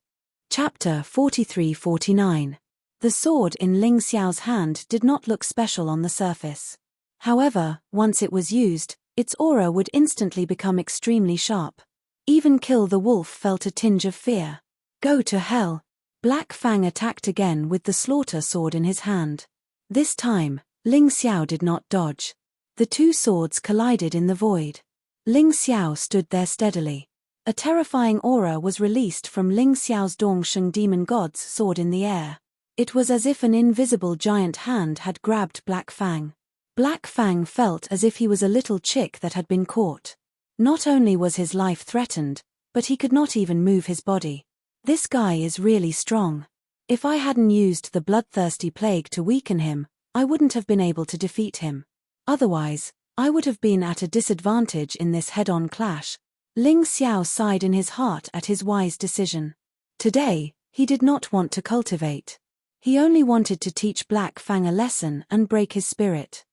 Speaker 1: Chapter 43-49. The sword in Ling Xiao's hand did not look special on the surface. However, once it was used, its aura would instantly become extremely sharp. Even Kill the Wolf felt a tinge of fear. Go to hell. Black Fang attacked again with the slaughter sword in his hand. This time, Ling Xiao did not dodge. The two swords collided in the void. Ling Xiao stood there steadily. A terrifying aura was released from Ling Xiao's Dongsheng Demon God's sword in the air. It was as if an invisible giant hand had grabbed Black Fang. Black Fang felt as if he was a little chick that had been caught. Not only was his life threatened, but he could not even move his body. This guy is really strong. If I hadn't used the bloodthirsty plague to weaken him, I wouldn't have been able to defeat him. Otherwise, I would have been at a disadvantage in this head-on clash. Ling Xiao sighed in his heart at his wise decision. Today, he did not want to cultivate. He only wanted to teach Black Fang a lesson and break his spirit.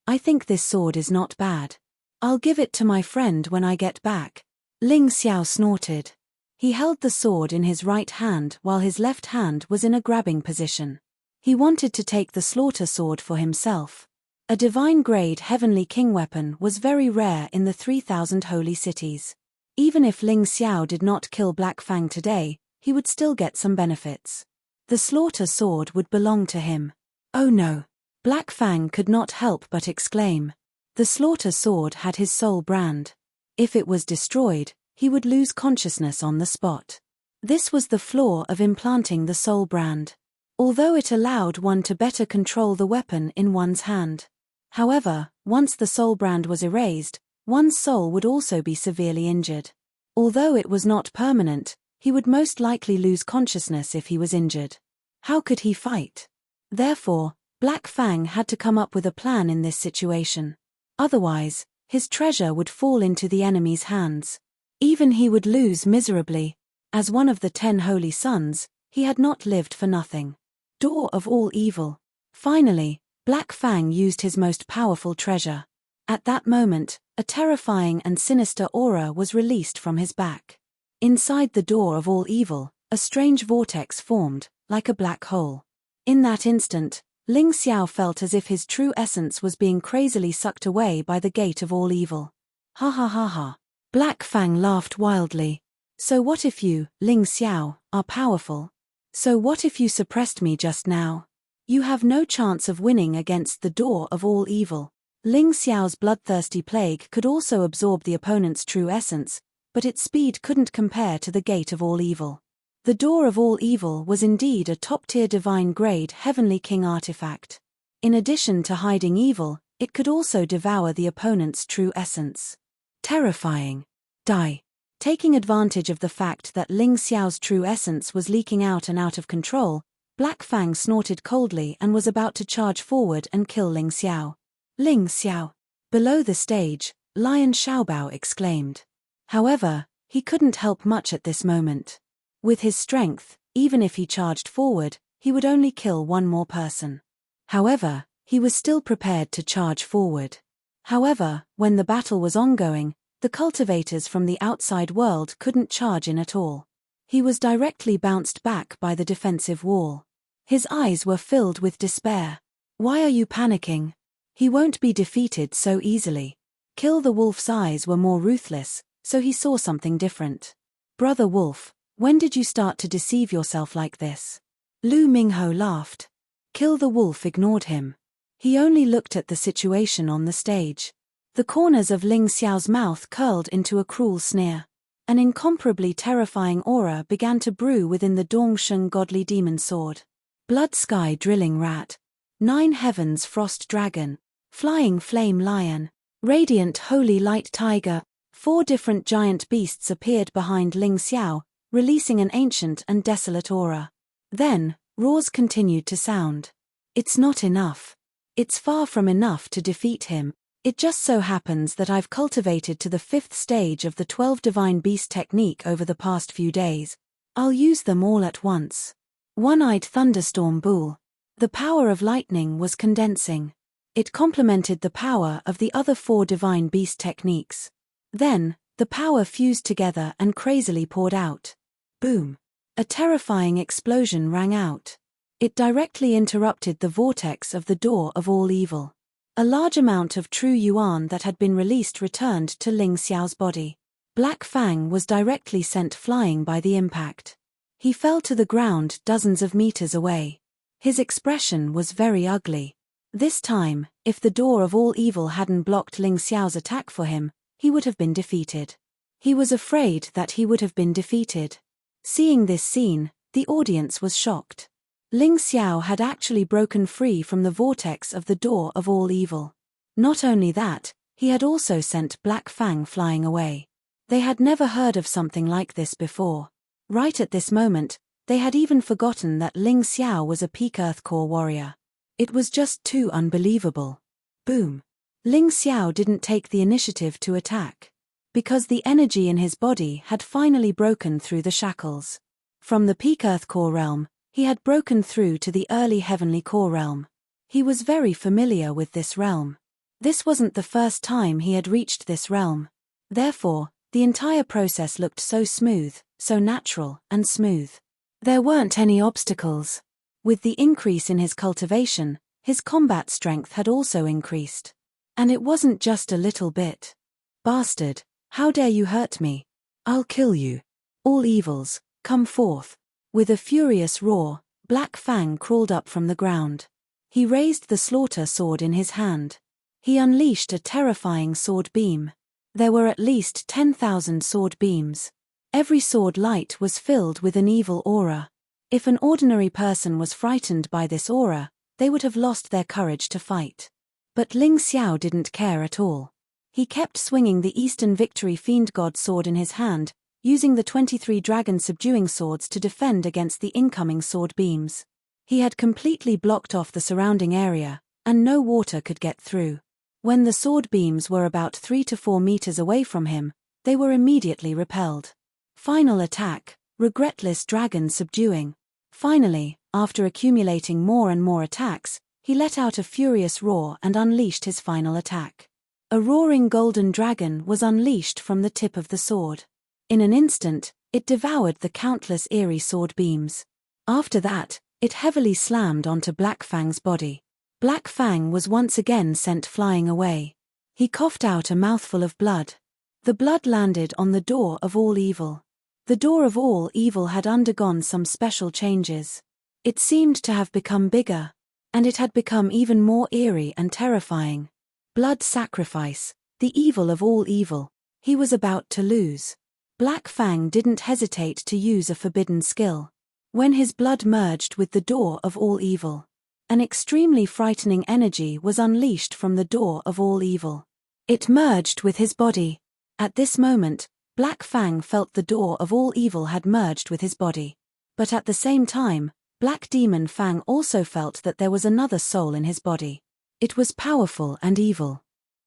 Speaker 1: I think this sword is not bad. I'll give it to my friend when I get back." Ling Xiao snorted. He held the sword in his right hand while his left hand was in a grabbing position. He wanted to take the slaughter sword for himself. A divine-grade heavenly king weapon was very rare in the 3,000 holy cities. Even if Ling Xiao did not kill Black Fang today, he would still get some benefits. The slaughter sword would belong to him. Oh no! Black Fang could not help but exclaim. The slaughter sword had his soul brand. If it was destroyed, he would lose consciousness on the spot. This was the flaw of implanting the soul brand. Although it allowed one to better control the weapon in one's hand. However, once the soul brand was erased, one's soul would also be severely injured. Although it was not permanent, he would most likely lose consciousness if he was injured. How could he fight? Therefore, Black Fang had to come up with a plan in this situation. Otherwise, his treasure would fall into the enemy's hands. Even he would lose miserably. As one of the 10 holy sons, he had not lived for nothing. Door of all evil. Finally, Black Fang used his most powerful treasure. At that moment, a terrifying and sinister aura was released from his back. Inside the door of all evil, a strange vortex formed, like a black hole. In that instant, Ling Xiao felt as if his true essence was being crazily sucked away by the gate of all evil. Ha ha ha ha. Black Fang laughed wildly. So what if you, Ling Xiao, are powerful? So what if you suppressed me just now? You have no chance of winning against the door of all evil. Ling Xiao's bloodthirsty plague could also absorb the opponent's true essence, but its speed couldn't compare to the gate of all evil. The door of all evil was indeed a top-tier divine-grade heavenly king artifact. In addition to hiding evil, it could also devour the opponent's true essence. Terrifying. Die. Taking advantage of the fact that Ling Xiao's true essence was leaking out and out of control, Black Fang snorted coldly and was about to charge forward and kill Ling Xiao. Ling Xiao. Below the stage, Lion Xiaobao exclaimed. However, he couldn't help much at this moment. With his strength, even if he charged forward, he would only kill one more person. However, he was still prepared to charge forward. However, when the battle was ongoing, the cultivators from the outside world couldn't charge in at all. He was directly bounced back by the defensive wall. His eyes were filled with despair. Why are you panicking? He won't be defeated so easily. Kill the Wolf's eyes were more ruthless, so he saw something different. Brother Wolf, when did you start to deceive yourself like this? Lu Mingho laughed. Kill the Wolf ignored him. He only looked at the situation on the stage. The corners of Ling Xiao's mouth curled into a cruel sneer. An incomparably terrifying aura began to brew within the Dongsheng godly demon sword. Blood sky drilling rat. 9 heavens frost dragon. Flying flame lion. Radiant holy light tiger. 4 different giant beasts appeared behind Ling Xiao, releasing an ancient and desolate aura. Then, roars continued to sound. It's not enough. It's far from enough to defeat him. It just so happens that I've cultivated to the 5th stage of the 12 Divine Beast technique over the past few days. I'll use them all at once. One-eyed thunderstorm bull. The power of lightning was condensing. It complemented the power of the other 4 Divine Beast techniques. Then, the power fused together and crazily poured out. Boom. A terrifying explosion rang out. It directly interrupted the vortex of the door of all evil. A large amount of true yuan that had been released returned to Ling Xiao's body. Black Fang was directly sent flying by the impact. He fell to the ground dozens of meters away. His expression was very ugly. This time, if the door of all evil hadn't blocked Ling Xiao's attack for him, he would have been defeated. He was afraid that he would have been defeated. Seeing this scene, the audience was shocked. Ling Xiao had actually broken free from the vortex of the door of all evil. Not only that, he had also sent Black Fang flying away. They had never heard of something like this before. Right at this moment, they had even forgotten that Ling Xiao was a peak Earth Core warrior. It was just too unbelievable. Boom. Ling Xiao didn't take the initiative to attack. Because the energy in his body had finally broken through the shackles. From the peak Earth Core realm, he had broken through to the early heavenly core realm. He was very familiar with this realm. This wasn't the first time he had reached this realm. Therefore, the entire process looked so smooth, so natural and smooth. There weren't any obstacles. With the increase in his cultivation, his combat strength had also increased. And it wasn't just a little bit. Bastard, how dare you hurt me? I'll kill you. All evils, come forth. With a furious roar, Black Fang crawled up from the ground. He raised the slaughter sword in his hand. He unleashed a terrifying sword beam. There were at least 10,000 sword beams. Every sword light was filled with an evil aura. If an ordinary person was frightened by this aura, they would have lost their courage to fight. But Ling Xiao didn't care at all. He kept swinging the Eastern Victory Fiend God sword in his hand, using the 23 dragon subduing swords to defend against the incoming sword beams. He had completely blocked off the surrounding area, and no water could get through. When the sword beams were about 3 to 4 meters away from him, they were immediately repelled. Final attack, regretless dragon subduing. Finally, after accumulating more and more attacks, he let out a furious roar and unleashed his final attack. A roaring golden dragon was unleashed from the tip of the sword. In an instant, it devoured the countless eerie sword beams. After that, it heavily slammed onto Black Fang's body. Black Fang was once again sent flying away. He coughed out a mouthful of blood. The blood landed on the door of all evil. The door of all evil had undergone some special changes. It seemed to have become bigger, and it had become even more eerie and terrifying. Blood sacrifice, the evil of all evil. He was about to lose. Black Fang didn't hesitate to use a forbidden skill. When his blood merged with the door of all evil, an extremely frightening energy was unleashed from the door of all evil. It merged with his body. At this moment, Black Fang felt the door of all evil had merged with his body. But at the same time, Black Demon Fang also felt that there was another soul in his body. It was powerful and evil.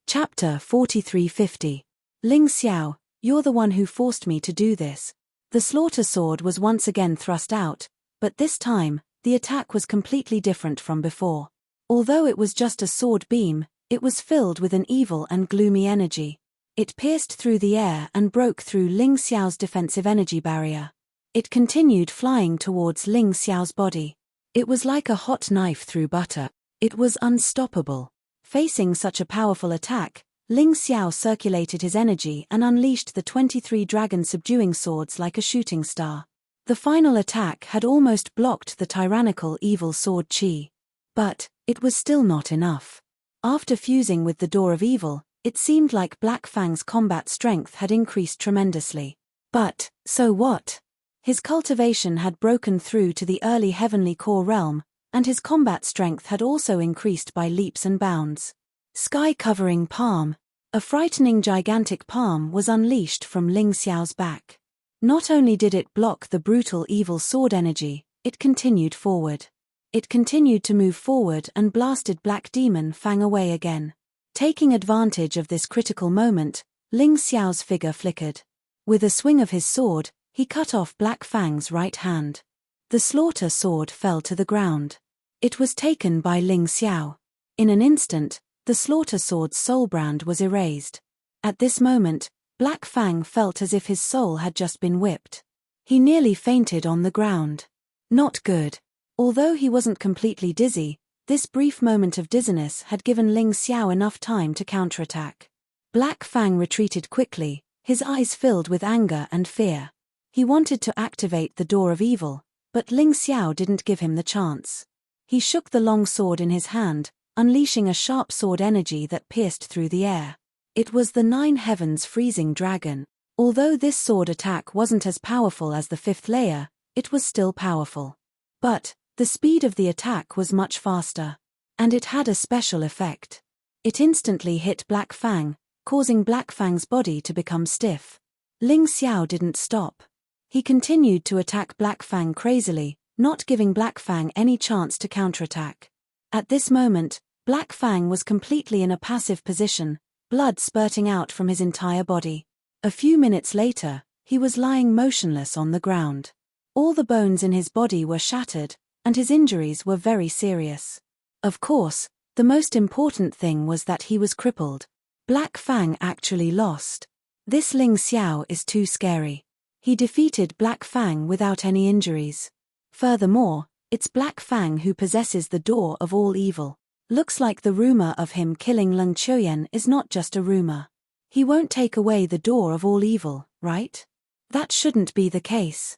Speaker 1: Chapter 4350. Ling Xiao, you're the one who forced me to do this. The slaughter sword was once again thrust out, but this time, the attack was completely different from before. Although it was just a sword beam, it was filled with an evil and gloomy energy. It pierced through the air and broke through Ling Xiao's defensive energy barrier. It continued flying towards Ling Xiao's body. It was like a hot knife through butter. It was unstoppable. Facing such a powerful attack, Ling Xiao circulated his energy and unleashed the 23 dragon subduing swords like a shooting star. The final attack had almost blocked the tyrannical evil sword Qi. But it was still not enough. After fusing with the door of evil, it seemed like Black Fang's combat strength had increased tremendously. But, so what? His cultivation had broken through to the early heavenly core realm, and his combat strength had also increased by leaps and bounds. Sky-covering palm. A frightening gigantic palm was unleashed from Ling Xiao's back. Not only did it block the brutal evil sword energy, it continued forward. It continued to move forward and blasted Black Demon Fang away again. Taking advantage of this critical moment, Ling Xiao's figure flickered. With a swing of his sword, he cut off Black Fang's right hand. The slaughter sword fell to the ground. It was taken by Ling Xiao. In an instant, the slaughter sword's soul brand was erased. At this moment, Black Fang felt as if his soul had just been whipped. He nearly fainted on the ground. Not good. Although he wasn't completely dizzy, this brief moment of dizziness had given Ling Xiao enough time to counterattack. Black Fang retreated quickly, his eyes filled with anger and fear. He wanted to activate the door of evil, but Ling Xiao didn't give him the chance. He shook the long sword in his hand, unleashing a sharp sword energy that pierced through the air. It was the 9 Heavens freezing dragon. Although this sword attack wasn't as powerful as the 5th layer, it was still powerful. But the speed of the attack was much faster. And it had a special effect. It instantly hit Black Fang, causing Black Fang's body to become stiff. Ling Xiao didn't stop. He continued to attack Black Fang crazily, not giving Black Fang any chance to counterattack. At this moment, Black Fang was completely in a passive position, blood spurting out from his entire body. A few minutes later, he was lying motionless on the ground. All the bones in his body were shattered, and his injuries were very serious. Of course, the most important thing was that he was crippled. Black Fang actually lost. This Ling Xiao is too scary. He defeated Black Fang without any injuries. Furthermore, it's Black Fang who possesses the door of all evil. Looks like the rumor of him killing Leng Qiuyan is not just a rumor. He won't take away the door of all evil, right? That shouldn't be the case.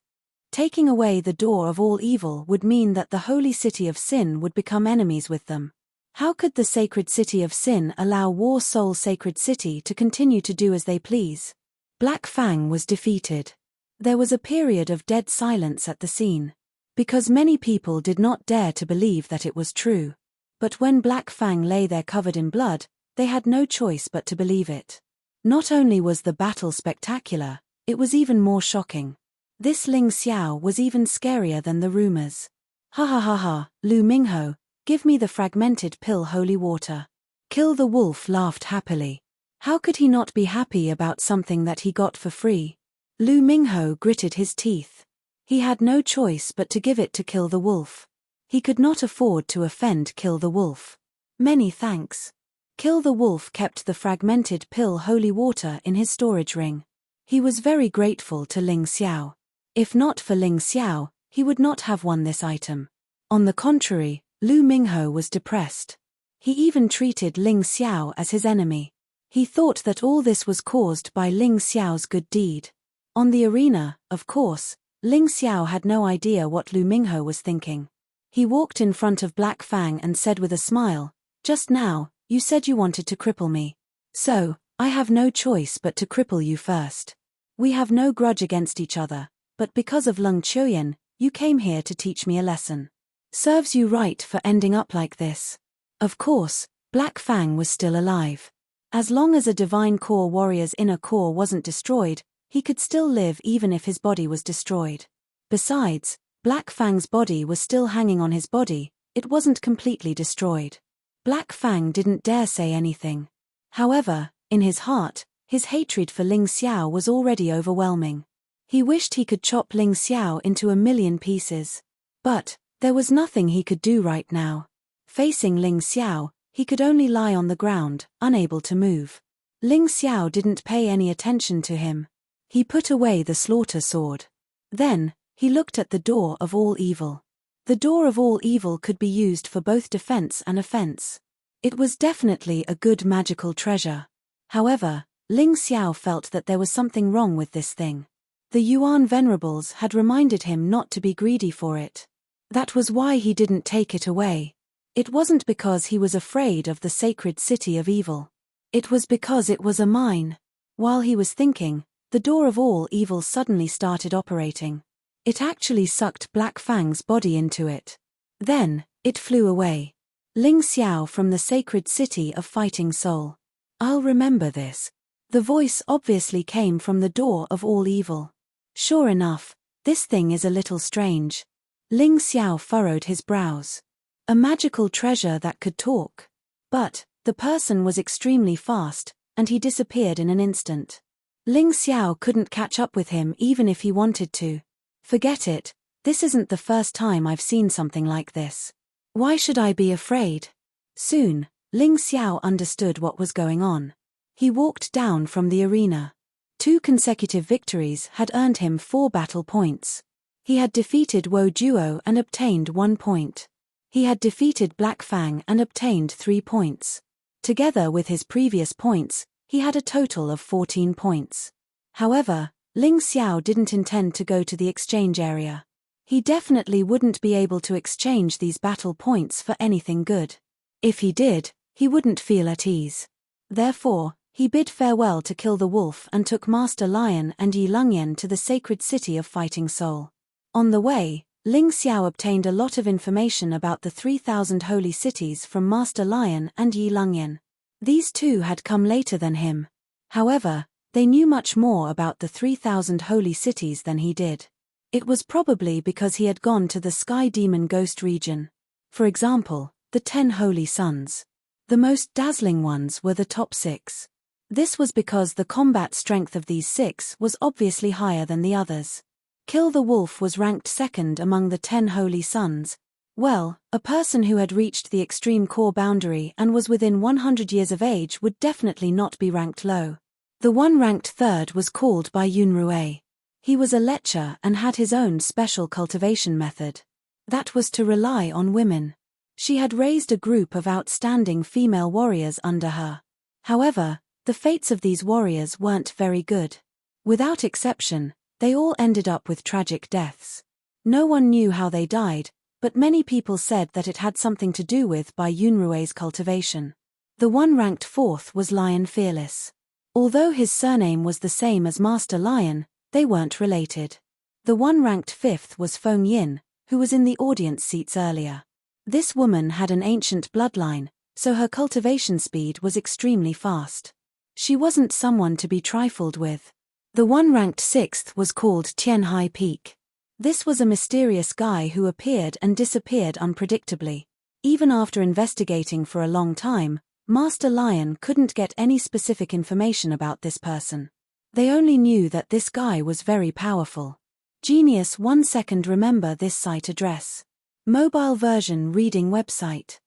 Speaker 1: Taking away the door of all evil would mean that the holy city of sin would become enemies with them. How could the sacred city of sin allow War Soul Sacred City to continue to do as they please? Black Fang was defeated. There was a period of dead silence at the scene. Because many people did not dare to believe that it was true. But when Black Fang lay there covered in blood, they had no choice but to believe it. Not only was the battle spectacular, it was even more shocking. This Ling Xiao was even scarier than the rumors. Ha ha ha ha, Lu Mingho, give me the fragmented pill holy water. Kill the wolf laughed happily. How could he not be happy about something that he got for free? Lu Mingho gritted his teeth. He had no choice but to give it to Kill the Wolf. He could not afford to offend Kill the Wolf. Many thanks. Kill the Wolf kept the fragmented pill holy water in his storage ring. He was very grateful to Ling Xiao. If not for Ling Xiao, he would not have won this item. On the contrary, Lu Mingho was depressed. He even treated Ling Xiao as his enemy. He thought that all this was caused by Ling Xiao's good deed. On the arena, of course, Ling Xiao had no idea what Lu Mingho was thinking. He walked in front of Black Fang and said with a smile, "Just now, You said you wanted to cripple me. So, I have no choice but to cripple you first. We have no grudge against each other, but because of Lung Chuyin, you came here to teach me a lesson. Serves you right for ending up like this. Of course, Black Fang was still alive. As long as a divine core warrior's inner core wasn't destroyed, he could still live even if his body was destroyed. Besides, Black Fang's body was still hanging on his body, it wasn't completely destroyed. Black Fang didn't dare say anything. However, in his heart, his hatred for Ling Xiao was already overwhelming. He wished he could chop Ling Xiao into a million pieces. But there was nothing he could do right now. Facing Ling Xiao, he could only lie on the ground, unable to move. Ling Xiao didn't pay any attention to him. He put away the slaughter sword. Then, he looked at the door of all evil. The door of all evil could be used for both defense and offense. It was definitely a good magical treasure. However, Ling Xiao felt that there was something wrong with this thing. The Yuan Venerables had reminded him not to be greedy for it. That was why he didn't take it away. It wasn't because he was afraid of the sacred city of evil. It was because it was a mine. While he was thinking, the door of all evil suddenly started operating. It actually sucked Black Fang's body into it. Then, it flew away. Ling Xiao from the sacred city of fighting soul. I'll remember this. The voice obviously came from the door of all evil. Sure enough, this thing is a little strange. Ling Xiao furrowed his brows. A magical treasure that could talk. But, the person was extremely fast, and he disappeared in an instant. Ling Xiao couldn't catch up with him even if he wanted to. Forget it, this isn't the first time I've seen something like this. Why should I be afraid? Soon, Ling Xiao understood what was going on. He walked down from the arena. 2 consecutive victories had earned him 4 battle points. He had defeated Wo Duo and obtained 1 point. He had defeated Black Fang and obtained 3 points. Together with his previous points, he had a total of 14 points. However, Ling Xiao didn't intend to go to the exchange area. He definitely wouldn't be able to exchange these battle points for anything good. If he did, he wouldn't feel at ease. Therefore, he bid farewell to Kill the Wolf and took Master Lion and Yi Lungyan to the sacred city of Fighting Soul. On the way, Ling Xiao obtained a lot of information about the 3,000 holy cities from Master Lion and Yi Lungyan. These 2 had come later than him. However, they knew much more about the 3,000 holy cities than he did. It was probably because he had gone to the Sky Demon Ghost region. For example, the 10 holy suns. The most dazzling ones were the top 6. This was because the combat strength of these 6 was obviously higher than the others. Kill the Wolf was ranked 2nd among the 10 holy suns. Well, a person who had reached the extreme core boundary and was within 100 years of age would definitely not be ranked low. The one ranked 3rd was called by Yunrui. He was a lecher and had his own special cultivation method. That was to rely on women. She had raised a group of outstanding female warriors under her. However, the fates of these warriors weren't very good. Without exception, they all ended up with tragic deaths. No one knew how they died, but many people said that it had something to do with by Yunrui's cultivation. The one ranked 4th was Lion Fearless. Although his surname was the same as Master Lion, they weren't related. The one ranked 5th was Feng Yin, who was in the audience seats earlier. This woman had an ancient bloodline, so her cultivation speed was extremely fast. She wasn't someone to be trifled with. The one ranked 6th was called Tianhai Peak. This was a mysterious guy who appeared and disappeared unpredictably. Even after investigating for a long time, Master Lion couldn't get any specific information about this person. They only knew that this guy was very powerful. Genius 1 second remember this site address. Mobile version reading website.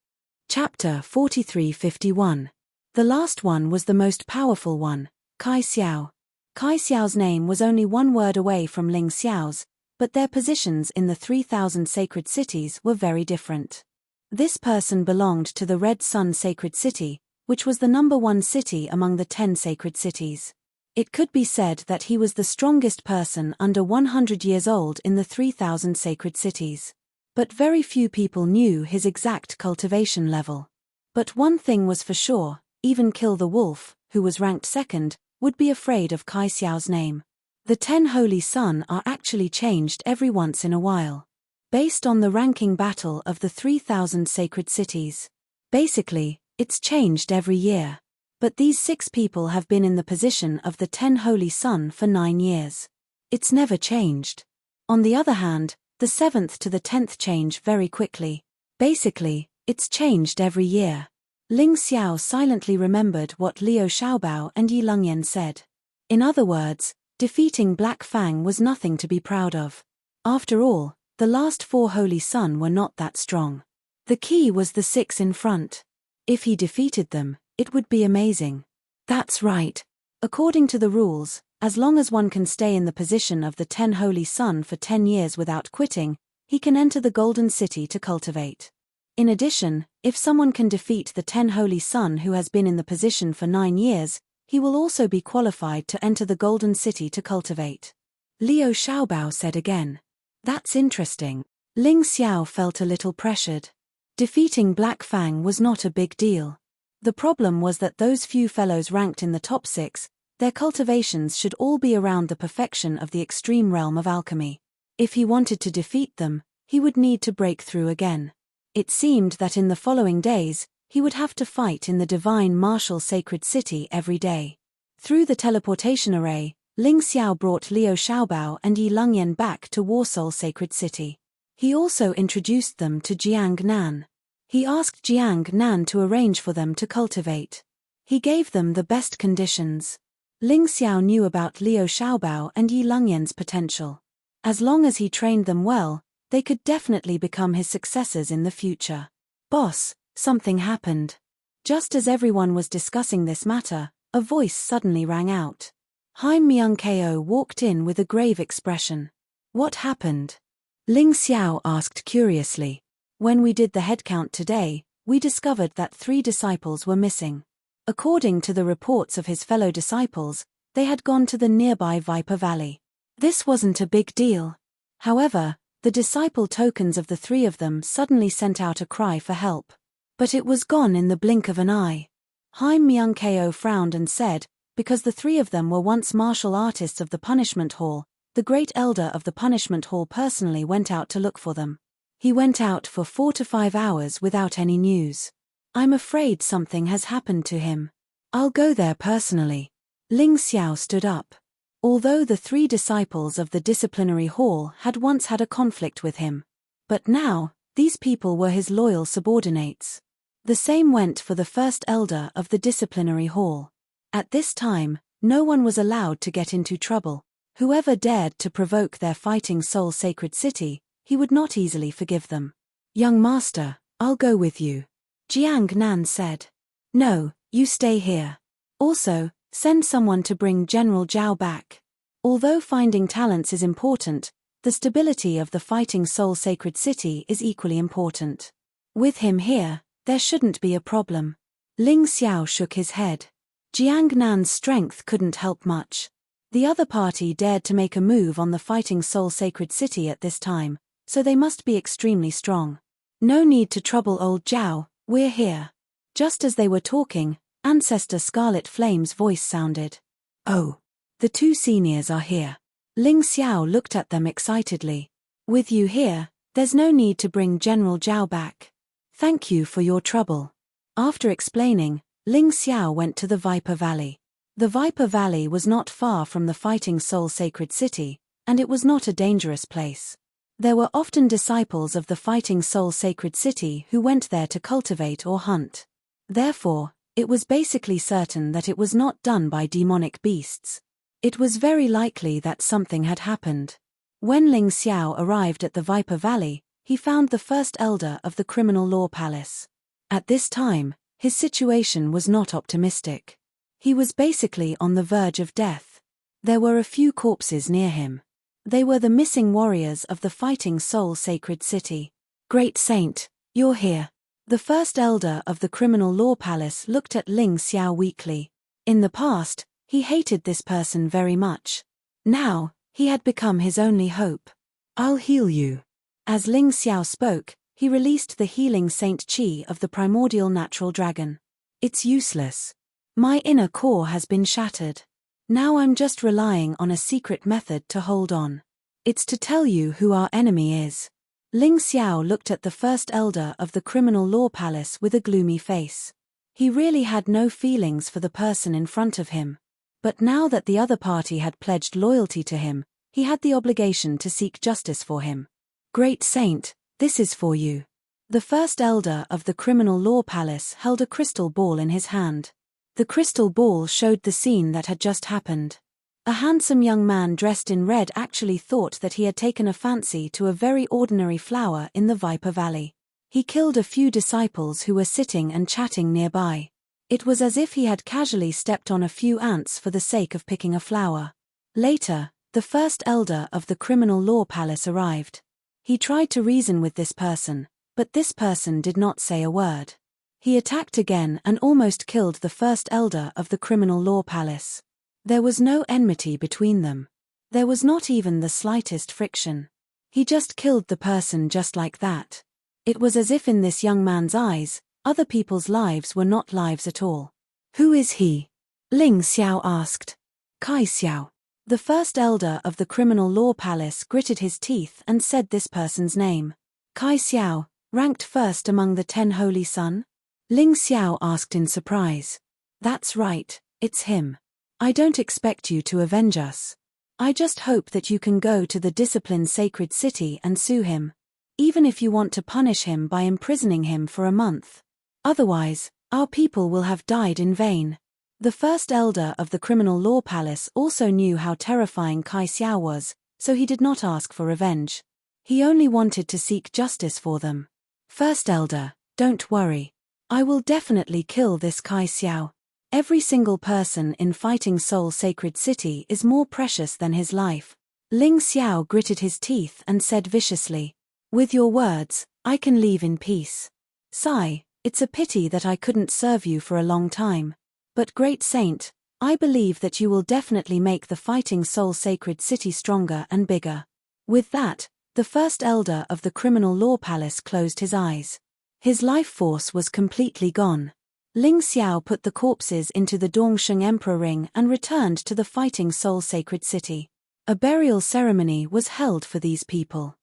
Speaker 1: Chapter 4351. The last one was the most powerful one, Kai Xiao. Kai Xiao's name was only 1 word away from Ling Xiao's, but their positions in the 3,000 sacred cities were very different. This person belonged to the Red Sun Sacred City, which was the number 1 city among the 10 sacred cities. It could be said that he was the strongest person under 100 years old in the 3,000 sacred cities. But very few people knew his exact cultivation level. But one thing was for sure, even Kill the Wolf, who was ranked second, would be afraid of Kai Xiao's name. The 10 Holy Sun are actually changed every once in a while, based on the ranking battle of the 3,000 sacred cities. Basically, it's changed every year. But these 6 people have been in the position of the 10 Holy Sun for 9 years. It's never changed. On the other hand, the 7th to the 10th change very quickly. Basically, it's changed every year. Ling Xiao silently remembered what Liu Xiaobao and Yi Lengyan said. In other words, defeating Black Fang was nothing to be proud of. After all, the last 4 Holy Sun were not that strong. The key was the 6 in front. If he defeated them, it would be amazing. That's right. According to the rules, as long as one can stay in the position of the 10 Holy Sun for 10 years without quitting, he can enter the Golden City to cultivate. In addition, if someone can defeat the 10 Holy Sun who has been in the position for 9 years, he will also be qualified to enter the Golden City to cultivate. Liu Xiaobao said again. That's interesting. Ling Xiao felt a little pressured. Defeating Black Fang was not a big deal. The problem was that those few fellows ranked in the top 6, their cultivations should all be around the perfection of the extreme realm of alchemy. If he wanted to defeat them, he would need to break through again. It seemed that in the following days, he would have to fight in the divine martial sacred city every day. Through the teleportation array, Ling Xiao brought Liu Xiaobao and Yi Lengyan back to Warsoul Sacred City. He also introduced them to Jiang Nan. He asked Jiang Nan to arrange for them to cultivate. He gave them the best conditions. Ling Xiao knew about Liu Xiaobao and Yi Lengyan's potential. As long as he trained them well, they could definitely become his successors in the future. Boss, something happened. Just as everyone was discussing this matter, a voice suddenly rang out. Haim Myung-ko walked in with a grave expression. What happened? Ling Xiao asked curiously. When we did the head count today, we discovered that 3 disciples were missing. According to the reports of his fellow disciples, they had gone to the nearby Viper Valley. This wasn't a big deal. However, the disciple tokens of the 3 of them suddenly sent out a cry for help. But it was gone in the blink of an eye. Haim Myung-ko frowned and said, because the 3 of them were once martial artists of the Punishment Hall, the great elder of the Punishment Hall personally went out to look for them. He went out for 4 to 5 hours without any news. I'm afraid something has happened to him. I'll go there personally. Ling Xiao stood up. Although the 3 disciples of the disciplinary hall had once had a conflict with him. But now, these people were his loyal subordinates. The same went for the first elder of the disciplinary hall. At this time, no one was allowed to get into trouble. Whoever dared to provoke their fighting soul sacred city, he would not easily forgive them. Young master, I'll go with you. Jiang Nan said. No, you stay here. Also, send someone to bring General Zhao back. Although finding talents is important, the stability of the fighting soul sacred city is equally important. With him here, there shouldn't be a problem. Ling Xiao shook his head. Jiang Nan's strength couldn't help much. The other party dared to make a move on the fighting soul sacred city at this time, so they must be extremely strong. No need to trouble old Zhao, we're here. Just as they were talking, Ancestor Scarlet Flame's voice sounded. Oh, the 2 seniors are here. Ling Xiao looked at them excitedly. With you here, there's no need to bring General Zhao back. Thank you for your trouble. After explaining, Ling Xiao went to the Viper Valley. The Viper Valley was not far from the fighting soul sacred city, and it was not a dangerous place. There were often disciples of the fighting soul sacred city who went there to cultivate or hunt. Therefore, it was basically certain that it was not done by demonic beasts. It was very likely that something had happened. When Ling Xiao arrived at the Viper Valley, he found the first elder of the Criminal Law Palace. At this time, his situation was not optimistic. He was basically on the verge of death. There were a few corpses near him. They were the missing warriors of the fighting soul sacred city. Great Saint, you're here. The first elder of the Criminal Law Palace looked at Ling Xiao weakly. In the past, he hated this person very much. Now, he had become his only hope. I'll heal you. As Ling Xiao spoke, He released the healing Saint Chi of the primordial natural dragon. It's useless. My inner core has been shattered. Now I'm just relying on a secret method to hold on. It's to tell you who our enemy is. Ling Xiao looked at the first elder of the criminal law palace with a gloomy face. He really had no feelings for the person in front of him. But now that the other party had pledged loyalty to him, he had the obligation to seek justice for him. Great Saint, this is for you. The first elder of the criminal law palace held a crystal ball in his hand. The crystal ball showed the scene that had just happened. A handsome young man dressed in red actually thought that he had taken a fancy to a very ordinary flower in the Viper Valley. He killed a few disciples who were sitting and chatting nearby. It was as if he had casually stepped on a few ants for the sake of picking a flower. Later, the first elder of the criminal law palace arrived. He tried to reason with this person, but this person did not say a word. He attacked again and almost killed the first elder of the criminal law palace. There was no enmity between them. There was not even the slightest friction. He just killed the person just like that. It was as if in this young man's eyes, other people's lives were not lives at all. Who is he? Ling Xiao asked. Kai Xiao. The first elder of the criminal law palace gritted his teeth and said this person's name. Kai Xiao, ranked first among the 10 Holy Sun? Ling Xiao asked in surprise. That's right, it's him. I don't expect you to avenge us. I just hope that you can go to the disciplined sacred city and sue him. Even if you want to punish him by imprisoning him for a month. Otherwise, our people will have died in vain. The first elder of the criminal law palace also knew how terrifying Kai Xiao was, so he did not ask for revenge. He only wanted to seek justice for them. First elder, don't worry. I will definitely kill this Kai Xiao. Every single person in Fighting Soul Sacred City is more precious than his life. Ling Xiao gritted his teeth and said viciously. With your words, I can leave in peace. Sigh, it's a pity that I couldn't serve you for a long time. But Great Saint, I believe that you will definitely make the Fighting Soul Sacred City stronger and bigger. With that, the first elder of the criminal law palace closed his eyes. His life force was completely gone. Ling Xiao put the corpses into the Dongsheng Emperor ring and returned to the Fighting Soul Sacred City. A burial ceremony was held for these people.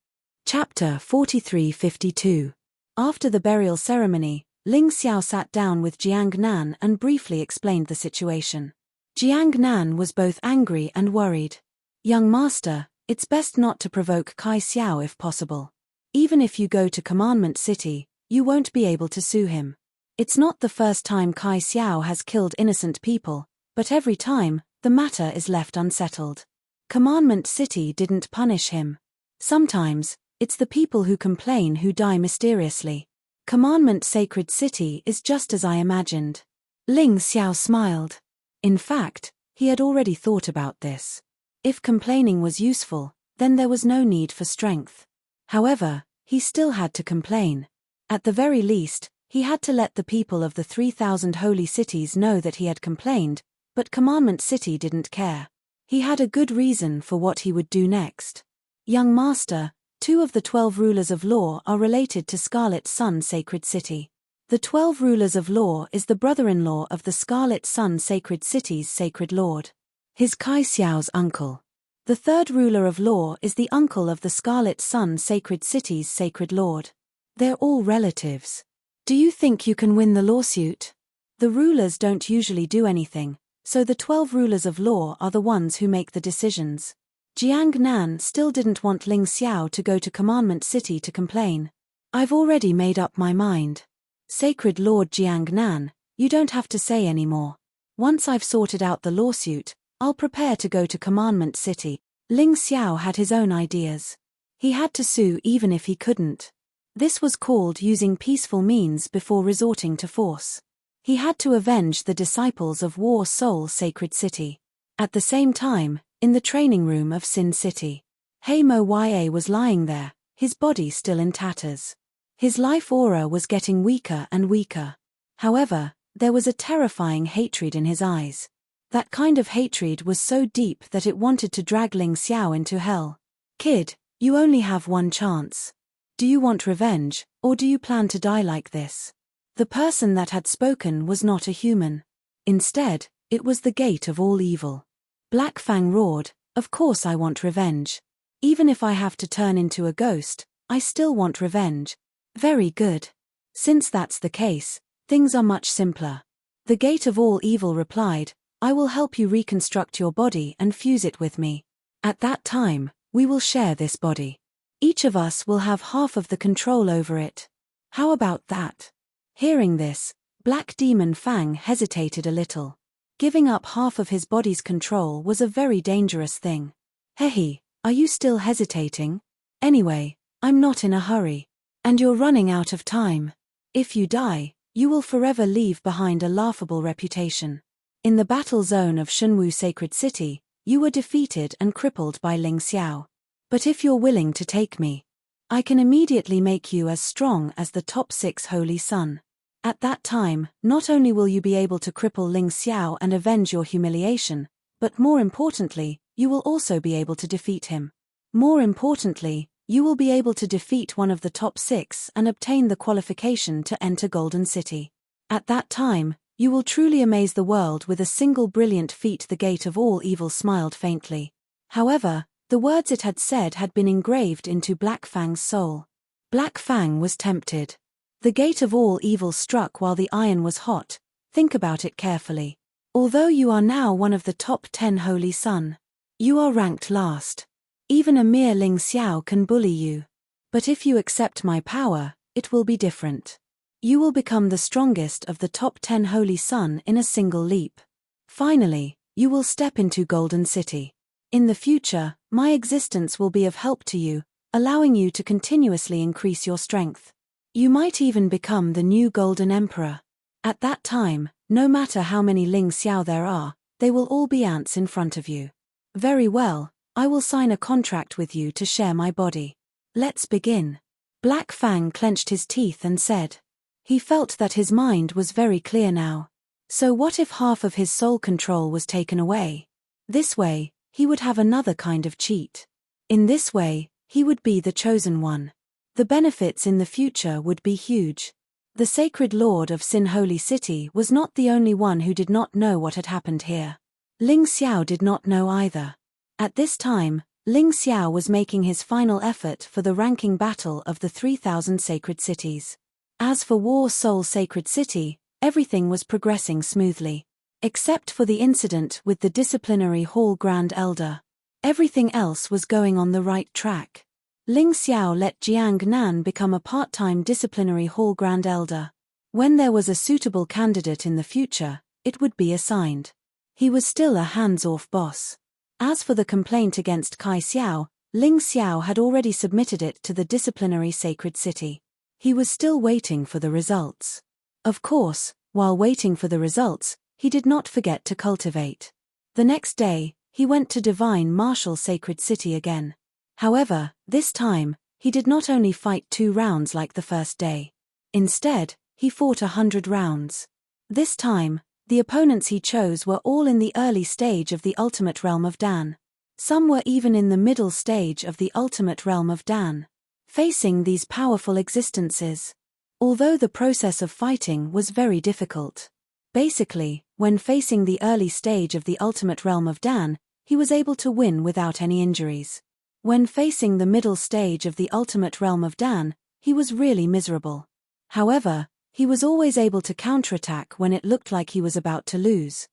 Speaker 1: Chapter 43-52. After the burial ceremony, Ling Xiao sat down with Jiang Nan and briefly explained the situation. Jiang Nan was both angry and worried. Young master, it's best not to provoke Kai Xiao if possible. Even if you go to Commandment City, you won't be able to sue him. It's not the first time Kai Xiao has killed innocent people, but every time, the matter is left unsettled. Commandment City didn't punish him. Sometimes, it's the people who complain who die mysteriously. Commandment Sacred City is just as I imagined. Ling Xiao smiled. In fact, he had already thought about this. If complaining was useful, then there was no need for strength. However, he still had to complain. At the very least, he had to let the people of the 3,000 holy cities know that he had complained, but Commandment City didn't care. He had a good reason for what he would do next. Young master, 2 of the 12 rulers of law are related to Scarlet Sun Sacred City. The 12 rulers of law is the brother-in-law of the Scarlet Sun Sacred City's sacred lord. His Kai Xiao's uncle. The 3rd ruler of law is the uncle of the Scarlet Sun Sacred City's sacred lord. They're all relatives. Do you think you can win the lawsuit? The rulers don't usually do anything, so the 12 rulers of law are the ones who make the decisions. Jiang Nan still didn't want Ling Xiao to go to Commandment City to complain. I've already made up my mind. Sacred Lord Jiang Nan, you don't have to say any more. Once I've sorted out the lawsuit, I'll prepare to go to Commandment City. Ling Xiao had his own ideas. He had to sue even if he couldn't. This was called using peaceful means before resorting to force. He had to avenge the disciples of War Soul Sacred City. At the same time, in the training room of Sin City, Heimo Ya was lying there, his body still in tatters. His life aura was getting weaker and weaker. However, there was a terrifying hatred in his eyes. That kind of hatred was so deep that it wanted to drag Ling Xiao into hell. Kid, you only have one chance. Do you want revenge, or do you plan to die like this? The person that had spoken was not a human. Instead, it was the gate of all evil. Black Fang roared, "Of course I want revenge. Even if I have to turn into a ghost, I still want revenge." Very good. Since that's the case, things are much simpler. The gate of all evil replied, "I will help you reconstruct your body and fuse it with me. At that time, we will share this body. Each of us will have half of the control over it. How about that?" Hearing this, Black Demon Fang hesitated a little. Giving up half of his body's control was a very dangerous thing. "Hehe, are you still hesitating? Anyway, I'm not in a hurry. And you're running out of time. If you die, you will forever leave behind a laughable reputation. In the battle zone of Shunwu Sacred City, you were defeated and crippled by Ling Xiao. But if you're willing to take me, I can immediately make you as strong as the top 6 Holy Sun. At that time, not only will you be able to cripple Ling Xiao and avenge your humiliation, but more importantly, you will also be able to defeat him. More importantly, you will be able to defeat one of the top 6 and obtain the qualification to enter Golden City. At that time, you will truly amaze the world with a single brilliant feat." The gate of all evil smiled faintly. However, the words it had said had been engraved into Black Fang's soul. Black Fang was tempted. The gate of all evil struck while the iron was hot. Think about it carefully. Although you are now one of the top 10 Holy Sun, you are ranked last. Even a mere Ling Xiao can bully you. But if you accept my power, it will be different. You will become the strongest of the top 10 Holy Sun in a single leap. Finally, you will step into Golden City. In the future, my existence will be of help to you, allowing you to continuously increase your strength. You might even become the new Golden Emperor. At that time, no matter how many Ling Xiao there are, they will all be ants in front of you. Very well, I will sign a contract with you to share my body. Let's begin. Black Fang clenched his teeth and said. He felt that his mind was very clear now. So what if half of his soul control was taken away? This way, he would have another kind of cheat. In this way, he would be the chosen one. The benefits in the future would be huge. The Sacred Lord of Sin Holy City was not the only one who did not know what had happened here. Ling Xiao did not know either. At this time, Ling Xiao was making his final effort for the ranking battle of the 3,000 sacred cities. As for War Soul Sacred City, everything was progressing smoothly. Except for the incident with the Disciplinary Hall Grand Elder. Everything else was going on the right track. Ling Xiao let Jiang Nan become a part-time Disciplinary Hall Grand Elder. When there was a suitable candidate in the future, it would be assigned. He was still a hands-off boss. As for the complaint against Kai Xiao, Ling Xiao had already submitted it to the Disciplinary Sacred City. He was still waiting for the results. Of course, while waiting for the results, he did not forget to cultivate. The next day, he went to Divine Martial Sacred City again. However, this time, he did not only fight 2 rounds like the first day. Instead, he fought 100 rounds. This time, the opponents he chose were all in the early stage of the Ultimate Realm of Dan. Some were even in the middle stage of the Ultimate Realm of Dan. Facing these powerful existences. Although the process of fighting was very difficult. Basically, when facing the early stage of the Ultimate Realm of Dan, he was able to win without any injuries. When facing the middle stage of the Ultimate Realm of Dan, he was really miserable. However, he was always able to counterattack when it looked like he was about to lose.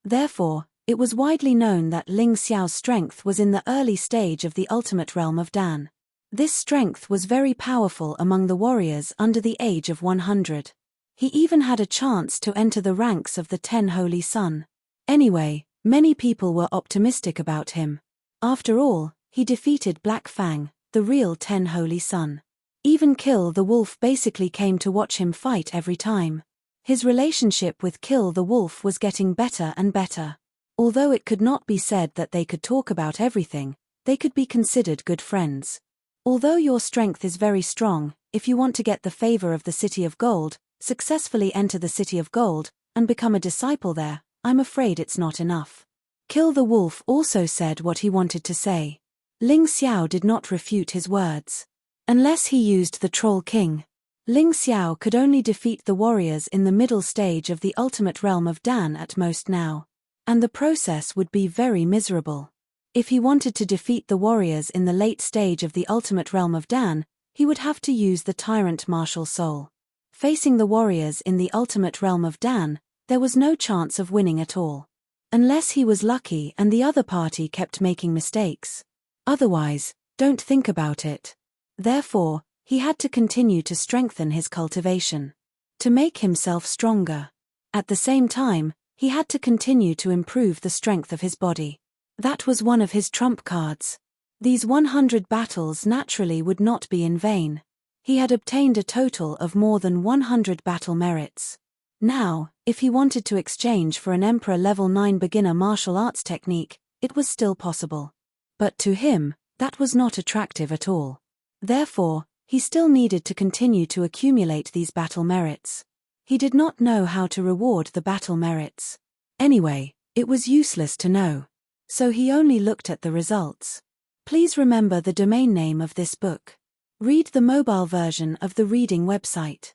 Speaker 1: Therefore, it was widely known that Ling Xiao's strength was in the early stage of the Ultimate Realm of Dan. This strength was very powerful among the warriors under the age of 100. He even had a chance to enter the ranks of the 10 Holy Sun. Anyway, many people were optimistic about him. After all, he defeated Black Fang, the real 10 Holy Sun. Even Kill the Wolf basically came to watch him fight every time. His relationship with Kill the Wolf was getting better and better. Although it could not be said that they could talk about everything, they could be considered good friends. Although your strength is very strong, if you want to get the favor of the City of Gold, successfully enter the City of Gold, and become a disciple there, I'm afraid it's not enough. Kill the Wolf also said what he wanted to say. Ling Xiao did not refute his words. Unless he used the Troll King, Ling Xiao could only defeat the warriors in the middle stage of the ultimate realm of Dan at most now. And the process would be very miserable. If he wanted to defeat the warriors in the late stage of the ultimate realm of Dan, he would have to use the Tyrant martial soul. Facing the warriors in the ultimate realm of Dan, there was no chance of winning at all. Unless he was lucky and the other party kept making mistakes. Otherwise, don't think about it. Therefore, he had to continue to strengthen his cultivation. To make himself stronger. At the same time, he had to continue to improve the strength of his body. That was one of his trump cards. These 100 battles naturally would not be in vain. He had obtained a total of more than 100 battle merits. Now, if he wanted to exchange for an Emperor Level 9 beginner martial arts technique, it was still possible. But to him, that was not attractive at all. Therefore, he still needed to continue to accumulate these battle merits. He did not know how to reward the battle merits. Anyway, it was useless to know. So he only looked at the results. Please remember the domain name of this book. Read the mobile version of the reading website.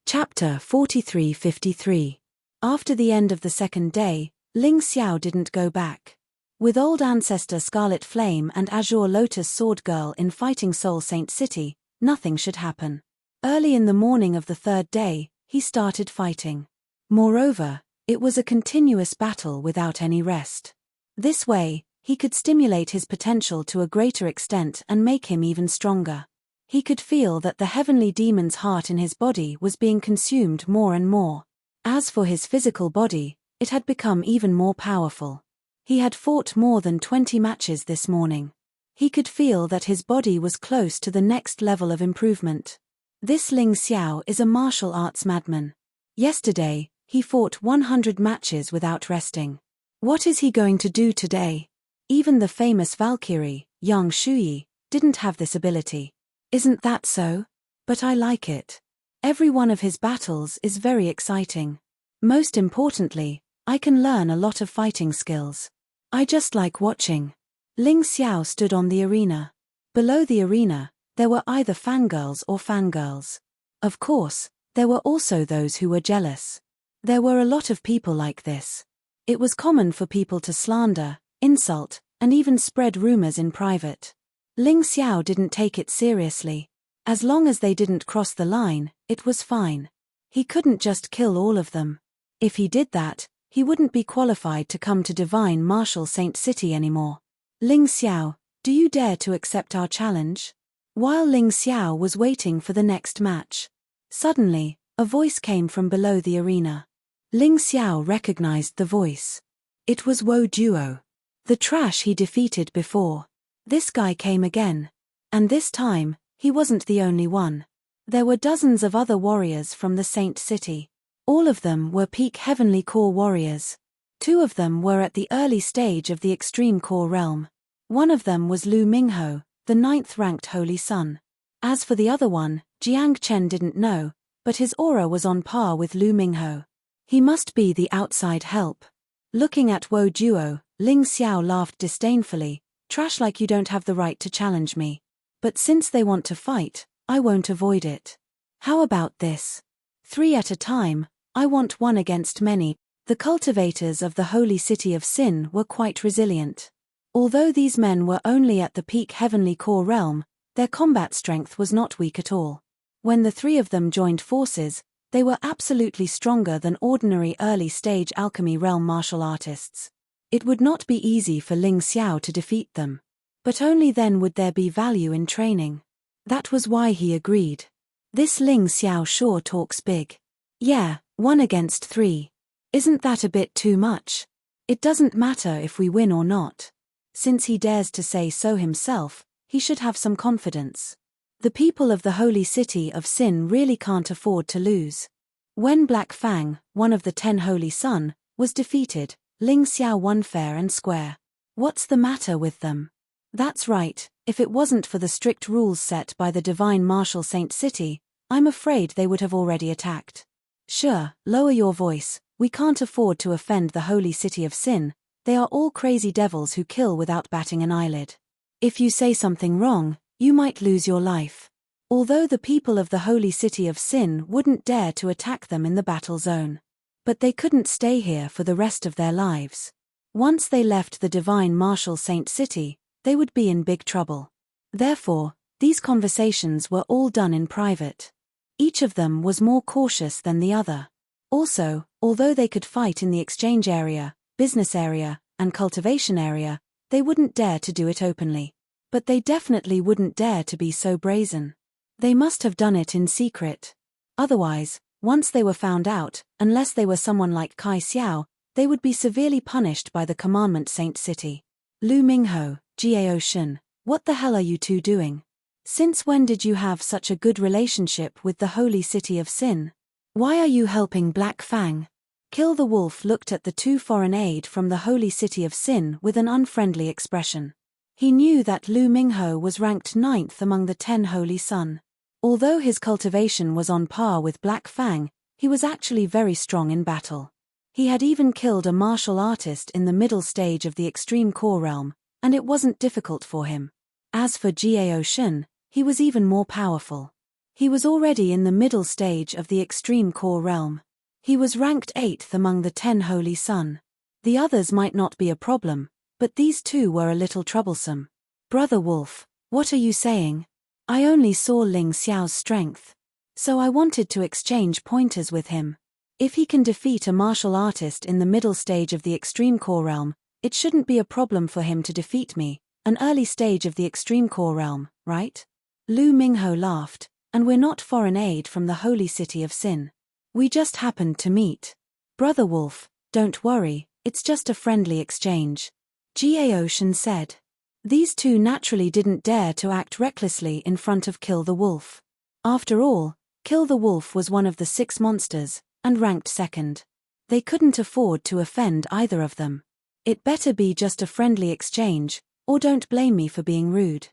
Speaker 1: Chapter 4353. After the end of the second day, Ling Xiao didn't go back. With old ancestor Scarlet Flame and Azure Lotus Sword Girl in Fighting Soul Saint City, nothing should happen. Early in the morning of the third day, he started fighting. Moreover, it was a continuous battle without any rest. This way, he could stimulate his potential to a greater extent and make him even stronger. He could feel that the heavenly demon's heart in his body was being consumed more and more. As for his physical body, it had become even more powerful. He had fought more than 20 matches this morning. He could feel that his body was close to the next level of improvement. This Ling Xiao is a martial arts madman. Yesterday, he fought 100 matches without resting. What is he going to do today? Even the famous Valkyrie, Yang Shuyi, didn't have this ability. Isn't that so? But I like it. Every one of his battles is very exciting. Most importantly, I can learn a lot of fighting skills. I just like watching. Ling Xiao stood on the arena. Below the arena, there were either fangirls or fangirls. Of course, there were also those who were jealous. There were a lot of people like this. It was common for people to slander, insult, and even spread rumors in private. Ling Xiao didn't take it seriously. As long as they didn't cross the line, it was fine. He couldn't just kill all of them. If he did that, he wouldn't be qualified to come to Divine Martial Saint City anymore. Ling Xiao, do you dare to accept our challenge? While Ling Xiao was waiting for the next match, suddenly, a voice came from below the arena. Ling Xiao recognized the voice. It was Wo Duo. The trash he defeated before. This guy came again. And this time, he wasn't the only one. There were dozens of other warriors from the Saint City. All of them were peak Heavenly Core warriors. 2 of them were at the early stage of the Extreme Core realm. One of them was Lu Mingho, the 9th ranked Holy Sun. As for the other one, Jiang Chen didn't know, but his aura was on par with Lu Mingho. He must be the outside help. Looking at Wo Duo, Ling Xiao laughed disdainfully. Trash like you don't have the right to challenge me. But since they want to fight, I won't avoid it. How about this? 3 at a time, I want 1 against many. The cultivators of the holy city of Sin were quite resilient. Although these men were only at the peak Heavenly Core realm, their combat strength was not weak at all. When the 3 of them joined forces, they were absolutely stronger than ordinary early-stage alchemy realm martial artists. It would not be easy for Ling Xiao to defeat them. But only then would there be value in training. That was why he agreed. This Ling Xiao sure talks big. Yeah, 1 against 3. Isn't that a bit too much? It doesn't matter if we win or not. Since he dares to say so himself, he should have some confidence. The people of the holy city of Sin really can't afford to lose. When Black Fang, one of the 10 Holy Sun, was defeated, Ling Xiao won fair and square. What's the matter with them? That's right, if it wasn't for the strict rules set by the Divine Martial Saint City, I'm afraid they would have already attacked. Sure, lower your voice, we can't afford to offend the holy city of Sin, they are all crazy devils who kill without batting an eyelid. If you say something wrong, you might lose your life. Although the people of the holy city of Sin wouldn't dare to attack them in the battle zone. But they couldn't stay here for the rest of their lives. Once they left the divine martial saint city, they would be in big trouble. Therefore, these conversations were all done in private. Each of them was more cautious than the other. Also, although they could fight in the exchange area, business area, and cultivation area, they wouldn't dare to do it openly. But they definitely wouldn't dare to be so brazen. They must have done it in secret. Otherwise, once they were found out, unless they were someone like Kai Xiao, they would be severely punished by the Commandment Saint City. Lu Mingho, Jiao Shen, what the hell are you two doing? Since when did you have such a good relationship with the holy city of Sin? Why are you helping Black Fang? Kill the Wolf looked at the two foreign aid from the holy city of Sin with an unfriendly expression. He knew that Lu Mingho was ranked 9th among the 10 Holy Sun. Although his cultivation was on par with Black Fang, he was actually very strong in battle. He had even killed a martial artist in the middle stage of the extreme core realm, and it wasn't difficult for him. As for Jiao Shen, he was even more powerful. He was already in the middle stage of the extreme core realm. He was ranked 8th among the 10 Holy Sun. The others might not be a problem, but these two were a little troublesome. Brother Wolf, what are you saying? I only saw Ling Xiao's strength. So I wanted to exchange pointers with him. If he can defeat a martial artist in the middle stage of the extreme core realm, it shouldn't be a problem for him to defeat me, an early stage of the extreme core realm, right? Lu Mingho laughed, and we're not foreign aid from the holy city of Sin. We just happened to meet. Brother Wolf, don't worry, it's just a friendly exchange. Jiao Shen said. These two naturally didn't dare to act recklessly in front of Kill the Wolf. After all, Kill the Wolf was one of the 6 monsters, and ranked 2nd. They couldn't afford to offend either of them. It better be just a friendly exchange, or don't blame me for being rude.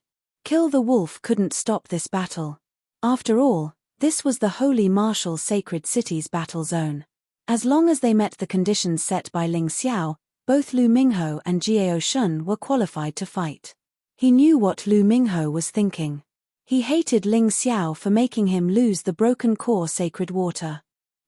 Speaker 1: Kill the Wolf couldn't stop this battle. After all, this was the holy martial sacred city's battle zone. As long as they met the conditions set by Ling Xiao, both Lu Mingho and Jiao Shen were qualified to fight. He knew what Lu Mingho was thinking. He hated Ling Xiao for making him lose the broken core sacred water.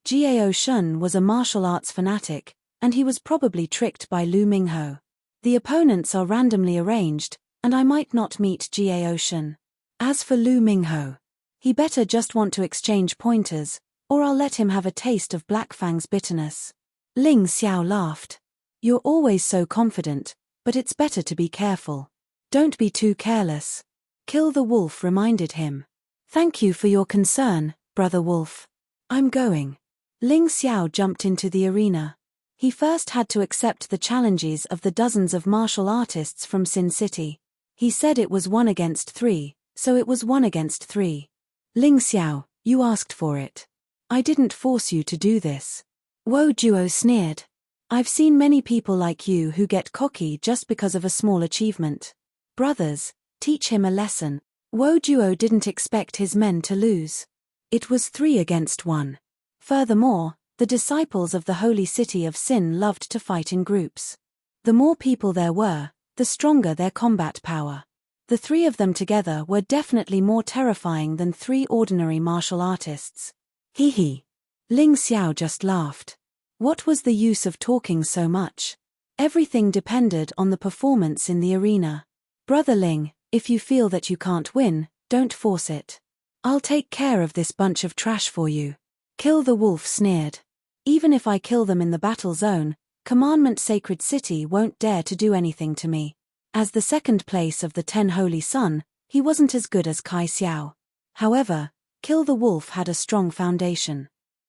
Speaker 1: Jiao Shen was a martial arts fanatic, and he was probably tricked by Lu Mingho. The opponents are randomly arranged, and I might not meet Jiao Shen. As for Lu Mingho, he better just want to exchange pointers, or I'll let him have a taste of Black Fang's bitterness. Ling Xiao laughed. You're always so confident, but it's better to be careful. Don't be too careless. Kill the Wolf reminded him. Thank you for your concern, Brother Wolf. I'm going. Ling Xiao jumped into the arena. He first had to accept the challenges of the dozens of martial artists from Sin City. He said it was 1 against 3, so it was 1 against 3. Ling Xiao, you asked for it. I didn't force you to do this. Wo Duo sneered. I've seen many people like you who get cocky just because of a small achievement. Brothers, teach him a lesson. Wo Duo didn't expect his men to lose. It was 3 against 1. Furthermore, the disciples of the holy city of Sin loved to fight in groups. The more people there were, the stronger their combat power. The 3 of them together were definitely more terrifying than 3 ordinary martial artists. Hee hee. Ling Xiao just laughed. What was the use of talking so much? Everything depended on the performance in the arena. Brother Ling, if you feel that you can't win, don't force it. I'll take care of this bunch of trash for you. Kill the Wolf sneered. Even if I kill them in the battle zone, Commandment Sacred City won't dare to do anything to me. As the 2nd place of the 10 Holy Sun, he wasn't as good as Kai Xiao. However, Kill the Wolf had a strong foundation.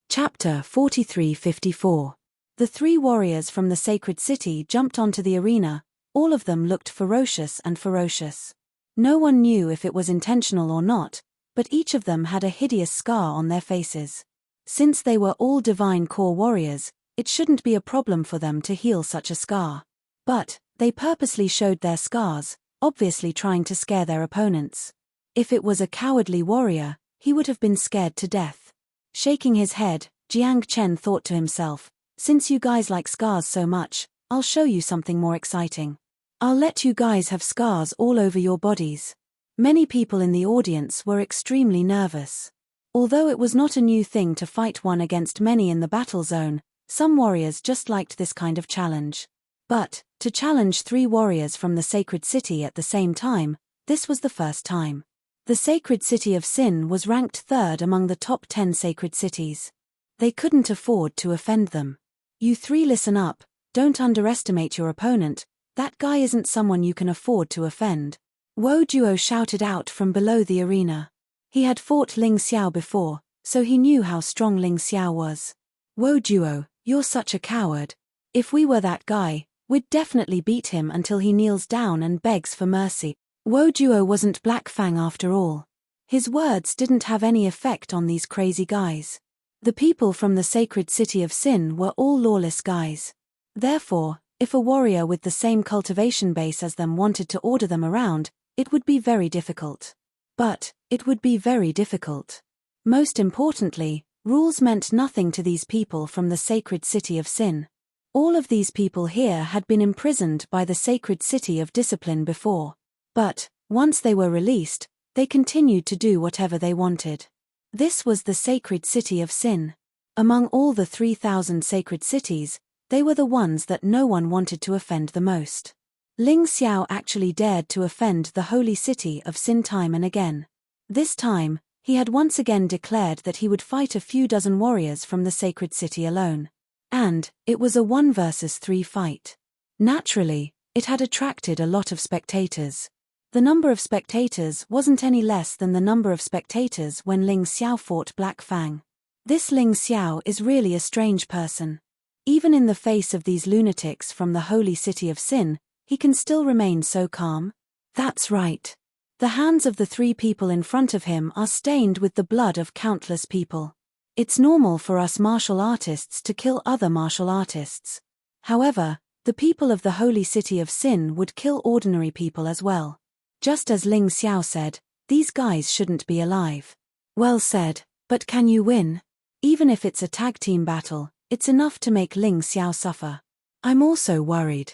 Speaker 1: Chapter 43-54. The 3 warriors from the sacred city jumped onto the arena. All of them looked ferocious and ferocious. No one knew if it was intentional or not, but each of them had a hideous scar on their faces. Since they were all divine core warriors, it shouldn't be a problem for them to heal such a scar. But they purposely showed their scars, obviously trying to scare their opponents. If it was a cowardly warrior, he would have been scared to death. Shaking his head, Jiang Chen thought to himself, since you guys like scars so much, I'll show you something more exciting. I'll let you guys have scars all over your bodies. Many people in the audience were extremely nervous. Although it was not a new thing to fight one against many in the battle zone, some warriors just liked this kind of challenge. But, to challenge 3 warriors from the sacred city at the same time, this was the first time. The sacred city of Sin was ranked 3rd among the top 10 sacred cities. They couldn't afford to offend them. You 3 listen up, don't underestimate your opponent, that guy isn't someone you can afford to offend. Wo Duo shouted out from below the arena. He had fought Ling Xiao before, so he knew how strong Ling Xiao was. Wo Duo, you're such a coward. If we were that guy, we'd definitely beat him until he kneels down and begs for mercy. Wo Duo wasn't Black Fang after all. His words didn't have any effect on these crazy guys. The people from the sacred city of Sin were all lawless guys. Therefore, if a warrior with the same cultivation base as them wanted to order them around, it would be very difficult. But, it would be very difficult. Most importantly, rules meant nothing to these people from the sacred city of Sin. All of these people here had been imprisoned by the sacred city of discipline before. But, once they were released, they continued to do whatever they wanted. This was the sacred city of Sin. Among all the 3,000 sacred cities, they were the ones that no one wanted to offend the most. Ling Xiao actually dared to offend the holy city of Sin time and again. This time, he had once again declared that he would fight a few dozen warriors from the sacred city alone. And, it was a 1 versus 3 fight. Naturally, it had attracted a lot of spectators. The number of spectators wasn't any less than the number of spectators when Ling Xiao fought Black Fang. This Ling Xiao is really a strange person. Even in the face of these lunatics from the holy city of Sin, he can still remain so calm. That's right. The hands of the 3 people in front of him are stained with the blood of countless people. It's normal for us martial artists to kill other martial artists. However, the people of the holy city of Sin would kill ordinary people as well. Just as Ling Xiao said, these guys shouldn't be alive. Well said, but can you win? Even if it's a tag team battle, it's enough to make Ling Xiao suffer. I'm also worried.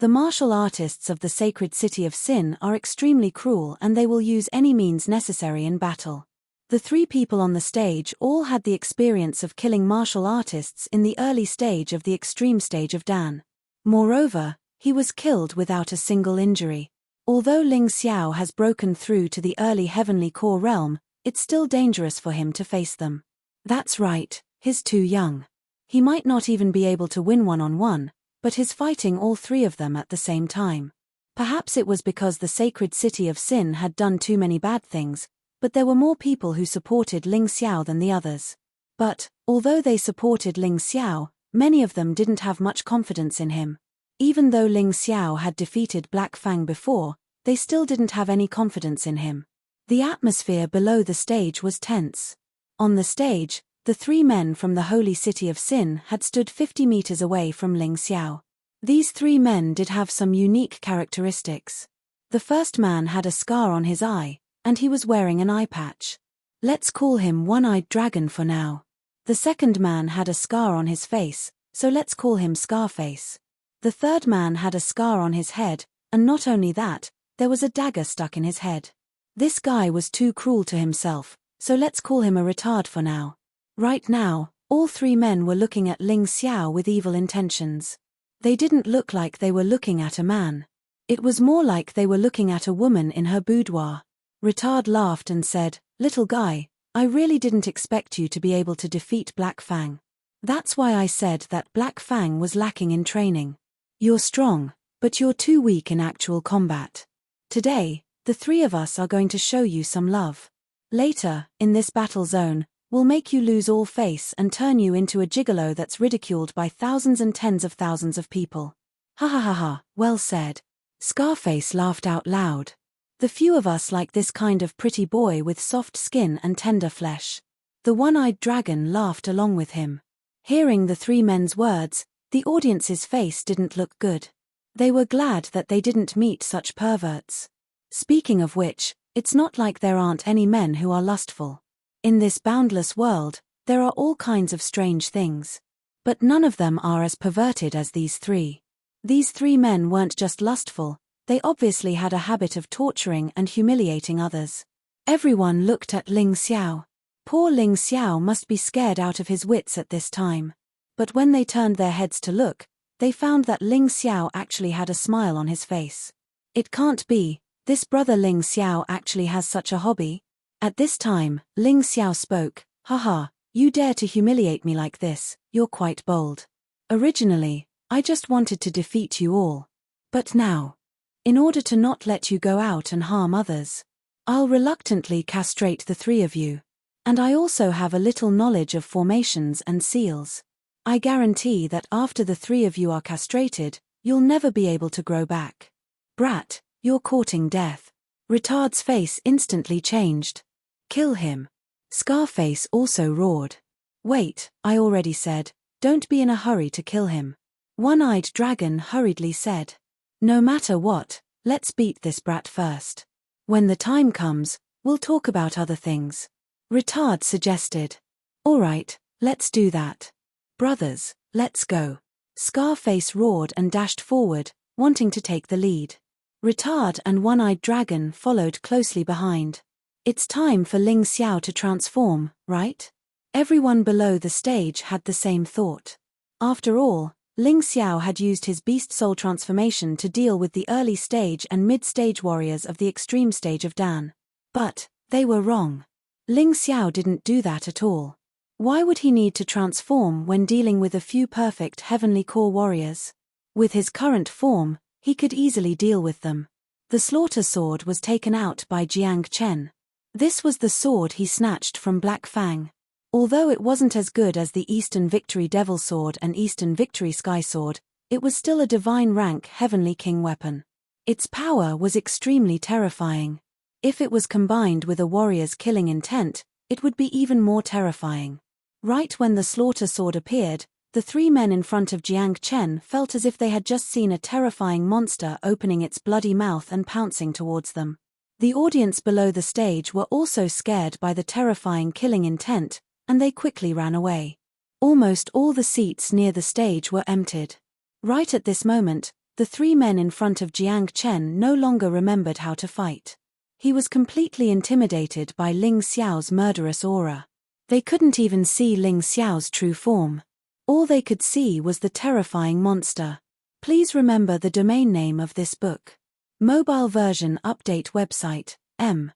Speaker 1: The martial artists of the sacred city of Sin are extremely cruel and they will use any means necessary in battle. The 3 people on the stage all had the experience of killing martial artists in the early stage of the extreme stage of Dan. Moreover, he was killed without a single injury. Although Ling Xiao has broken through to the early heavenly core realm, it's still dangerous for him to face them. That's right, he's too young. He might not even be able to win one-on-one, but he's fighting all 3 of them at the same time. Perhaps it was because the sacred city of Sin had done too many bad things, but there were more people who supported Ling Xiao than the others. But, although they supported Ling Xiao, many of them didn't have much confidence in him. Even though Ling Xiao had defeated Black Fang before, they still didn't have any confidence in him. The atmosphere below the stage was tense. On the stage, the 3 men from the holy city of Sin had stood 50 meters away from Ling Xiao. These 3 men did have some unique characteristics. The first man had a scar on his eye, and he was wearing an eye patch. Let's call him One-Eyed Dragon for now. The second man had a scar on his face, so let's call him Scarface. The third man had a scar on his head, and not only that, there was a dagger stuck in his head. This guy was too cruel to himself, so let's call him a retard for now. Right now, all 3 men were looking at Ling Xiao with evil intentions. They didn't look like they were looking at a man. It was more like they were looking at a woman in her boudoir. Retard laughed and said, "Little guy, I really didn't expect you to be able to defeat Black Fang. That's why I said that Black Fang was lacking in training. You're strong, but you're too weak in actual combat. Today, the 3 of us are going to show you some love. Later, in this battle zone, we'll make you lose all face and turn you into a gigolo that's ridiculed by thousands and tens of thousands of people." Ha ha ha ha, well said. Scarface laughed out loud. The few of us like this kind of pretty boy with soft skin and tender flesh. The One-Eyed Dragon laughed along with him. Hearing the 3 men's words, the audience's face didn't look good. They were glad that they didn't meet such perverts. Speaking of which, it's not like there aren't any men who are lustful. In this boundless world, there are all kinds of strange things. But none of them are as perverted as these 3. These 3 men weren't just lustful, They obviously had a habit of torturing and humiliating others. Everyone looked at Ling Xiao. Poor Ling Xiao must be scared out of his wits at this time. But when they turned their heads to look, they found that Ling Xiao actually had a smile on his face. It can't be, this brother Ling Xiao actually has such a hobby? At this time, Ling Xiao spoke, "Haha, you dare to humiliate me like this, you're quite bold. Originally, I just wanted to defeat you all. But now, in order to not let you go out and harm others, I'll reluctantly castrate the three of you. And I also have a little knowledge of formations and seals. I guarantee that after the three of you are castrated, you'll never be able to grow back. Brat, you're courting death." Retard's face instantly changed. "Kill him." Scarface also roared. "Wait, I already said, don't be in a hurry to kill him." One-Eyed Dragon hurriedly said. "No matter what, let's beat this brat first. When the time comes, we'll talk about other things." Retard suggested. "Alright, let's do that. Brothers, let's go." Scarface roared and dashed forward, wanting to take the lead. Retard and One-Eyed Dragon followed closely behind. It's time for Ling Xiao to transform, right? Everyone below the stage had the same thought. After all, Ling Xiao had used his beast soul transformation to deal with the early stage and mid-stage warriors of the extreme stage of Dan. But they were wrong. Ling Xiao didn't do that at all. Why would he need to transform when dealing with a few perfect heavenly core warriors? With his current form, he could easily deal with them. The slaughter sword was taken out by Jiang Chen. This was the sword he snatched from Black Fang. Although it wasn't as good as the Eastern Victory Devil Sword and Eastern Victory Sky Sword, it was still a divine rank Heavenly King weapon. Its power was extremely terrifying. If it was combined with a warrior's killing intent, it would be even more terrifying. Right when the slaughter sword appeared, the three men in front of Jiang Chen felt as if they had just seen a terrifying monster opening its bloody mouth and pouncing towards them. The audience below the stage were also scared by the terrifying killing intent, and they quickly ran away. Almost all the seats near the stage were emptied. Right at this moment, the three men in front of Jiang Chen no longer remembered how to fight. He was completely intimidated by Ling Xiao's murderous aura. They couldn't even see Ling Xiao's true form. All they could see was the terrifying monster. Please remember the domain name of this book. Mobile version update website, M.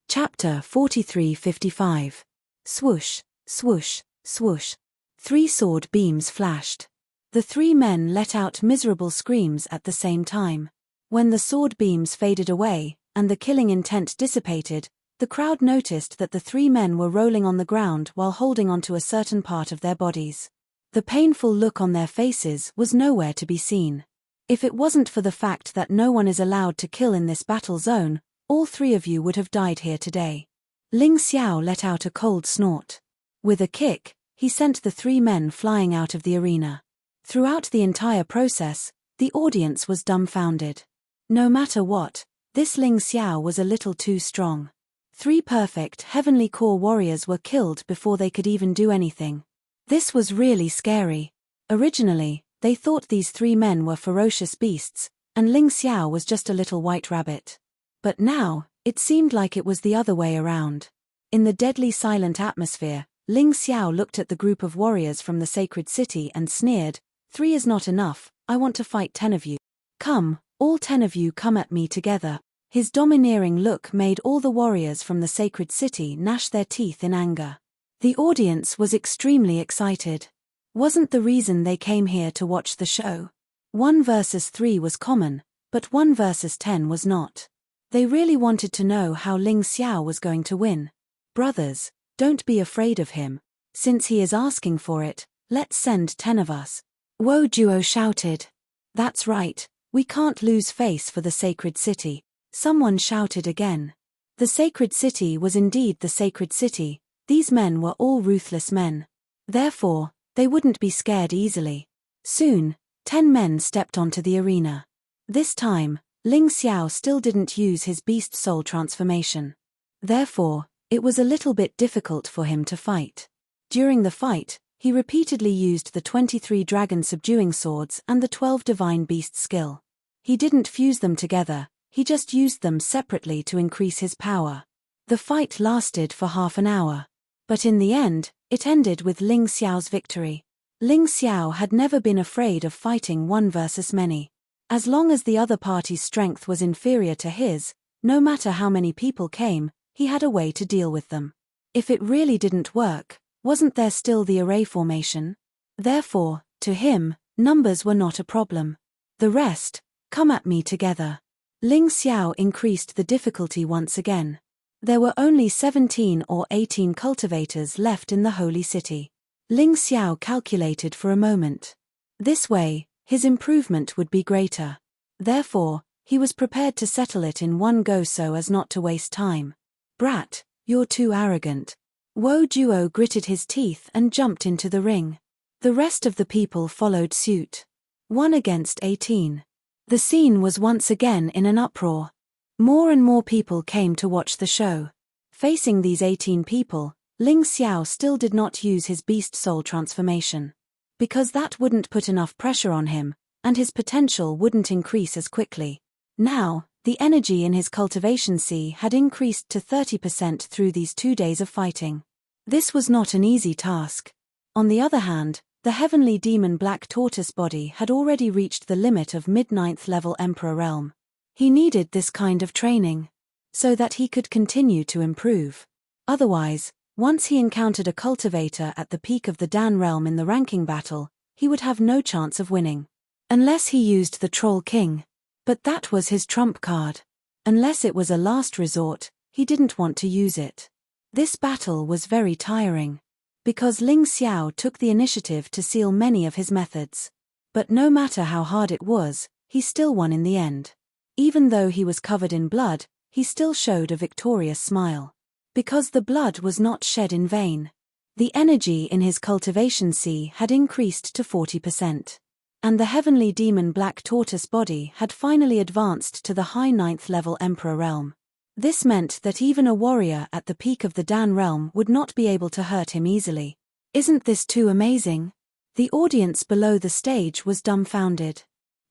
Speaker 1: Chapter 4355. Swoosh, swoosh, swoosh. Three sword beams flashed. The three men let out miserable screams at the same time. When the sword beams faded away, and the killing intent dissipated, the crowd noticed that the three men were rolling on the ground while holding onto a certain part of their bodies. The painful look on their faces was nowhere to be seen. If it wasn't for the fact that no one is allowed to kill in this battle zone, all three of you would have died here today. Ling Xiao let out a cold snort. With a kick, he sent the three men flying out of the arena. Throughout the entire process, the audience was dumbfounded. No matter what, this Ling Xiao was a little too strong. Three perfect heavenly core warriors were killed before they could even do anything. This was really scary. Originally, they thought these three men were ferocious beasts, and Ling Xiao was just a little white rabbit. But now, it seemed like it was the other way around. In the deadly silent atmosphere, Ling Xiao looked at the group of warriors from the sacred city and sneered, "3 is not enough, I want to fight 10 of you. Come, all 10 of you come at me together." His domineering look made all the warriors from the sacred city gnash their teeth in anger. The audience was extremely excited. Wasn't the reason they came here to watch the show? 1 versus 3 was common, but 1 versus 10 was not. They really wanted to know how Ling Xiao was going to win. "Brothers, don't be afraid of him. Since he is asking for it, let's send 10 of us." Wo Duo shouted. "That's right, we can't lose face for the sacred city." Someone shouted again. The sacred city was indeed the sacred city. These men were all ruthless men. Therefore, they wouldn't be scared easily. Soon, 10 men stepped onto the arena. This time, Ling Xiao still didn't use his beast soul transformation. Therefore, it was a little bit difficult for him to fight. During the fight, he repeatedly used the 23 dragon subduing swords and the 12 divine beast skill. He didn't fuse them together, he just used them separately to increase his power. The fight lasted for half an hour. But in the end, it ended with Ling Xiao's victory. Ling Xiao had never been afraid of fighting one versus many. As long as the other party's strength was inferior to his, no matter how many people came, he had a way to deal with them. If it really didn't work, wasn't there still the array formation? Therefore, to him, numbers were not a problem. The rest, come at me together. Ling Xiao increased the difficulty once again. There were only 17 or 18 cultivators left in the holy city. Ling Xiao calculated for a moment. This way, his improvement would be greater. Therefore, he was prepared to settle it in one go so as not to waste time. Brat, you're too arrogant. Wo Duo gritted his teeth and jumped into the ring. The rest of the people followed suit. 1 against 18. The scene was once again in an uproar. More and more people came to watch the show. Facing these 18 people, Ling Xiao still did not use his beast soul transformation. Because that wouldn't put enough pressure on him, and his potential wouldn't increase as quickly. Now, the energy in his cultivation sea had increased to 30% through these 2 days of fighting. This was not an easy task. On the other hand, the heavenly demon Black Tortoise body had already reached the limit of mid-9th level Emperor realm. He needed this kind of training, so that he could continue to improve. Otherwise, once he encountered a cultivator at the peak of the Dan realm in the ranking battle, he would have no chance of winning. Unless he used the Troll King. But that was his trump card. Unless it was a last resort, he didn't want to use it. This battle was very tiring. Because Ling Xiao took the initiative to seal many of his methods. But no matter how hard it was, he still won in the end. Even though he was covered in blood, he still showed a victorious smile. Because the blood was not shed in vain. The energy in his cultivation sea had increased to 40%. And the heavenly demon Black Tortoise body had finally advanced to the high 9th level Emperor realm. This meant that even a warrior at the peak of the Dan realm would not be able to hurt him easily. Isn't this too amazing? The audience below the stage was dumbfounded.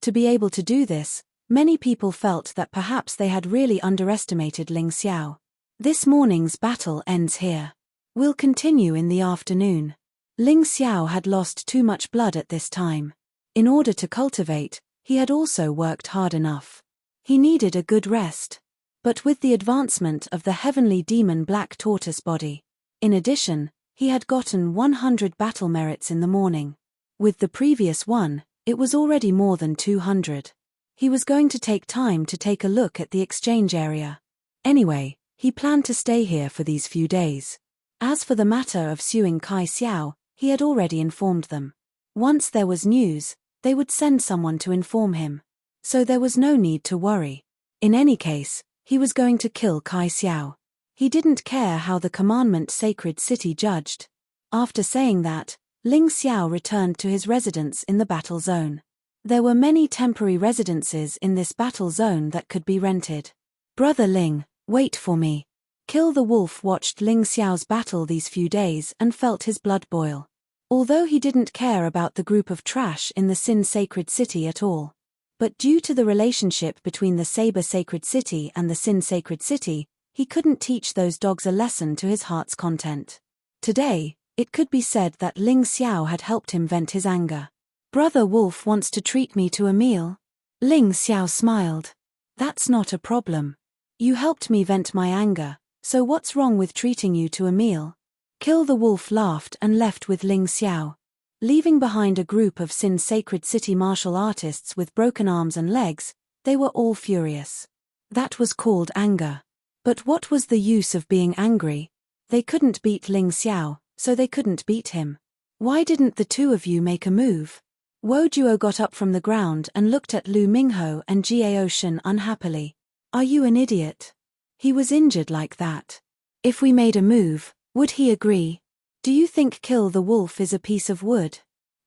Speaker 1: To be able to do this, many people felt that perhaps they had really underestimated Ling Xiao. This morning's battle ends here. We'll continue in the afternoon. Ling Xiao had lost too much blood at this time. In order to cultivate, he had also worked hard enough. He needed a good rest. But with the advancement of the heavenly demon Black Tortoise body. In addition, he had gotten 100 battle merits in the morning. With the previous one, it was already more than 200. He was going to take time to take a look at the exchange area. Anyway, he planned to stay here for these few days. As for the matter of suing Kai Xiao, he had already informed them. Once there was news, they would send someone to inform him. So there was no need to worry. In any case, he was going to kill Kai Xiao. He didn't care how the commandment sacred city judged. After saying that, Ling Xiao returned to his residence in the battle zone. There were many temporary residences in this battle zone that could be rented. Brother Ling, wait for me. Kill the Wolf watched Ling Xiao's battle these few days and felt his blood boil. Although he didn't care about the group of trash in the Sin Sacred City at all. But due to the relationship between the Saber Sacred City and the Sin Sacred City, he couldn't teach those dogs a lesson to his heart's content. Today, it could be said that Ling Xiao had helped him vent his anger. Brother Wolf wants to treat me to a meal. Ling Xiao smiled. That's not a problem. You helped me vent my anger, so what's wrong with treating you to a meal? Kill the Wolf laughed and left with Ling Xiao. Leaving behind a group of Sin Sacred City martial artists with broken arms and legs, they were all furious. That was called anger. But what was the use of being angry? They couldn't beat Ling Xiao, so they couldn't beat him. Why didn't the two of you make a move? Wo Duo got up from the ground and looked at Lu Mingho and Gao Shen unhappily. Are you an idiot? He was injured like that. If we made a move, would he agree? Do you think kill the wolf is a piece of wood?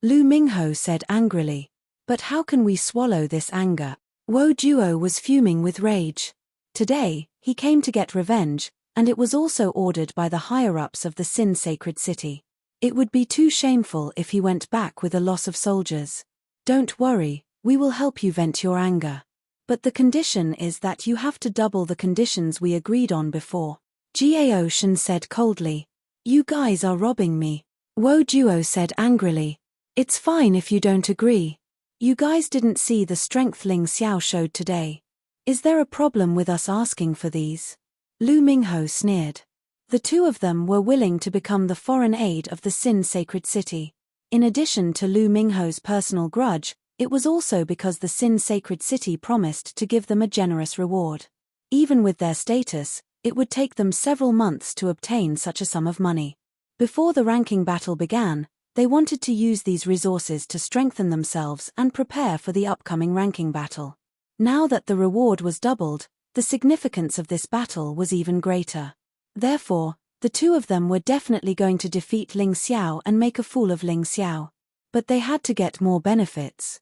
Speaker 1: Lu Mingho said angrily. But how can we swallow this anger? Wo Duo was fuming with rage. Today, he came to get revenge, and it was also ordered by the higher-ups of the Sin Sacred City. It would be too shameful if he went back with a loss of soldiers. Don't worry, we will help you vent your anger. But the condition is that you have to double the conditions we agreed on before. Gao Shen said coldly. You guys are robbing me. Wo Duo said angrily. It's fine if you don't agree. You guys didn't see the strength Ling Xiao showed today. Is there a problem with us asking for these? Lu Mingho sneered. The two of them were willing to become the foreign aid of the Sin Sacred City. In addition to Lu Mingho's personal grudge, it was also because the Sin Sacred City promised to give them a generous reward. Even with their status, it would take them several months to obtain such a sum of money. Before the ranking battle began, they wanted to use these resources to strengthen themselves and prepare for the upcoming ranking battle. Now that the reward was doubled, the significance of this battle was even greater. Therefore, the two of them were definitely going to defeat Ling Xiao and make a fool of Ling Xiao. But they had to get more benefits.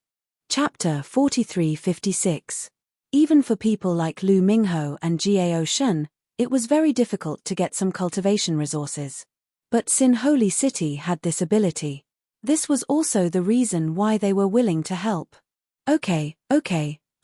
Speaker 1: Chapter 4356. Even for people like Lu Mingho and Gao Shen, it was very difficult to get some cultivation resources. But Sin Holy City had this ability. This was also the reason why they were willing to help. Okay,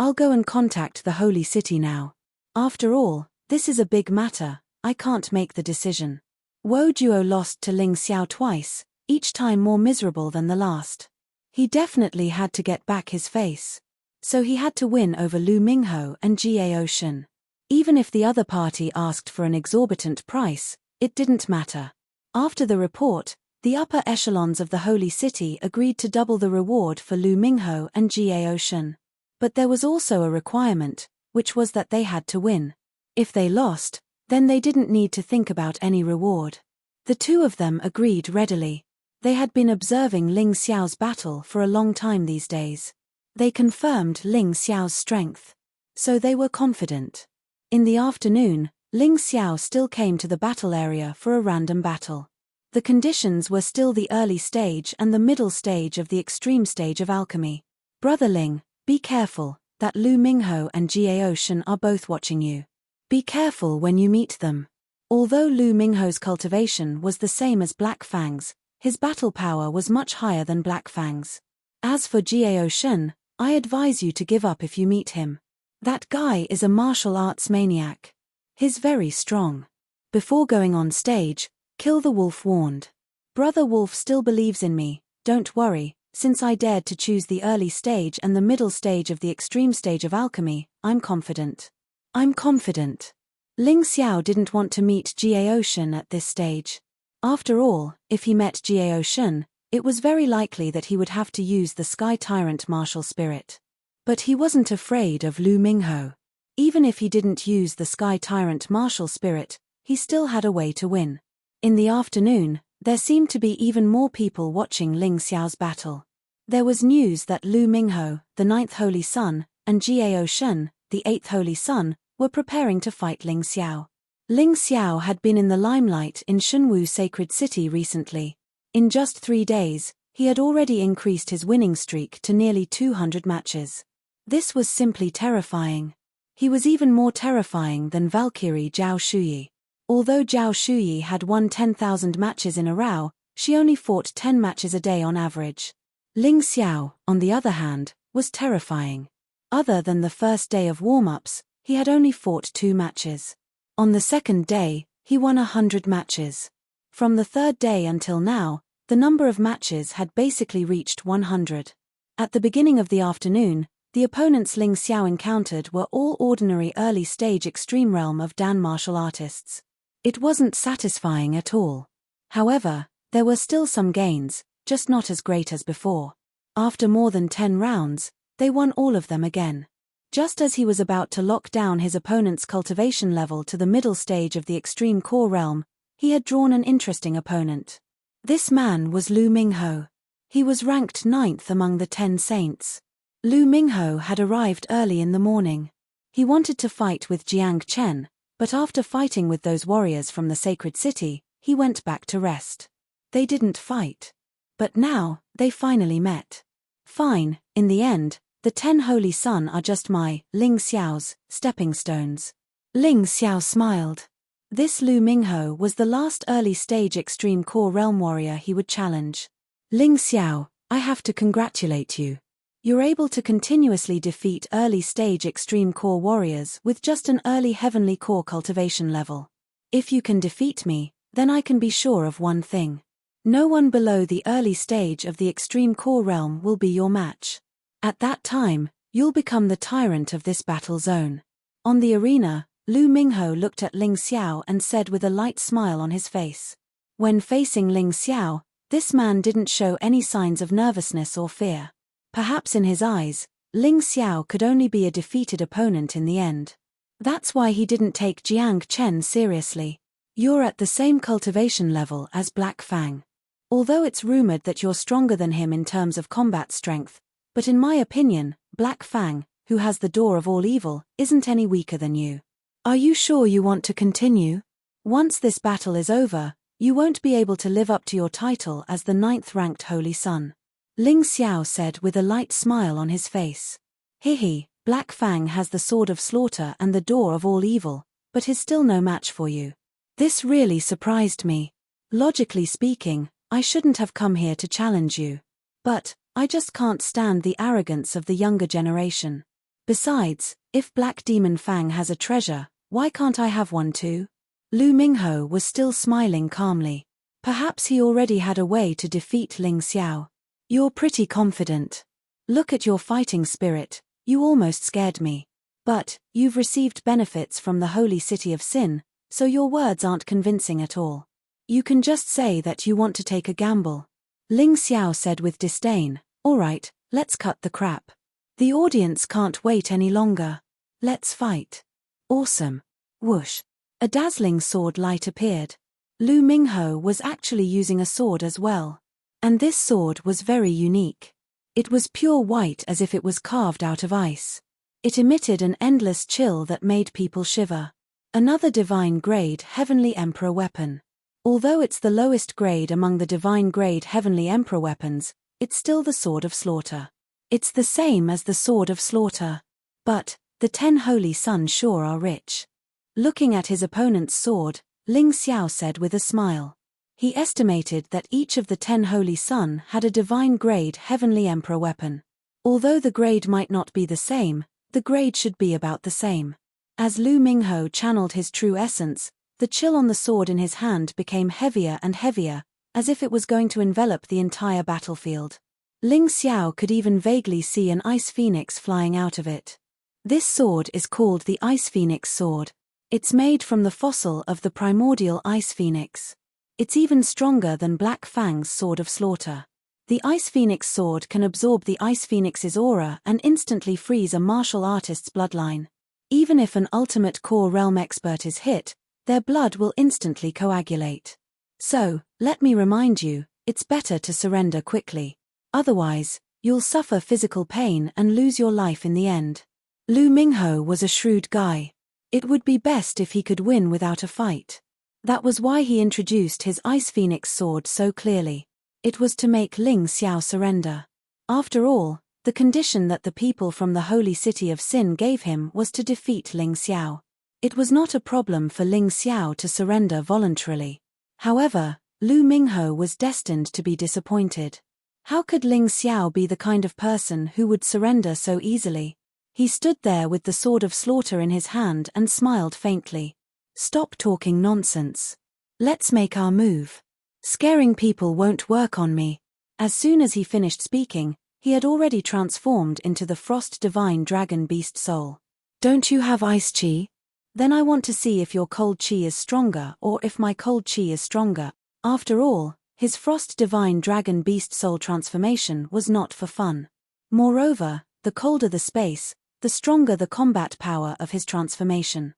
Speaker 1: I'll go and contact the Holy City now. After all, this is a big matter, I can't make the decision. Wo Duo lost to Ling Xiao twice, each time more miserable than the last. He definitely had to get back his face. So he had to win over Lu Mingho and Gao Shen. Even if the other party asked for an exorbitant price, it didn't matter. After the report, the upper echelons of the Holy City agreed to double the reward for Lu Mingho and Gao Shen. But there was also a requirement, which was that they had to win. If they lost, then they didn't need to think about any reward. The two of them agreed readily. They had been observing Ling Xiao's battle for a long time these days. They confirmed Ling Xiao's strength. So they were confident. In the afternoon, Ling Xiao still came to the battle area for a random battle. The conditions were still the early stage and the middle stage of the extreme stage of alchemy. Brother Ling, be careful, that Lu Mingho and Gao Shen are both watching you. Be careful when you meet them. Although Lu Mingho's cultivation was the same as Black Fang's, his battle power was much higher than Black Fang's. As for Gao Shen, I advise you to give up if you meet him. That guy is a martial arts maniac. He's very strong. Before going on stage, Kill the Wolf warned. Brother Wolf still believes in me, don't worry, since I dared to choose the early stage and the middle stage of the extreme stage of alchemy, I'm confident. I'm confident. Ling Xiao didn't want to meet Gao Shen at this stage. After all, if he met Gao Shen, it was very likely that he would have to use the Sky Tyrant martial spirit. But he wasn't afraid of Lu Mingho. Even if he didn't use the Sky Tyrant martial spirit, he still had a way to win. In the afternoon, there seemed to be even more people watching Ling Xiao's battle. There was news that Lu Mingho, the 9th Holy Sun, and Gao Shen, the 8th Holy Sun, were preparing to fight Ling Xiao. Ling Xiao had been in the limelight in Shunwu Sacred City recently. In just 3 days, he had already increased his winning streak to nearly 200 matches. This was simply terrifying. He was even more terrifying than Valkyrie Zhao Shuyi. Although Zhao Shuyi had won 10,000 matches in a row, she only fought 10 matches a day on average. Ling Xiao, on the other hand, was terrifying. Other than the first day of warm-ups, he had only fought 2 matches. On the second day, he won 100 matches. From the third day until now, the number of matches had basically reached 100. At the beginning of the afternoon, the opponents Ling Xiao encountered were all ordinary early-stage extreme realm of Dan martial artists. It wasn't satisfying at all. However, there were still some gains, just not as great as before. After more than 10 rounds, they won all of them again. Just as he was about to lock down his opponent's cultivation level to the middle stage of the extreme core realm, he had drawn an interesting opponent. This man was Lu Mingho. He was ranked 9th among the 10 saints. Lu Mingho had arrived early in the morning. He wanted to fight with Jiang Chen, but after fighting with those warriors from the sacred city, he went back to rest. They didn't fight. But now, they finally met. Fine, in the end, the 10 Holy Sun are just my, Ling Xiao's, stepping stones. Ling Xiao smiled. This Lu Mingho was the last early-stage extreme core realm warrior he would challenge. Ling Xiao, I have to congratulate you. You're able to continuously defeat early-stage extreme core warriors with just an early heavenly core cultivation level. If you can defeat me, then I can be sure of one thing. No one below the early stage of the extreme core realm will be your match. At that time, you'll become the tyrant of this battle zone. On the arena, Lu Mingho looked at Ling Xiao and said with a light smile on his face. When facing Ling Xiao, this man didn't show any signs of nervousness or fear. Perhaps in his eyes, Ling Xiao could only be a defeated opponent in the end. That's why he didn't take Jiang Chen seriously. You're at the same cultivation level as Black Fang. Although it's rumored that you're stronger than him in terms of combat strength, but in my opinion, Black Fang, who has the door of all evil, isn't any weaker than you. Are you sure you want to continue? Once this battle is over, you won't be able to live up to your title as the 9th-ranked Holy Son. Ling Xiao said with a light smile on his face. Hehe, Black Fang has the sword of slaughter and the door of all evil, but he's still no match for you. This really surprised me. Logically speaking, I shouldn't have come here to challenge you. But, I just can't stand the arrogance of the younger generation. Besides, if Black Demon Fang has a treasure, why can't I have one too? Lu Mingho was still smiling calmly. Perhaps he already had a way to defeat Ling Xiao. You're pretty confident. Look at your fighting spirit, you almost scared me. But, you've received benefits from the holy city of Sin, so your words aren't convincing at all. You can just say that you want to take a gamble. Ling Xiao said with disdain, alright, let's cut the crap. The audience can't wait any longer. Let's fight. Awesome. Whoosh. A dazzling sword light appeared. Lu Mingho was actually using a sword as well. And this sword was very unique. It was pure white as if it was carved out of ice. It emitted an endless chill that made people shiver. Another divine grade Heavenly Emperor weapon. Although it's the lowest grade among the divine grade Heavenly Emperor weapons, it's still the Sword of Slaughter. It's the same as the Sword of Slaughter. But, the 10 Holy Sun sure are rich. Looking at his opponent's sword, Ling Xiao said with a smile. He estimated that each of the 10 Holy Sun had a divine grade Heavenly Emperor weapon. Although the grade might not be the same, the grade should be about the same. As Lu Mingho channeled his true essence, the chill on the sword in his hand became heavier and heavier, as if it was going to envelop the entire battlefield. Ling Xiao could even vaguely see an ice phoenix flying out of it. This sword is called the Ice Phoenix Sword. It's made from the fossil of the primordial ice phoenix. It's even stronger than Black Fang's Sword of Slaughter. The Ice Phoenix Sword can absorb the Ice Phoenix's aura and instantly freeze a martial artist's bloodline. Even if an ultimate core realm expert is hit, their blood will instantly coagulate. So, let me remind you, it's better to surrender quickly. Otherwise, you'll suffer physical pain and lose your life in the end. Lu Mingho was a shrewd guy. It would be best if he could win without a fight. That was why he introduced his Ice Phoenix sword so clearly. It was to make Ling Xiao surrender. After all, the condition that the people from the holy city of Sin gave him was to defeat Ling Xiao. It was not a problem for Ling Xiao to surrender voluntarily. However, Lu Mingho was destined to be disappointed. How could Ling Xiao be the kind of person who would surrender so easily? He stood there with the Sword of Slaughter in his hand and smiled faintly. Stop talking nonsense. Let's make our move. Scaring people won't work on me. As soon as he finished speaking, he had already transformed into the Frost Divine Dragon Beast Soul. Don't you have ice chi? Then I want to see if your cold chi is stronger or if my cold chi is stronger. After all, his Frost Divine Dragon Beast Soul transformation was not for fun. Moreover, the colder the space, the stronger the combat power of his transformation.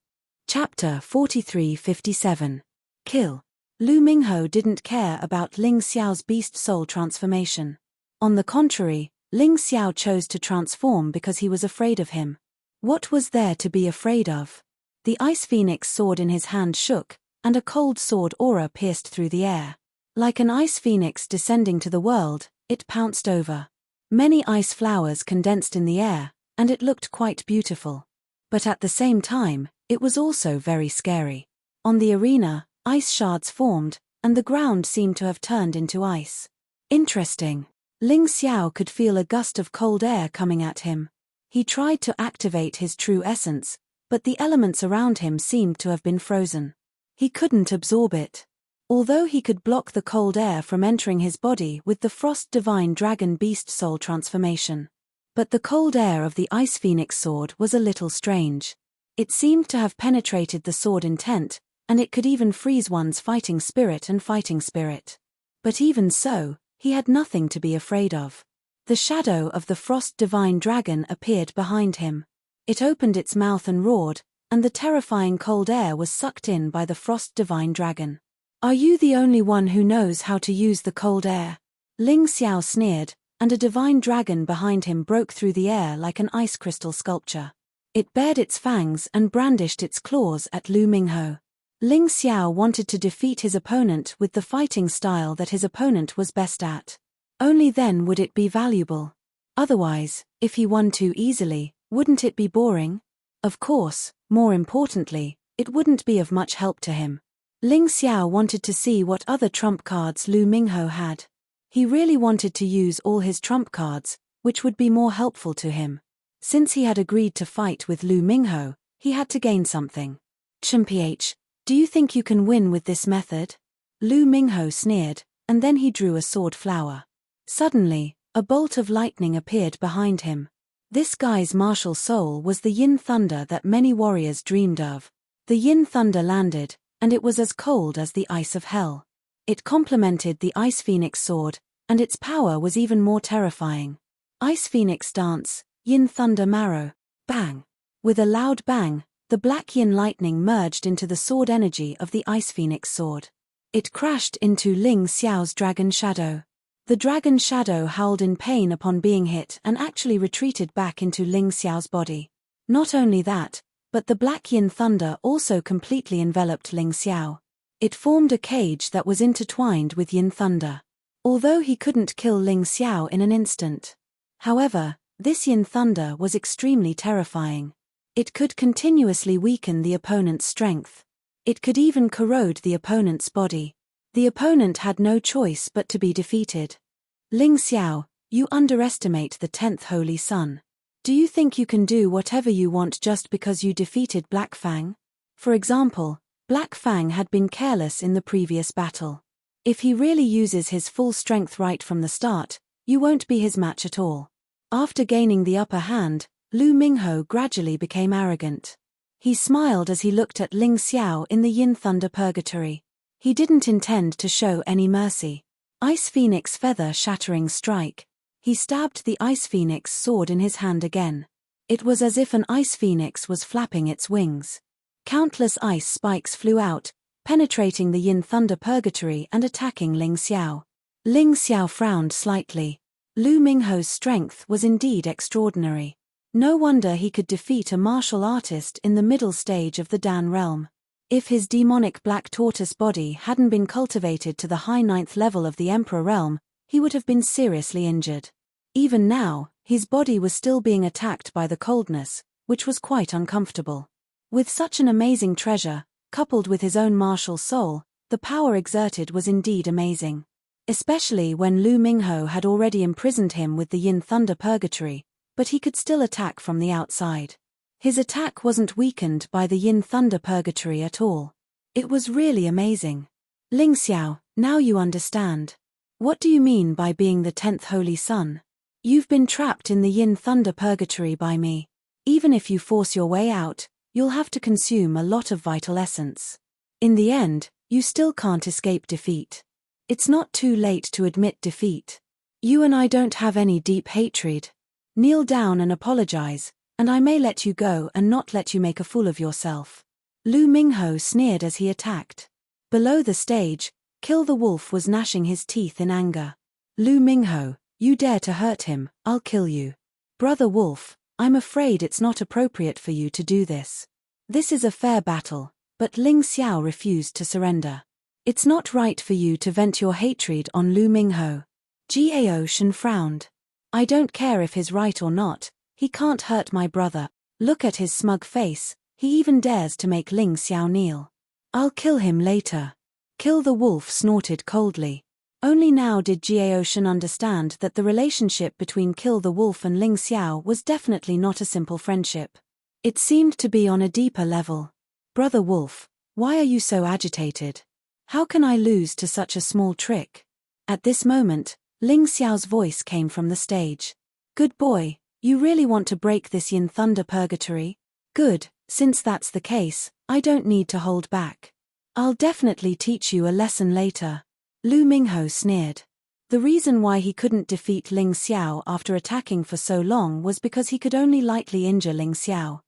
Speaker 1: Chapter 4357. Kill. Lu Mingho didn't care about Ling Xiao's Beast Soul transformation. On the contrary, Ling Xiao chose to transform because he was afraid of him. What was there to be afraid of? The Ice Phoenix sword in his hand shook, and a cold sword aura pierced through the air. Like an ice phoenix descending to the world, it pounced over. Many ice flowers condensed in the air, and it looked quite beautiful. But at the same time, it was also very scary. On the arena, ice shards formed, and the ground seemed to have turned into ice. Interesting. Ling Xiao could feel a gust of cold air coming at him. He tried to activate his true essence, but the elements around him seemed to have been frozen. He couldn't absorb it. Although he could block the cold air from entering his body with the Frost Divine Dragon Beast Soul transformation. But the cold air of the Ice Phoenix sword was a little strange. It seemed to have penetrated the sword intent, and it could even freeze one's fighting spirit and fighting spirit. But even so, he had nothing to be afraid of. The shadow of the Frost Divine Dragon appeared behind him. It opened its mouth and roared, and the terrifying cold air was sucked in by the Frost Divine Dragon. "Are you the only one who knows how to use the cold air?" Ling Xiao sneered, and a divine dragon behind him broke through the air like an ice crystal sculpture. It bared its fangs and brandished its claws at Lu Mingho. Ling Xiao wanted to defeat his opponent with the fighting style that his opponent was best at. Only then would it be valuable. Otherwise, if he won too easily, wouldn't it be boring? Of course, more importantly, it wouldn't be of much help to him. Ling Xiao wanted to see what other trump cards Lu Mingho had. He really wanted to use all his trump cards, which would be more helpful to him. Since he had agreed to fight with Lu Mingho, he had to gain something. "Chimph, do you think you can win with this method?" Lu Mingho sneered, and then he drew a sword flower. Suddenly, a bolt of lightning appeared behind him. This guy's martial soul was the yin thunder that many warriors dreamed of. The yin thunder landed, and it was as cold as the ice of hell. It complemented the Ice Phoenix sword, and its power was even more terrifying. Ice Phoenix dance, yin thunder marrow, bang. With a loud bang, the black yin lightning merged into the sword energy of the Ice Phoenix sword. It crashed into Ling Xiao's dragon shadow. The dragon shadow howled in pain upon being hit and actually retreated back into Ling Xiao's body. Not only that, but the black yin thunder also completely enveloped Ling Xiao. It formed a cage that was intertwined with yin thunder. Although he couldn't kill Ling Xiao in an instant. However, this yin thunder was extremely terrifying. It could continuously weaken the opponent's strength. It could even corrode the opponent's body. The opponent had no choice but to be defeated. "Ling Xiao, you underestimate the 10th Holy Sun. Do you think you can do whatever you want just because you defeated Black Fang?" For example, Black Fang had been careless in the previous battle. If he really uses his full strength right from the start, you won't be his match at all. After gaining the upper hand, Lu Mingho gradually became arrogant. He smiled as he looked at Ling Xiao in the Yin Thunder Purgatory. He didn't intend to show any mercy. Ice Phoenix feather shattering strike. He stabbed the Ice Phoenix sword in his hand again. It was as if an Ice Phoenix was flapping its wings. Countless ice spikes flew out, penetrating the Yin Thunder Purgatory and attacking Ling Xiao. Ling Xiao frowned slightly. Lu Mingho's strength was indeed extraordinary. No wonder he could defeat a martial artist in the middle stage of the Dan realm. If his demonic black tortoise body hadn't been cultivated to the high 9th level of the Emperor realm, he would have been seriously injured. Even now, his body was still being attacked by the coldness, which was quite uncomfortable. With such an amazing treasure, coupled with his own martial soul, the power exerted was indeed amazing. Especially when Lu Mingho had already imprisoned him with the Yin Thunder Purgatory, but he could still attack from the outside. His attack wasn't weakened by the Yin Thunder Purgatory at all. It was really amazing. "Ling Xiao, now you understand. What do you mean by being the 10th Holy Sun? You've been trapped in the Yin Thunder Purgatory by me. Even if you force your way out, you'll have to consume a lot of vital essence. In the end, you still can't escape defeat. It's not too late to admit defeat. You and I don't have any deep hatred. Kneel down and apologize, and I may let you go and not let you make a fool of yourself." Lu Mingho sneered as he attacked. Below the stage, Kill the Wolf was gnashing his teeth in anger. "Lu Mingho, you dare to hurt him, I'll kill you. Brother Wolf, I'm afraid it's not appropriate for you to do this. This is a fair battle," but Ling Xiao refused to surrender. "It's not right for you to vent your hatred on Lu Mingho." Gao Shen frowned. "I don't care if he's right or not, he can't hurt my brother. Look at his smug face, he even dares to make Ling Xiao kneel. I'll kill him later." Kill the Wolf snorted coldly. Only now did Jiao Shen understand that the relationship between Kill the Wolf and Ling Xiao was definitely not a simple friendship. It seemed to be on a deeper level. Brother Wolf, why are you so agitated? How can I lose to such a small trick? At this moment, Ling Xiao's voice came from the stage. Good boy, you really want to break this Yin Thunder purgatory? Good, since that's the case, I don't need to hold back. I'll definitely teach you a lesson later. Lu Mingho sneered. The reason why he couldn't defeat Ling Xiao after attacking for so long was because he could only lightly injure Ling Xiao.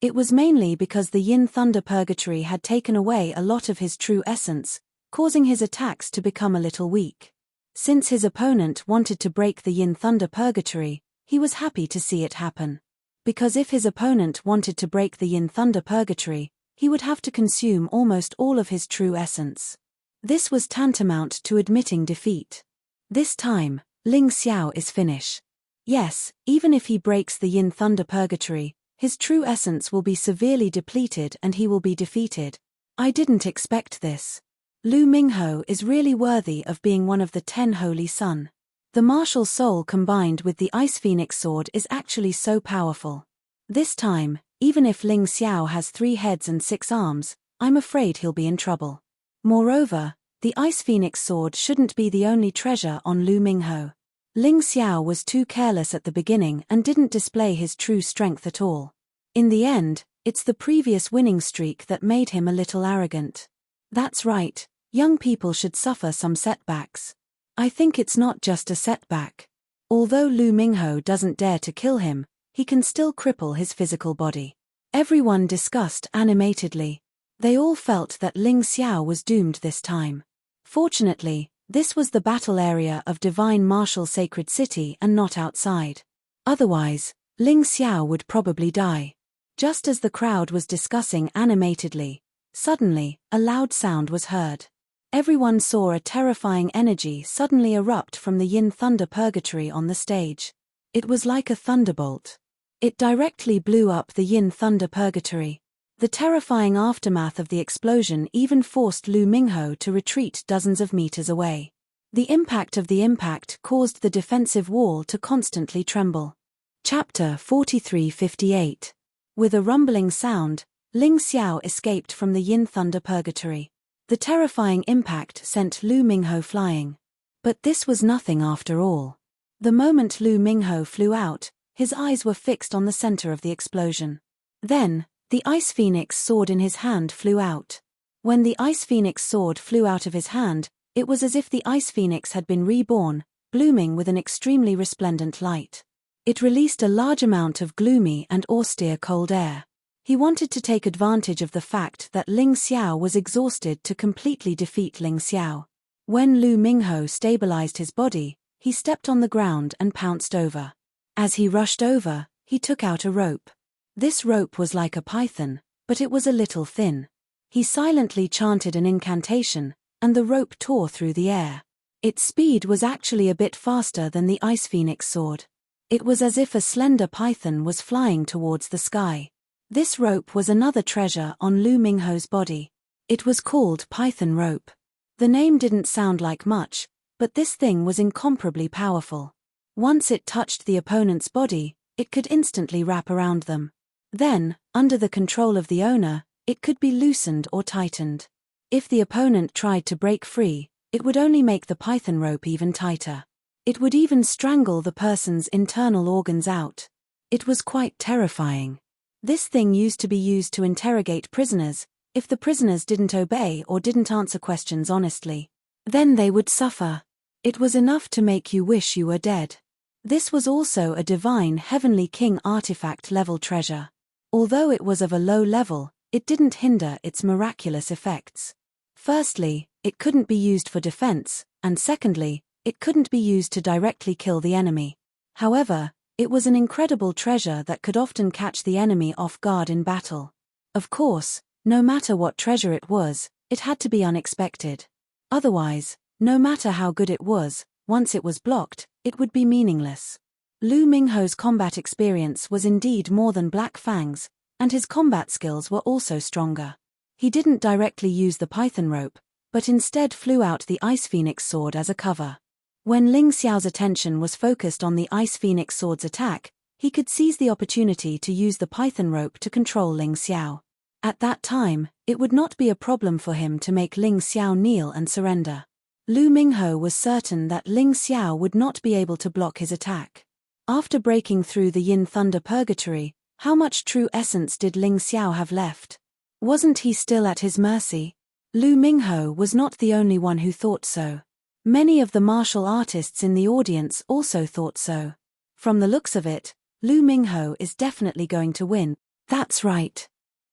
Speaker 1: It was mainly because the Yin Thunder purgatory had taken away a lot of his true essence, causing his attacks to become a little weak. Since his opponent wanted to break the Yin Thunder purgatory, he was happy to see it happen. Because if his opponent wanted to break the Yin Thunder purgatory, he would have to consume almost all of his true essence. This was tantamount to admitting defeat. This time, Ling Xiao is finished. Yes, even if he breaks the Yin Thunder purgatory, his true essence will be severely depleted and he will be defeated. I didn't expect this. Lu Mingho is really worthy of being one of the 10 Holy Sun. The martial soul combined with the Ice Phoenix sword is actually so powerful. This time, even if Ling Xiao has 3 heads and 6 arms, I'm afraid he'll be in trouble. Moreover, the Ice Phoenix sword shouldn't be the only treasure on Lu Mingho. Ling Xiao was too careless at the beginning and didn't display his true strength at all. In the end, it's the previous winning streak that made him a little arrogant. That's right, young people should suffer some setbacks. I think it's not just a setback. Although Lu Mingho doesn't dare to kill him, he can still cripple his physical body. Everyone discussed animatedly. They all felt that Ling Xiao was doomed this time. Fortunately, this was the battle area of Divine Martial Sacred City and not outside. Otherwise, Ling Xiao would probably die. Just as the crowd was discussing animatedly, suddenly, a loud sound was heard. Everyone saw a terrifying energy suddenly erupt from the Yin Thunder purgatory on the stage. It was like a thunderbolt. It directly blew up the Yin Thunder purgatory. The terrifying aftermath of the explosion even forced Lu Mingho to retreat dozens of meters away. The impact of the impact caused the defensive wall to constantly tremble. Chapter 4358. With a rumbling sound, Ling Xiao escaped from the Yin Thunder purgatory. The terrifying impact sent Lu Mingho flying. But this was nothing after all. The moment Lu Mingho flew out, his eyes were fixed on the center of the explosion. Then, the Ice Phoenix sword in his hand flew out. When the Ice Phoenix sword flew out of his hand, it was as if the Ice Phoenix had been reborn, blooming with an extremely resplendent light. It released a large amount of gloomy and austere cold air. He wanted to take advantage of the fact that Ling Xiao was exhausted to completely defeat Ling Xiao. When Lu Mingho stabilized his body, he stepped on the ground and pounced over. As he rushed over, he took out a rope. This rope was like a python, but it was a little thin. He silently chanted an incantation, and the rope tore through the air. Its speed was actually a bit faster than the Ice Phoenix sword. It was as if a slender python was flying towards the sky. This rope was another treasure on Lu Mingho's body. It was called Python Rope. The name didn't sound like much, but this thing was incomparably powerful. Once it touched the opponent's body, it could instantly wrap around them. Then, under the control of the owner, it could be loosened or tightened. If the opponent tried to break free, it would only make the python rope even tighter. It would even strangle the person's internal organs out. It was quite terrifying. This thing used to be used to interrogate prisoners. If the prisoners didn't obey or didn't answer questions honestly, then they would suffer. It was enough to make you wish you were dead. This was also a divine Heavenly King artifact level treasure. Although it was of a low level, it didn't hinder its miraculous effects. Firstly, it couldn't be used for defense, and secondly, it couldn't be used to directly kill the enemy. However, it was an incredible treasure that could often catch the enemy off guard in battle. Of course, no matter what treasure it had to be unexpected. Otherwise, no matter how good it was, once it was blocked, it would be meaningless. Lu Mingho's combat experience was indeed more than Black Fang's, and his combat skills were also stronger. He didn't directly use the python rope, but instead flew out the Ice Phoenix sword as a cover. When Ling Xiao's attention was focused on the Ice Phoenix sword's attack, he could seize the opportunity to use the python rope to control Ling Xiao. At that time, it would not be a problem for him to make Ling Xiao kneel and surrender. Lu Minghe was certain that Ling Xiao would not be able to block his attack. After breaking through the Yin Thunder Purgatory, how much true essence did Ling Xiao have left? Wasn't he still at his mercy? Lu Minghe was not the only one who thought so. Many of the martial artists in the audience also thought so. From the looks of it, Lu Minghe is definitely going to win. That's right.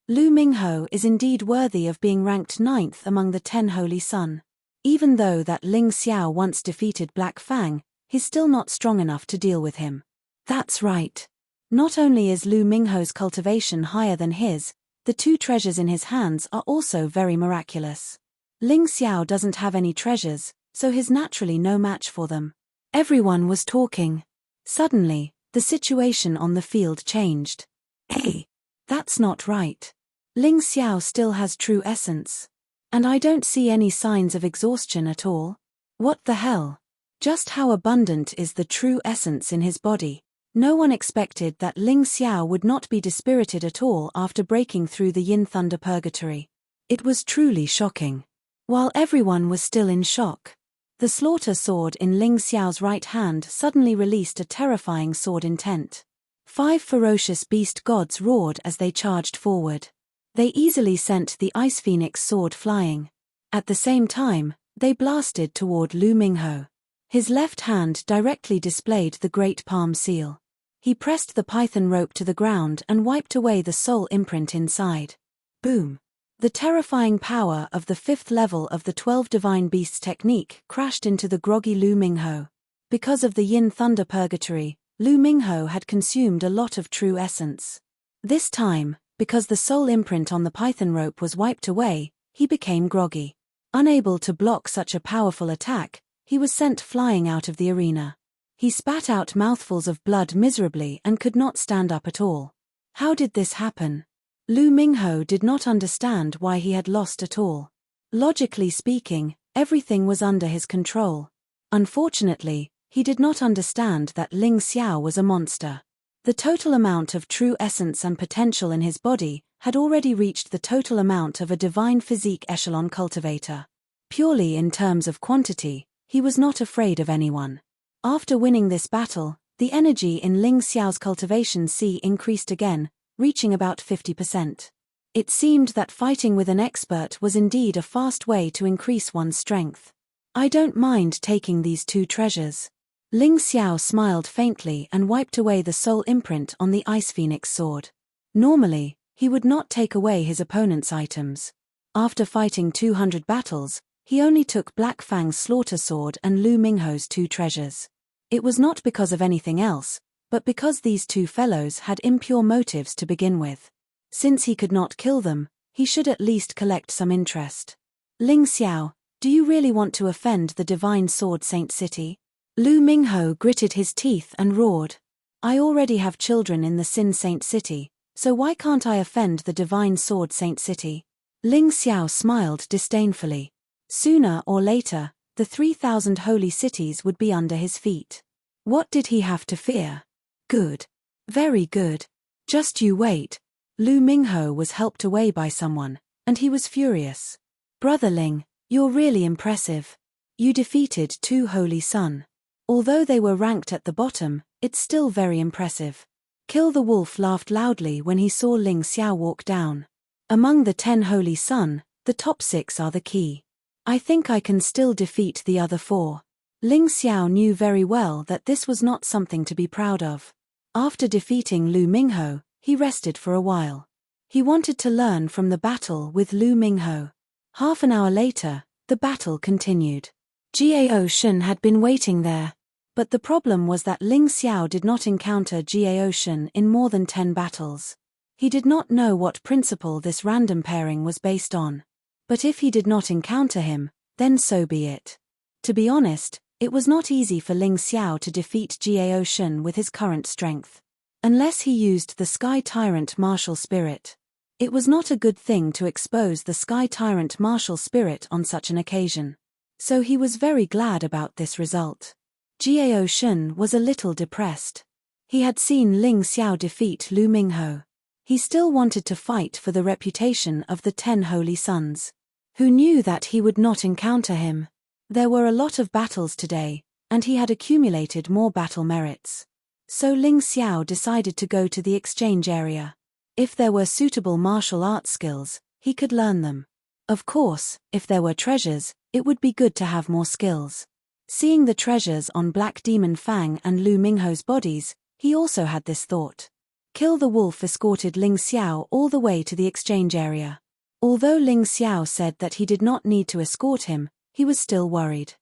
Speaker 1: Lu Minghe is indeed worthy of being ranked 9th among the 10 Holy Sun. Even though that Ling Xiao once defeated Black Fang, he's still not strong enough to deal with him. That's right. Not only is Lu Minghe's cultivation higher than his, the 2 treasures in his hands are also very miraculous. Ling Xiao doesn't have any treasures, so he's naturally no match for them. Everyone was talking. Suddenly, the situation on the field changed. Hey, that's not right. Ling Xiao still has true essence. And I don't see any signs of exhaustion at all. What the hell? Just how abundant is the true essence in his body? No one expected that Ling Xiao would not be dispirited at all after breaking through the Yin Thunder Purgatory. It was truly shocking. While everyone was still in shock, the slaughter sword in Ling Xiao's right hand suddenly released a terrifying sword intent. 5 ferocious beast gods roared as they charged forward. They easily sent the Ice Phoenix sword flying. At the same time, they blasted toward Lu Minghe. His left hand directly displayed the Great Palm Seal. He pressed the python rope to the ground and wiped away the soul imprint inside. Boom! The terrifying power of the 5th level of the 12 Divine Beasts technique crashed into the groggy Lu Minghe. Because of the Yin Thunder Purgatory, Lu Minghe had consumed a lot of true essence. This time, because the soul imprint on the python rope was wiped away, he became groggy. Unable to block such a powerful attack, he was sent flying out of the arena. He spat out mouthfuls of blood miserably and could not stand up at all. How did this happen? Lu Minghe did not understand why he had lost at all. Logically speaking, everything was under his control. Unfortunately, he did not understand that Ling Xiao was a monster. The total amount of true essence and potential in his body had already reached the total amount of a divine physique echelon cultivator. Purely in terms of quantity, he was not afraid of anyone. After winning this battle, the energy in Ling Xiao's cultivation C increased again, reaching about 50%. It seemed that fighting with an expert was indeed a fast way to increase one's strength. I don't mind taking these 2 treasures. Ling Xiao smiled faintly and wiped away the soul imprint on the Ice Phoenix sword. Normally, he would not take away his opponent's items. After fighting 200 battles, he only took Black Fang's slaughter sword and Lu Minghe's 2 treasures. It was not because of anything else, but because these 2 fellows had impure motives to begin with. Since he could not kill them, he should at least collect some interest. Ling Xiao, do you really want to offend the Divine Sword Saint City? Lu Minghe gritted his teeth and roared. I already have children in the Sin Saint City, so why can't I offend the Divine Sword Saint City? Ling Xiao smiled disdainfully. Sooner or later, the 3,000 holy cities would be under his feet. What did he have to fear? Good. Very good. Just you wait. Lu Minghe was helped away by someone, and he was furious. Brother Ling, you're really impressive. You defeated 2 Holy Sun. Although they were ranked at the bottom, it's still very impressive. Kill the Wolf laughed loudly when he saw Ling Xiao walk down. Among the 10 Holy Sun, the top 6 are the key. I think I can still defeat the other 4. Ling Xiao knew very well that this was not something to be proud of. After defeating Lu Minghe, he rested for a while. He wanted to learn from the battle with Lu Minghe. Half an hour later, the battle continued. Gao Shen had been waiting there. But the problem was that Ling Xiao did not encounter Gao Shen in more than 10 battles. He did not know what principle this random pairing was based on. But if he did not encounter him, then so be it. To be honest, it was not easy for Ling Xiao to defeat Gao Shen with his current strength. Unless he used the Sky Tyrant martial spirit. It was not a good thing to expose the Sky Tyrant martial spirit on such an occasion. So he was very glad about this result. Jiao Shun was a little depressed. He had seen Ling Xiao defeat Lu Mingho. He still wanted to fight for the reputation of the 10 Holy Sons. Who knew that he would not encounter him? There were a lot of battles today, and he had accumulated more battle merits. So Ling Xiao decided to go to the exchange area. If there were suitable martial arts skills, he could learn them. Of course, if there were treasures, it would be good to have more skills. Seeing the treasures on Black Demon Fang and Lu Mingho's bodies, he also had this thought. Kill the Wolf escorted Ling Xiao all the way to the exchange area. Although Ling Xiao said that he did not need to escort him, he was still worried.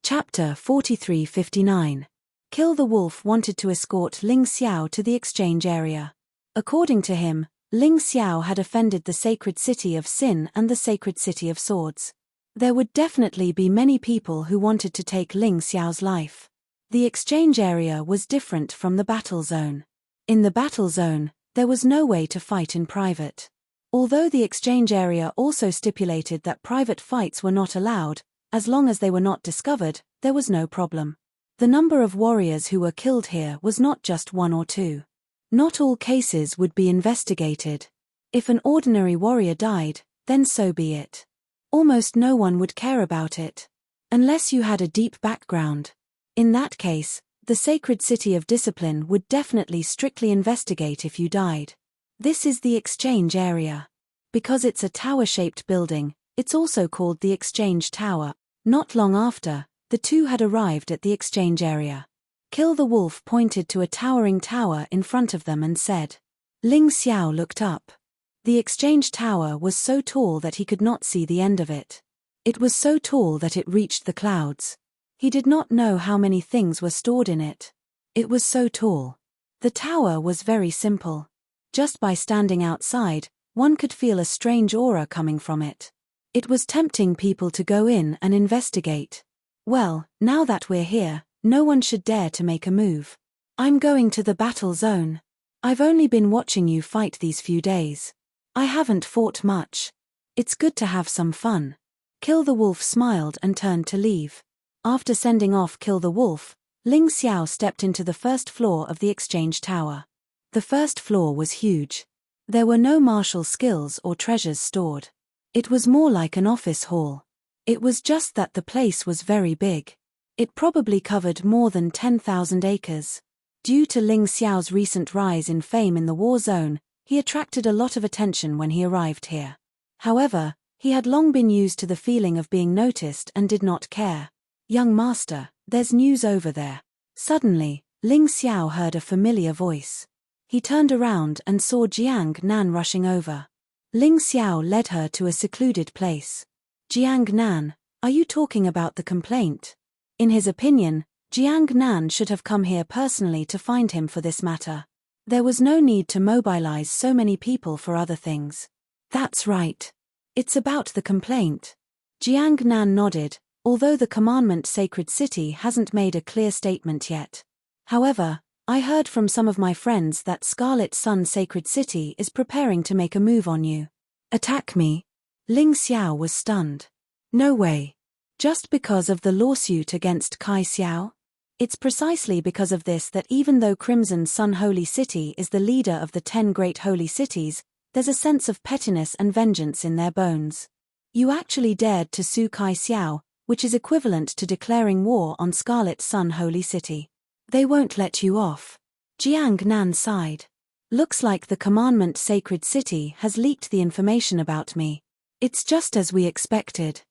Speaker 1: Chapter 43:59. Kill the Wolf wanted to escort Ling Xiao to the exchange area. According to him, Ling Xiao had offended the sacred city of Sin and the sacred city of Swords. There would definitely be many people who wanted to take Ling Xiao's life. The exchange area was different from the battle zone. In the battle zone, there was no way to fight in private. Although the exchange area also stipulated that private fights were not allowed, as long as they were not discovered, there was no problem. The number of warriors who were killed here was not just 1 or 2. Not all cases would be investigated. If an ordinary warrior died, then so be it. Almost no one would care about it. Unless you had a deep background. In that case, the sacred city of discipline would definitely strictly investigate if you died. This is the exchange area. Because it's a tower-shaped building, it's also called the exchange tower. Not long after, the two had arrived at the exchange area. Kill the Wolf pointed to a towering tower in front of them and said. Ling Xiao looked up. The exchange tower was so tall that he could not see the end of it. It was so tall that it reached the clouds. He did not know how many things were stored in it. It was so tall. The tower was very simple. Just by standing outside, one could feel a strange aura coming from it. It was tempting people to go in and investigate. Well, now that we're here, no one should dare to make a move. I'm going to the battle zone. I've only been watching you fight these few days. I haven't fought much. It's good to have some fun. Kill the Wolf smiled and turned to leave. After sending off Kill the Wolf, Ling Xiao stepped into the first floor of the exchange tower. The first floor was huge. There were no martial skills or treasures stored. It was more like an office hall. It was just that the place was very big. It probably covered more than 10,000 acres. Due to Ling Xiao's recent rise in fame in the war zone, he attracted a lot of attention when he arrived here. However, he had long been used to the feeling of being noticed and did not care. Young master, there's news over there. Suddenly, Ling Xiao heard a familiar voice. He turned around and saw Jiang Nan rushing over. Ling Xiao led her to a secluded place. Jiang Nan, are you talking about the complaint? In his opinion, Jiang Nan should have come here personally to find him for this matter. There was no need to mobilize so many people for other things. That's right. It's about the complaint. Jiang Nan nodded, although the commandment Sacred City hasn't made a clear statement yet. However, I heard from some of my friends that Scarlet Sun Sacred City is preparing to make a move on you. Attack me? Ling Xiao was stunned. No way. Just because of the lawsuit against Kai Xiao? It's precisely because of this that even though Crimson Sun Holy City is the leader of the 10 great holy cities, there's a sense of pettiness and vengeance in their bones. You actually dared to sue Kai Xiao, which is equivalent to declaring war on Scarlet Sun Holy City. They won't let you off. Jiang Nan sighed. Looks like the commandment Sacred City has leaked the information about me. It's just as we expected.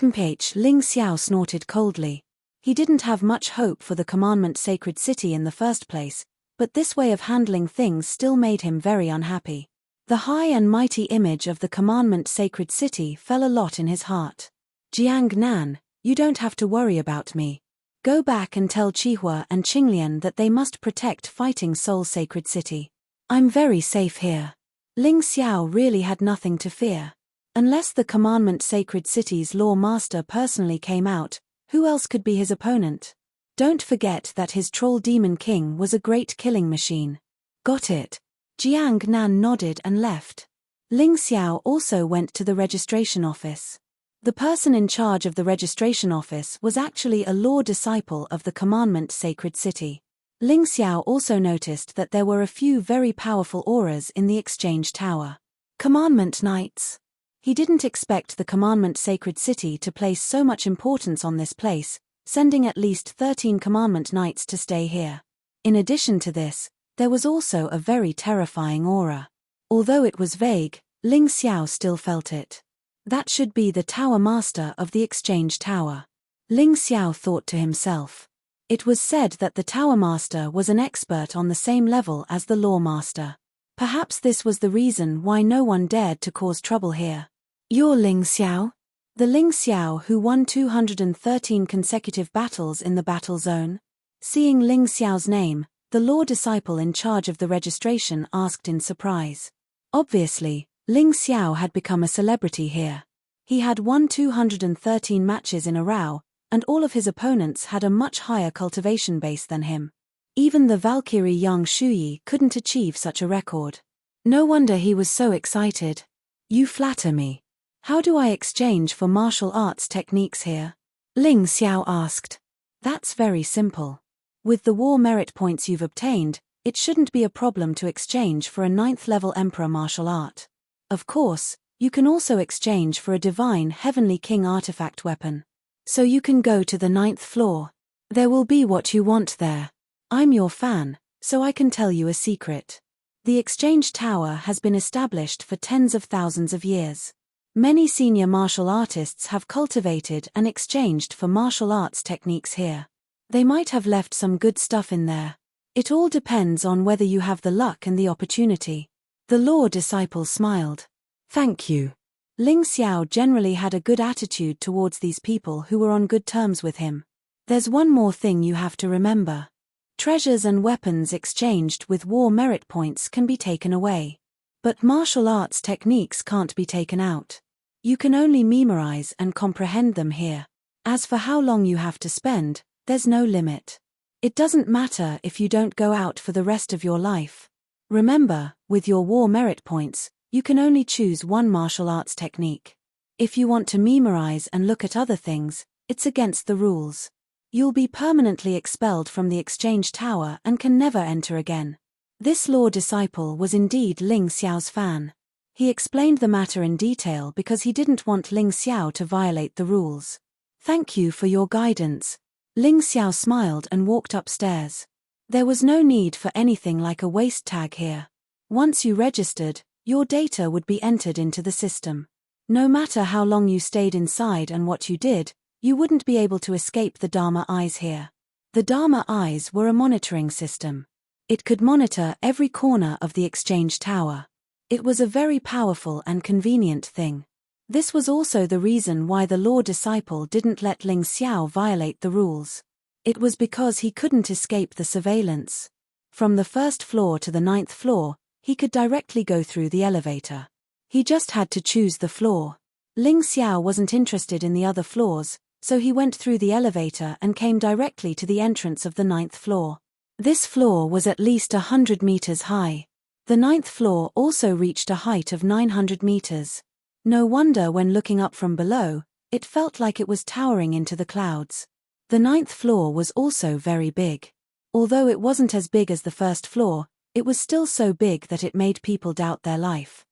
Speaker 1: Ling Xiao snorted coldly. He didn't have much hope for the commandment Sacred City in the first place, but this way of handling things still made him very unhappy. The high and mighty image of the commandment Sacred City fell a lot in his heart. Jiang Nan, you don't have to worry about me. Go back and tell Qihua and Qinglian that they must protect Fighting Soul Sacred City. I'm very safe here. Ling Xiao really had nothing to fear. Unless the commandment Sacred City's law master personally came out, who else could be his opponent? Don't forget that his troll demon king was a great killing machine. Got it. Jiang Nan nodded and left. Ling Xiao also went to the registration office. The person in charge of the registration office was actually a law disciple of the commandment sacred city. Ling Xiao also noticed that there were a few very powerful auras in the exchange tower. Commandment Knights. He didn't expect the commandment sacred city to place so much importance on this place, sending at least 13 commandment knights to stay here. In addition to this, there was also a very terrifying aura. Although it was vague, Ling Xiao still felt it. That should be the tower master of the exchange tower. Ling Xiao thought to himself. It was said that the tower master was an expert on the same level as the law master. Perhaps this was the reason why no one dared to cause trouble here. You're Ling Xiao? The Ling Xiao who won 213 consecutive battles in the battle zone? Seeing Ling Xiao's name, the law disciple in charge of the registration asked in surprise. Obviously, Ling Xiao had become a celebrity here. He had won 213 matches in a row, and all of his opponents had a much higher cultivation base than him. Even the Valkyrie Yang Shuyi couldn't achieve such a record. No wonder he was so excited. You flatter me. How do I exchange for martial arts techniques here? Ling Xiao asked. That's very simple. With the war merit points you've obtained, it shouldn't be a problem to exchange for a 9th level Emperor martial art. Of course, you can also exchange for a divine Heavenly King artifact weapon. So you can go to the 9th floor. There will be what you want there. I'm your fan, so I can tell you a secret. The exchange tower has been established for tens of thousands of years. Many senior martial artists have cultivated and exchanged for martial arts techniques here. They might have left some good stuff in there. It all depends on whether you have the luck and the opportunity. The law disciple smiled. Thank you. Ling Xiao generally had a good attitude towards these people who were on good terms with him. There's one more thing you have to remember. Treasures and weapons exchanged with war merit points can be taken away. But martial arts techniques can't be taken out. You can only memorize and comprehend them here. As for how long you have to spend, there's no limit. It doesn't matter if you don't go out for the rest of your life. Remember, with your war merit points, you can only choose one martial arts technique. If you want to memorize and look at other things, it's against the rules. You'll be permanently expelled from the exchange tower and can never enter again. This law disciple was indeed Ling Xiao's fan. He explained the matter in detail because he didn't want Ling Xiao to violate the rules. Thank you for your guidance. Ling Xiao smiled and walked upstairs. There was no need for anything like a waste tag here. Once you registered, your data would be entered into the system. No matter how long you stayed inside and what you did, you wouldn't be able to escape the Dharma Eyes here. The Dharma Eyes were a monitoring system. It could monitor every corner of the exchange tower. It was a very powerful and convenient thing. This was also the reason why the law disciple didn't let Ling Xiao violate the rules. It was because he couldn't escape the surveillance. From the 1st floor to the 9th floor, he could directly go through the elevator. He just had to choose the floor. Ling Xiao wasn't interested in the other floors, so he went through the elevator and came directly to the entrance of the 9th floor. This floor was at least 100 meters high. The 9th floor also reached a height of 900 meters. No wonder when looking up from below, it felt like it was towering into the clouds. The 9th floor was also very big. Although it wasn't as big as the 1st floor, it was still so big that it made people doubt their life.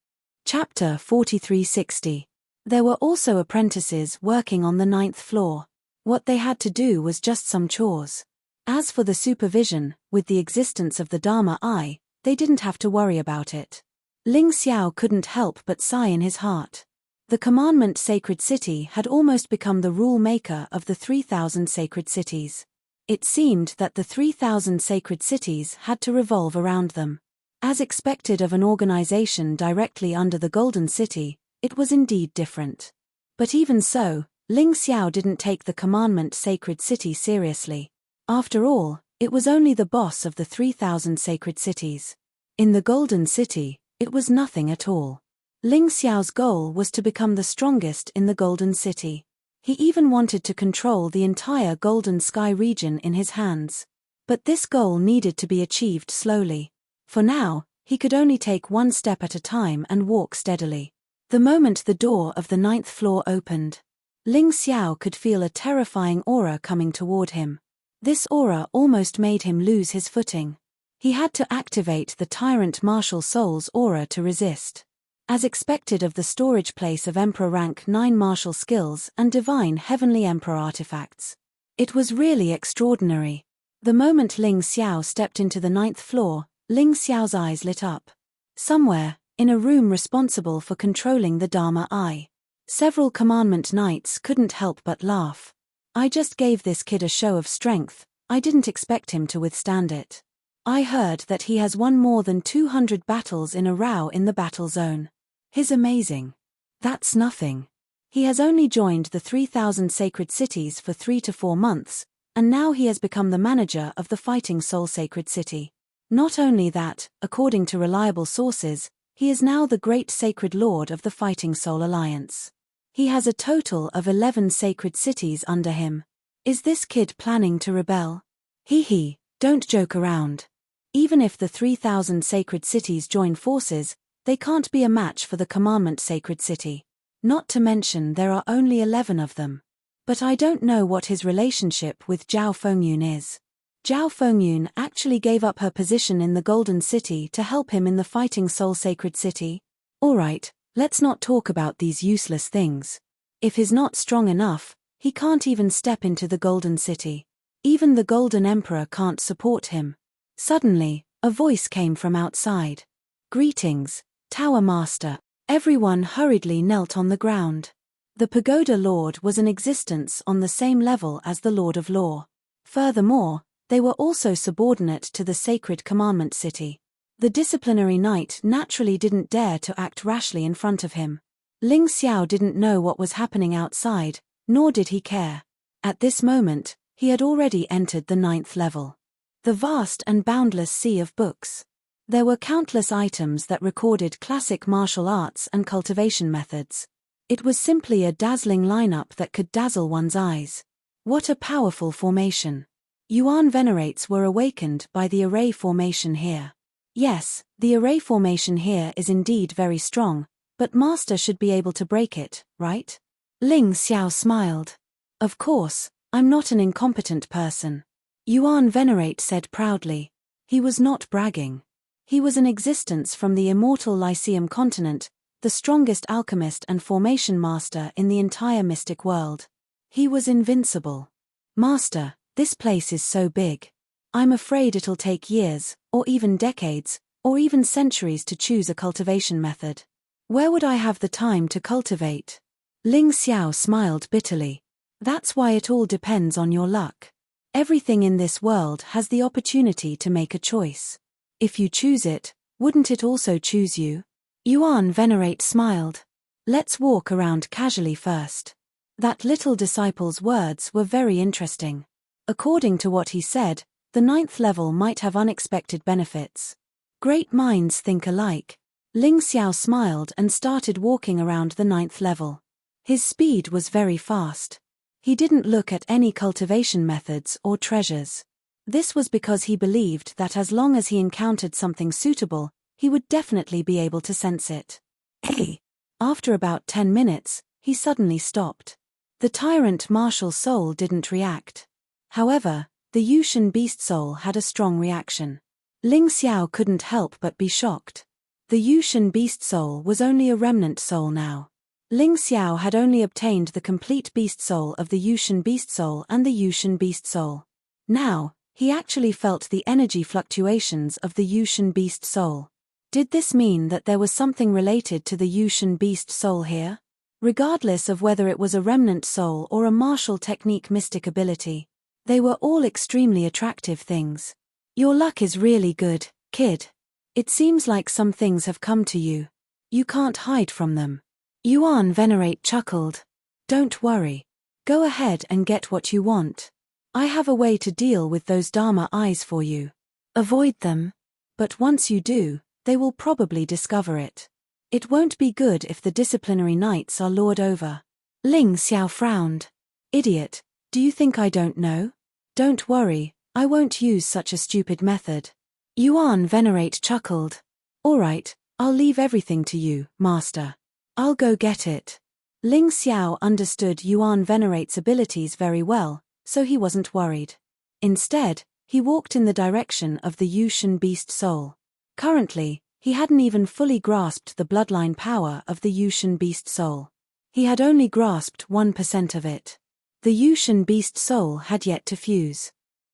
Speaker 1: Chapter 4360. There were also apprentices working on the 9th floor. What they had to do was just some chores. As for the supervision, with the existence of the Dharma Eye, they didn't have to worry about it. Ling Xiao couldn't help but sigh in his heart. The commandment sacred city had almost become the rule maker of the 3,000 sacred cities. It seemed that the 3,000 sacred cities had to revolve around them. As expected of an organization directly under the Golden City, it was indeed different. But even so, Ling Xiao didn't take the commandment sacred city seriously. After all, it was only the boss of the 3,000 sacred cities. In the Golden City, it was nothing at all. Ling Xiao's goal was to become the strongest in the Golden City. He even wanted to control the entire Golden Sky region in his hands. But this goal needed to be achieved slowly. For now, He could only take one step at a time and walk steadily. The moment the door of the 9th floor opened, Ling Xiao could feel a terrifying aura coming toward him. This aura almost made him lose his footing. He had to activate the Tyrant Martial Soul's aura to resist. As expected of the storage place of Emperor Rank 9 martial skills and divine Heavenly Emperor artifacts. It was really extraordinary. The moment Ling Xiao stepped into the 9th floor, Ling Xiao's eyes lit up. Somewhere, in a room responsible for controlling the Dharma Eye, several commandment knights couldn't help but laugh. I just gave this kid a show of strength, I didn't expect him to withstand it. I heard that he has won more than 200 battles in a row in the battle zone. He's amazing. That's nothing. He has only joined the 3,000 sacred cities for 3 to 4 months, and now he has become the manager of the Fighting Soul Sacred City. Not only that, according to reliable sources, he is now the great sacred lord of the Fighting Soul Alliance. He has a total of 11 sacred cities under him. Is this kid planning to rebel? Hee, don't joke around. Even if the 3,000 sacred cities join forces, they can't be a match for the Commandment Sacred City. Not to mention there are only 11 of them. But I don't know what his relationship with Zhao Fengyun is. Zhao Fengyun actually gave up her position in the Golden City to help him in the Fighting Soul Sacred City. Alright, let's not talk about these useless things. If he's not strong enough, he can't even step into the Golden City. Even the Golden Emperor can't support him. Suddenly, a voice came from outside. Greetings, Tower Master. Everyone hurriedly knelt on the ground. The Pagoda Lord was in existence on the same level as the Lord of Law. Furthermore, they were also subordinate to the Sacred Commandment City. The disciplinary knight naturally didn't dare to act rashly in front of him. Ling Xiao didn't know what was happening outside, nor did he care. At this moment, he had already entered the 9th level. The vast and boundless sea of books. There were countless items that recorded classic martial arts and cultivation methods. It was simply a dazzling lineup that could dazzle one's eyes. What a powerful formation. Yuan venerates were awakened by the array formation here. Yes, the array formation here is indeed very strong, but Master should be able to break it, right? Ling Xiao smiled. Of course, I'm not an incompetent person. Yuan venerate said proudly. He was not bragging. He was in existence from the immortal Lyceum continent, the strongest alchemist and formation master in the entire mystic world. He was invincible. Master, this place is so big. I'm afraid it'll take years, or even decades, or even centuries to choose a cultivation method. Where would I have the time to cultivate? Ling Xiao smiled bitterly. That's why it all depends on your luck. Everything in this world has the opportunity to make a choice. If you choose it, wouldn't it also choose you? Yuan venerate smiled. Let's walk around casually first. That little disciple's words were very interesting. According to what he said, the 9th level might have unexpected benefits. Great minds think alike. Ling Xiao smiled and started walking around the 9th level. His speed was very fast. He didn't look at any cultivation methods or treasures. This was because he believed that as long as he encountered something suitable, he would definitely be able to sense it. Hey! After about 10 minutes, he suddenly stopped. The Tyrant Martial Soul didn't react. However, the Yushan Beast Soul had a strong reaction. Ling Xiao couldn't help but be shocked. The Yushan Beast Soul was only a remnant soul now. Ling Xiao had only obtained the complete Beast Soul of the Yushan Beast Soul and the Yushan Beast Soul. Now, he actually felt the energy fluctuations of the Yushan Beast Soul. Did this mean that there was something related to the Yushan Beast Soul here? Regardless of whether it was a remnant soul or a martial technique mystic ability, they were all extremely attractive things. Your luck is really good, kid. It seems like some things have come to you. You can't hide from them. Yuan venerate chuckled. Don't worry. Go ahead and get what you want. I have a way to deal with those Dharma eyes for you. Avoid them. But once you do, they will probably discover it. It won't be good if the disciplinary knights are lord over. Ling Xiao frowned. Idiot, do you think I don't know? Don't worry, I won't use such a stupid method. Yuan venerate chuckled. Alright, I'll leave everything to you, Master. I'll go get it. Ling Xiao understood Yuan Venerate's abilities very well, so he wasn't worried. Instead, he walked in the direction of the Yushan beast soul. Currently, he hadn't even fully grasped the bloodline power of the Yushan beast soul. He had only grasped 1% of it. The Yushan beast soul had yet to fuse.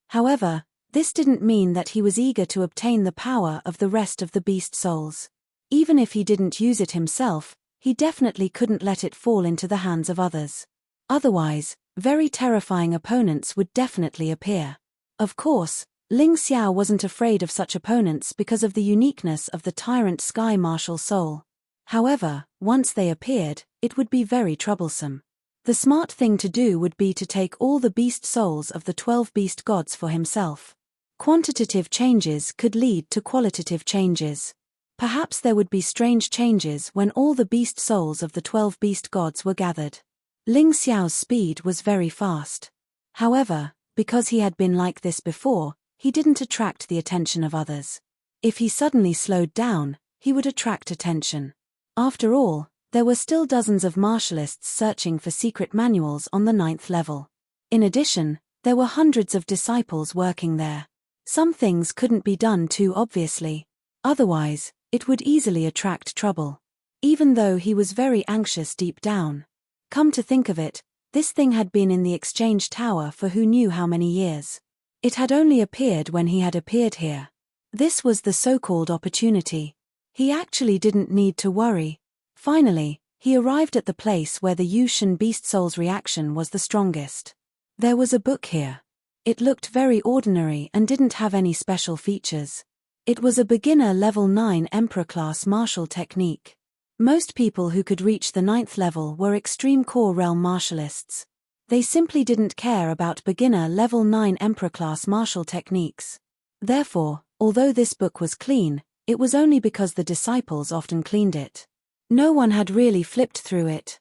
Speaker 1: However, this didn't mean that he was eager to obtain the power of the rest of the beast souls. Even if he didn't use it himself, he definitely couldn't let it fall into the hands of others. Otherwise, very terrifying opponents would definitely appear. Of course, Ling Xiao wasn't afraid of such opponents because of the uniqueness of the Tyrant Sky Martial soul. However, once they appeared, it would be very troublesome. The smart thing to do would be to take all the beast souls of the 12 beast gods for himself. Quantitative changes could lead to qualitative changes. Perhaps there would be strange changes when all the beast souls of the 12 beast gods were gathered. Ling Xiao's speed was very fast. However, because he had been like this before, he didn't attract the attention of others. If he suddenly slowed down, he would attract attention. After all, there were still dozens of martialists searching for secret manuals on the 9th level. In addition, there were hundreds of disciples working there. Some things couldn't be done too obviously. Otherwise, it would easily attract trouble. Even though he was very anxious deep down. Come to think of it, this thing had been in the exchange tower for who knew how many years. It had only appeared when he had appeared here. This was the so-called opportunity. He actually didn't need to worry. Finally, he arrived at the place where the Yushan beast soul's reaction was the strongest. There was a book here. It looked very ordinary and didn't have any special features. It was a beginner level 9 Emperor-class martial technique. Most people who could reach the 9th level were extreme core realm martialists. They simply didn't care about beginner level 9 Emperor-class martial techniques. Therefore, although this book was clean, it was only because the disciples often cleaned it. No one had really flipped through it.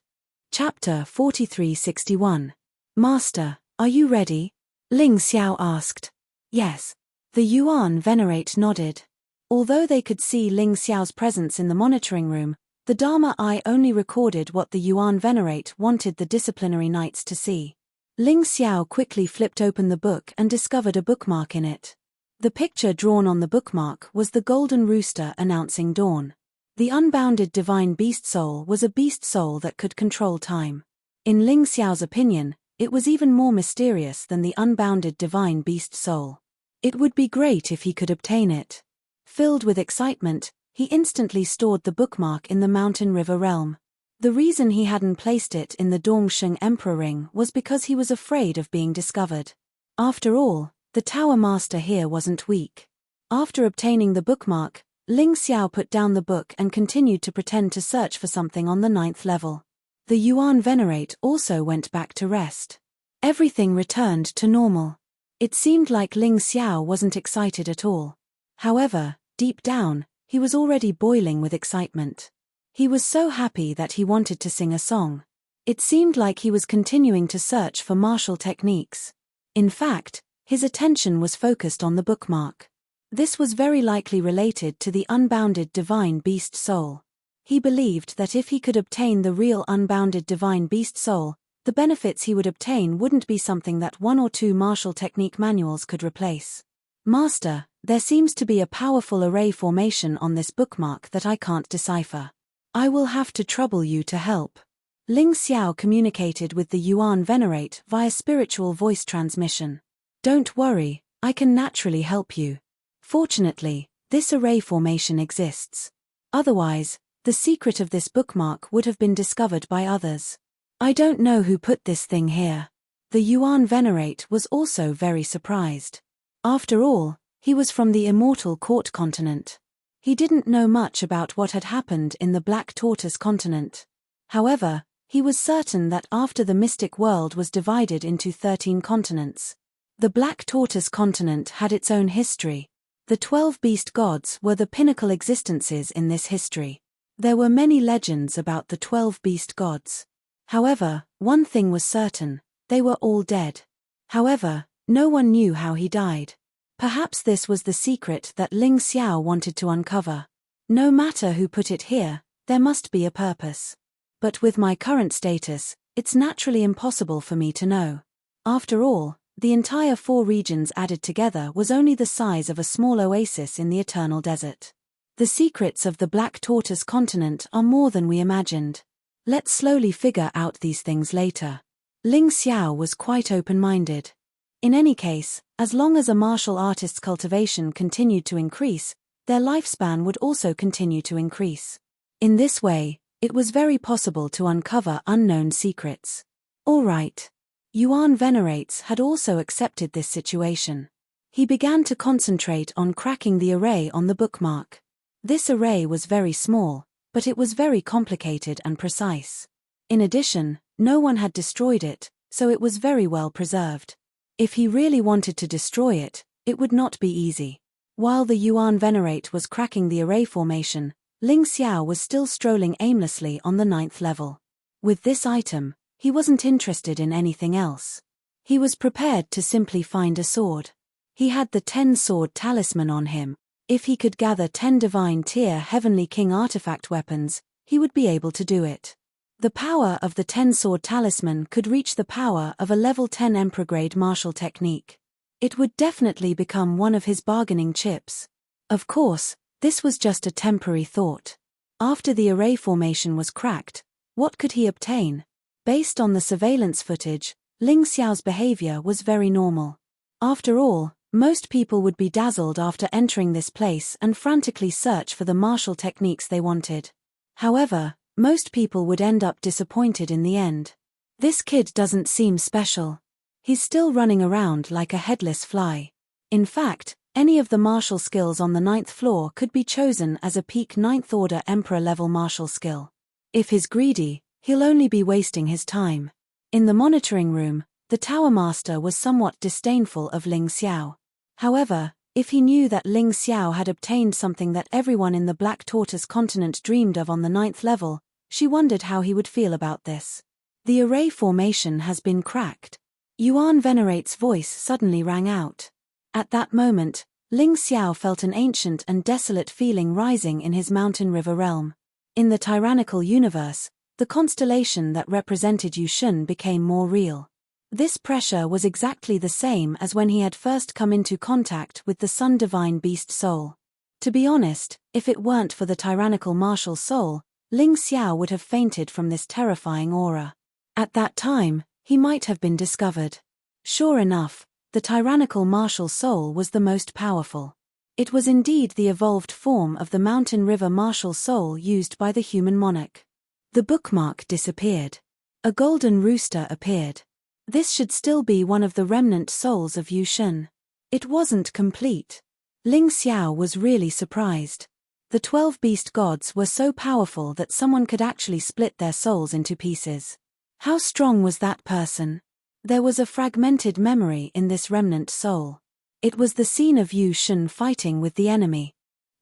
Speaker 1: Chapter 4361. Master, are you ready? Ling Xiao asked. Yes. The Yuan Venerate nodded. Although they could see Ling Xiao's presence in the monitoring room, the Dharma Eye only recorded what the Yuan Venerate wanted the disciplinary knights to see. Ling Xiao quickly flipped open the book and discovered a bookmark in it. The picture drawn on the bookmark was the golden rooster announcing dawn. The unbounded divine beast soul was a beast soul that could control time. In Ling Xiao's opinion, it was even more mysterious than the unbounded divine beast soul. It would be great if he could obtain it. Filled with excitement, he instantly stored the bookmark in the Mountain River realm. The reason he hadn't placed it in the Dongsheng Emperor Ring was because he was afraid of being discovered. After all, the Tower Master here wasn't weak. After obtaining the bookmark, Ling Xiao put down the book and continued to pretend to search for something on the 9th level. The Yuan Venerate also went back to rest. Everything returned to normal. It seemed like Ling Xiao wasn't excited at all. However, deep down, he was already boiling with excitement. He was so happy that he wanted to sing a song. It seemed like he was continuing to search for martial techniques. In fact, his attention was focused on the bookmark. This was very likely related to the unbounded divine beast soul. He believed that if he could obtain the real unbounded divine beast soul, the benefits he would obtain wouldn't be something that 1 or 2 martial technique manuals could replace. Master, there seems to be a powerful array formation on this bookmark that I can't decipher. I will have to trouble you to help. Ling Xiao communicated with the Yuan Venerate via spiritual voice transmission. Don't worry, I can naturally help you. Fortunately, this array formation exists. Otherwise, the secret of this bookmark would have been discovered by others. I don't know who put this thing here. The Yuan Venerate was also very surprised. After all, he was from the Immortal Court continent. He didn't know much about what had happened in the Black Tortoise continent. However, he was certain that after the mystic world was divided into 13 continents, the Black Tortoise continent had its own history. The 12 beast gods were the pinnacle existences in this history. There were many legends about the 12 beast gods. However, one thing was certain, they were all dead. However, no one knew how he died. Perhaps this was the secret that Ling Xiao wanted to uncover. No matter who put it here, there must be a purpose. But with my current status, it's naturally impossible for me to know. After all, the entire 4 regions added together was only the size of a small oasis in the eternal desert. The secrets of the Black Tortoise continent are more than we imagined. Let's slowly figure out these things later. Ling Xiao was quite open-minded. In any case, as long as a martial artist's cultivation continued to increase, their lifespan would also continue to increase. In this way, it was very possible to uncover unknown secrets. All right. Yuan Venerates had also accepted this situation. He began to concentrate on cracking the array on the bookmark. This array was very small, but it was very complicated and precise. In addition, no one had destroyed it, so it was very well preserved. If he really wanted to destroy it, it would not be easy. While the Yuan Venerate was cracking the array formation, Ling Xiao was still strolling aimlessly on the 9th level. With this item, he wasn't interested in anything else. He was prepared to simply find a sword. He had the 10-sword talisman on him. If he could gather 10 divine tier Heavenly King artifact weapons, he would be able to do it. The power of the 10-sword talisman could reach the power of a level 10 Emperor grade martial technique. It would definitely become one of his bargaining chips. Of course, this was just a temporary thought. After the array formation was cracked, what could he obtain? Based on the surveillance footage, Ling Xiao's behavior was very normal. After all, most people would be dazzled after entering this place and frantically search for the martial techniques they wanted. However, most people would end up disappointed in the end. This kid doesn't seem special. He's still running around like a headless fly. In fact, any of the martial skills on the 9th floor could be chosen as a peak 9th order Emperor level martial skill. If he's greedy, he'll only be wasting his time. In the monitoring room, the Tower Master was somewhat disdainful of Ling Xiao. However, if he knew that Ling Xiao had obtained something that everyone in the Black Tortoise continent dreamed of on the 9th level, she wondered how he would feel about this. The array formation has been cracked. Yuan Venerate's voice suddenly rang out. At that moment, Ling Xiao felt an ancient and desolate feeling rising in his mountain river realm. In the tyrannical universe, the constellation that represented Yushun became more real. This pressure was exactly the same as when he had first come into contact with the Sun Divine Beast Soul. To be honest, if it weren't for the tyrannical martial soul, Ling Xiao would have fainted from this terrifying aura. At that time, he might have been discovered. Sure enough, the tyrannical martial soul was the most powerful. It was indeed the evolved form of the mountain river martial soul used by the human monarch. The bookmark disappeared. A golden rooster appeared. This should still be one of the remnant souls of Yushun. It wasn't complete. Ling Xiao was really surprised. The 12 beast gods were so powerful that someone could actually split their souls into pieces. How strong was that person? There was a fragmented memory in this remnant soul. It was the scene of Yushun fighting with the enemy.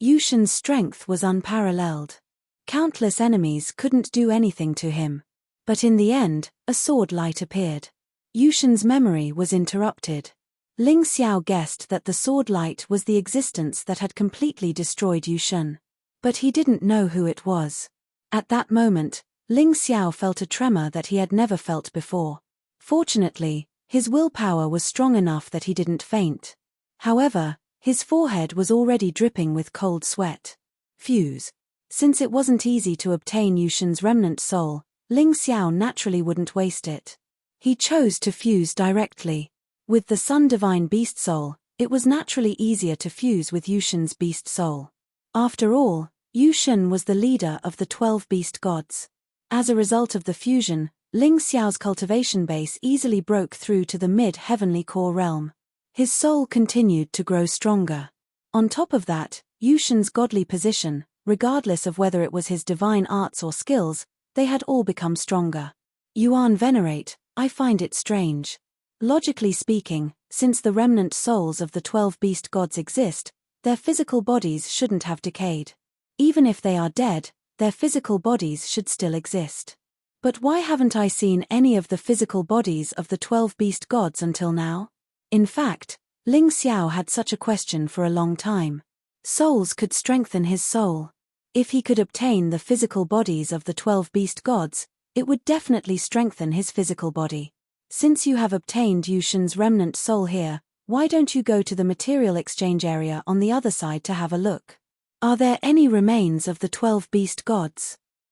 Speaker 1: Yushun's strength was unparalleled. Countless enemies couldn't do anything to him. But in the end, a sword light appeared. Yushun's memory was interrupted. Ling Xiao guessed that the sword light was the existence that had completely destroyed Yushun. But he didn't know who it was. At that moment, Ling Xiao felt a tremor that he had never felt before. Fortunately, his willpower was strong enough that he didn't faint. However, his forehead was already dripping with cold sweat. Fuse. Since it wasn't easy to obtain Yushun's remnant soul, Ling Xiao naturally wouldn't waste it. He chose to fuse directly. With the Sun Divine Beast Soul, it was naturally easier to fuse with Yushun's Beast Soul. After all, Yushun was the leader of the 12 beast gods. As a result of the fusion, Ling Xiao's cultivation base easily broke through to the mid-heavenly core realm. His soul continued to grow stronger. On top of that, Yushun's godly position, regardless of whether it was his divine arts or skills, they had all become stronger. Yuan Venerate, I find it strange. Logically speaking, since the remnant souls of the 12 beast gods exist, their physical bodies shouldn't have decayed. Even if they are dead, their physical bodies should still exist. But why haven't I seen any of the physical bodies of the 12 beast gods until now? In fact, Ling Xiao had such a question for a long time. Souls could strengthen his soul. If he could obtain the physical bodies of the 12 beast gods, it would definitely strengthen his physical body. Since you have obtained Yushin's remnant soul here, why don't you go to the material exchange area on the other side to have a look? Are there any remains of the 12 beast gods?